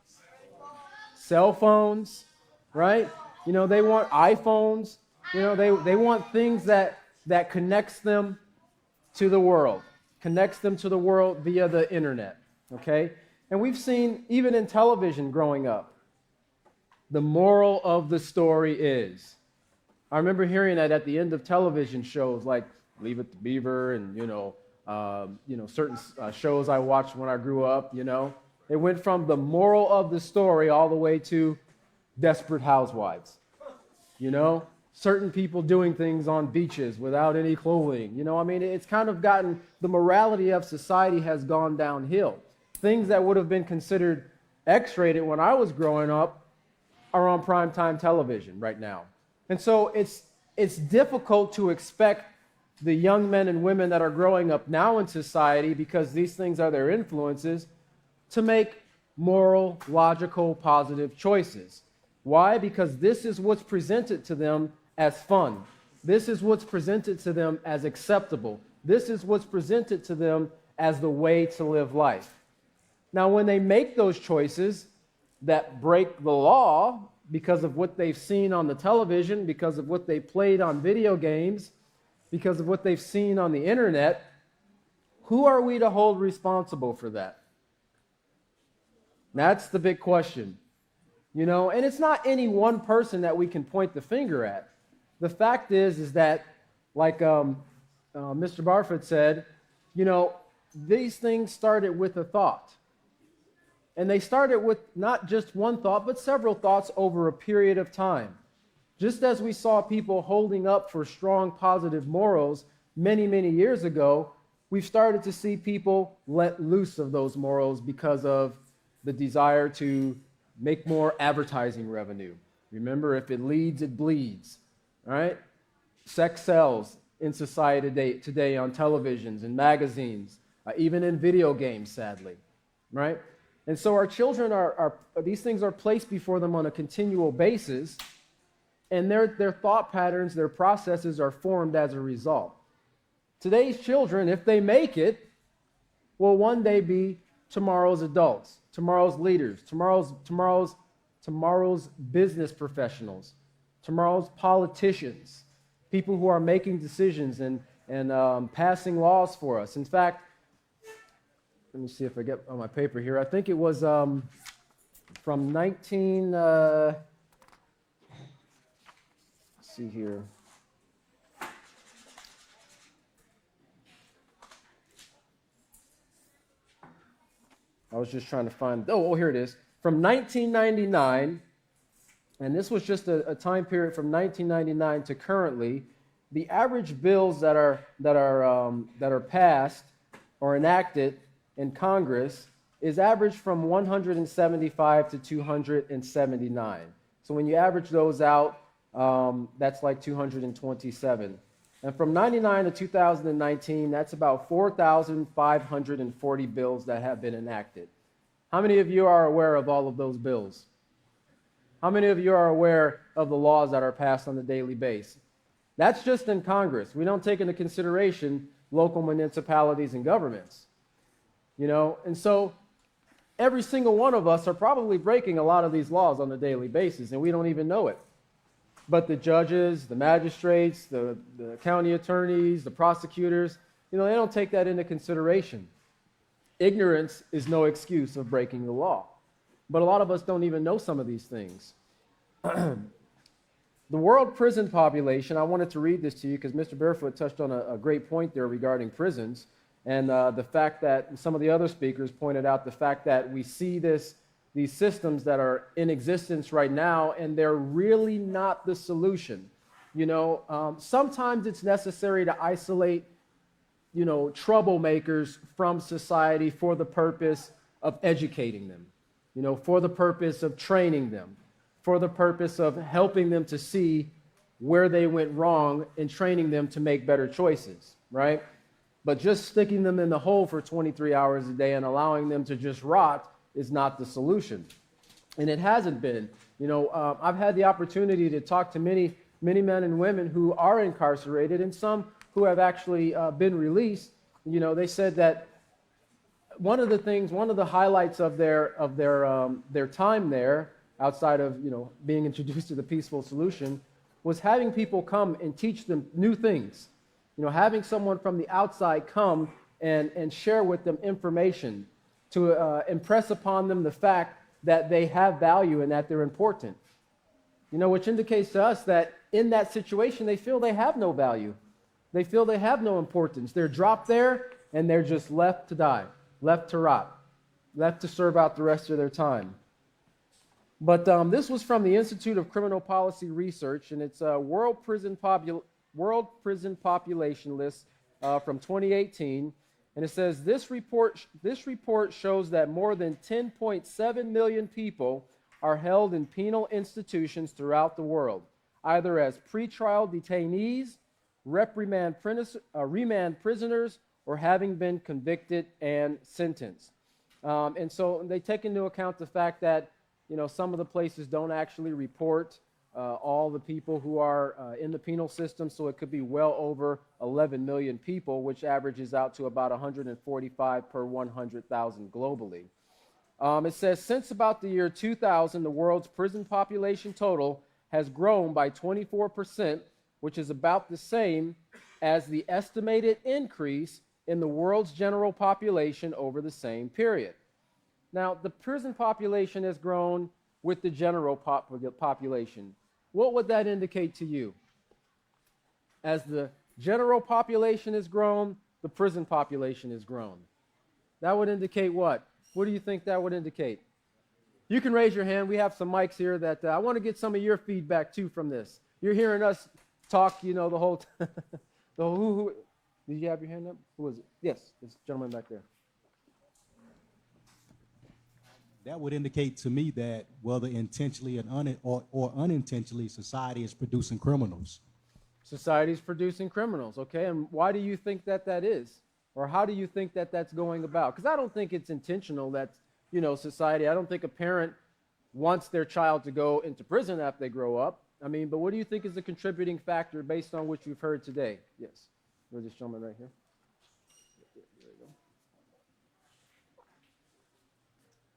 cell phones, right? You know, they want iPhones. You know, they want things that connects them to the world, connects them to the world via the internet, okay? And we've seen, even in television growing up, the moral of the story is, I remember hearing that at the end of television shows like Leave It to Beaver and, certain shows I watched when I grew up, you know. It went from the moral of the story all the way to Desperate Housewives, you know. Certain people doing things on beaches without any clothing. You know, I mean, it's kind of gotten, the morality of society has gone downhill. Things that would have been considered X-rated when I was growing up are on primetime television right now. And so it's difficult to expect the young men and women that are growing up now in society, because these things are their influences, to make moral, logical, positive choices. Why? Because this is what's presented to them as fun. This is what's presented to them as acceptable. This is what's presented to them as the way to live life. Now, when they make those choices that break the law because of what they've seen on the television, because of what they played on video games, because of what they've seen on the internet, who are we to hold responsible for that? That's the big question. You know, and it's not any one person that we can point the finger at. The fact is that, like Mr. Barfoot said, you know, these things started with a thought. And they started with not just one thought, but several thoughts over a period of time. Just as we saw people holding up for strong positive morals many, many years ago, we've started to see people let loose of those morals because of the desire to make more advertising revenue. Remember, if it leads, it bleeds, all right? Sex sells in society today on televisions and magazines, even in video games, sadly, right? And so our children these things are placed before them on a continual basis, and their thought patterns, their processes are formed as a result. Today's children, if they make it, will one day be tomorrow's adults, tomorrow's leaders, tomorrow's business professionals, tomorrow's politicians, people who are making decisions and passing laws for us. In fact, let me see if I get on my paper here. I think it was from 19. Let's see here. I was just trying to find. Oh, here it is. From 1999, and this was just a time period from 1999 to currently. The average bills that are passed or enacted in Congress is averaged from 175 to 279. So when you average those out, that's like 227. And from 99 to 2019, that's about 4,540 bills that have been enacted. How many of you are aware of all of those bills? How many of you are aware of the laws that are passed on a daily basis? That's just in Congress. We don't take into consideration local municipalities and governments. You know, and so every single one of us are probably breaking a lot of these laws on a daily basis, and we don't even know it. But the judges, the magistrates, the county attorneys, the prosecutors, you know, they don't take that into consideration. Ignorance is no excuse of breaking the law. But a lot of us don't even know some of these things. The world prison population, I wanted to read this to you because Mr. Barefoot touched on a great point there regarding prisons, and the fact that some of the other speakers pointed out the fact that we see these systems that are in existence right now, and they're really not the solution. You know, sometimes it's necessary to isolate, you know, troublemakers from society for the purpose of educating them, you know, for the purpose of training them, for the purpose of helping them to see where they went wrong and training them to make better choices, right? But just sticking them in the hole for 23 hours a day and allowing them to just rot is not the solution. And it hasn't been. You know, I've had the opportunity to talk to many men and women who are incarcerated and some who have actually been released. You know, they said that one of the highlights of their time there, outside of, you know, being introduced to the peaceful solution, was having people come and teach them new things. You know, having someone from the outside come and share with them information to impress upon them the fact that they have value and that they're important. You know, which indicates to us that in that situation, they feel they have no value. They feel they have no importance. They're dropped there and they're just left to die, left to rot, left to serve out the rest of their time. But this was from the Institute of Criminal Policy Research, and it's a World Prison Population List from 2018. And it says this report shows that more than 10.7 million people are held in penal institutions throughout the world, either as pretrial detainees, remand prisoners, or having been convicted and sentenced. And so they take into account the fact that, you know, some of the places don't actually report all the people who are in the penal system, so it could be well over 11 million people, which averages out to about 145 per 100,000 globally. It says since about the year 2000, the world's prison population total has grown by 24%, which is about the same as the estimated increase in the world's general population over the same period. Now, the prison population has grown with the general population. What would that indicate to you? As the general population has grown, the prison population has grown. That would indicate what? What do you think that would indicate? You can raise your hand. We have some mics here that I want to get some of your feedback too from this. You're hearing us talk, you know, the whole Did you have your hand up? Who was it? Yes, this gentleman back there. That would indicate to me that whether intentionally or unintentionally, society is producing criminals. Society's producing criminals, okay? And why do you think that that is? Or how do you think that that's going about? Because I don't think it's intentional that, society, I don't think a parent wants their child to go into prison after they grow up. I mean, but what do you think is a contributing factor based on what you've heard today? Yes, there's this gentleman right here. There you go.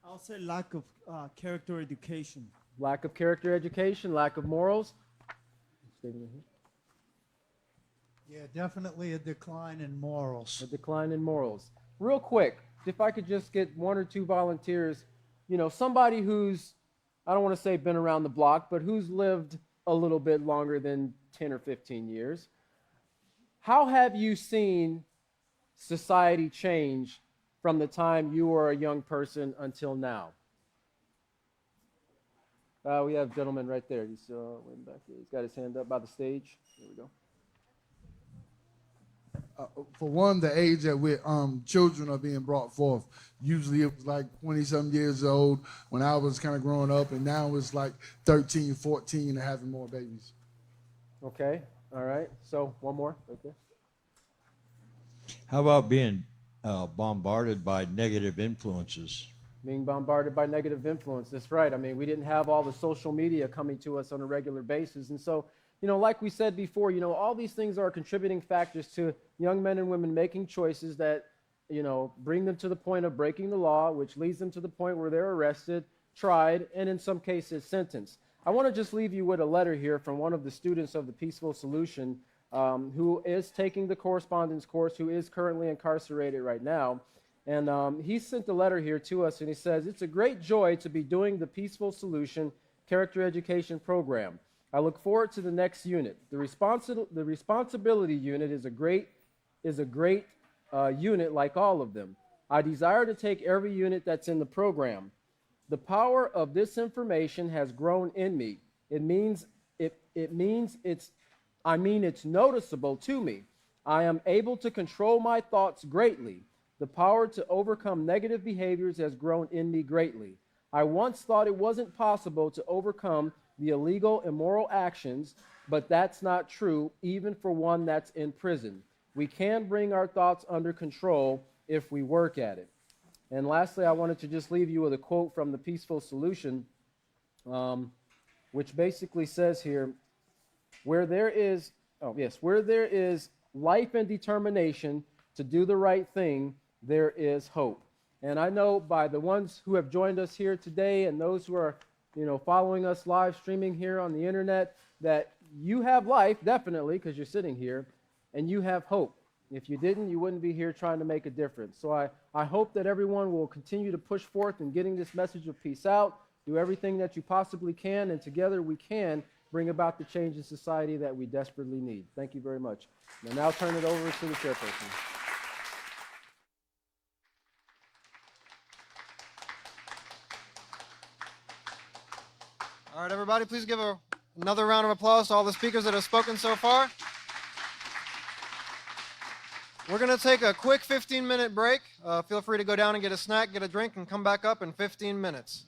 I'll say lack of character education. Lack of character education, lack of morals. Yeah, definitely a decline in morals. A decline in morals. Real quick, if I could just get one or two volunteers, somebody who's, I don't want to say been around the block, but who's lived a little bit longer than 10 or 15 years. How have you seen society change from the time you were a young person until now? We have a gentleman right there. He's way back here. He's got his hand up by the stage. There we go. For one, the age that children are being brought forth. Usually it was like 20-some years old when I was kind of growing up, and now it's like 13, 14 and having more babies. Okay, all right. So one more right there. How about being bombarded by negative influences? Being bombarded by negative influence, that's right. I mean, we didn't have all the social media coming to us on a regular basis, and so like we said before, all these things are contributing factors to young men and women making choices that, bring them to the point of breaking the law, which leads them to the point where they're arrested, tried, and in some cases sentenced. I want to just leave you with a letter here from one of the students of the Peaceful Solution who is taking the correspondence course, who is currently incarcerated right now. And he sent a letter here to us, and he says, "It's a great joy to be doing the Peaceful Solution Character Education Program. I look forward to the next unit. The responsibility unit is a great unit like all of them. I desire to take every unit that's in the program. The power of this information has grown in me. It's noticeable to me. I am able to control my thoughts greatly. The power to overcome negative behaviors has grown in me greatly. I once thought it wasn't possible to overcome the illegal, immoral actions, but that's not true, even for one that's in prison. We can bring our thoughts under control if we work at it." And lastly, I wanted to just leave you with a quote from the Peaceful Solution, which basically says here, where there is life and determination to do the right thing, there is hope. And I know by the ones who have joined us here today and those who are following us live streaming here on the internet, that you have life, definitely, because you're sitting here, and you have hope. If you didn't, you wouldn't be here trying to make a difference. So I hope that everyone will continue to push forth in getting this message of peace out, do everything that you possibly can, and together we can bring about the change in society that we desperately need. Thank you very much. I'll now turn it over to the chairperson. All right, everybody, please give another round of applause to all the speakers that have spoken so far. We're going to take a quick 15-minute break. Feel free to go down and get a snack, get a drink, and come back up in 15 minutes.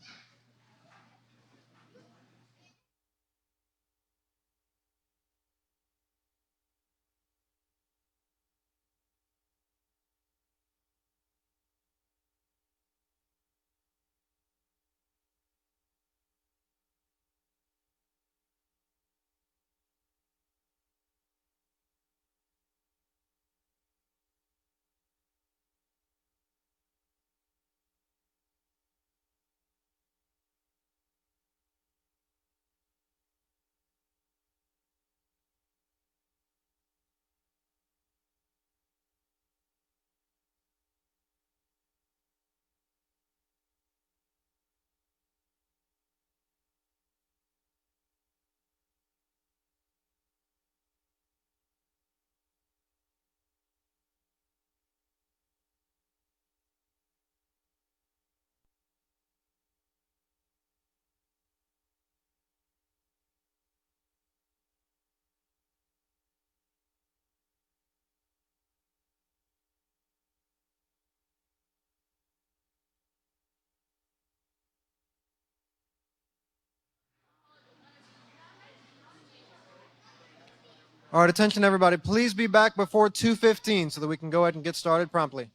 All right, attention everybody. Please be back before 2:15 so that we can go ahead and get started promptly.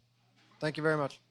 Thank you very much.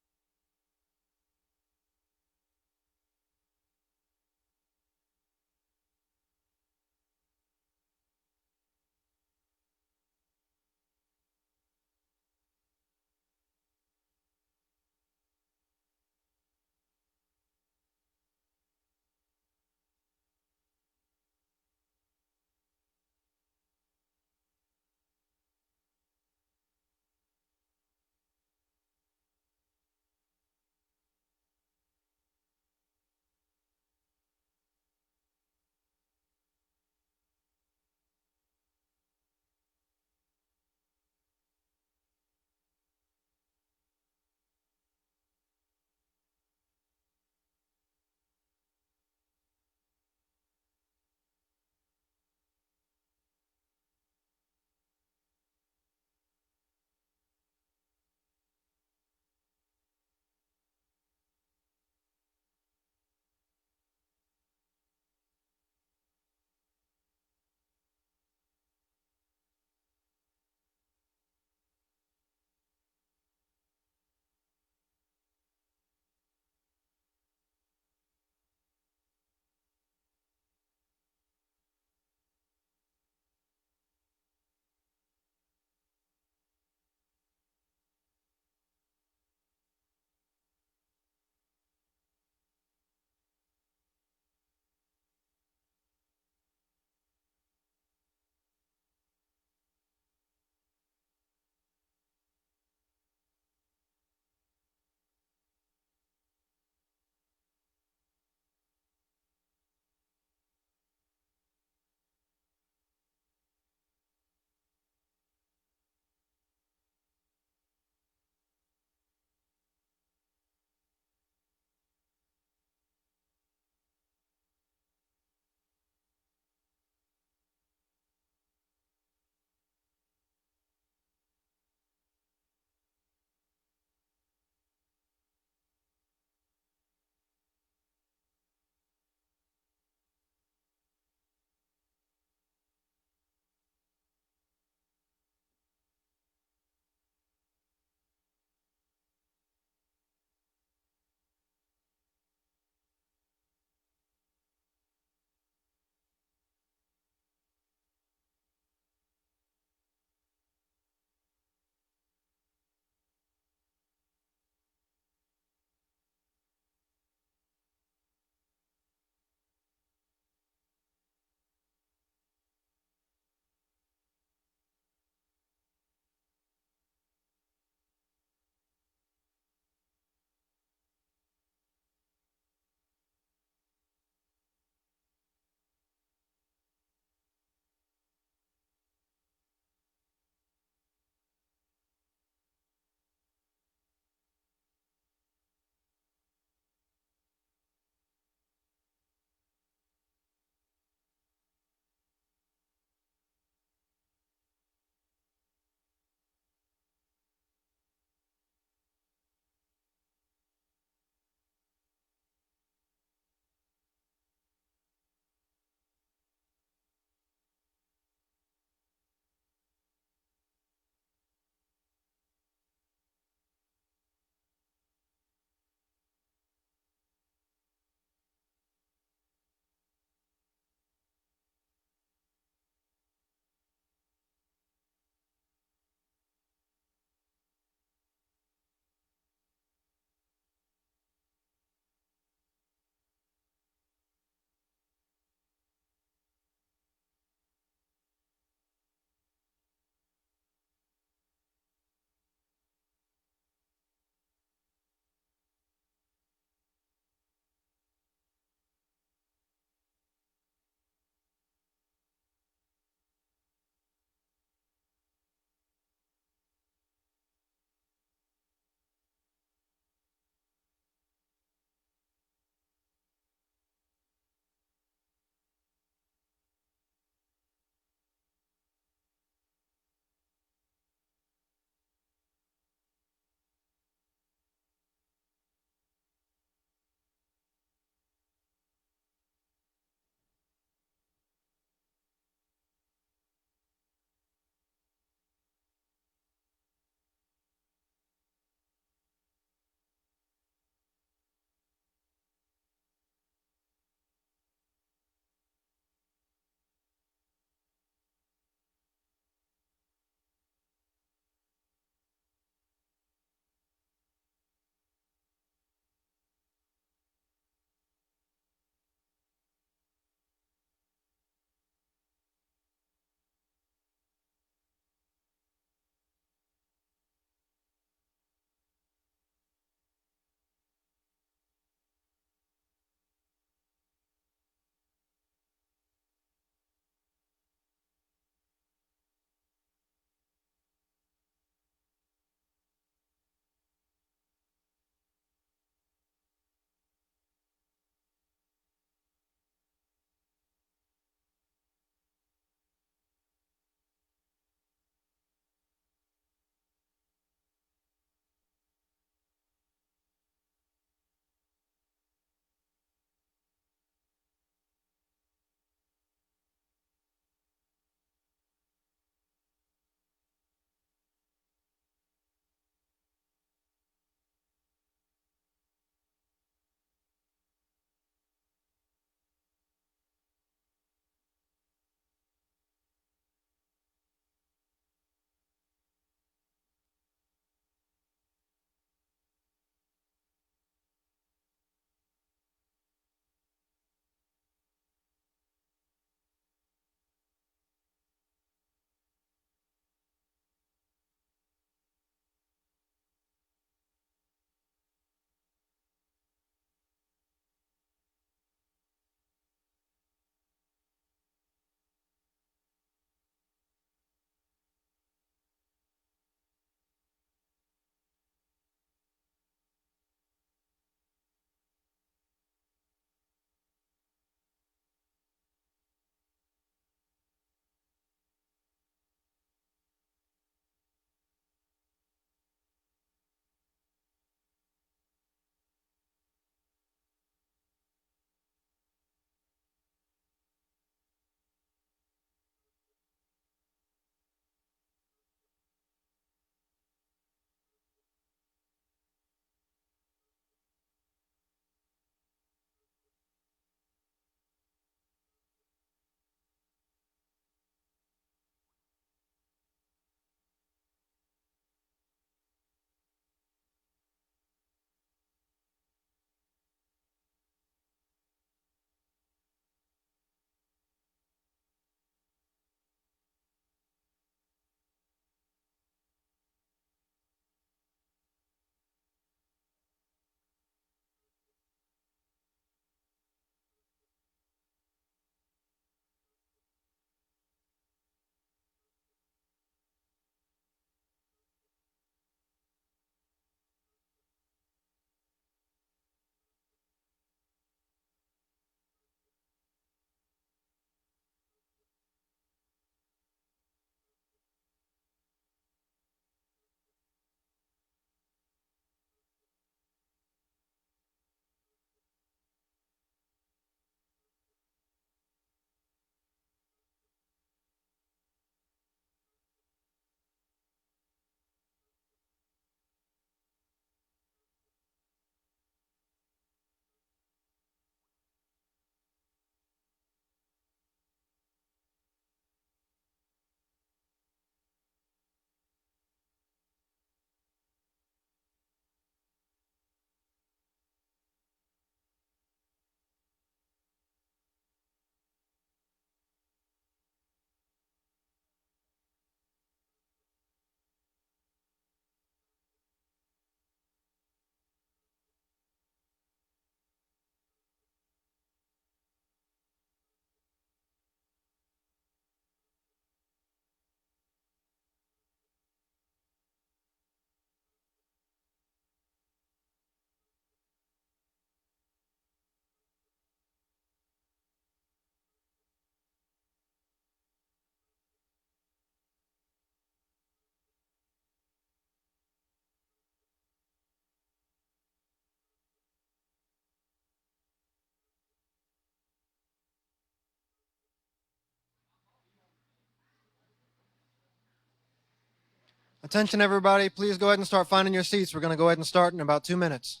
Attention, everybody. Please go ahead and start finding your seats. We're going to go ahead and start in about 2 minutes.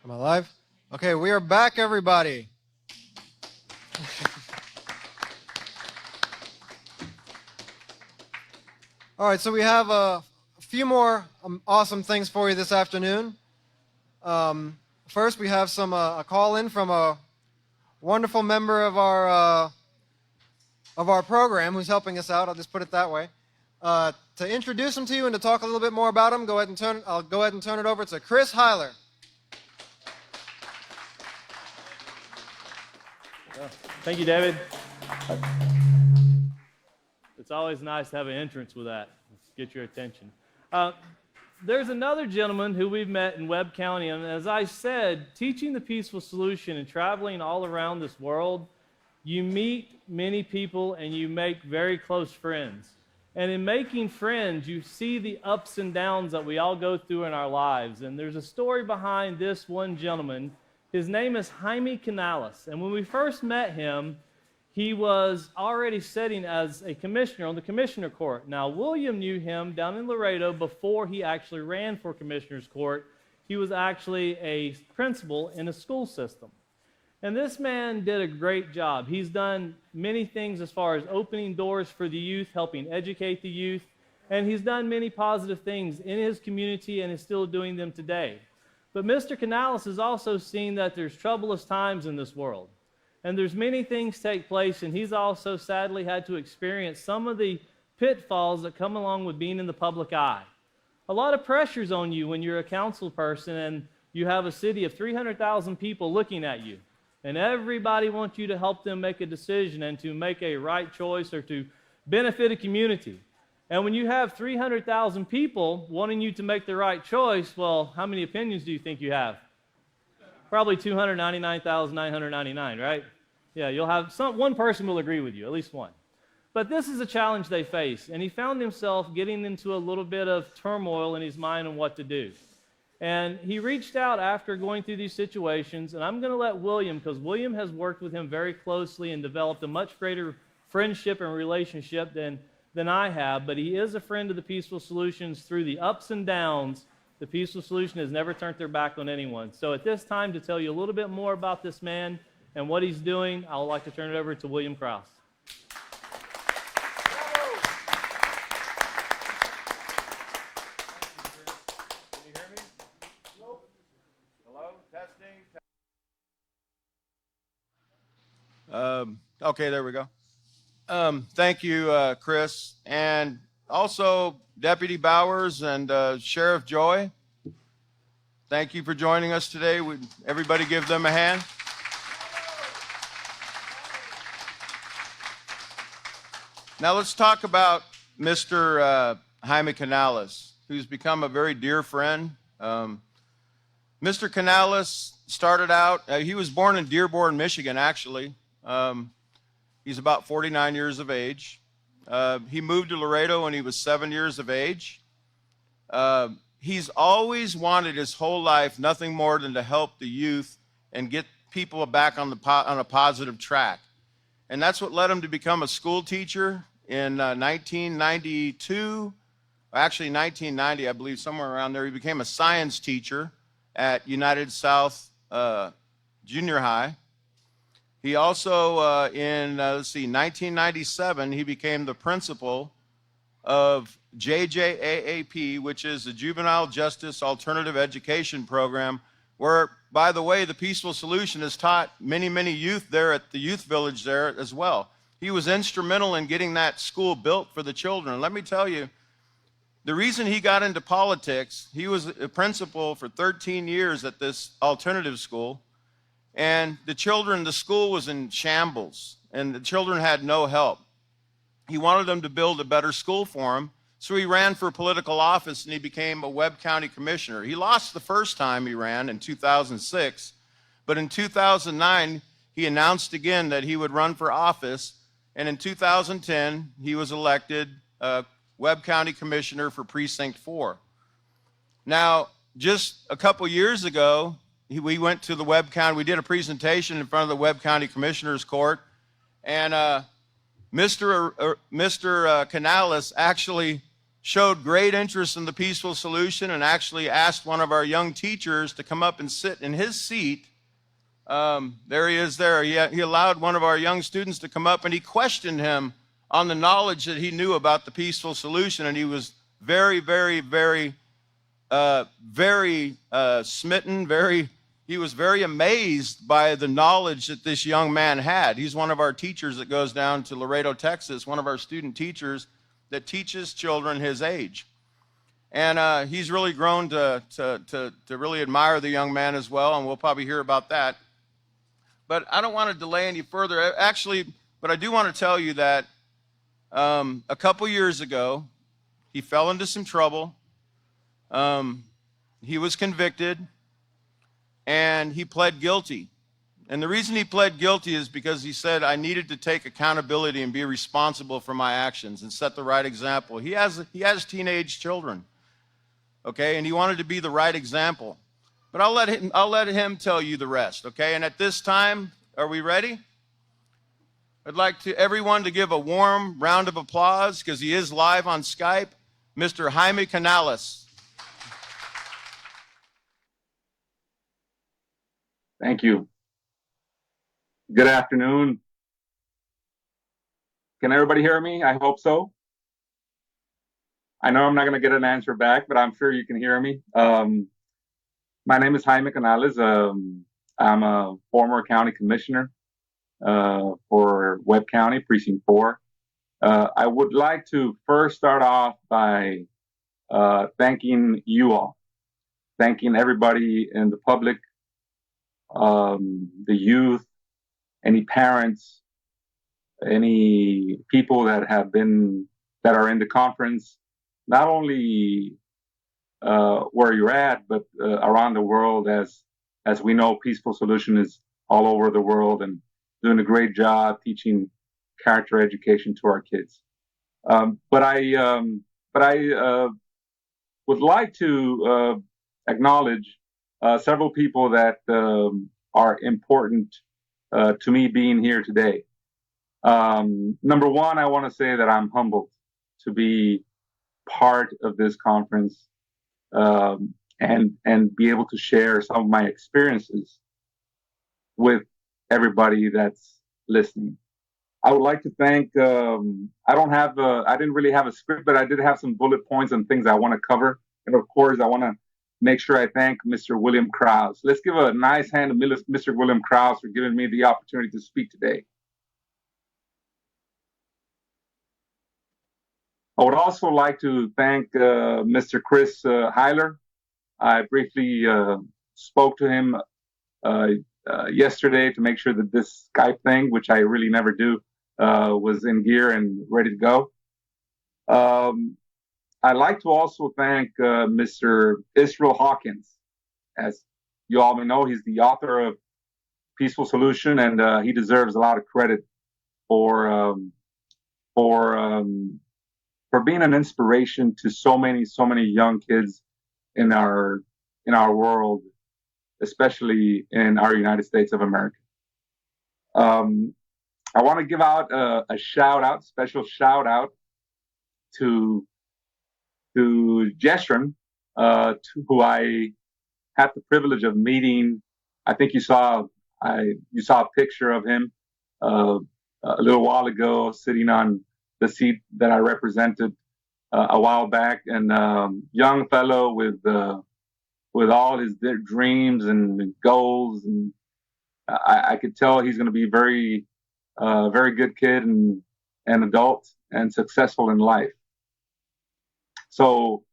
Am I live? Okay, we are back, everybody. All right, so we have a few more awesome things for you this afternoon. First, we have a call in from a wonderful member of our program who's helping us out. I'll just put it that way. To introduce him to you and to talk a little bit more about him, I'll go ahead and turn it over to Chris Heiler. Thank you, David. It's always nice to have an entrance with that. Let's get your attention. There's another gentleman who we've met in Webb County, and as I said, teaching the peaceful solution and traveling all around this world, you meet many people and you make very close friends. And in making friends, you see the ups and downs that we all go through in our lives. And there's a story behind this one gentleman. His name is Jaime Canales, and when we first met him, he was already sitting as a commissioner on the commissioner court. Now, William knew him down in Laredo before he actually ran for commissioner's court. He was actually a principal in a school system. And this man did a great job. He's done many things as far as opening doors for the youth, helping educate the youth, and he's done many positive things in his community and is still doing them today. But Mr. Canales has also seen that there's troublous times in this world. And there's many things take place, and he's also sadly had to experience some of the pitfalls that come along with being in the public eye. A lot of pressure's on you when you're a council person and you have a city of 300,000 people looking at you. And everybody wants you to help them make a decision and to make a right choice or to benefit a community. And when you have 300,000 people wanting you to make the right choice, well, how many opinions do you think you have? Probably 299,999, right? Yeah, you'll have one person will agree with you, at least one. But this is a challenge they face, and he found himself getting into a little bit of turmoil in his mind on what to do. And he reached out after going through these situations, and I'm going to let William, because William has worked with him very closely and developed a much greater friendship and relationship than I have, but he is a friend of the Peaceful Solutions through the ups and downs. The Peaceful Solution has never turned their back on anyone. So at this time, to tell you a little bit more about this man and what he's doing, I would like to turn it over to William Krause. Okay, there we go. Thank you, Chris. And also Deputy Bowers and Sheriff Joy. Thank you for joining us today. Everybody give them a hand. Now let's talk about Mr. Jaime Canales, who's become a very dear friend. Mr. Canales started out, he was born in Dearborn, Michigan, actually. He's about 49 years of age. He moved to Laredo when he was 7 years of age. He's always wanted his whole life nothing more than to help the youth and get people back on a positive track. And that's what led him to become a school teacher in 1992. Actually, 1990, I believe, somewhere around there. He became a science teacher at United South Junior High. He also, in 1997, he became the principal of JJAAP, which is the Juvenile Justice Alternative Education Program, where, by the way, the Peaceful Solution has taught many, many youth there at the youth village there as well. He was instrumental in getting that school built for the children. Let me tell you, the reason he got into politics, he was a principal for 13 years at this alternative school. And the school was in shambles, and the children had no help. He wanted them to build a better school for them, so he ran for political office, and he became a Webb County commissioner. He lost the first time he ran in 2006, but in 2009, he announced again that he would run for office, and in 2010, he was elected Webb County commissioner for Precinct 4. Now, just a couple years ago, we went to the Webb County, we did a presentation in front of the Webb County Commissioner's Court, and Mr. Canales actually showed great interest in the Peaceful Solution and actually asked one of our young teachers to come up and sit in his seat. There he is there. He allowed one of our young students to come up, and he questioned him on the knowledge that he knew about the Peaceful Solution, and he was very, very, very, very smitten, he was very amazed by the knowledge that this young man had. He's one of our teachers that goes down to Laredo, Texas, one of our student teachers that teaches children his age. And he's really grown to really admire the young man as well, and we'll probably hear about that. But I don't want to delay any further. Actually, but I do want to tell you that a couple years ago, he fell into some trouble. He was convicted, and he pled guilty. And the reason he pled guilty is because he said, I needed to take accountability and be responsible for my actions and set the right example. He has teenage children, okay, and he wanted to be the right example. But I'll let him tell you the rest, okay? And at this time, are we ready? I'd like everyone to give a warm round of applause, because he is live on Skype, Mr. Jaime Canales. Thank you. Good afternoon. Can everybody hear me? I hope so. I know I'm not going to get an answer back, but I'm sure you can hear me. My name is Jaime Canales. I'm a former county commissioner. for Webb County, Precinct 4. I would like to first start off by thanking you all, thanking everybody in the public, the youth, any parents, any people that are in the conference, not only where you're at, but around the world. As we know, Peaceful Solution is all over the world and doing a great job teaching character education to our kids. But I would like to acknowledge several people that are important to me being here today. Number one, I want to say that I'm humbled to be part of this conference and be able to share some of my experiences with everybody that's listening. I would like to thank, I didn't really have a script, but I did have some bullet points and things I want to cover. And of course, I want to make sure I thank Mr. William Krause. Let's give a nice hand to Mr. William Krause for giving me the opportunity to speak today. I would also like to thank Mr. Chris Heiler. I briefly spoke to him yesterday to make sure that this Skype thing, which I really never do, was in gear and ready to go. I'd like to also thank Mr. Israel Hawkins. As you all may know, he's the author of Peaceful Solution, and he deserves a lot of credit for being an inspiration to so many young kids in our world, especially in our United States of America. I want to give out a special shout out to Jeshrin, who I had the privilege of meeting. I think you saw a picture of him a little while ago, sitting on the seat that I represented a while back, and young fellow with all his dreams and goals, and I could tell he's going to be very good kid and adult and successful in life. So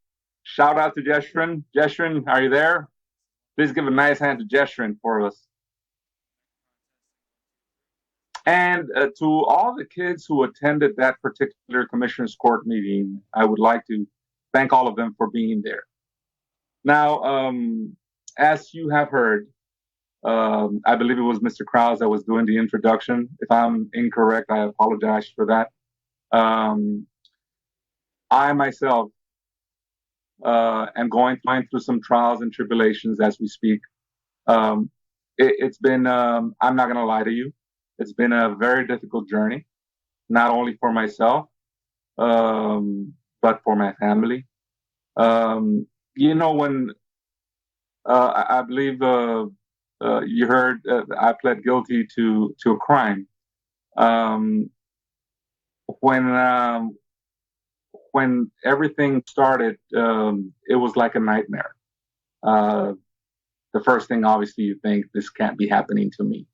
shout out to Jeshrin. Jeshrin, are you there? Please give a nice hand to Jeshrin for us. And to all the kids who attended that particular Commissioner's Court meeting, I would like to thank all of them for being there. Now, as you have heard, I believe it was Mr. Krause that was doing the introduction. If I'm incorrect, I apologize for that. I myself am going through some trials and tribulations as we speak. It's been, I'm not going to lie to you, it's been a very difficult journey, not only for myself, but for my family. You know, when I believe you heard I pled guilty to a crime. When everything started, it was like a nightmare. The first thing, obviously, you think, this can't be happening to me.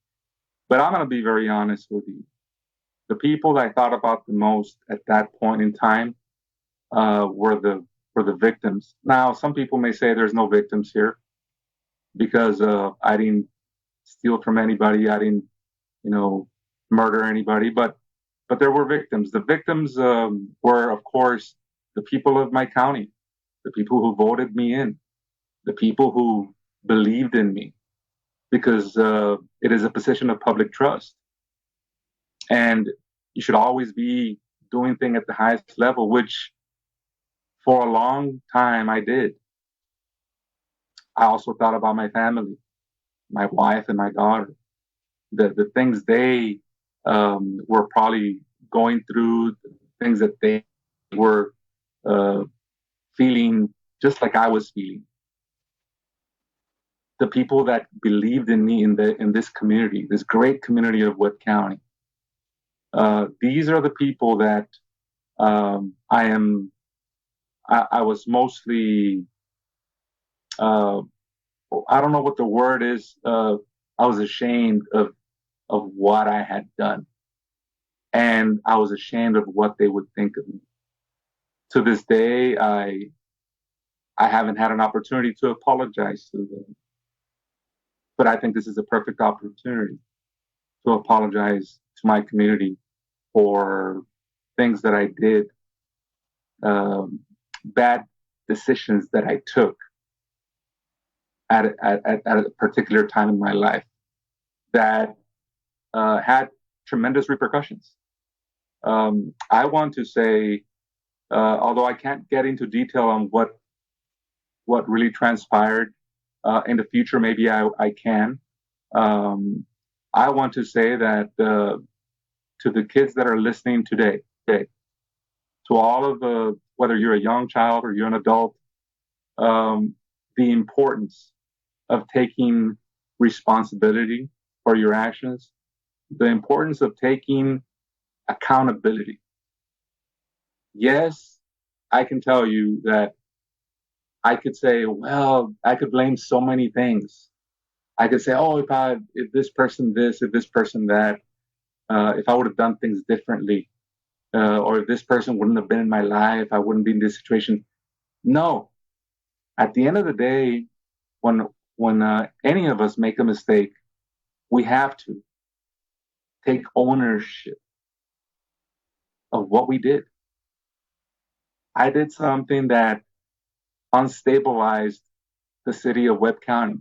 But I'm going to be very honest with you. The people that I thought about the most at that point in time were the victims. Now, some people may say there's no victims here because I didn't steal from anybody. I didn't, murder anybody. But there were victims. The victims were, of course, the people of my county, the people who voted me in, the people who believed in me, because it is a position of public trust. And you should always be doing things at the highest level, which for a long time I did. I also thought about my family, my wife and my daughter, the things they were probably going through, the things that they were feeling just like I was feeling. The people that believed in me in this community, this great community of Webb County. These are the people that I was mostly, I don't know what the word is. I was ashamed of of what I had done. And I was ashamed of what they would think of me. To this day, I haven't had an opportunity to apologize to them. But I think this is a perfect opportunity to apologize to my community for things that I did, bad decisions that I took at a particular time in my life that had tremendous repercussions. I want to say, although I can't get into detail on what really transpired in the future, maybe I can. I want to say that to the kids that are listening today, to all of the, whether you're a young child or you're an adult, the importance of taking responsibility for your actions, the importance of taking accountability. Yes, I can tell you that I could say, well, I could blame so many things. I could say, oh, if this person this, if this person that, if I would have done things differently, or if this person wouldn't have been in my life, I wouldn't be in this situation. No. At the end of the day, when any of us make a mistake, we have to take ownership of what we did. I did something that unstabilized the city of Webb County.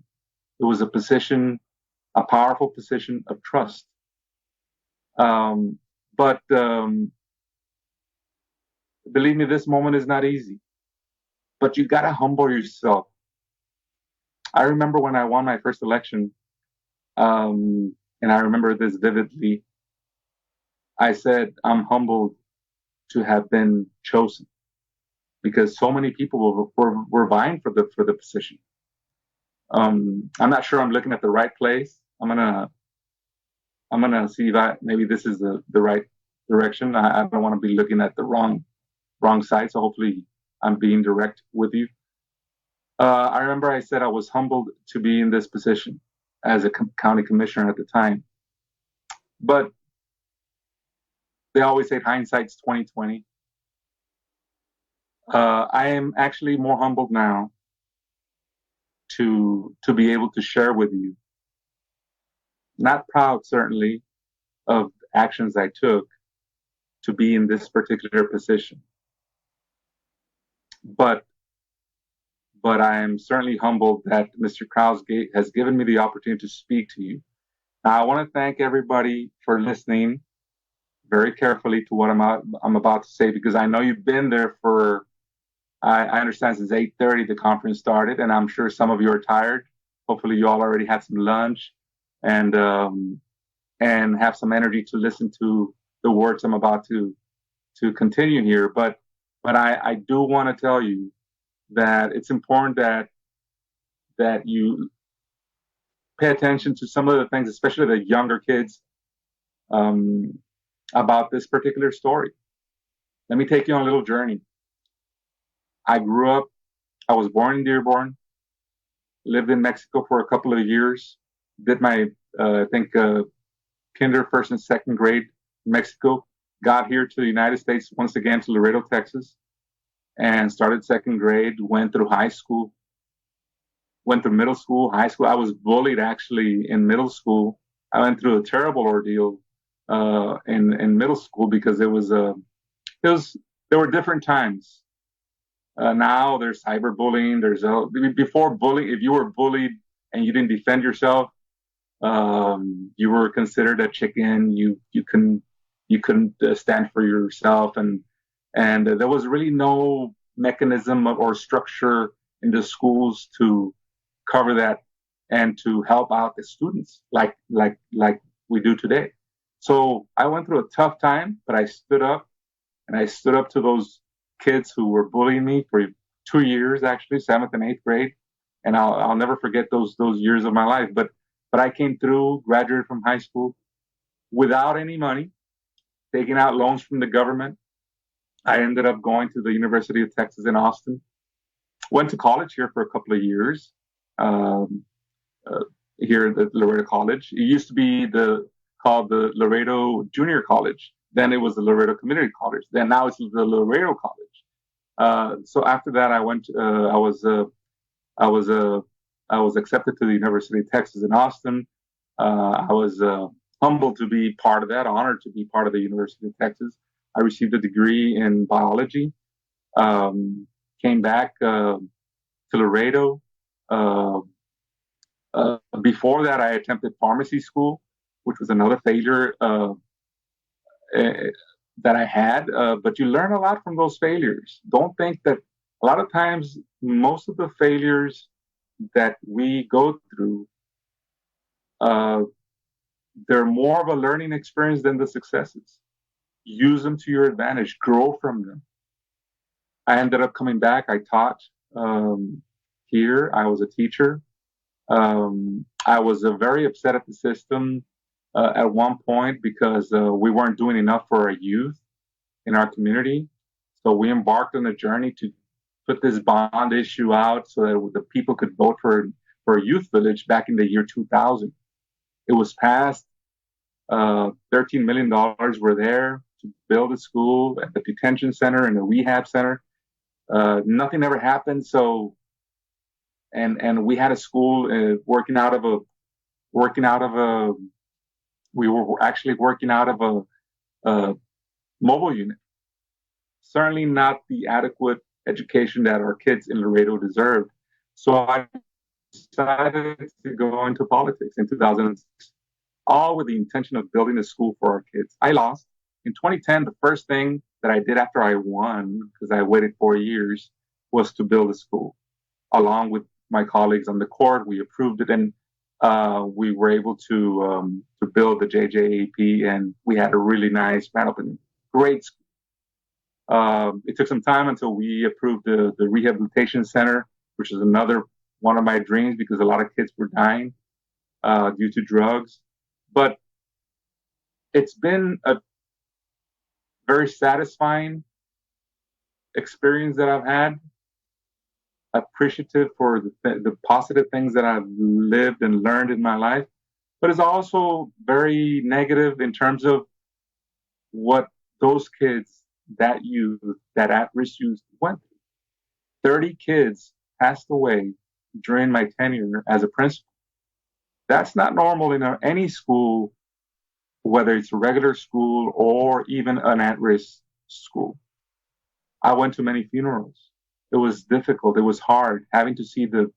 It was a powerful position of trust. But believe me, this moment is not easy. But you gotta humble yourself. I remember when I won my first election, and I remember this vividly. I said, I'm humbled to have been chosen because so many people were vying for the position. I'm not sure I'm looking at the right place. I'm gonna see if maybe this is the right direction. I don't want to be looking at the wrong side. So hopefully I'm being direct with you. I remember I said I was humbled to be in this position as a county commissioner at the time. But they always say hindsight's 20/20. I am actually more humbled now to be able to share with you. Not proud, certainly, of actions I took to be in this particular position. But I am certainly humbled that Mr. Krause has given me the opportunity to speak to you. Now, I want to thank everybody for listening very carefully to what I'm about to say, because I know you've been there for, I understand since 8:30 the conference started, and I'm sure some of you are tired. Hopefully you all already had some lunch and have some energy to listen to the words I'm about to continue here. But I do want to tell you that it's important that you pay attention to some of the things, especially the younger kids, about this particular story. Let me take you on a little journey. I was born in Dearborn, lived in Mexico for a couple of years, did my, kinder, first and second grade in Mexico, got here to the United States once again to Laredo, Texas, and started second grade, went through high school, went through middle school, high school. I was bullied actually in middle school. I went through a terrible ordeal in middle school because there were different times. Now there's cyberbullying. Before bullying, if you were bullied and you didn't defend yourself, you were considered a chicken. You couldn't stand for yourself, and there was really no mechanism or structure in the schools to cover that and to help out the students like we do today. So I went through a tough time, but I stood up, and I stood up to those kids who were bullying me for 2 years, actually, 7th and 8th grade, and I'll never forget those years of my life. But I came through, graduated from high school without any money, taking out loans from the government. I ended up going to the University of Texas in Austin. Went to college here for a couple of years, here at the Laredo College. It used to be the called the Laredo Junior College. Then it was the Laredo Community College. Then now it's the Laredo College. So after that, I went. I was accepted to the University of Texas in Austin. I was humbled to be part of that, honored to be part of the University of Texas. I received a degree in biology. Came back to Laredo. Before that, I attempted pharmacy school, which was another failure that I had. But you learn a lot from those failures. Don't think that a lot of times, most of the failures that we go through, they're more of a learning experience than the successes. Use them to your advantage, grow from them. I ended up coming back. I taught here. I was a teacher. I was very upset at the system at one point because we weren't doing enough for our youth in our community. So we embarked on a journey to put this bond issue out so that the people could vote for a youth village back in the year 2000. It was passed. $13 million were there to build a school at the detention center and a rehab center. Nothing ever happened. So, and we had a school working out of a. We were actually working out of a mobile unit. Certainly not the adequate education that our kids in Laredo deserved. So I decided to go into politics in 2006, all with the intention of building a school for our kids. I lost. In 2010, the first thing that I did after I won, because I waited 4 years, was to build a school. Along with my colleagues on the court, we approved it, and we were able to build the JJAP, and we had a really nice grand opening. Great school. It took some time until we approved the rehabilitation center, which is another one of my dreams because a lot of kids were dying due to drugs. But it's been a very satisfying experience that I've had. Appreciative for the positive things that I've lived and learned in my life, but it's also very negative in terms of what those kids, that youth, that at-risk youth went through. 30 kids passed away during my tenure as a principal. That's not normal in any school, whether it's a regular school or even an at-risk school. I went to many funerals. It was difficult. It was hard having to see the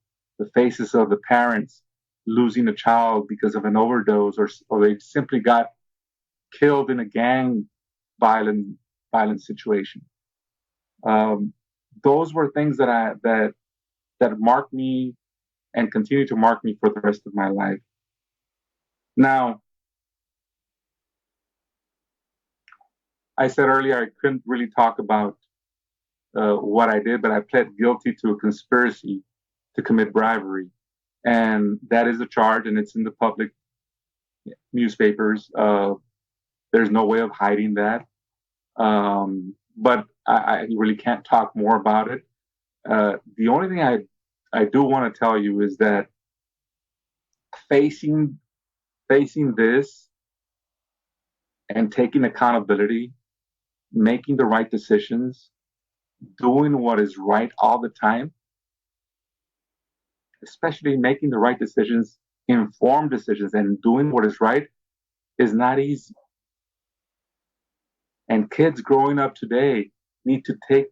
faces of the parents losing a child because of an overdose, or they simply got killed in a gang violent situation. Those were things that marked me and continue to mark me for the rest of my life. Now, I said earlier I couldn't really talk about what I did, but I pled guilty to a conspiracy to commit bribery. And that is a charge, and it's in the public newspapers. There's no way of hiding that. But I really can't talk more about it. The only thing I do want to tell you is that facing this and taking accountability, making the right decisions, doing what is right all the time, especially making the right decisions, informed decisions, and doing what is right is not easy. And kids growing up today need to take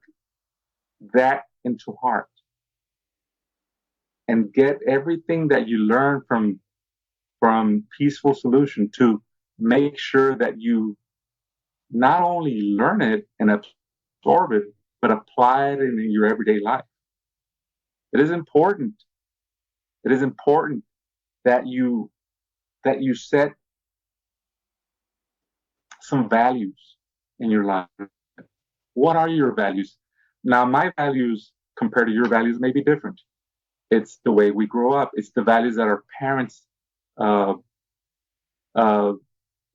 that into heart and get everything that you learn from Peaceful Solution to make sure that you not only learn it and absorb it, but apply it in your everyday life. It is important. It is important that you set some values in your life. What are your values? Now, my values compared to your values may be different. It's the way we grow up. It's the values that our parents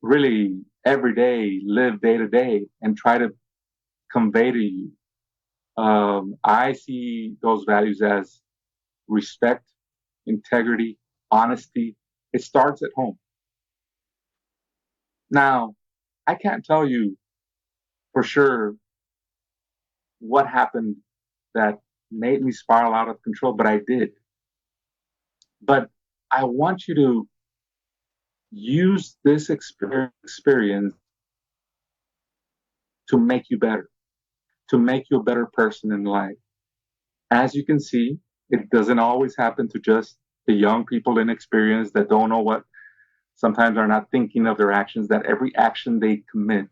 really every day live day to day and try to convey to you. I see those values as respect, integrity, honesty. It starts at home. Now, I can't tell you for sure what happened that made me spiral out of control, but I did. But I want you to use this experience to make you better, to make you a better person in life. As you can see, it doesn't always happen to just the young people inexperienced that don't know what, sometimes are not thinking of their actions, that every action they commit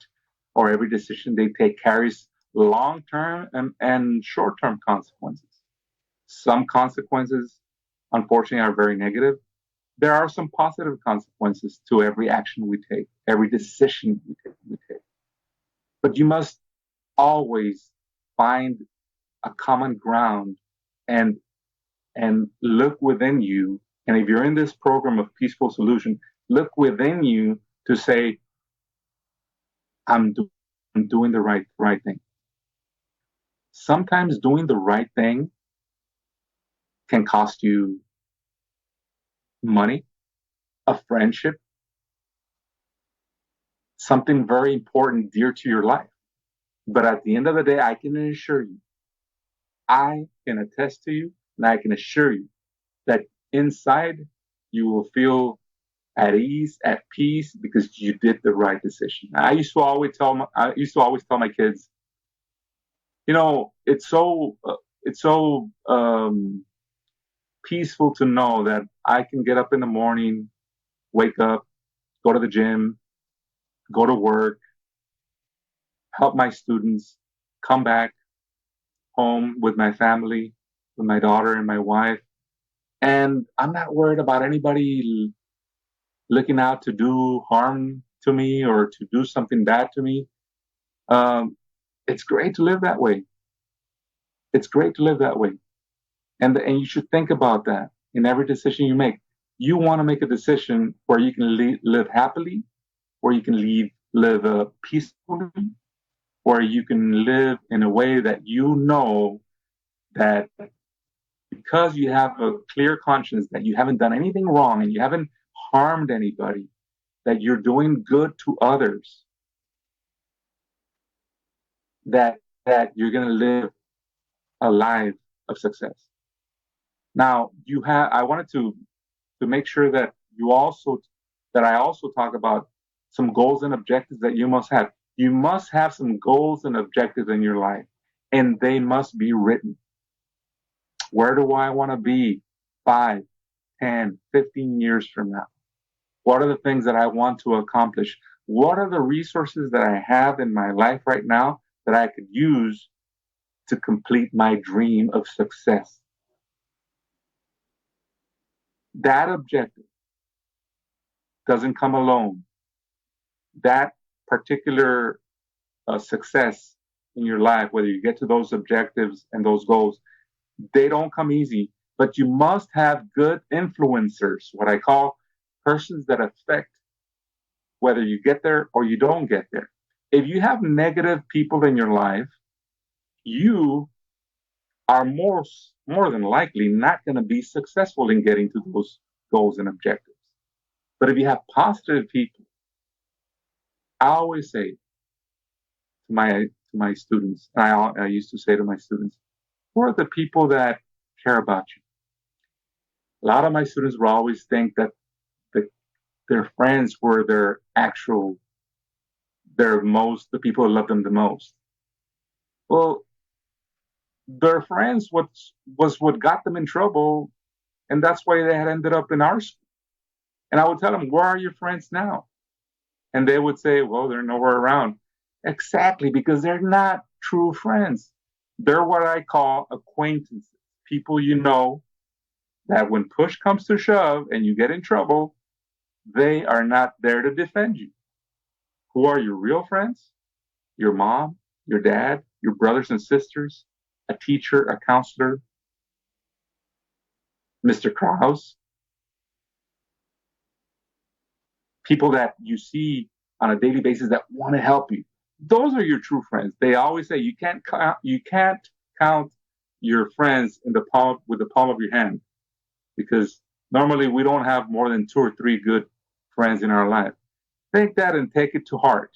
or every decision they take carries long-term and short-term consequences. Some consequences, unfortunately, are very negative. There are some positive consequences to every action we take, every decision we take. But you must always find a common ground and look within you. And if you're in this program of Peaceful Solution, look within you to say, I'm doing the right thing. Sometimes doing the right thing can cost you money, a friendship, something very important, dear to your life. But at the end of the day, I can assure you, I can attest to you, and I can assure you that inside you will feel at ease, at peace, because you did the right decision. I used to always tell my kids, you know, it's so peaceful to know that I can get up in the morning, wake up, go to the gym, go to work, help my students, come back home with my family, with my daughter and my wife. And I'm not worried about anybody looking out to do harm to me or to do something bad to me. It's great to live that way. It's great to live that way. And you should think about that in every decision you make. You want to make a decision where you can live happily, where you can live peacefully, where you can live in a way that you know that because you have a clear conscience that you haven't done anything wrong and you haven't harmed anybody, that you're doing good to others, that you're going to live a life of success. Now, I wanted to make sure that I also talk about some goals and objectives that you must have. You must have some goals and objectives in your life, and they must be written. Where do I want to be 5, 10, 15 years from now? What are the things that I want to accomplish? What are the resources that I have in my life right now that I could use to complete my dream of success? That objective doesn't come alone. That particular success in your life, whether you get to those objectives and those goals, they don't come easy, but you must have good influencers, what I call persons that affect whether you get there or you don't get there. If you have negative people in your life, you are more than likely not going to be successful in getting to those goals and objectives. But if you have positive people, I always say to my students, I used to say to my students, who are the people that care about you? A lot of my students will always think that their friends were the people who love them the most. Well, their friends was what got them in trouble, and that's why they had ended up in our school. And I would tell them, where are your friends now? And they would say, well, they're nowhere around. Exactly, because they're not true friends. They're what I call acquaintances, people you know that when push comes to shove and you get in trouble, they are not there to defend you. Who are your real friends? Your mom, your dad, your brothers and sisters, a teacher, a counselor, Mr. Krause. People that you see on a daily basis that want to help you. Those are your true friends. They always say you can't count your friends with the palm of your hand, because normally we don't have more than 2 or 3 good friends in our life. Think that and take it to heart.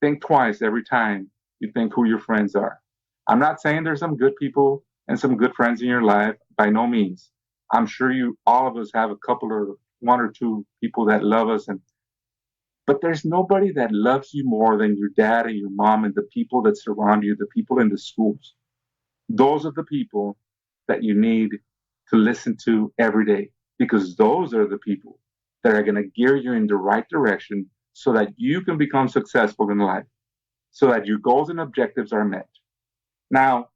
Think twice every time you think who your friends are. I'm not saying there's some good people and some good friends in your life, by no means. I'm sure all of us have a couple or one or two people that love us, but there's nobody that loves you more than your dad and your mom and the people that surround you, the people in the schools. Those are the people that you need to listen to every day, because those are the people that are going to gear you in the right direction so that you can become successful in life, so that your goals and objectives are met. Now,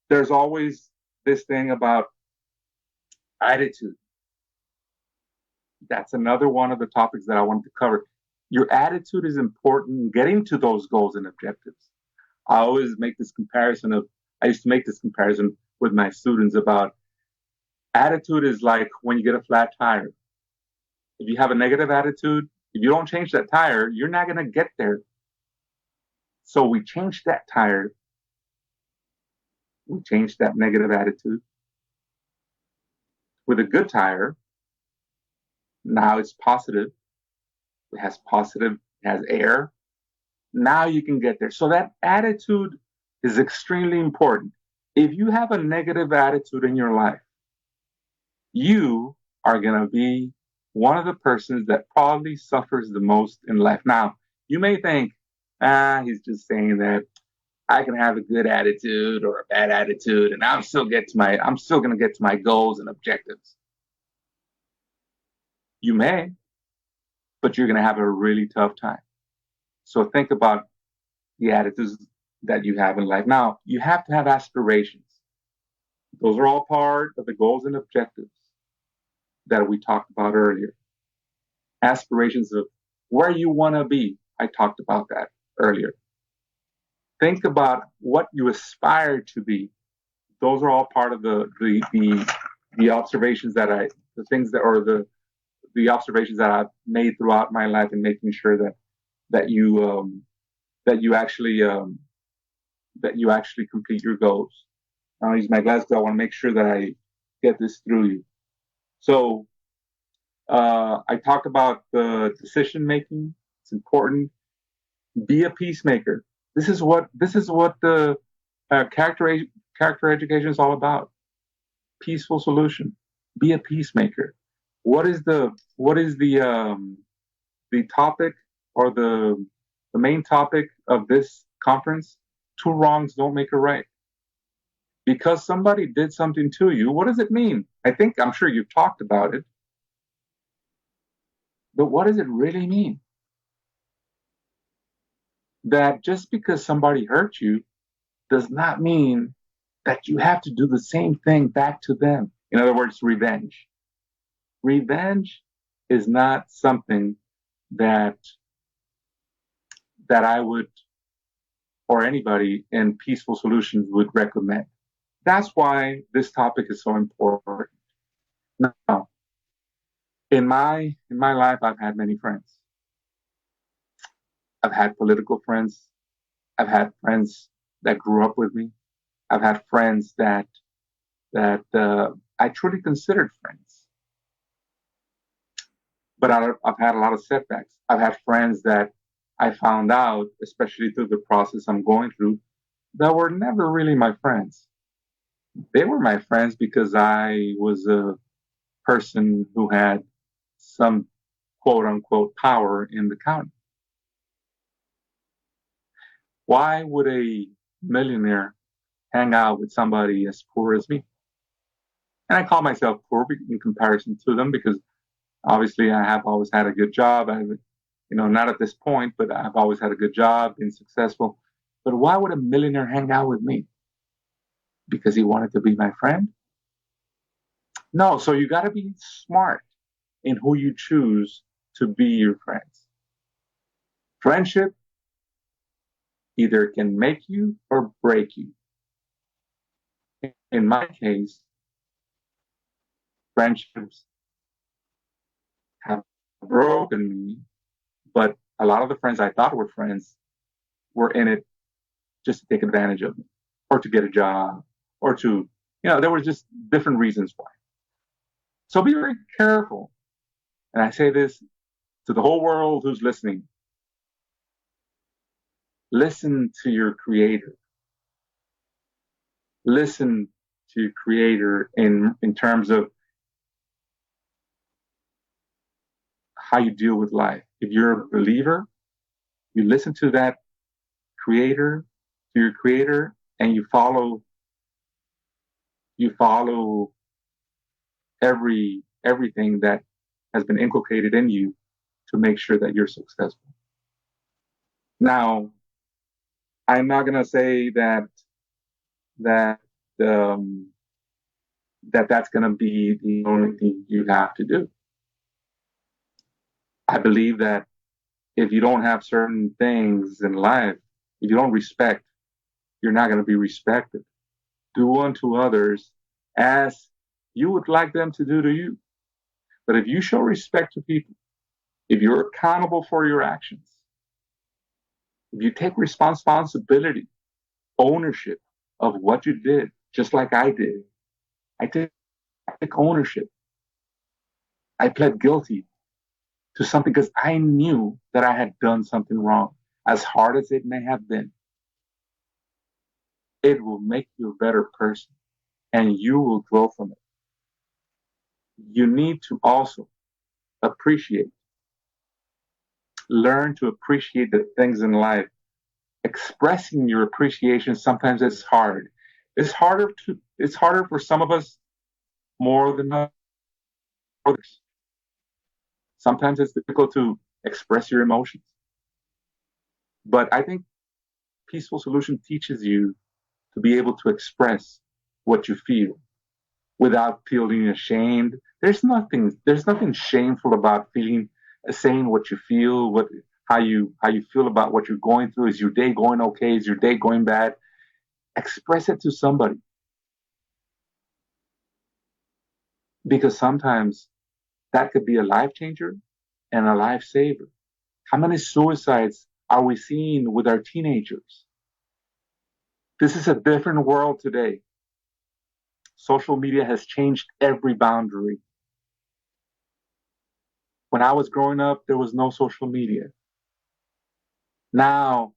there's always this thing about attitude. That's another one of the topics that I wanted to cover. Your attitude is important in getting to those goals and objectives. I used to make this comparison with my students about attitude is like when you get a flat tire. If you have a negative attitude, if you don't change that tire, you're not going to get there. So we change that tire. We change that negative attitude with a good tire. Now it's positive. It has air. Now you can get there. So that attitude is extremely important. If you have a negative attitude in your life, you are going to be one of the persons that probably suffers the most in life. Now, you may think, he's just saying that I can have a good attitude or a bad attitude, and I'm still going to get to my goals and objectives. You may, but you're going to have a really tough time. So think about the attitudes that you have in life. Now, you have to have aspirations. Those are all part of the goals and objectives that we talked about earlier. Aspirations of where you want to be. I talked about that earlier. Think about what you aspire to be. Those are all part of the observations the observations that I've made throughout my life, and making sure that you actually complete your goals. I'll use my glasses because I want to make sure that I get this through you. So I talked about the decision making. It's important. Be a peacemaker. This is what the character education is all about. Peaceful solution. Be a peacemaker. What is the topic, or the main topic of this conference? Two wrongs don't make a right. Because somebody did something to you, what does it mean? I'm sure you've talked about it. But what does it really mean? That just because somebody hurt you does not mean that you have to do the same thing back to them. In other words, revenge. Revenge is not something that I would, or anybody in Peaceful Solutions would recommend. That's why this topic is so important. Now, in my life, I've had many friends. I've had political friends. I've had friends that grew up with me. I've had friends that I truly considered friends. But I've had a lot of setbacks. I've had friends that I found out, especially through the process I'm going through, that were never really my friends. They were my friends because I was a person who had some quote unquote power in the county. Why would a millionaire hang out with somebody as poor as me? And I call myself poor in comparison to them because obviously I have always had a good job. Not at this point, but I've always had a good job, been successful. But why would a millionaire hang out with me? Because he wanted to be my friend? No, so you got to be smart in who you choose to be your friends. Friendship either can make you or break you. In my case, friendships have broken me, but a lot of the friends I thought were friends were in it just to take advantage of me, or to get a job, or to, there were just different reasons why. So be very careful. And I say this to the whole world who's listening, listen to your creator. Listen to your creator in terms of how you deal with life. If you're a believer, you listen to that creator, to your creator, and you follow everything that has been inculcated in you to make sure that you're successful. Now, I'm not gonna say that's gonna be the only thing you have to do. I believe that if you don't have certain things in life, if you don't respect, you're not gonna be respected. Do unto others as you would like them to do to you. But if you show respect to people, if you're accountable for your actions, if you take responsibility, ownership of what you did, just like I did, I took ownership. I pled guilty to something because I knew that I had done something wrong. As hard as it may have been, it will make you a better person and you will grow from it. You need to also learn to appreciate the things in life. Expressing your appreciation sometimes is hard. It's harder for some of us more than others. Sometimes it's difficult to express your emotions. But I think Peaceful Solution teaches you to be able to express what you feel without feeling ashamed. There's nothing shameful about saying what you feel, how you feel about what you're going through. Is your day going okay? Is your day going bad? Express it to somebody. Because sometimes that could be a life changer and a life saver. How many suicides are we seeing with our teenagers? This is a different world today. Social media has changed every boundary. When I was growing up, there was no social media. Now,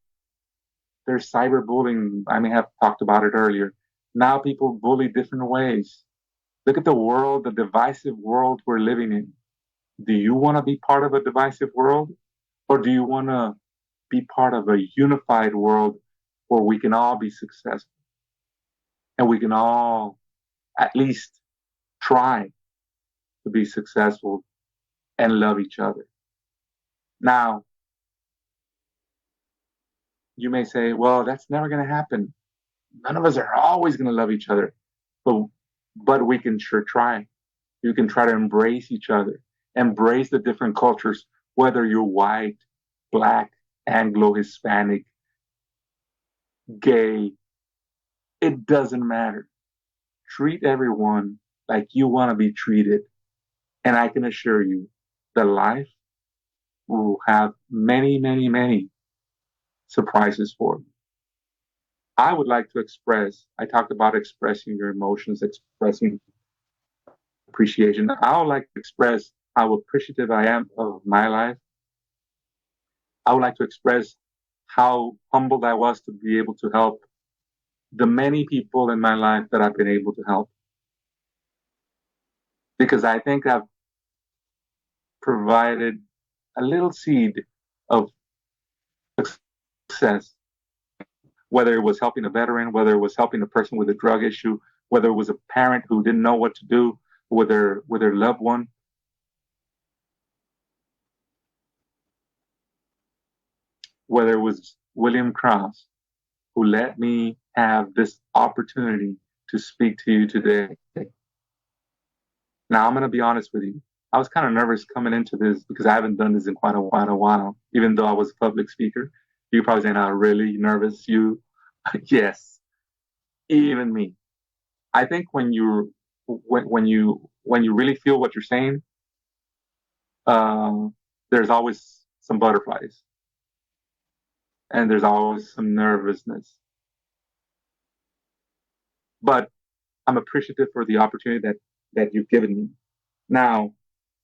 there's cyberbullying. I may have talked about it earlier. Now people bully different ways. Look at the world, the divisive world we're living in. Do you want to be part of a divisive world? Or do you want to be part of a unified world where we can all be successful? And we can all at least try to be successful and love each other. Now, you may say, well, that's never going to happen. None of us are always going to love each other. But we can sure try. You can try to embrace each other, embrace the different cultures, whether you're white, black, Anglo, Hispanic, gay. It doesn't matter. Treat everyone like you want to be treated. And I can assure you that life will have many, many, many surprises for you. I would like to I talked about expressing your emotions, expressing appreciation. I would like to express how appreciative I am of my life. I would like to express how humbled I was to be able to help the many people in my life that I've been able to help. Because I think I've provided a little seed of success, whether it was helping a veteran, whether it was helping a person with a drug issue, whether it was a parent who didn't know what to do with their loved one. Whether it was William Cross, who let me have this opportunity to speak to you today. Now, I'm going to be honest with you. I was kind of nervous coming into this because I haven't done this in quite a while, even though I was a public speaker. You're probably saying, I'm really nervous. You, yes, even me. I think when you really feel what you're saying, there's always some butterflies. And there's always some nervousness. But I'm appreciative for the opportunity that you've given me. Now,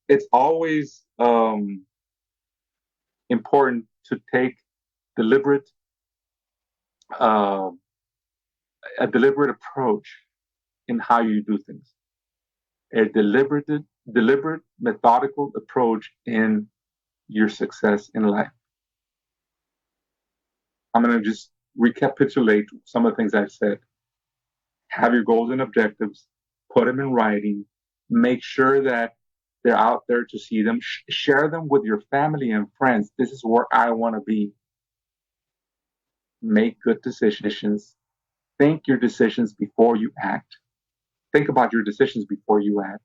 it's always important to take deliberate, a deliberate approach in how you do things. A deliberate, methodical approach in your success in life. I'm going to just recapitulate some of the things I've said. Have your goals and objectives, put them in writing, make sure that they're out there to see them, share them with your family and friends. This is where I want to be. Make good decisions. Think your decisions before you act. Think about your decisions before you act.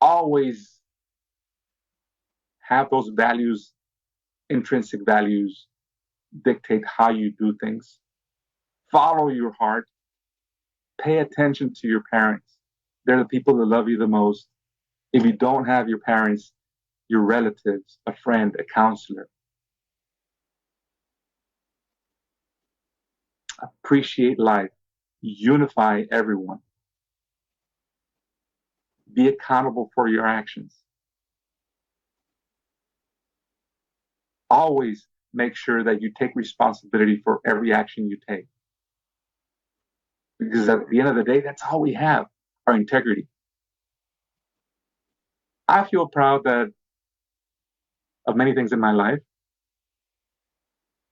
Always have those values, intrinsic values, dictate how you do things. Follow your heart. Pay attention to your parents. They're the people that love you the most. If you don't have your parents, your relatives, a friend, a counselor. Appreciate life. Unify everyone. Be accountable for your actions. Always make sure that you take responsibility for every action you take. Because at the end of the day, that's all we have, our integrity. I feel proud of many things in my life.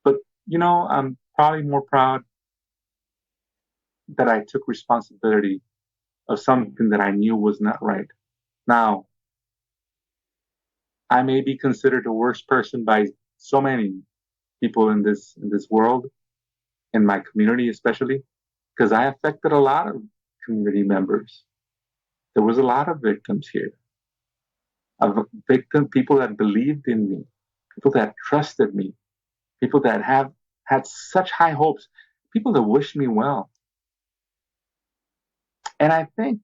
But, I'm probably more proud that I took responsibility of something that I knew was not right. Now, I may be considered the worst person by so many people in this world, in my community especially, because I affected a lot of community members. There was a lot of victims here. People that believed in me, people that trusted me, people that have had such high hopes, people that wished me well. And I think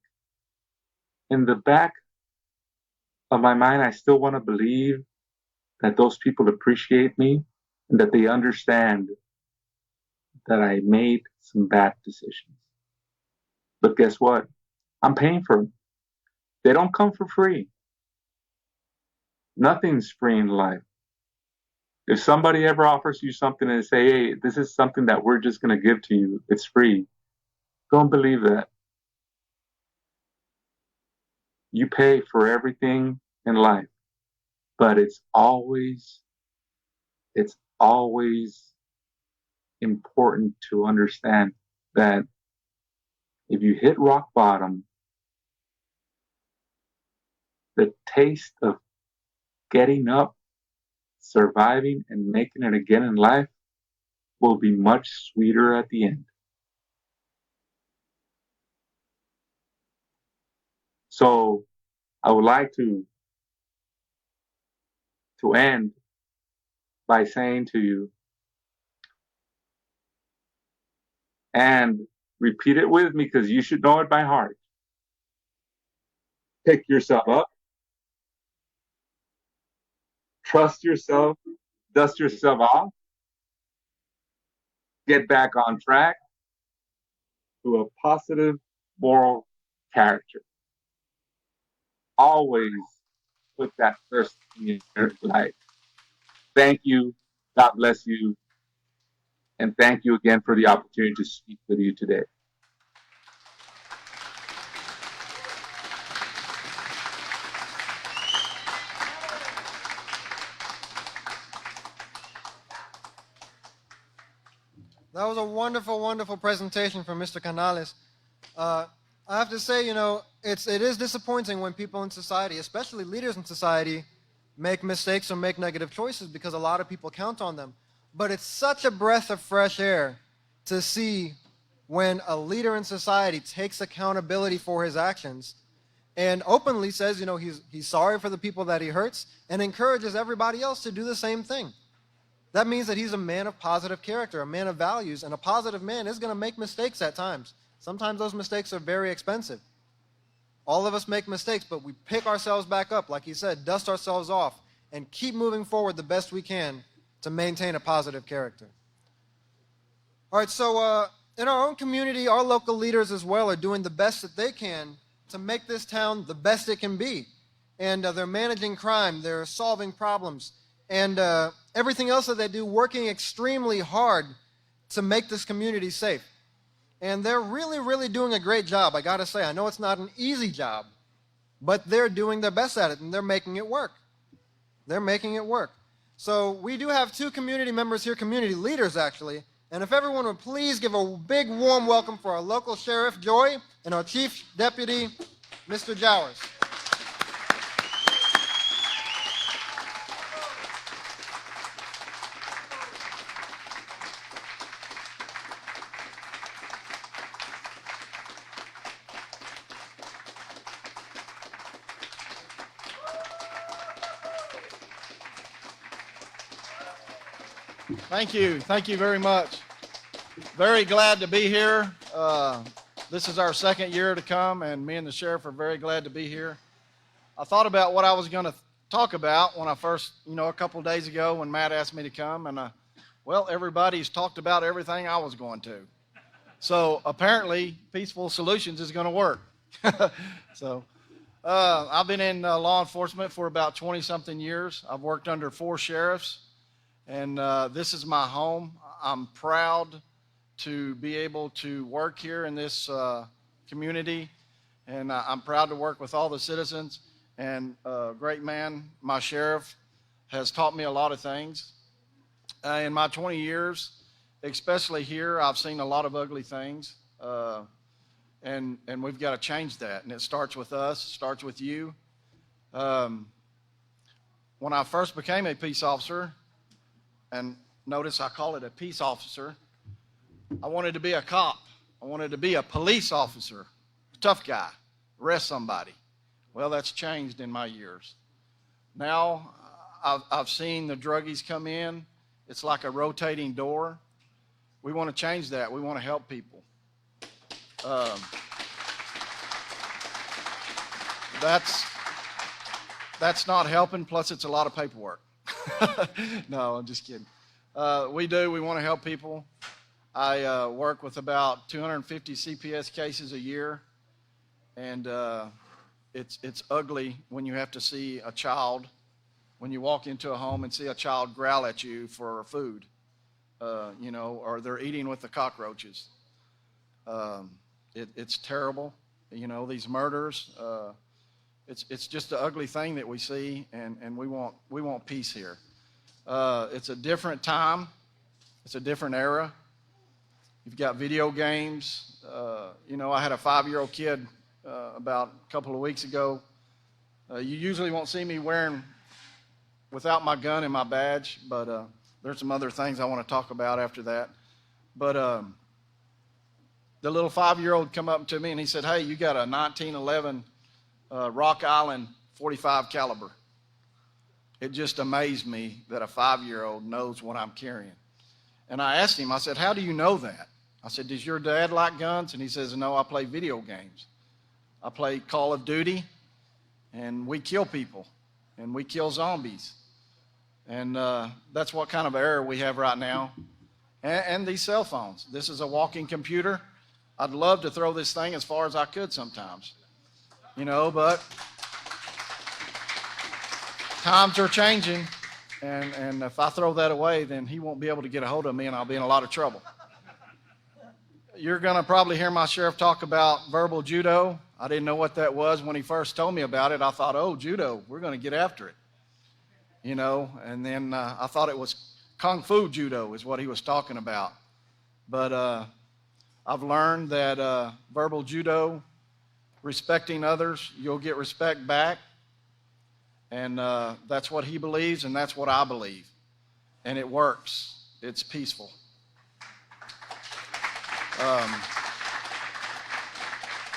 in the back of my mind, I still want to believe that those people appreciate me and that they understand that I made some bad decisions. But guess what? I'm paying for them. They don't come for free. Nothing's free in life. If somebody ever offers you something and say, hey, this is something that we're just going to give to you, it's free, don't believe that. You pay for everything in life, but it's always important to understand that if you hit rock bottom, the taste of getting up, surviving, and making it again in life will be much sweeter at the end. So I would like to end by saying to you, and repeat it with me because you should know it by heart. Pick yourself up. Trust yourself. Dust yourself off. Get back on track to a positive moral character. Always put that first in your life. Thank you. God bless you. And thank you again for the opportunity to speak with you today. That was a wonderful, wonderful presentation from Mr. Canales. I have to say, it is disappointing when people in society, especially leaders in society, make mistakes or make negative choices because a lot of people count on them. But it's such a breath of fresh air to see when a leader in society takes accountability for his actions and openly says, he's sorry for the people that he hurts and encourages everybody else to do the same thing. That means that he's a man of positive character, a man of values, and a positive man is going to make mistakes at times. Sometimes those mistakes are very expensive. All of us make mistakes, but we pick ourselves back up, like he said, dust ourselves off, and keep moving forward the best we can to maintain a positive character. All right, so in our own community, our local leaders as well are doing the best that they can to make this town the best it can be. And they're managing crime, they're solving problems. and everything else that they do, working extremely hard to make this community safe. And they're really, really doing a great job. I gotta say, I know it's not an easy job, but they're doing their best at it, and they're making it work. They're making it work. So we do have 2 community members here, community leaders actually, and if everyone would please give a big warm welcome for our local Sheriff Joy and our Chief Deputy, Mr. Jowers. Thank you. Thank you very much. Very glad to be here. This is our 2nd year to come, and me and the sheriff are very glad to be here. I thought about what I was going to talk about when I first, a couple of days ago when Matt asked me to come, and well, everybody's talked about everything I was going to. So apparently, Peaceful Solutions is going to work. So I've been in law enforcement for about 20-something years. I've worked under 4 sheriffs. And this is my home. I'm proud to be able to work here in this community. And I'm proud to work with all the citizens. And great man, my sheriff, has taught me a lot of things. In my 20 years, especially here, I've seen a lot of ugly things. And we've got to change that. And it starts with us, it starts with you. When I first became a peace officer, and notice I call it a peace officer, I wanted to be a cop. I wanted to be a police officer, a tough guy, arrest somebody. Well, that's changed in my years. Now I've seen the druggies come in. It's like a rotating door. We want to change that. We want to help people. That's not helping, plus it's a lot of paperwork. No, I'm just kidding. We want to help people. I work with about 250 CPS cases a year, and it's ugly when you have to see a child, when you walk into a home and see a child growl at you for food, or they're eating with the cockroaches. It's terrible, these murders. It's just an ugly thing that we see, and we want peace here. It's a different time. It's a different era. You've got video games. I had a 5-year-old kid about a couple of weeks ago. You usually won't see me without my gun and my badge, but there's some other things I want to talk about after that. But the little 5-year-old come up to me and he said, "Hey, you got a 1911 Rock Island 45 caliber." It just amazed me that a 5-year-old knows what I'm carrying. And I asked him, I said, "How do you know that?" I said, "Does your dad like guns?" And he says, "No, I play video games. I play Call of Duty, and we kill people, and we kill zombies." And that's what kind of era we have right now. And these cell phones. This is a walking computer. I'd love to throw this thing as far as I could sometimes. But times are changing, and if I throw that away, then he won't be able to get a hold of me, and I'll be in a lot of trouble. You're going to probably hear my sheriff talk about verbal judo. I didn't know what that was when he first told me about it. I thought, oh, judo, we're going to get after it. And then I thought it was kung fu judo is what he was talking about. But I've learned that verbal judo, respecting others, you'll get respect back. And that's what he believes, and that's what I believe. And it works. It's peaceful.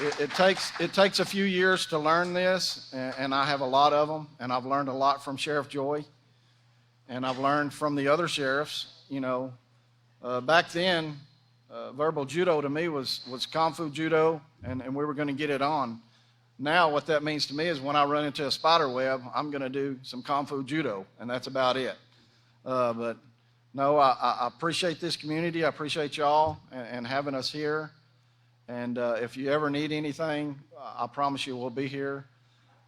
It takes a few years to learn this, and I have a lot of them, and I've learned a lot from Sheriff Joy, and I've learned from the other sheriffs. Back then, verbal judo to me was kung fu judo, and we were going to get it on. Now what that means to me is when I run into a spider web, I'm going to do some kung fu judo, and that's about it. But no, I appreciate this community. I appreciate y'all and having us here. And if you ever need anything, I promise you we'll be here.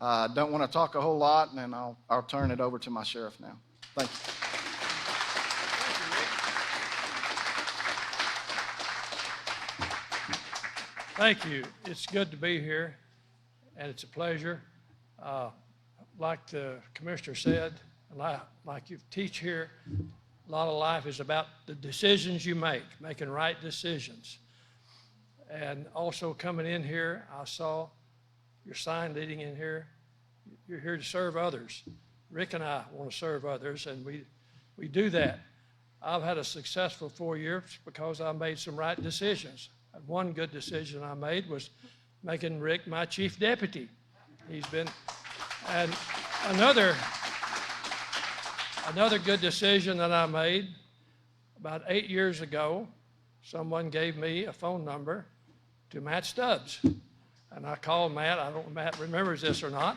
I don't want to talk a whole lot, and I'll turn it over to my sheriff now. Thank you. Thank you. It's good to be here, and it's a pleasure. Like the commissioner said, like you teach here, a lot of life is about the decisions you make, making right decisions. And also coming in here, I saw your sign leading in here. You're here to serve others. Rick and I want to serve others, and we do that. I've had a successful 4 years because I made some right decisions. And one good decision I made was making Rick my chief deputy. He's been, and another good decision that I made about 8 years ago, someone gave me a phone number to Matt Stubbs. And I called Matt, I don't know if Matt remembers this or not,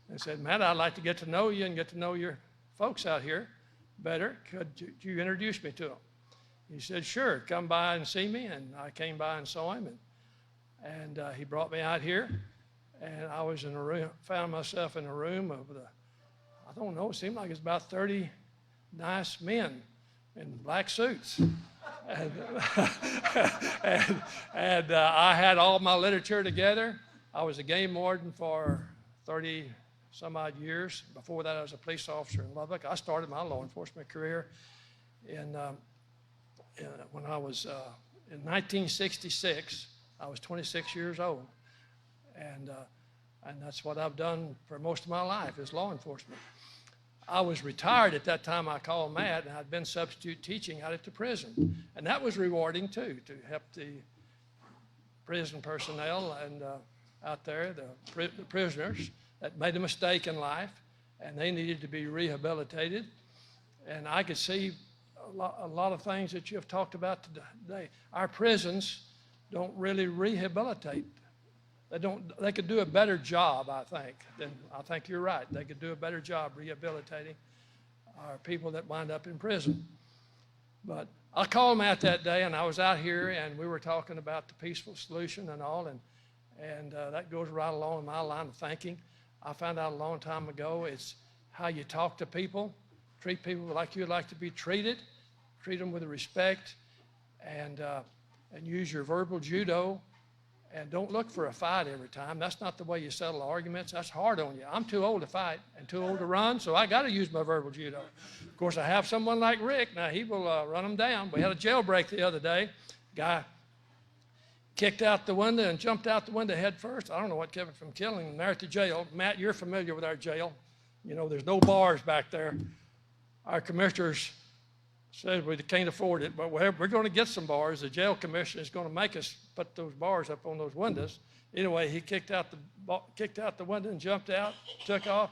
and said, Matt, I'd like to get to know you and get to know your folks out here better. Could you introduce me to them? He said, sure, come by and see me. And I came by and saw him, and he brought me out here. And I was in a room, found myself in a room of I don't know, it seemed like it's about 30 nice men in black suits. And, I had all my literature together. I was a game warden for 30 some odd years. Before that, I was a police officer in Lubbock. I started my law enforcement career when I was in 1966. I was 26 years old, and that's what I've done for most of my life is law enforcement. I was retired at that time. I called Matt, and I'd been substitute teaching out at the prison, and that was rewarding too, to help the prison personnel and out there, the prisoners that made a mistake in life, and they needed to be rehabilitated. And I could see a lot of things that you have talked about today. Our prisons don't really rehabilitate. They could do a better job, I think. I think you're right. They could do a better job rehabilitating our people that wind up in prison. But I called Matt that day, and I was out here, and we were talking about the peaceful solution and all, and that goes right along with my line of thinking. I found out a long time ago it's how you talk to people, treat people like you'd like to be treated, treat them with respect, and use your verbal judo. And don't look for a fight every time. That's not the way you settle arguments. That's hard on you. I'm too old to fight and too old to run, so I got to use my verbal judo. Of course, I have someone like Rick. Now, he will run them down. We had a jailbreak the other day. Guy kicked out the window and jumped out the window head first. I don't know what kept him from killing him there at the jail. Matt, you're familiar with our jail. You know, there's no bars back there. Our commissioners said we can't afford it, but we're going to get some bars. The jail commissioner is going to make us put those bars up on those windows. Anyway, he kicked out the window and jumped out, took off.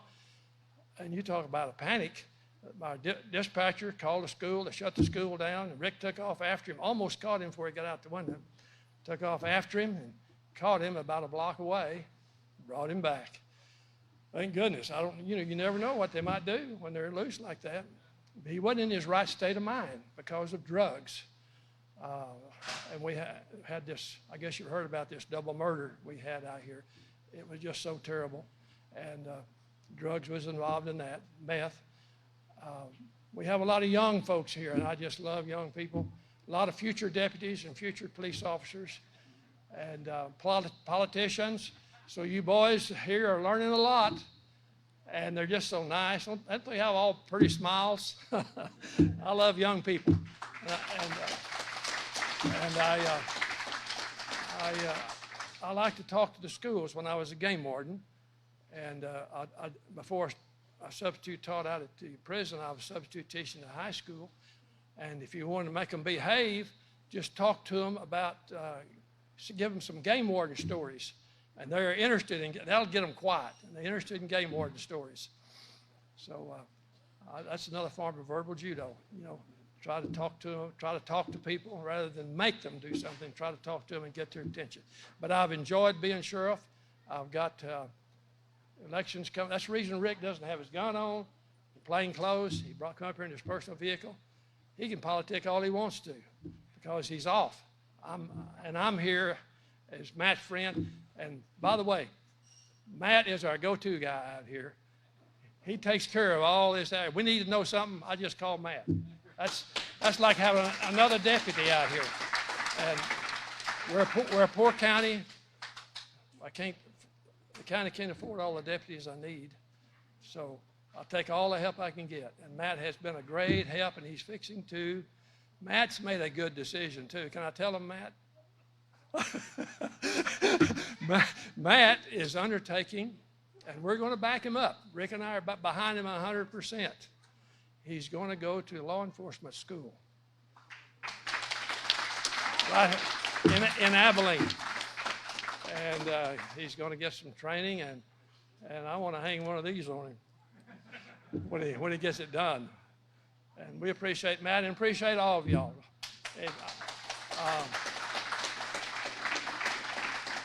And you talk about a panic. My dispatcher called the school. They shut the school down, and Rick took off after him. Almost caught him before he got out the window. Took off after him and caught him about a block away. Brought him back. Thank goodness. You never know what they might do when they're loose like that. He wasn't in his right state of mind because of drugs. And we had this, I guess you heard about this double murder we had out here. It was just so terrible. And drugs was involved in that, meth. We have a lot of young folks here, and I just love young people. A lot of future deputies and future police officers and politicians. So you boys here are learning a lot. And they're just so nice. Don't they have all pretty smiles? I love young people. I like to talk to the schools. When I was a game warden, and before I substitute taught out at the prison, I was substitute teaching in high school. And if you wanted to make them behave, just talk to them about, give them some game warden stories. And they're interested in, that'll get them quiet. And they're interested in game warden stories. So that's another form of verbal judo. You know, try to talk to them, try to talk to people rather than make them do something. Try to talk to them and get their attention. But I've enjoyed being sheriff. I've got elections coming. That's the reason Rick doesn't have his gun on, plain clothes. He come up here in his personal vehicle. He can politic all he wants to because he's off. I'm here as Matt's friend. And by the way, Matt is our go-to guy out here. He takes care of all this. We need to know something, I just call Matt. That's like having another deputy out here. And we're a poor county. The county can't afford all the deputies I need. So I'll take all the help I can get. And Matt has been a great help, and he's fixing to. Matt's made a good decision, too. Can I tell him, Matt? Matt is undertaking, and we're going to back him up. Rick and I are behind him 100%. He's going to go to law enforcement school right in Abilene. And he's going to get some training, and I want to hang one of these on him when he gets it done. And we appreciate Matt and appreciate all of y'all. And,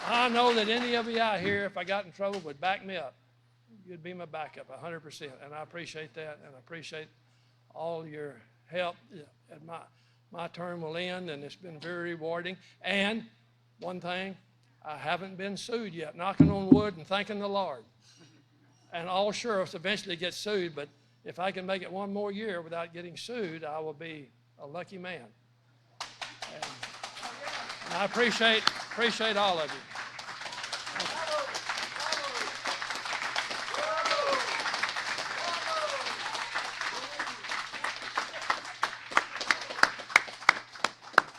I know that any of you out here, if I got in trouble, would back me up. You'd be my backup 100%, and I appreciate that, and I appreciate all your help. And my term will end, and it's been very rewarding. And one thing, I haven't been sued yet, knocking on wood and thanking the Lord. And all sheriffs eventually get sued, but if I can make it one more year without getting sued, I will be a lucky man. And I appreciate all of you.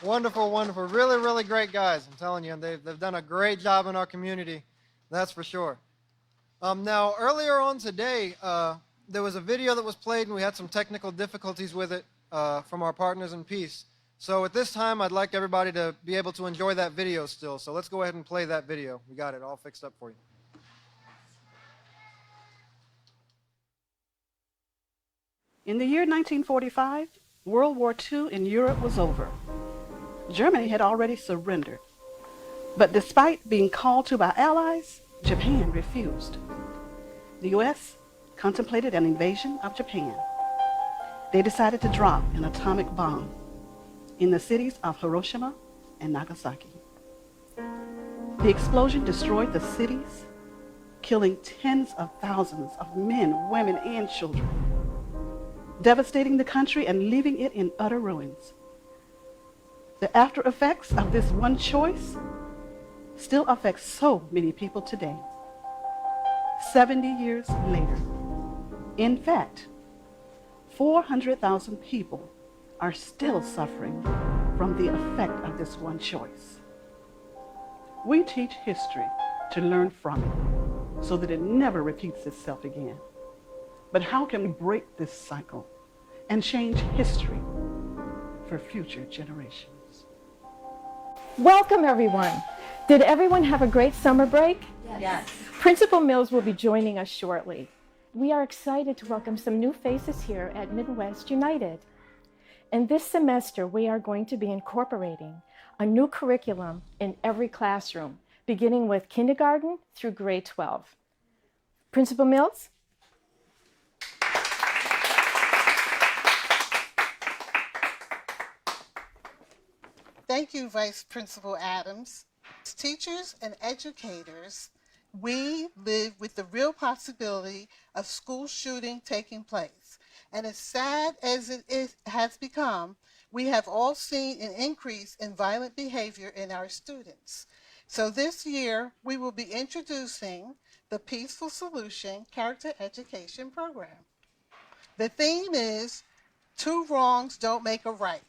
Wonderful, wonderful. Really, really great guys. I'm telling you, and they've done a great job in our community. That's for sure. Now, earlier on today, there was a video that was played, and we had some technical difficulties with it from our partners in peace. So at this time, I'd like everybody to be able to enjoy that video still. So let's go ahead and play that video. We got it all fixed up for you. In the year 1945, World War II in Europe was over. Germany had already surrendered. But despite being called to by allies, Japan refused. The U.S. contemplated an invasion of Japan. They decided to drop an atomic bomb in the cities of Hiroshima and Nagasaki. The explosion destroyed the cities, killing tens of thousands of men, women, and children, devastating the country and leaving it in utter ruins. The after effects of this one choice still affect so many people today, 70 years later. In fact, 400,000 people are still suffering from the effect of this one choice. We teach history to learn from it so that it never repeats itself again. But how can we break this cycle and change history for future generations? Welcome, everyone. Did everyone have a great summer break? Yes. Principal Mills will be joining us shortly. We are excited to welcome some new faces here at Midwest United. And this semester, we are going to be incorporating a new curriculum in every classroom, beginning with kindergarten through grade 12. Principal Mills? Thank you, Vice Principal Adams. As teachers and educators, we live with the real possibility of school shooting taking place. And as sad as it has become, we have all seen an increase in violent behavior in our students. So this year, we will be introducing the Peaceful Solution Character Education Program. The theme is, 2 wrongs don't make a right.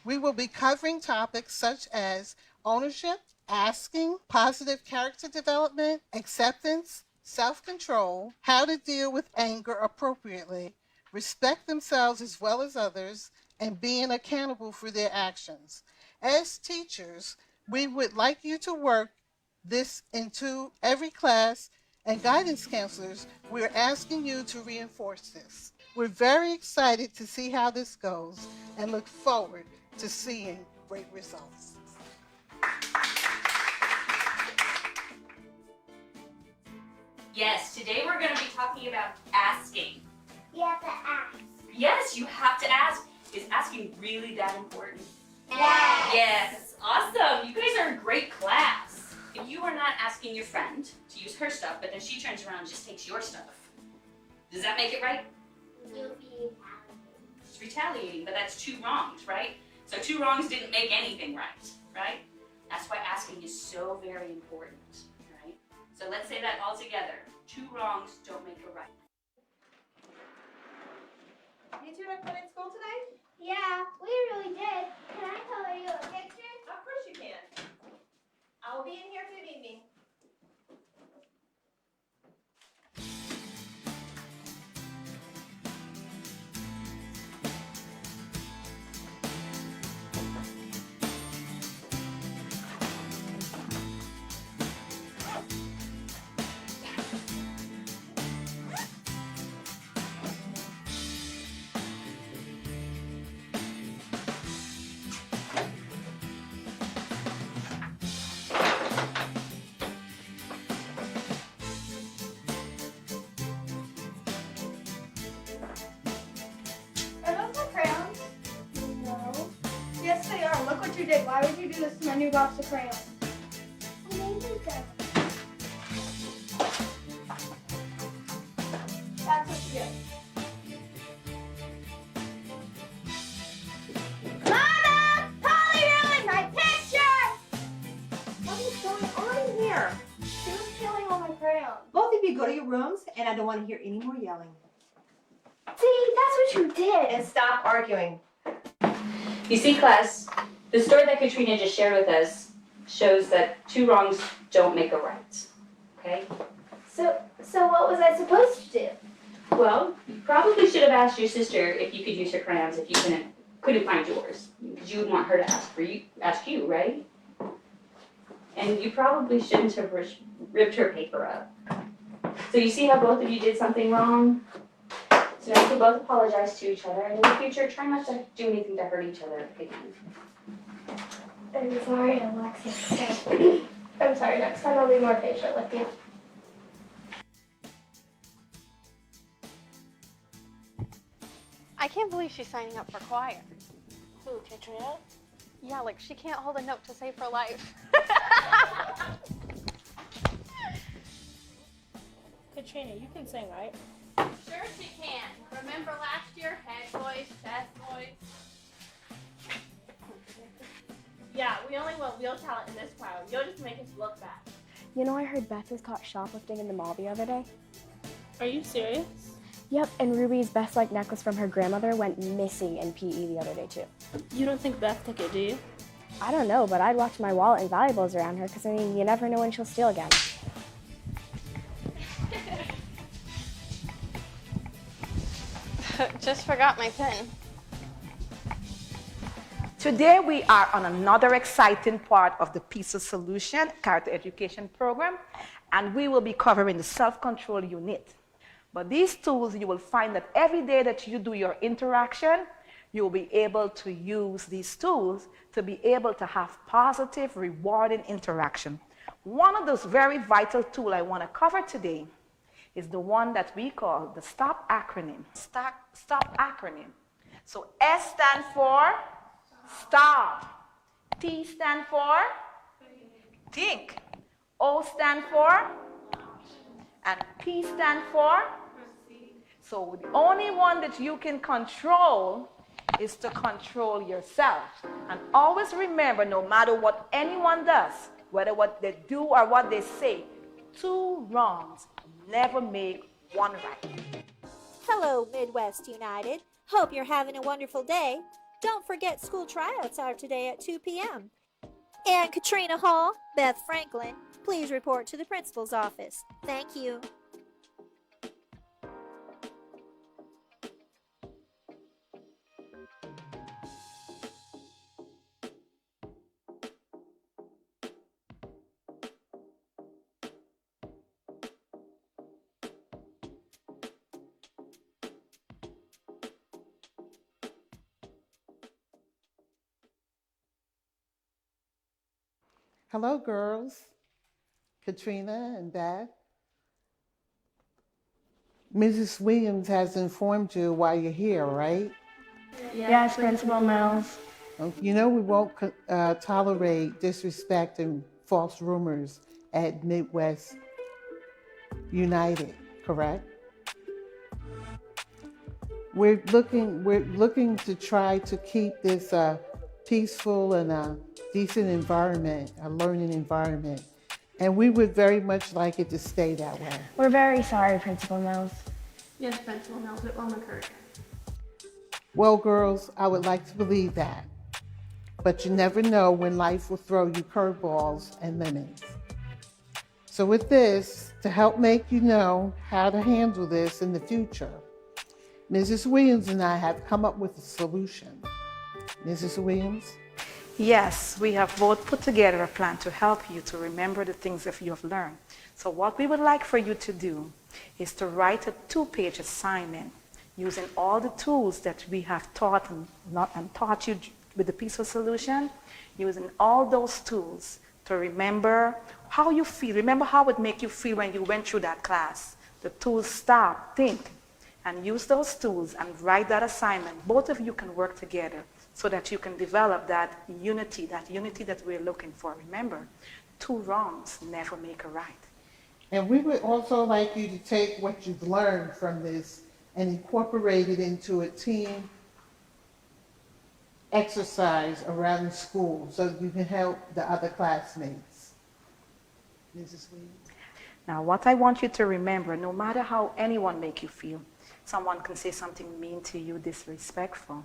We will be covering topics such as ownership, asking, positive character development, acceptance, self-control, how to deal with anger appropriately, respect themselves as well as others, and being accountable for their actions. As teachers, we would like you to work this into every class, and guidance counselors, we're asking you to reinforce this. We're very excited to see how this goes and look forward to seeing great results. Yes, today we're going to be talking about asking. You have to ask. Yes, you have to ask. Is asking really that important? Yes. Yes, awesome. You guys are a great class. If you are not asking your friend to use her stuff, but then she turns around and just takes your stuff, Does that make it right? It's retaliating, but that's two wrongs, right? So two wrongs didn't make anything right, right? That's why asking is so very important, right? So let's say that all together. Two wrongs don't make a right. You two have fun in school today? Yeah, we really did. Can I color you a picture? Of course you can. I will be in here if you need me. Are those my crayons? No. Yes, they are. Look what you did. Why would you do this to my new box of crayons? I named them. That's what you get. Mama! Polly ruined my picture! What is going on here? She was killing all my crayons. Both of you go to your rooms, and I don't want to hear any more yelling. See, that's what you did. And stop arguing. You see, class, the story that Katrina just shared with us shows that two wrongs don't make a right, okay? So what was I supposed to do? Well, you probably should have asked your sister if you could use her crayons if you couldn't find yours, because you would want her to ask you, right? And you probably shouldn't have ripped her paper up. So you see how both of you did something wrong? So now you can both apologize to each other, and in the future, try not to do anything to hurt each other again. I'm sorry, Alexia. I'm sorry, next time I'll be more patient with you. I can't believe she's signing up for choir. Who, Katrina? Yeah, like she can't hold a note to save her life. Katrina, you can sing, right? Sure she can. Remember last year, head voice, chest voice? Yeah, we only want real talent in this choir. You'll just make us look bad. You know, I heard Beth was caught shoplifting in the mall the other day. Are you serious? Yep, and Ruby's best like necklace from her grandmother went missing in PE the other day too. You don't think Beth took it, do you? I don't know, but I'd watch my wallet and valuables around her because, I mean, you never know when she'll steal again. Just forgot my pen. Today we are on another exciting part of the PSCEP Solution Character Education Program, and we will be covering the self-control unit. But these tools, you will find that every day that you do your interaction, you will be able to use these tools to be able to have positive, rewarding interaction. One of those very vital tools I want to cover today is the one that we call the STOP acronym. Stop acronym. So S stands for stop. T stands for think. O stands for and P stands for. So the only one that you can control is to control yourself. And always remember, no matter what anyone does, whether what they do or what they say, two wrongs never make one right. Hello, Midwest United. Hope you're having a wonderful day. Don't forget school tryouts are today at 2 p.m. And Katrina Hall, Beth Franklin, please report to the principal's office. Thank you. Hello, girls. Katrina and Beth. Mrs. Williams has informed you why you're here, right? Yes, Principal Mills. You know we won't tolerate disrespect and false rumors at Midwest United, correct? we're looking to try to keep this peaceful and a decent environment, a learning environment. And we would very much like it to stay that way. We're very sorry, Principal Mills. Yes, Principal Mills, it won't occur. Well, girls, I would like to believe that. But you never know when life will throw you curveballs and lemons. So with this, to help make you know how to handle this in the future, Mrs. Williams and I have come up with a solution. Mrs. Williams? Yes, we have both put together a plan to help you to remember the things that you have learned. So what we would like for you to do is to write a 2-page assignment using all the tools that we have taught and taught you with the Peaceful Solution, using all those tools to remember how you feel. Remember how it would make you feel when you went through that class. The tools stop, think, and use those tools and write that assignment. Both of you can work together so that you can develop that unity that we're looking for. Remember, 2 wrongs never make a right. And we would also like you to take what you've learned from this and incorporate it into a team exercise around the school so that you can help the other classmates. Mrs. Williams? Now, what I want you to remember, no matter how anyone make you feel, someone can say something mean to you, disrespectful,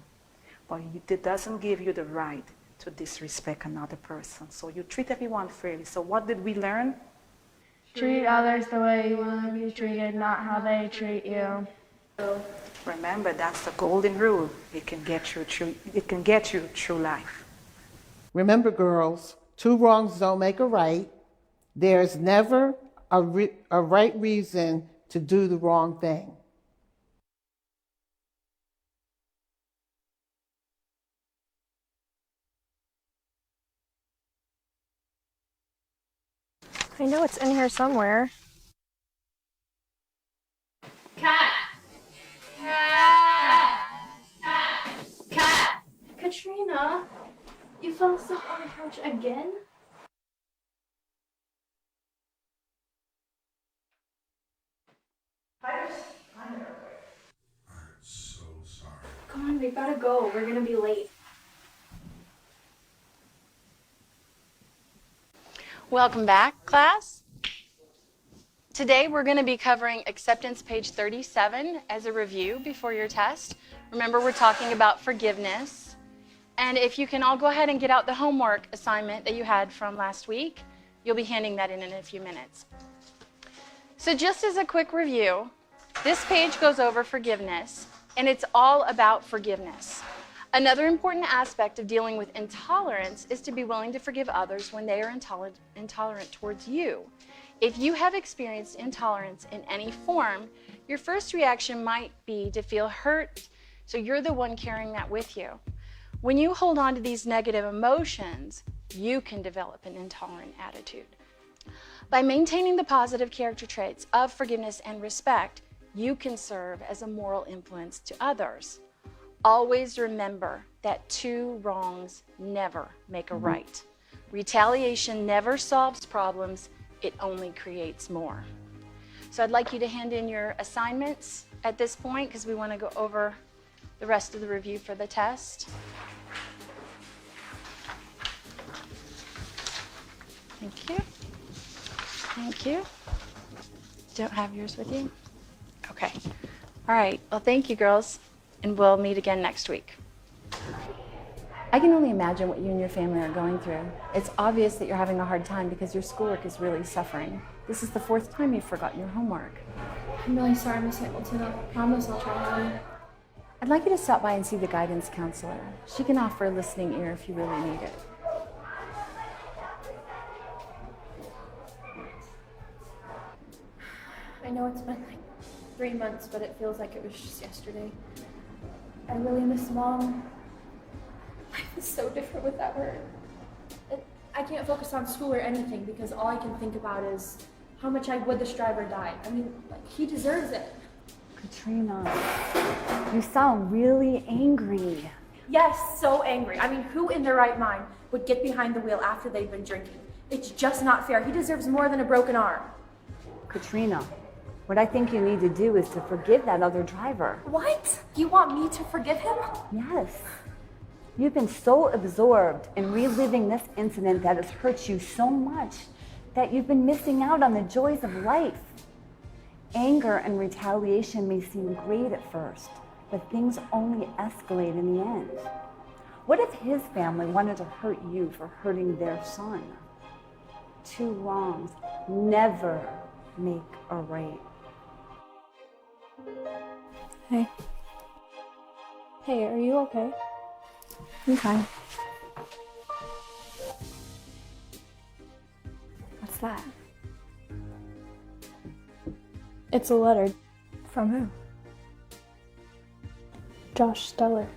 but it doesn't give you the right to disrespect another person. So you treat everyone fairly. So what did we learn? Treat others the way you want to be treated, not how they treat you. Remember, that's the golden rule. It can get you through life. Remember, girls, 2 wrongs don't make a right. There's never a right reason to do the wrong thing. I know it's in here somewhere. Cat! Cat! Cat! Katrina, you fell asleep on the couch again? I'm so sorry. Come on, we gotta go. We're gonna be late. Welcome back, class. Today we're going to be covering acceptance page 37 as a review before your test. Remember, we're talking about forgiveness. And if you can all go ahead and get out the homework assignment that you had from last week, you'll be handing that in a few minutes. So just as a quick review, this page goes over forgiveness, and it's all about forgiveness. Another important aspect of dealing with intolerance is to be willing to forgive others when they are intolerant towards you. If you have experienced intolerance in any form, your first reaction might be to feel hurt, so you're the one carrying that with you. When you hold on to these negative emotions, you can develop an intolerant attitude. By maintaining the positive character traits of forgiveness and respect, you can serve as a moral influence to others. Always remember that 2 wrongs never make a right. Retaliation never solves problems, it only creates more. So I'd like you to hand in your assignments at this point because we want to go over the rest of the review for the test. Thank you. Thank you. Don't have yours with you? Okay. All right. Well, thank you, girls. And we'll meet again next week. I can only imagine what you and your family are going through. It's obvious that you're having a hard time because your schoolwork is really suffering. This is the 4th time you've forgotten your homework. I'm really sorry, Miss Hamilton. I promise I'll try harder. I'd like you to stop by and see the guidance counselor. She can offer a listening ear if you really need it. I know it's been like 3 months, but it feels like it was just yesterday. I really miss Mom. Life is so different without her. I can't focus on school or anything because all I can think about is how much I would this driver die. I mean, like, he deserves it. Katrina, you sound really angry. Yes, so angry. I mean, who in their right mind would get behind the wheel after they've been drinking? It's just not fair. He deserves more than a broken arm. Katrina, What I think you need to do is to forgive that other driver. What? You want me to forgive him? Yes. You've been so absorbed in reliving this incident that has hurt you so much that you've been missing out on the joys of life. Anger and retaliation may seem great at first, but things only escalate in the end. What if his family wanted to hurt you for hurting their son? Two wrongs never make a right. Hey. Hey, are you okay? I'm fine. What's that? It's a letter. From who? Josh Steller.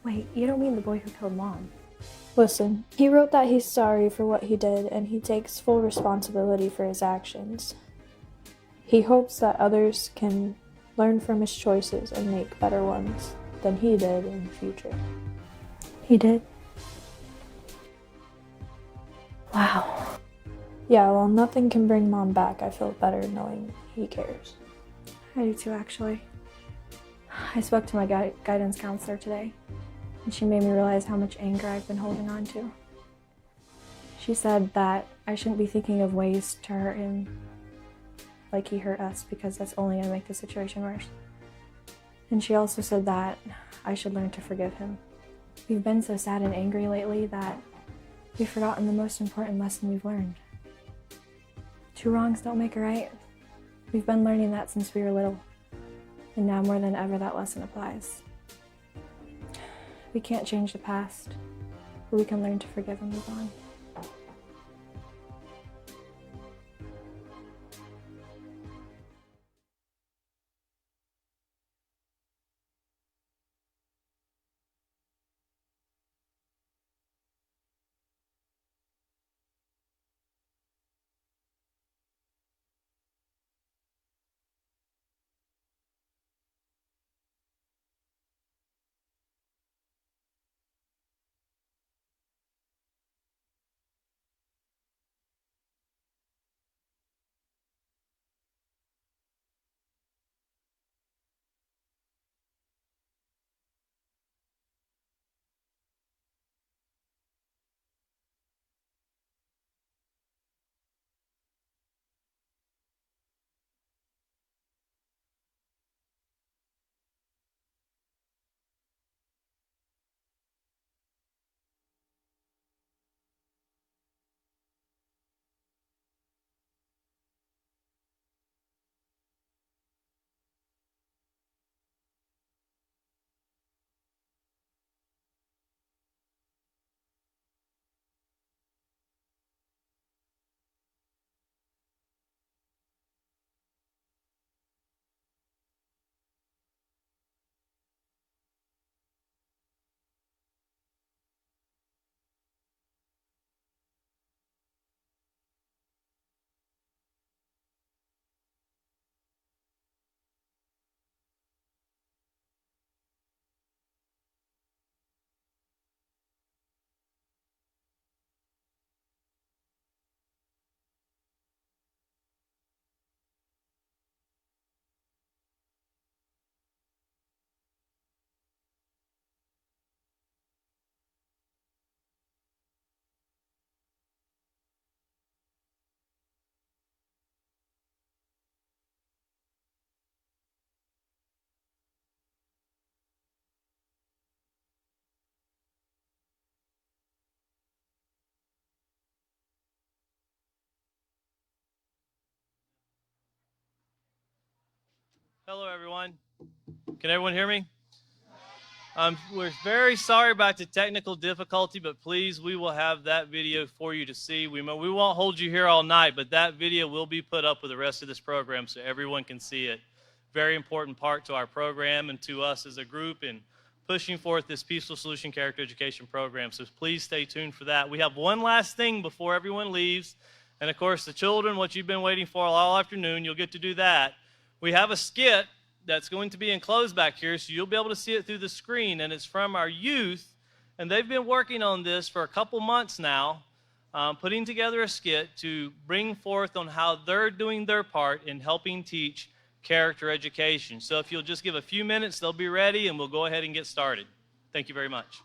Wait, you don't mean the boy who killed Mom? Listen, he wrote that he's sorry for what he did and he takes full responsibility for his actions. He hopes that others can learn from his choices and make better ones than he did in the future. He did? Wow. Yeah, well, nothing can bring Mom back. I feel better knowing he cares. I do too, actually. I spoke to my guidance counselor today, and she made me realize how much anger I've been holding on to. She said that I shouldn't be thinking of ways to hurt him like he hurt us, because that's only going to make the situation worse. And she also said that I should learn to forgive him. We've been so sad and angry lately that we've forgotten the most important lesson we've learned. Two wrongs don't make a right. We've been learning that since we were little, and now more than ever that lesson applies. We can't change the past, but we can learn to forgive and move on. Hello, everyone. Can everyone hear me? We're very sorry about the technical difficulty, but please, we will have that video for you to see. We won't hold you here all night, but that video will be put up with the rest of this program so everyone can see it. Very important part to our program and to us as a group in pushing forth this Peaceful Solution Character Education program. So please stay tuned for that. We have one last thing before everyone leaves. And of course, the children, what you've been waiting for all afternoon, you'll get to do that. We have a skit that's going to be enclosed back here, so you'll be able to see it through the screen, and it's from our youth, and they've been working on this for a couple months now. putting together a skit to bring forth on how they're doing their part in helping teach character education. So if you'll just give a few minutes, they'll be ready, and we'll go ahead and get started. Thank you very much.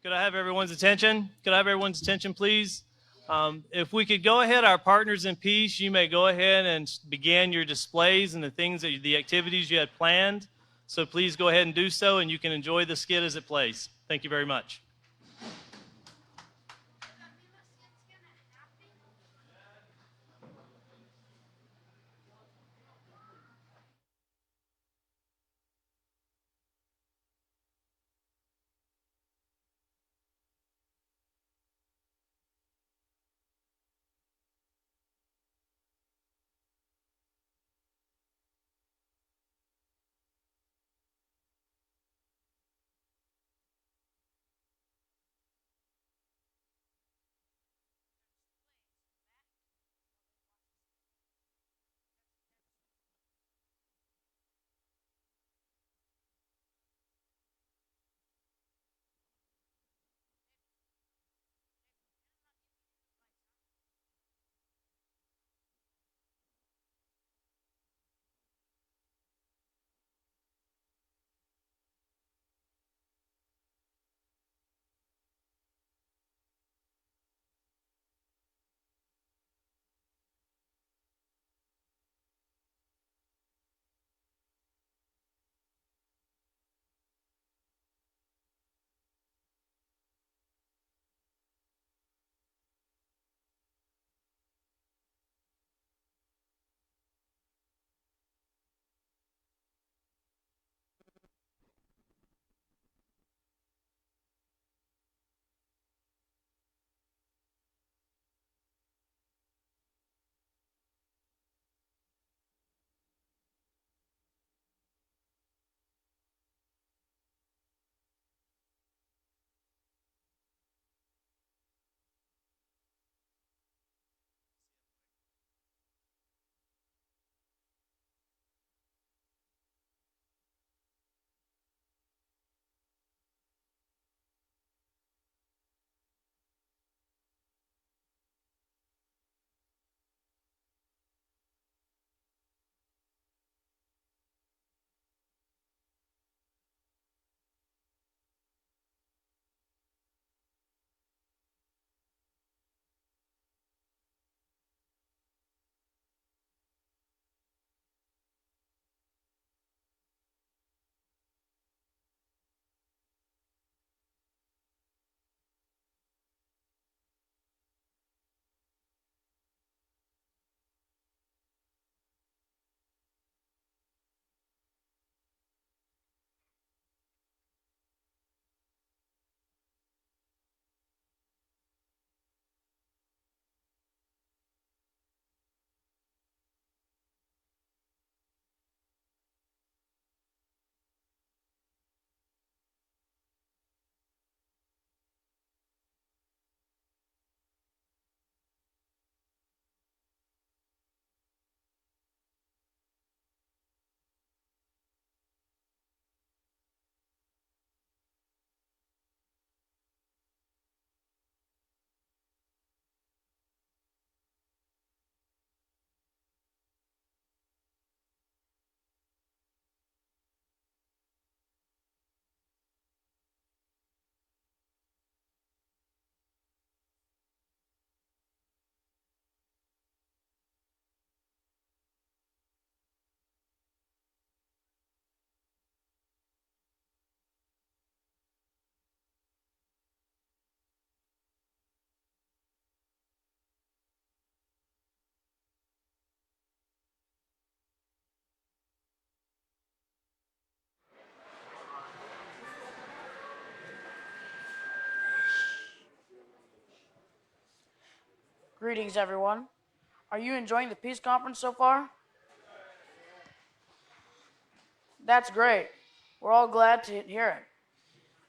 Could I have everyone's attention? Could I have everyone's attention, please? If we could go ahead, our partners in peace, you may go ahead and begin your displays and the activities you had planned. So please go ahead and do so, and you can enjoy the skit as it plays. Thank you very much. Greetings, everyone. Are you enjoying the Peace Conference so far? That's great. We're all glad to hear it.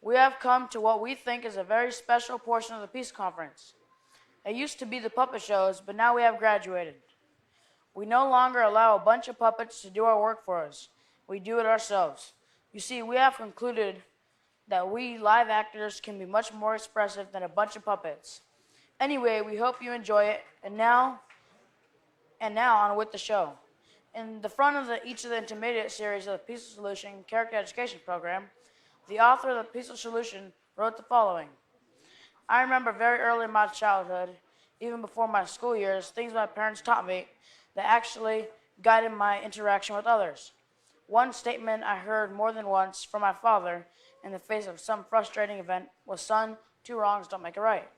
We have come to what we think is a very special portion of the Peace Conference. It used to be the puppet shows, but now we have graduated. We no longer allow a bunch of puppets to do our work for us. We do it ourselves. You see, we have concluded that we live actors can be much more expressive than a bunch of puppets. Anyway, we hope you enjoy it, and now on with the show. In the front of each of the intermediate series of the Peaceful Solution Character Education Program, the author of the Peaceful Solution wrote the following. I remember very early in my childhood, even before my school years, things my parents taught me that actually guided my interaction with others. One statement I heard more than once from my father in the face of some frustrating event was, "Son, two wrongs don't make a right."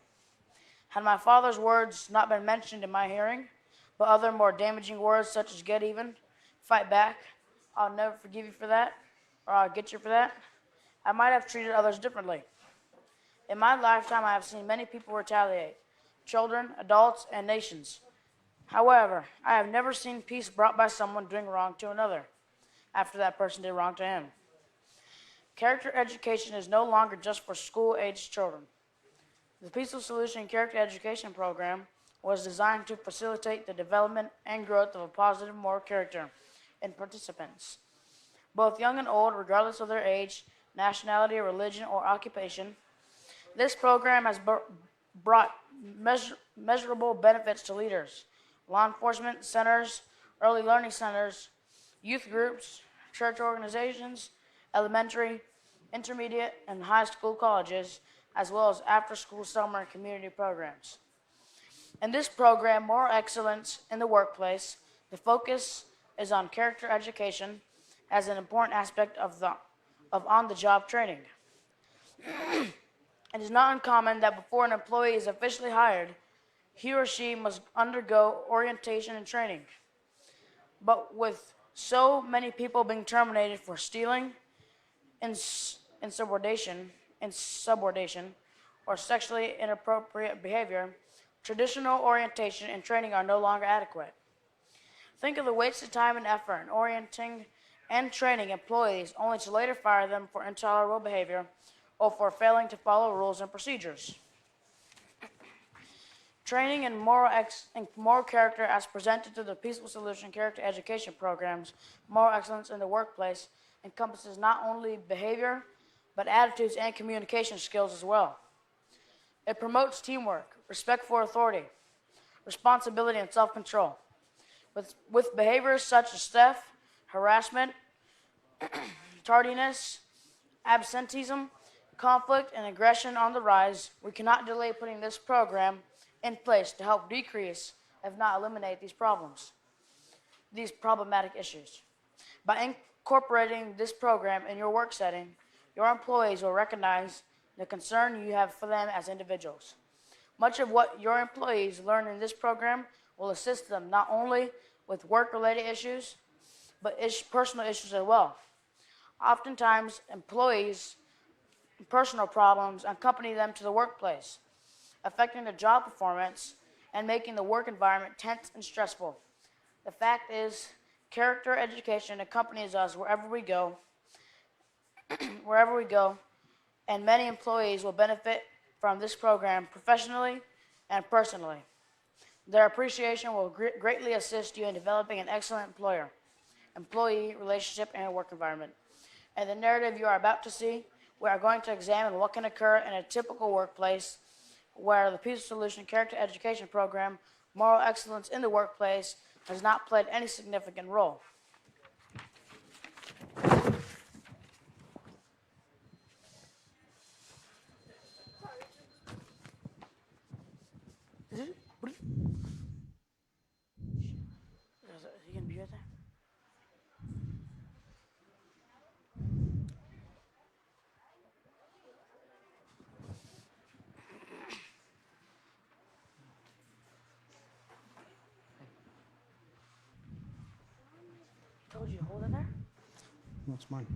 Had my father's words not been mentioned in my hearing, but other more damaging words such as "get even," "fight back," "I'll never forgive you for that," or "I'll get you for that," I might have treated others differently. In my lifetime, I have seen many people retaliate, children, adults, and nations. However, I have never seen peace brought by someone doing wrong to another after that person did wrong to him. Character education is no longer just for school-aged children. The Peaceful Solution Character Education Program was designed to facilitate the development and growth of a positive moral character in participants, both young and old, regardless of their age, nationality, religion, or occupation. This program has brought measurable benefits to leaders, law enforcement centers, early learning centers, youth groups, church organizations, elementary, intermediate, and high school colleges, as well as after-school summer and community programs. In this program, Moral Excellence in the Workplace, the focus is on character education as an important aspect of on-the-job training. It is not uncommon that before an employee is officially hired, he or she must undergo orientation and training. But with so many people being terminated for stealing, insubordination, or sexually inappropriate behavior, traditional orientation and training are no longer adequate. Think of the wasted time and effort in orienting and training employees only to later fire them for intolerable behavior or for failing to follow rules and procedures. Training in moral character as presented through the Peaceful Solution Character Education Programs, Moral Excellence in the Workplace, encompasses not only behavior, but attitudes and communication skills as well. It promotes teamwork, respect for authority, responsibility, and self-control. With behaviors such as theft, harassment, tardiness, absenteeism, conflict, and aggression on the rise, we cannot delay putting this program in place to help decrease, if not eliminate, these problematic issues. By incorporating this program in your work setting, your employees will recognize the concern you have for them as individuals. Much of what your employees learn in this program will assist them not only with work-related issues, but personal issues as well. Oftentimes, employees' personal problems accompany them to the workplace, affecting their job performance and making the work environment tense and stressful. The fact is, character education accompanies us wherever we go, and many employees will benefit from this program professionally and personally. Their appreciation will greatly assist you in developing an excellent employee relationship and work environment. In the narrative you are about to see, we are going to examine what can occur in a typical workplace where the Peaceful Solution Character Education Program, Moral Excellence in the Workplace, has not played any significant role. Is he going to be right there? Told you to hold it there? That's mine.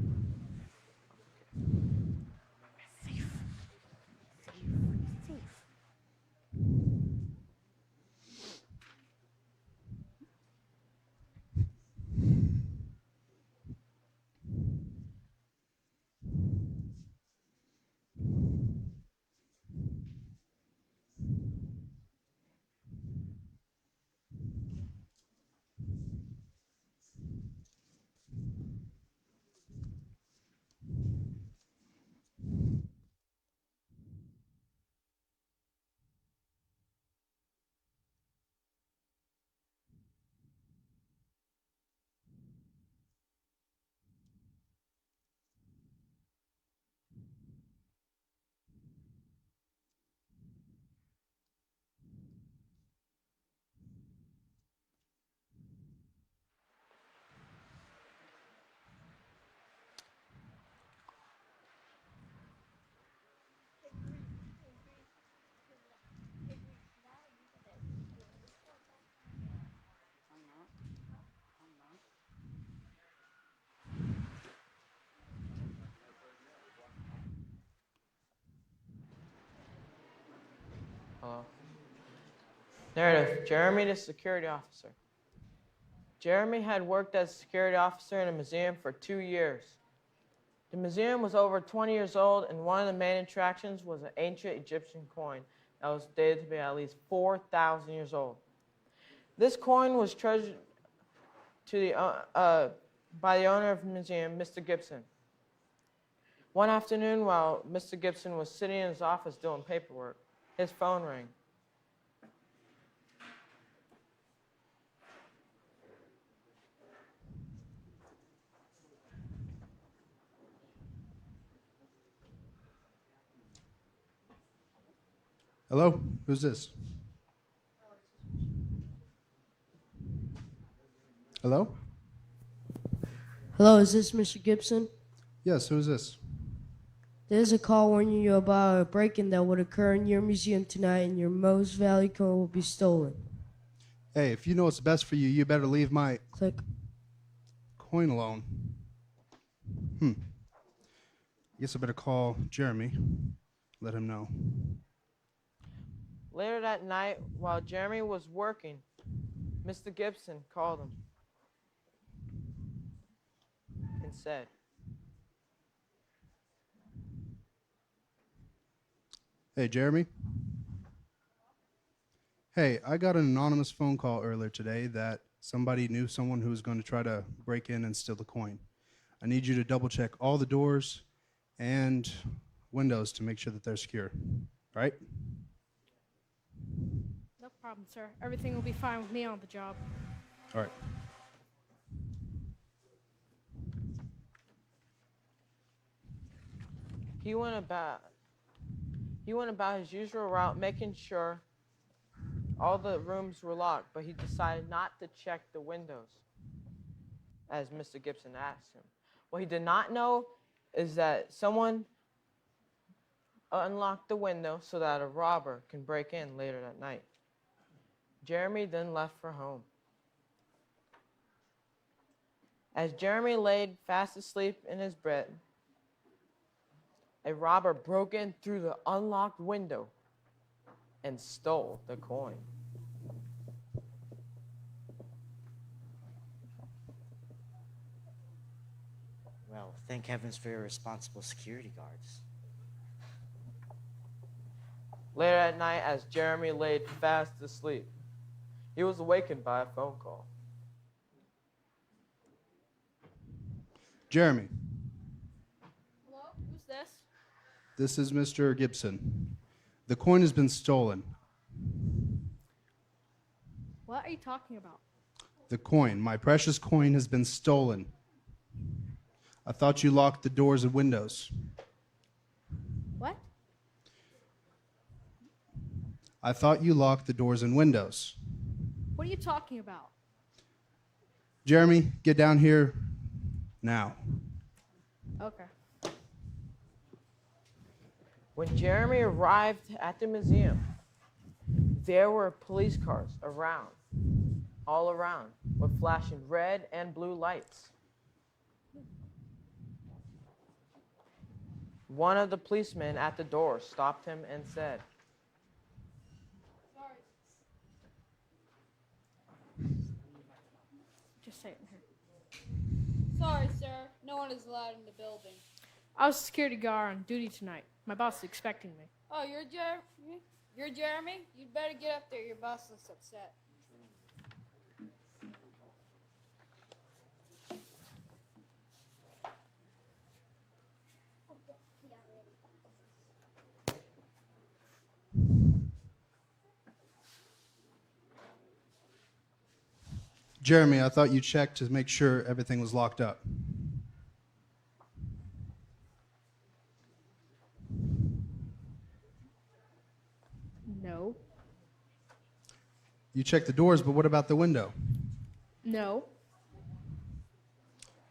Thief. Hello. Narrative, Jeremy the security officer. Jeremy had worked as a security officer in a museum for 2 years. The museum was over 20 years old, and one of the main attractions was an ancient Egyptian coin that was dated to be at least 4,000 years old. This coin was treasured by the owner of the museum, Mr. Gibson. One afternoon, while Mr. Gibson was sitting in his office doing paperwork, his phone rang. Hello? Who's this? Hello? Hello, is this Mr. Gibson? Yes, who's this? There's a call warning you about a break-in that would occur in your museum tonight, and your most valued coin will be stolen. Hey, if you know what's best for you, you better leave my Click. coin alone. Guess I better call Jeremy. Let him know. Later that night, while Jeremy was working, Mr. Gibson called him and said, Hey, Jeremy? Hey, I got an anonymous phone call earlier today that somebody knew someone who was going to try to break in and steal the coin. I need you to double check all the doors and windows to make sure that they're secure. Right? No problem, sir. Everything will be fine with me on the job. All right. He went about his usual route, making sure all the rooms were locked, but he decided not to check the windows, as Mr. Gibson asked him. What he did not know is that someone unlocked the window so that a robber can break in later that night. Jeremy then left for home. As Jeremy laid fast asleep in his bed, a robber broke in through the unlocked window and stole the coin. Well, thank heavens for your responsible security guards. Later at night, as Jeremy laid fast asleep, he was awakened by a phone call. Jeremy, Hello? Who's this? this is Mr. Gibson. The coin has been stolen. What are you talking about? The coin, my precious coin, has been stolen. I thought you locked the doors and windows. What? I thought you locked the doors and windows. What are you talking about? Jeremy, get down here now. Okay. When Jeremy arrived at the museum, there were police cars around, all around, with flashing red and blue lights. One of the policemen at the door stopped him and said, Just say it in here. Sorry, sir. No one is allowed in the building. I was a security guard on duty tonight. My boss is expecting me. Oh, you're Jeremy? You're Jeremy? You'd better get up there. Your boss looks upset. Jeremy, I thought you checked to make sure everything was locked up. No. You checked the doors, but what about the window? No.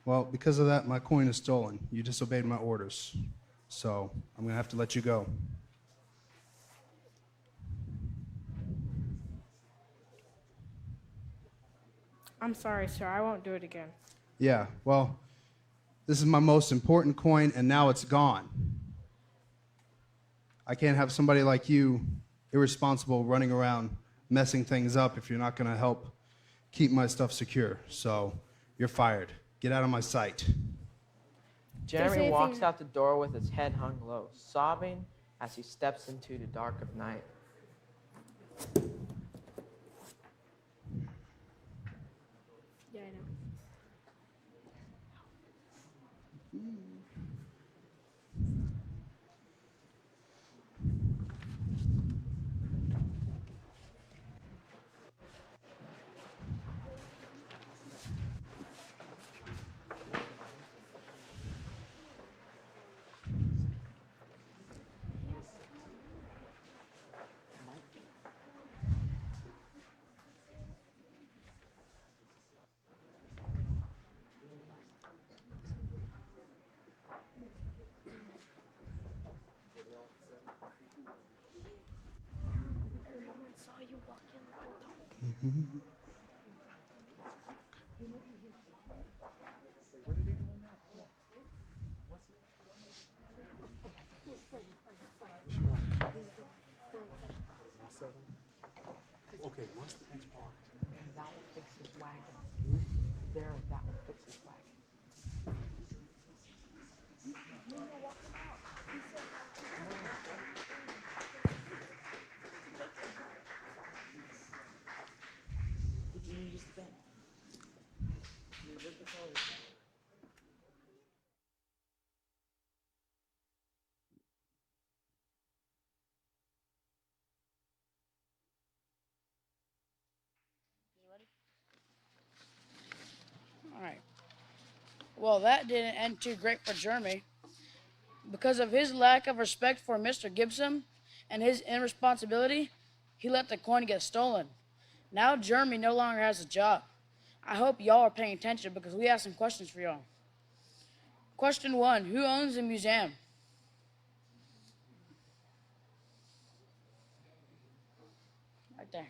Well, because of that, my coin is stolen. You disobeyed my orders. So I'm going to have to let you go. I'm sorry, sir. I won't do it again. Yeah, well, this is my most important coin, and now it's gone. I can't have somebody like you irresponsible running around messing things up if you're not going to help keep my stuff secure. So you're fired. Get out of my sight. Jeremy walks out the door with his head hung low, sobbing as he steps into the dark of night. Yeah, I know. Everyone saw you walk in. Okay, what's the next part? That will fix his wagon. There, that will fix his wagon. All right. Well, that didn't end too great for Jeremy. Because of his lack of respect for Mr. Gibson and his irresponsibility, he let the coin get stolen. Now Jeremy no longer has a job. I hope y'all are paying attention because we have some questions for y'all. Question 1, who owns the museum? Right there.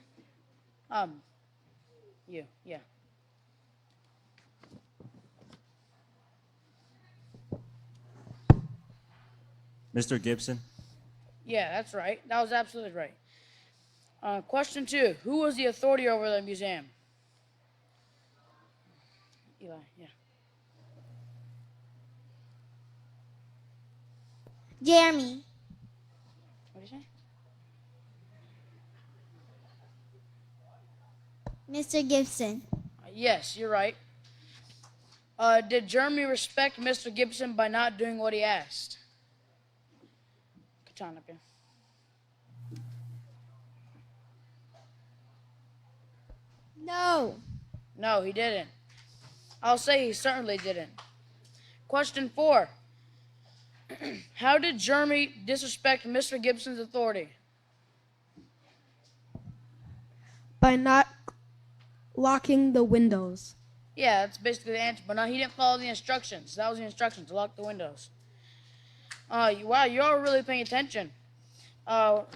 You, yeah. Mr. Gibson? Yeah, that's right. That was absolutely right. Question 2, who was the authority over the museum? Eli, yeah. Jeremy. What did you say? Mr. Gibson. Yes, you're right. Did Jeremy respect Mr. Gibson by not doing what he asked? Katan up here. No. No, he didn't. I'll say he certainly didn't. Question 4. How did Jeremy disrespect Mr. Gibson's authority? By not locking the windows. Yeah, that's basically the answer. But no, he didn't follow the instructions. That was the instructions, to lock the windows. Wow, you're all really paying attention.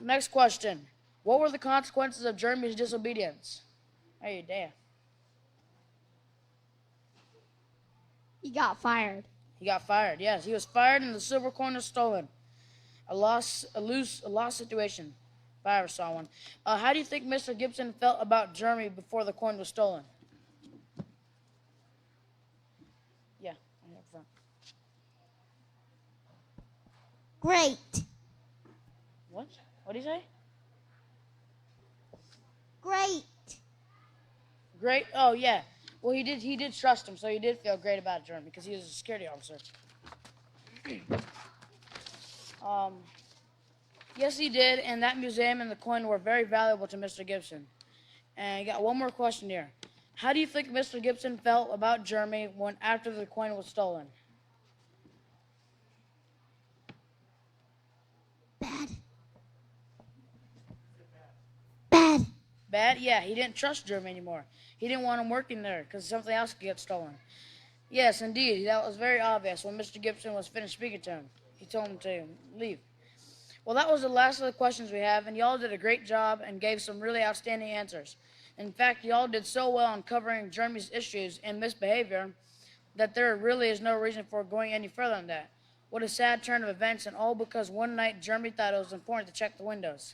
Next question. What were the consequences of Jeremy's disobedience? Hey, damn. He got fired. He got fired, yes. He was fired and the silver coin was stolen. A lost situation. If I ever saw one. How do you think Mr. Gibson felt about Jeremy before the coin was stolen? Yeah, right up front. Great. What? What did he say? Great. Great? Oh, yeah. Well, he did trust him, so he did feel great about Jeremy because he was a security officer. Yes, he did, and that museum and the coin were very valuable to Mr. Gibson. And I got one more question here. How do you think Mr. Gibson felt about Jeremy after the coin was stolen? Bad. Bad? Yeah, he didn't trust Jeremy anymore. He didn't want him working there because something else could get stolen. Yes, indeed. That was very obvious when Mr. Gibson was finished speaking to him. He told him to leave. Well, that was the last of the questions we have, and y'all did a great job and gave some really outstanding answers. In fact, y'all did so well on covering Jeremy's issues and misbehavior that there really is no reason for going any further than that. What a sad turn of events, and all because one night Jeremy thought it was important to check the windows.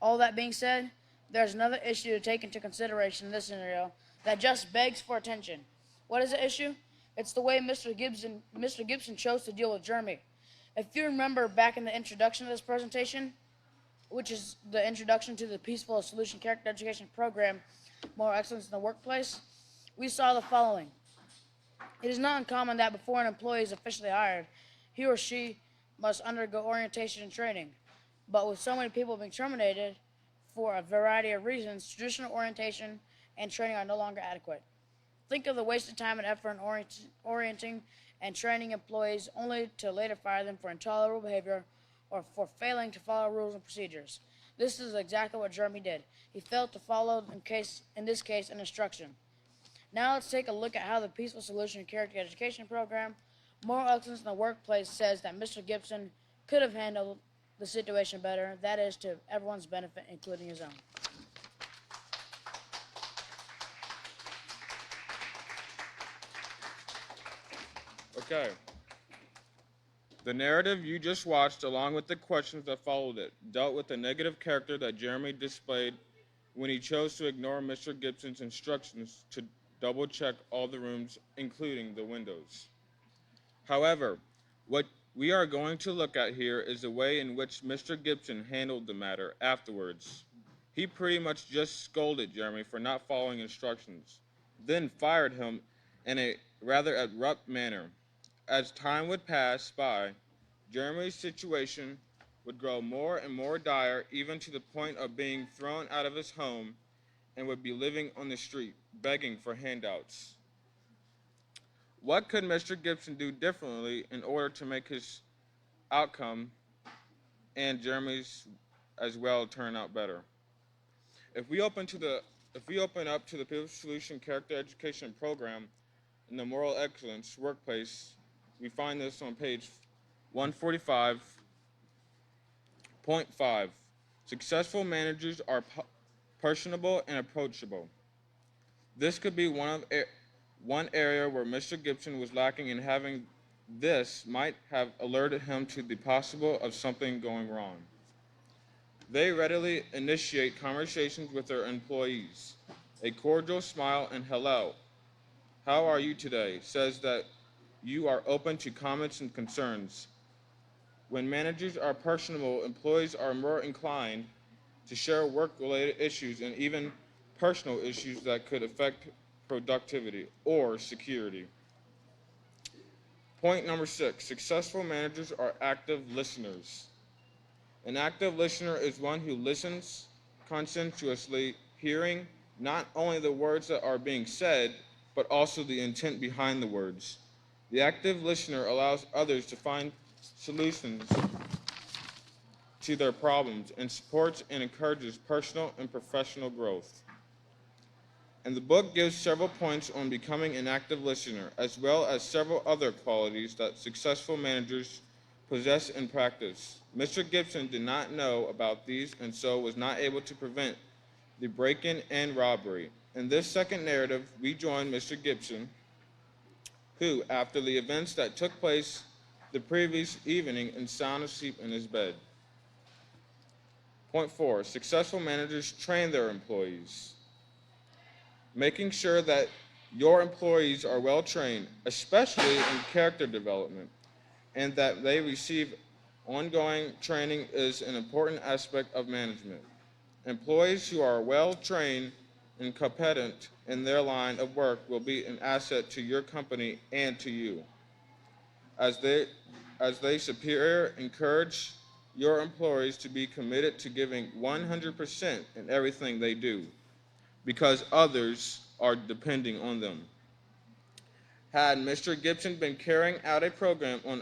All that being said, there's another issue to take into consideration in this scenario that just begs for attention. What is the issue? It's the way Mr. Gibson chose to deal with Jeremy. If you remember back in the introduction of this presentation, which is the introduction to the Peaceful Solution Character Education Program, Moral Excellence in the Workplace, we saw the following. It is not uncommon that before an employee is officially hired, he or she must undergo orientation and training. But with so many people being terminated for a variety of reasons, traditional orientation and training are no longer adequate. Think of the wasted time and effort in orienting and training employees only to later fire them for intolerable behavior or for failing to follow rules and procedures. This is exactly what Jeremy did. He failed to follow, in this case, an instruction. Now let's take a look at how the Peaceful Solution Character Education Program, Moral Excellence in the Workplace, says that Mr. Gibson could have handled the situation better, that is, to everyone's benefit, including his own. Okay. The narrative you just watched, along with the questions that followed it, dealt with the negative character that Jeremy displayed when he chose to ignore Mr. Gibson's instructions to double-check all the rooms, including the windows. However, what we are going to look at here is the way in which Mr. Gibson handled the matter afterwards. He pretty much just scolded Jeremy for not following instructions, then fired him in a rather abrupt manner. As time would pass by, Jeremy's situation would grow more and more dire, even to the point of being thrown out of his home and would be living on the street, begging for handouts. What could Mr. Gibson do differently in order to make his outcome and Jeremy's as well turn out better? If we open up to the Peaceful Solution Character Education Program in the Moral Excellence Workplace, we find this on page 145.5. Successful managers are personable and approachable. This could be one area where Mr. Gibson was lacking, in having this might have alerted him to the possible of something going wrong. They readily initiate conversations with their employees. A cordial smile and hello, how are you today, says that you are open to comments and concerns. When managers are personable, employees are more inclined to share work-related issues and even personal issues that could affect productivity or security. Point number 6, successful managers are active listeners. An active listener is one who listens conscientiously, hearing not only the words that are being said, but also the intent behind the words. The active listener allows others to find solutions to their problems and supports and encourages personal and professional growth. And the book gives several points on becoming an active listener, as well as several other qualities that successful managers possess and practice. Mr. Gibson did not know about these and so was not able to prevent the break-in and robbery. In this second narrative, we join Mr. Gibson, who, after the events that took place the previous evening, and sound asleep in his bed. Point 4, successful managers train their employees. Making sure that your employees are well trained, especially in character development, and that they receive ongoing training is an important aspect of management. Employees who are well trained and competent in their line of work will be an asset to your company and to you. As they superior, encourage your employees to be committed to giving 100% in everything they do, because others are depending on them. Had Mr. Gibson been carrying out a program on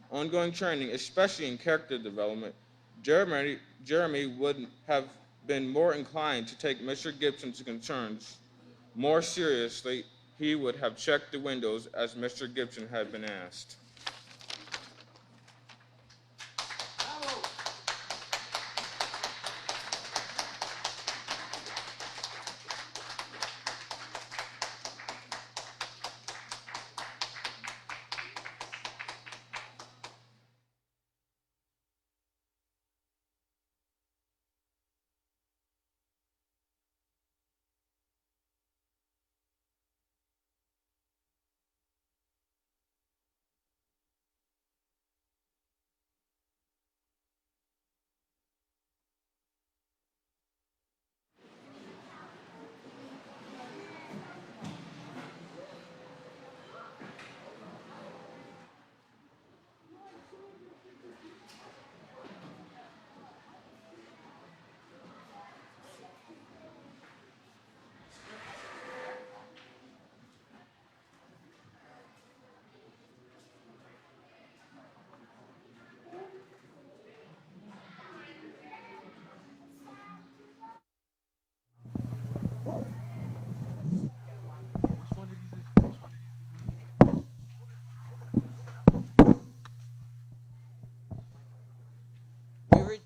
ongoing training, especially in character development, Jeremy would have been more inclined to take Mr. Gibson's concerns more seriously. He would have checked the windows as Mr. Gibson had been asked.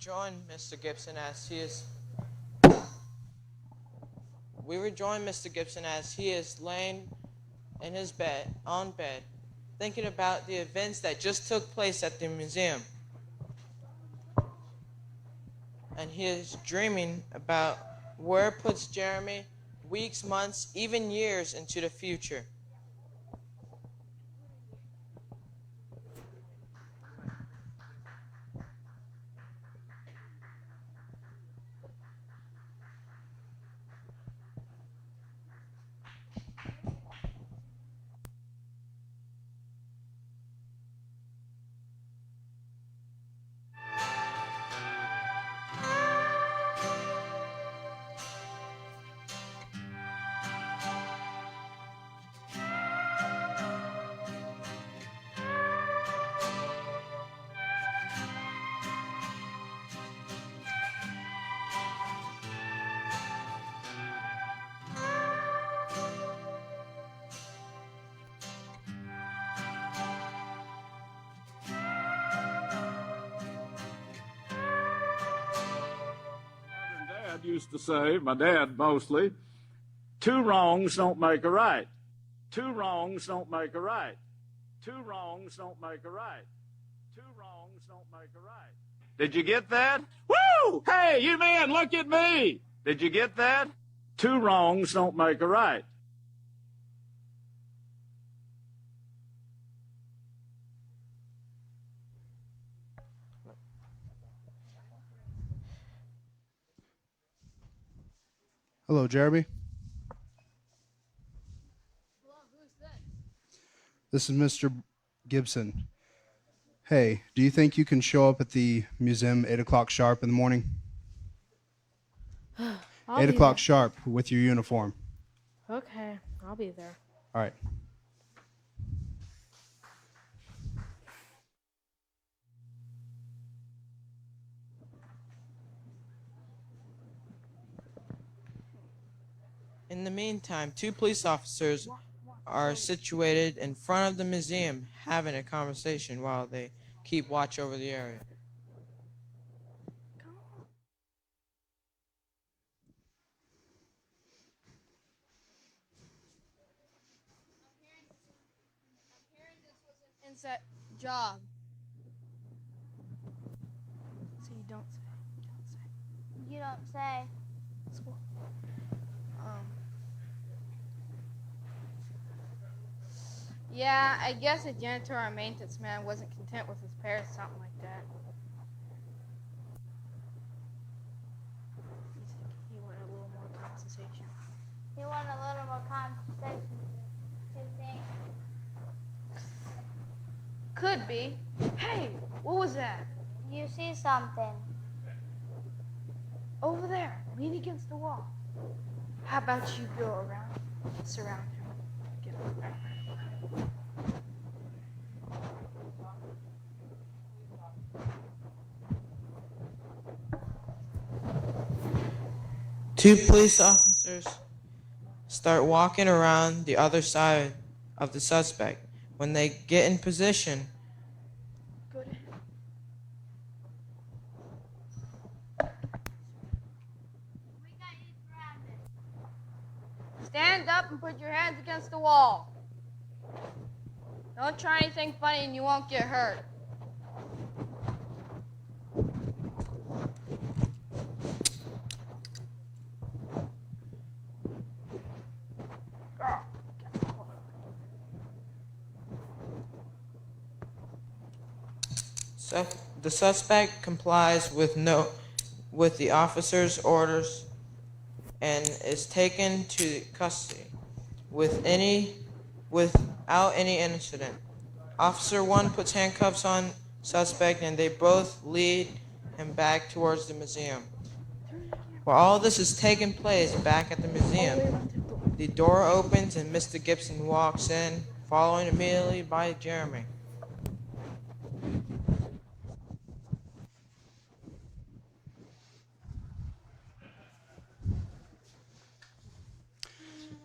rejoin Mr. Gibson as he is. We rejoin Mr. Gibson as he is laying in his bed, thinking about the events that just took place at the museum. And he is dreaming about where it puts Jeremy weeks, months, even years into the future. Dad used to say, my dad mostly, 2 wrongs don't make a right. 2 wrongs don't make a right. 2 wrongs don't make a right. 2 wrongs don't make a right. Did you get that? Woo! Hey, you men, look at me! Did you get that? 2 wrongs don't make a right. Hello, Jeremy. Hello, who's This this? is Mr. Gibson. Hey, do you think you can show up at the museum 8 o'clock sharp in the morning? 8 o'clock sharp with your uniform. Okay, I'll be there. All right. In the meantime, 2 police officers are situated in front of the museum having a conversation while they keep watch over the area. Inside job. So you don't say. You don't say. Yeah, I guess a janitor or maintenance man wasn't content with his pay or something like that. He wanted a little more compensation. He wanted a little more compensation. You think? Could be. Hey, what was that? You see something. Over there, lean against the wall. How about you go around, surround him, get over there. Two police officers start walking around the other side of the suspect. When they get in position, Go to him. Stand up and put your hands against the wall. Don't try anything funny and you won't get hurt. so the suspect complies with the officer's orders and is taken to custody without any incident. Officer 1 puts handcuffs on suspect and they both lead him back towards the museum. While all this is taking place back at the museum, the door opens and Mr. Gibson walks in, followed immediately by Jeremy.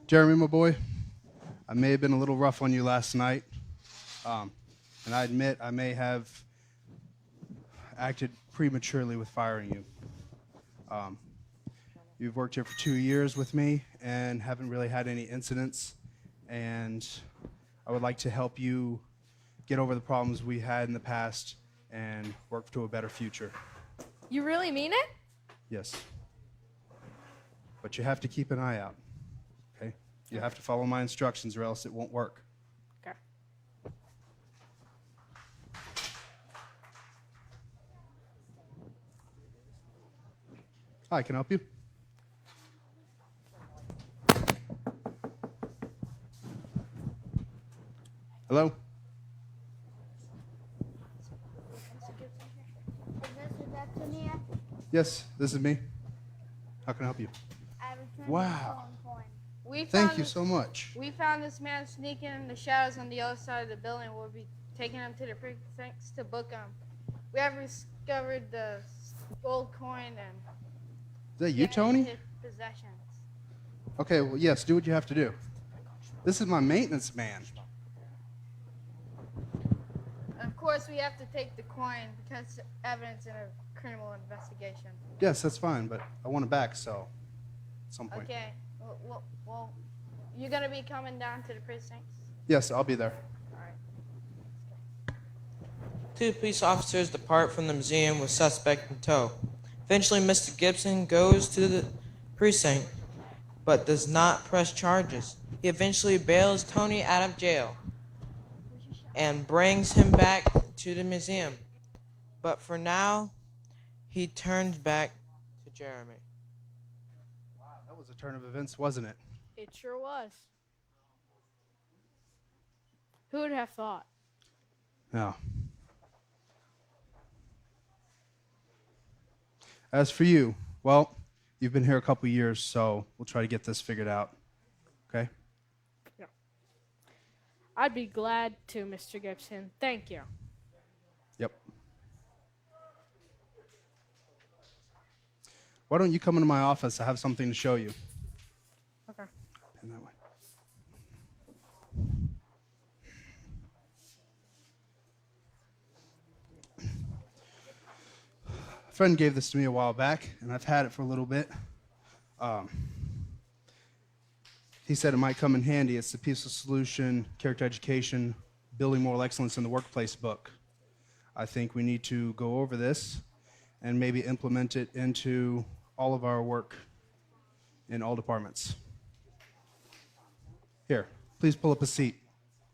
Jeremy, my boy, I may have been a little rough on you last night, and I admit I may have acted prematurely with firing you. You've worked here for 2 years with me and haven't really had any incidents, and I would like to help you get over the problems we had in the past and work to a better future. You really mean it? Yes. But you have to keep an eye out, okay? You have to follow my instructions or else it won't work. Okay. Hi, can I help you? Hello? Yes, this is me. How can I help you? Wow. Thank you so much. We found this man sneaking in the shadows on the other side of the building. We'll be taking him to the precincts to book him. We have discovered the gold coin and Is that you, Tony? his possessions. Okay, well, yes, do what you have to do. This is my maintenance man. Of course, we have to take the coin because it's evidence in a criminal investigation. Yes, that's fine, but I want it back, so at some point. Okay. Well, you're gonna be coming down to the precincts. Yes, I'll be there. All right. Two police officers depart from the museum with suspect in tow. Eventually, Mr. Gibson goes to the precinct, but does not press charges. He eventually bails Tony out of jail and brings him back to the museum. But for now, he turns back to Jeremy. Wow, that was a turn of events, wasn't it? It sure was. Who would have thought? Yeah. As for you, well, you've been here a couple years, so we'll try to get this figured out. Okay? Yeah. I'd be glad to, Mr. Gibson. Thank you. Yep. Why don't you come into my office? I have something to show you. Okay. In that way. A friend gave this to me a while back, and I've had it for a little bit. He said it might come in handy. It's the Peaceful Solution, Character Education, Building Moral Excellence in the Workplace book. I think we need to go over this and maybe implement it into all of our work in all departments. Here, please pull up a seat.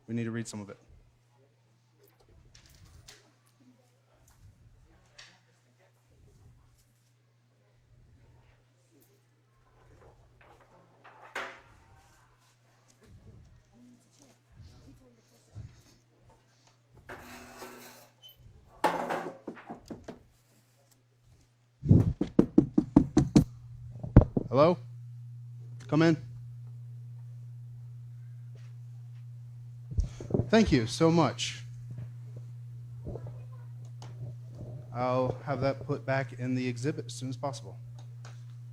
We need to read some of it. Hello? Come in. Thank you so much. I'll have that put back in the exhibit as soon as possible.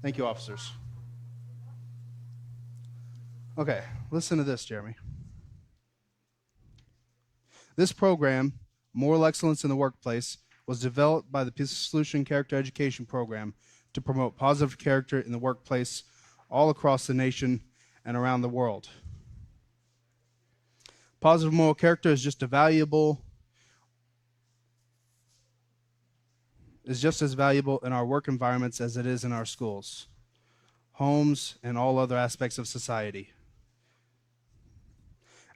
Thank you, officers. Okay, listen to this, Jeremy. This program, Moral Excellence in the Workplace, was developed by the Peaceful Solution Character Education Program to promote positive character in the workplace all across the nation and around the world. Positive moral character is just as valuable in our work environments as it is in our schools, homes, and all other aspects of society.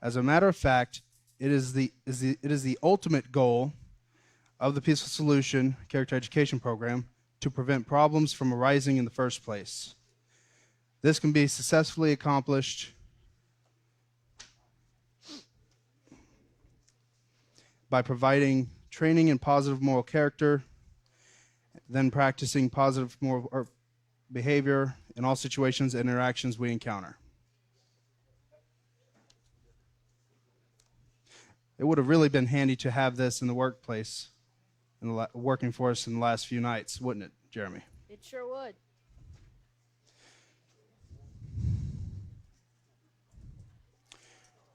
As a matter of fact, it is the ultimate goal of the Peaceful Solution Character Education Program to prevent problems from arising in the first place. This can be successfully accomplished by providing training in positive moral character, then practicing positive moral behavior in all situations and interactions we encounter. It would have really been handy to have this in the workplace, working for us in the last few nights, wouldn't it, Jeremy? It sure would.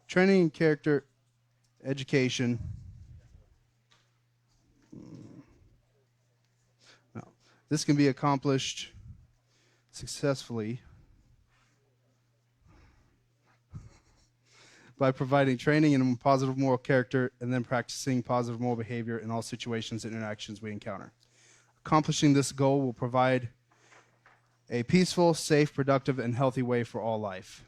Training in character education This can be accomplished successfully by providing training in positive moral character and then practicing positive moral behavior in all situations and interactions we encounter. Accomplishing this goal will provide a peaceful, safe, productive, and healthy way for all life.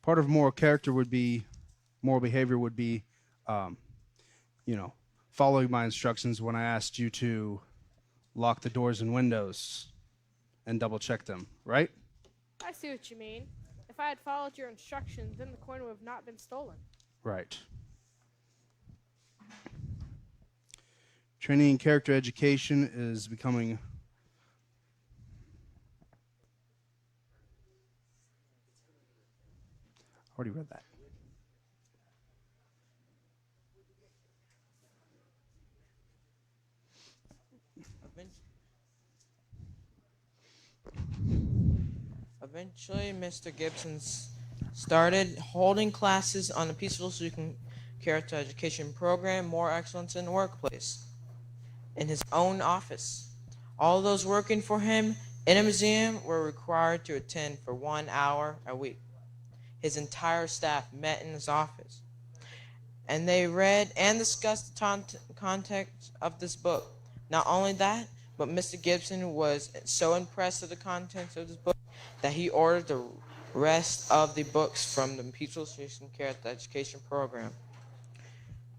Part of moral character would be, moral behavior would be, following my instructions when I asked you to lock the doors and windows and double check them, right? I see what you mean. If I had followed your instructions, then the coin would have not been stolen. Right. Training in character education is becoming I already read that. Eventually, Mr. Gibson started holding classes on the Peaceful Solution Character Education Program, More Excellence in the Workplace, in his own office. All those working for him in a museum were required to attend for 1 hour a week. His entire staff met in his office, and they read and discussed the context of this book. Not only that, but Mr. Gibson was so impressed with the contents of this book that he ordered the rest of the books from the Peaceful Solution Character Education Program.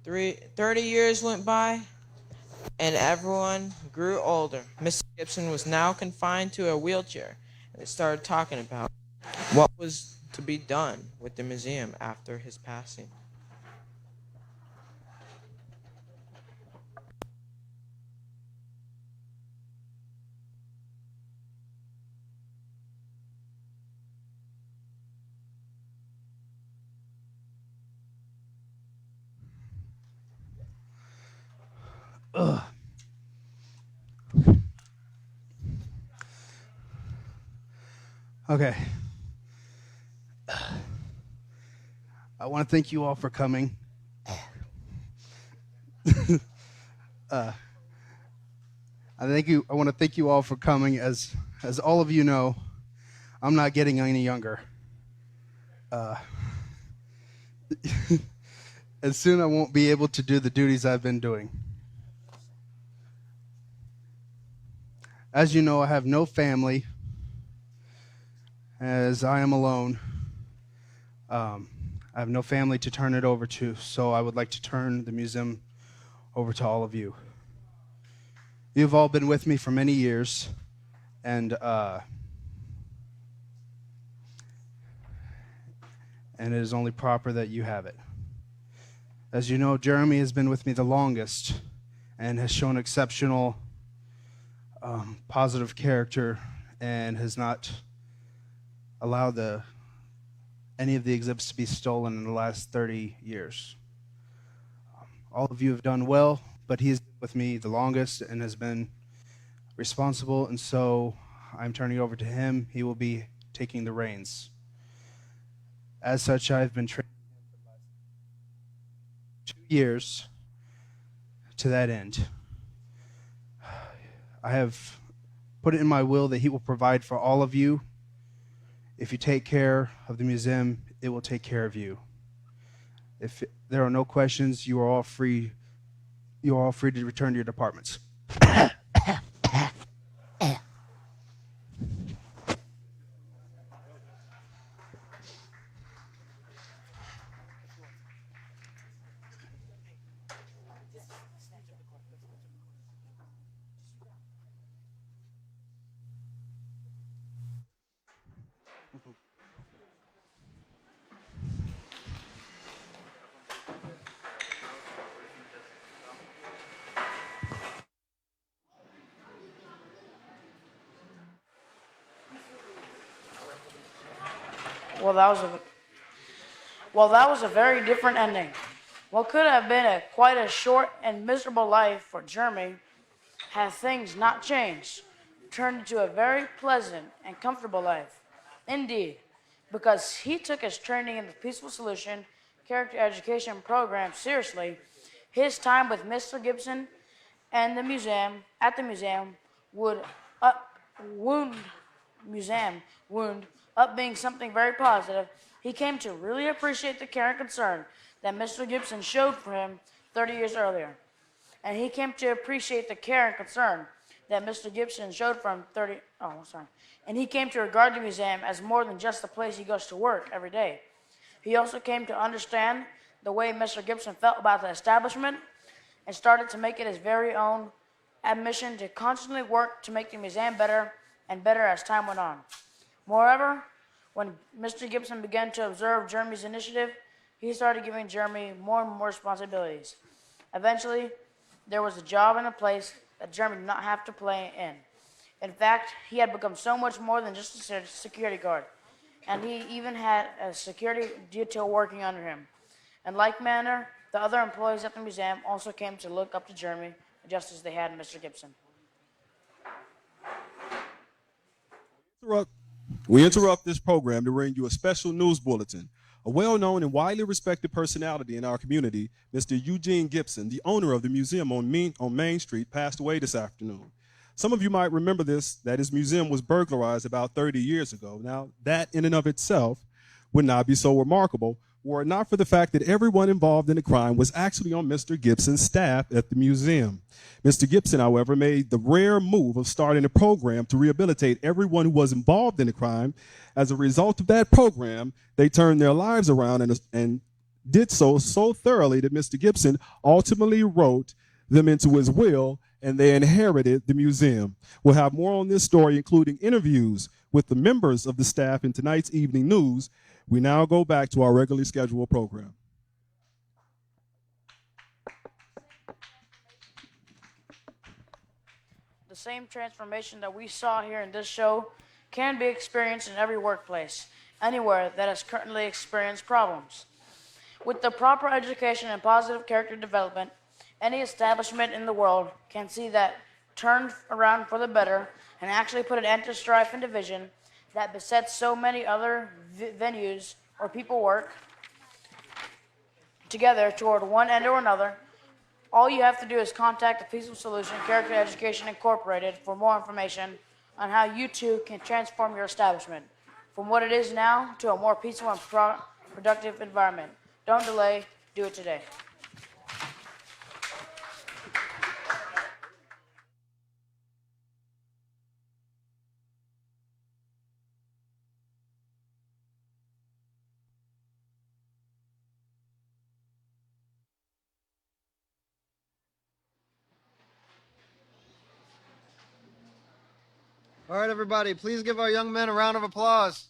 30 years went by, and everyone grew older. Mr. Gibson was now confined to a wheelchair, and they started talking about what was to be done with the museum after his passing. Ugh. Okay. I want to thank you all for coming. I want to thank you all for coming. As all of you know, I'm not getting any younger. And soon I won't be able to do the duties I've been doing. As you know, I have no family, as I am alone. I have no family to turn it over to, so I would like to turn the museum over to all of you. You've all been with me for many years, and it is only proper that you have it. As you know, Jeremy has been with me the longest and has shown exceptional positive character and has not allowed any of the exhibits to be stolen in the last 30 years. All of you have done well, but he's been with me the longest and has been responsible, and so I'm turning over to him. He will be taking the reins. As such, I've been training him for the last 2 years to that end. I have put it in my will that he will provide for all of you. If you take care of the museum, it will take care of you. If there are no questions, you are all free to return to your departments. Well, that was a very different ending. What could have been quite a short and miserable life for Jeremy had things not changed. turned into a very pleasant and comfortable life. Indeed, because he took his training in the Peaceful Solution Character Education program seriously, his time with Mr. Gibson and the museum would wound up being something very positive. He came to really appreciate the care and concern that Mr. Gibson showed for him 30 years earlier. And he came to appreciate the care and concern that Mr. Gibson showed for him And he came to regard the museum as more than just the place he goes to work every day. He also came to understand the way Mr. Gibson felt about the establishment and started to make it his very own mission to constantly work to make the museum better and better as time went on. Moreover, when Mr. Gibson began to observe Jeremy's initiative, he started giving Jeremy more and more responsibilities. Eventually, there was a job and a place that Jeremy did not have to play in. In fact, he had become so much more than just a security guard, and he even had a security detail working under him. In like manner, the other employees at the museum also came to look up to Jeremy, just as they had Mr. Gibson. We interrupt this program to bring you a special news bulletin. A well-known and widely respected personality in our community, Mr. Eugene Gibson, the owner of the museum on Main Street, passed away this afternoon. Some of you might remember that his museum was burglarized about 30 years ago. Now, that in and of itself would not be so remarkable were it not for the fact that everyone involved in the crime was actually on Mr. Gibson's staff at the museum. Mr. Gibson, however, made the rare move of starting a program to rehabilitate everyone who was involved in the crime. As a result of that program, they turned their lives around and did so thoroughly that Mr. Gibson ultimately wrote them into his will, and they inherited the museum. We'll have more on this story, including interviews with the members of the staff in tonight's evening news. We now go back to our regularly scheduled program. The same transformation that we saw here in this show can be experienced in every workplace, anywhere that has currently experienced problems. With the proper education and positive character development, any establishment in the world can see that turned around for the better and actually put an end to strife and division that besets so many other venues where people work together toward one end or another. All you have to do is contact the Peaceful Solution Character Education Incorporated for more information on how you too can transform your establishment from what it is now to a more peaceful and productive environment. Don't delay, do it today. All right, everybody, please give our young men a round of applause.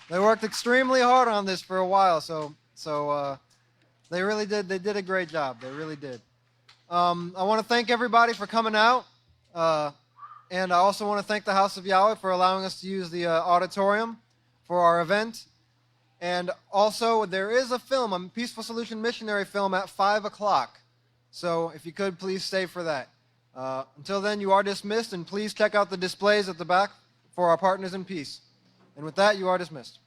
They worked extremely hard on this for a while, so they really did. They did a great job. They really did. I want to thank everybody for coming out, and I also want to thank the House of Yahweh for allowing us to use the auditorium for our event. And also, there is a film, a Peaceful Solution missionary film at 5 o'clock. So if you could, please stay for that. Until then, you are dismissed, and please check out the displays at the back for our partners in peace. And with that, you are dismissed.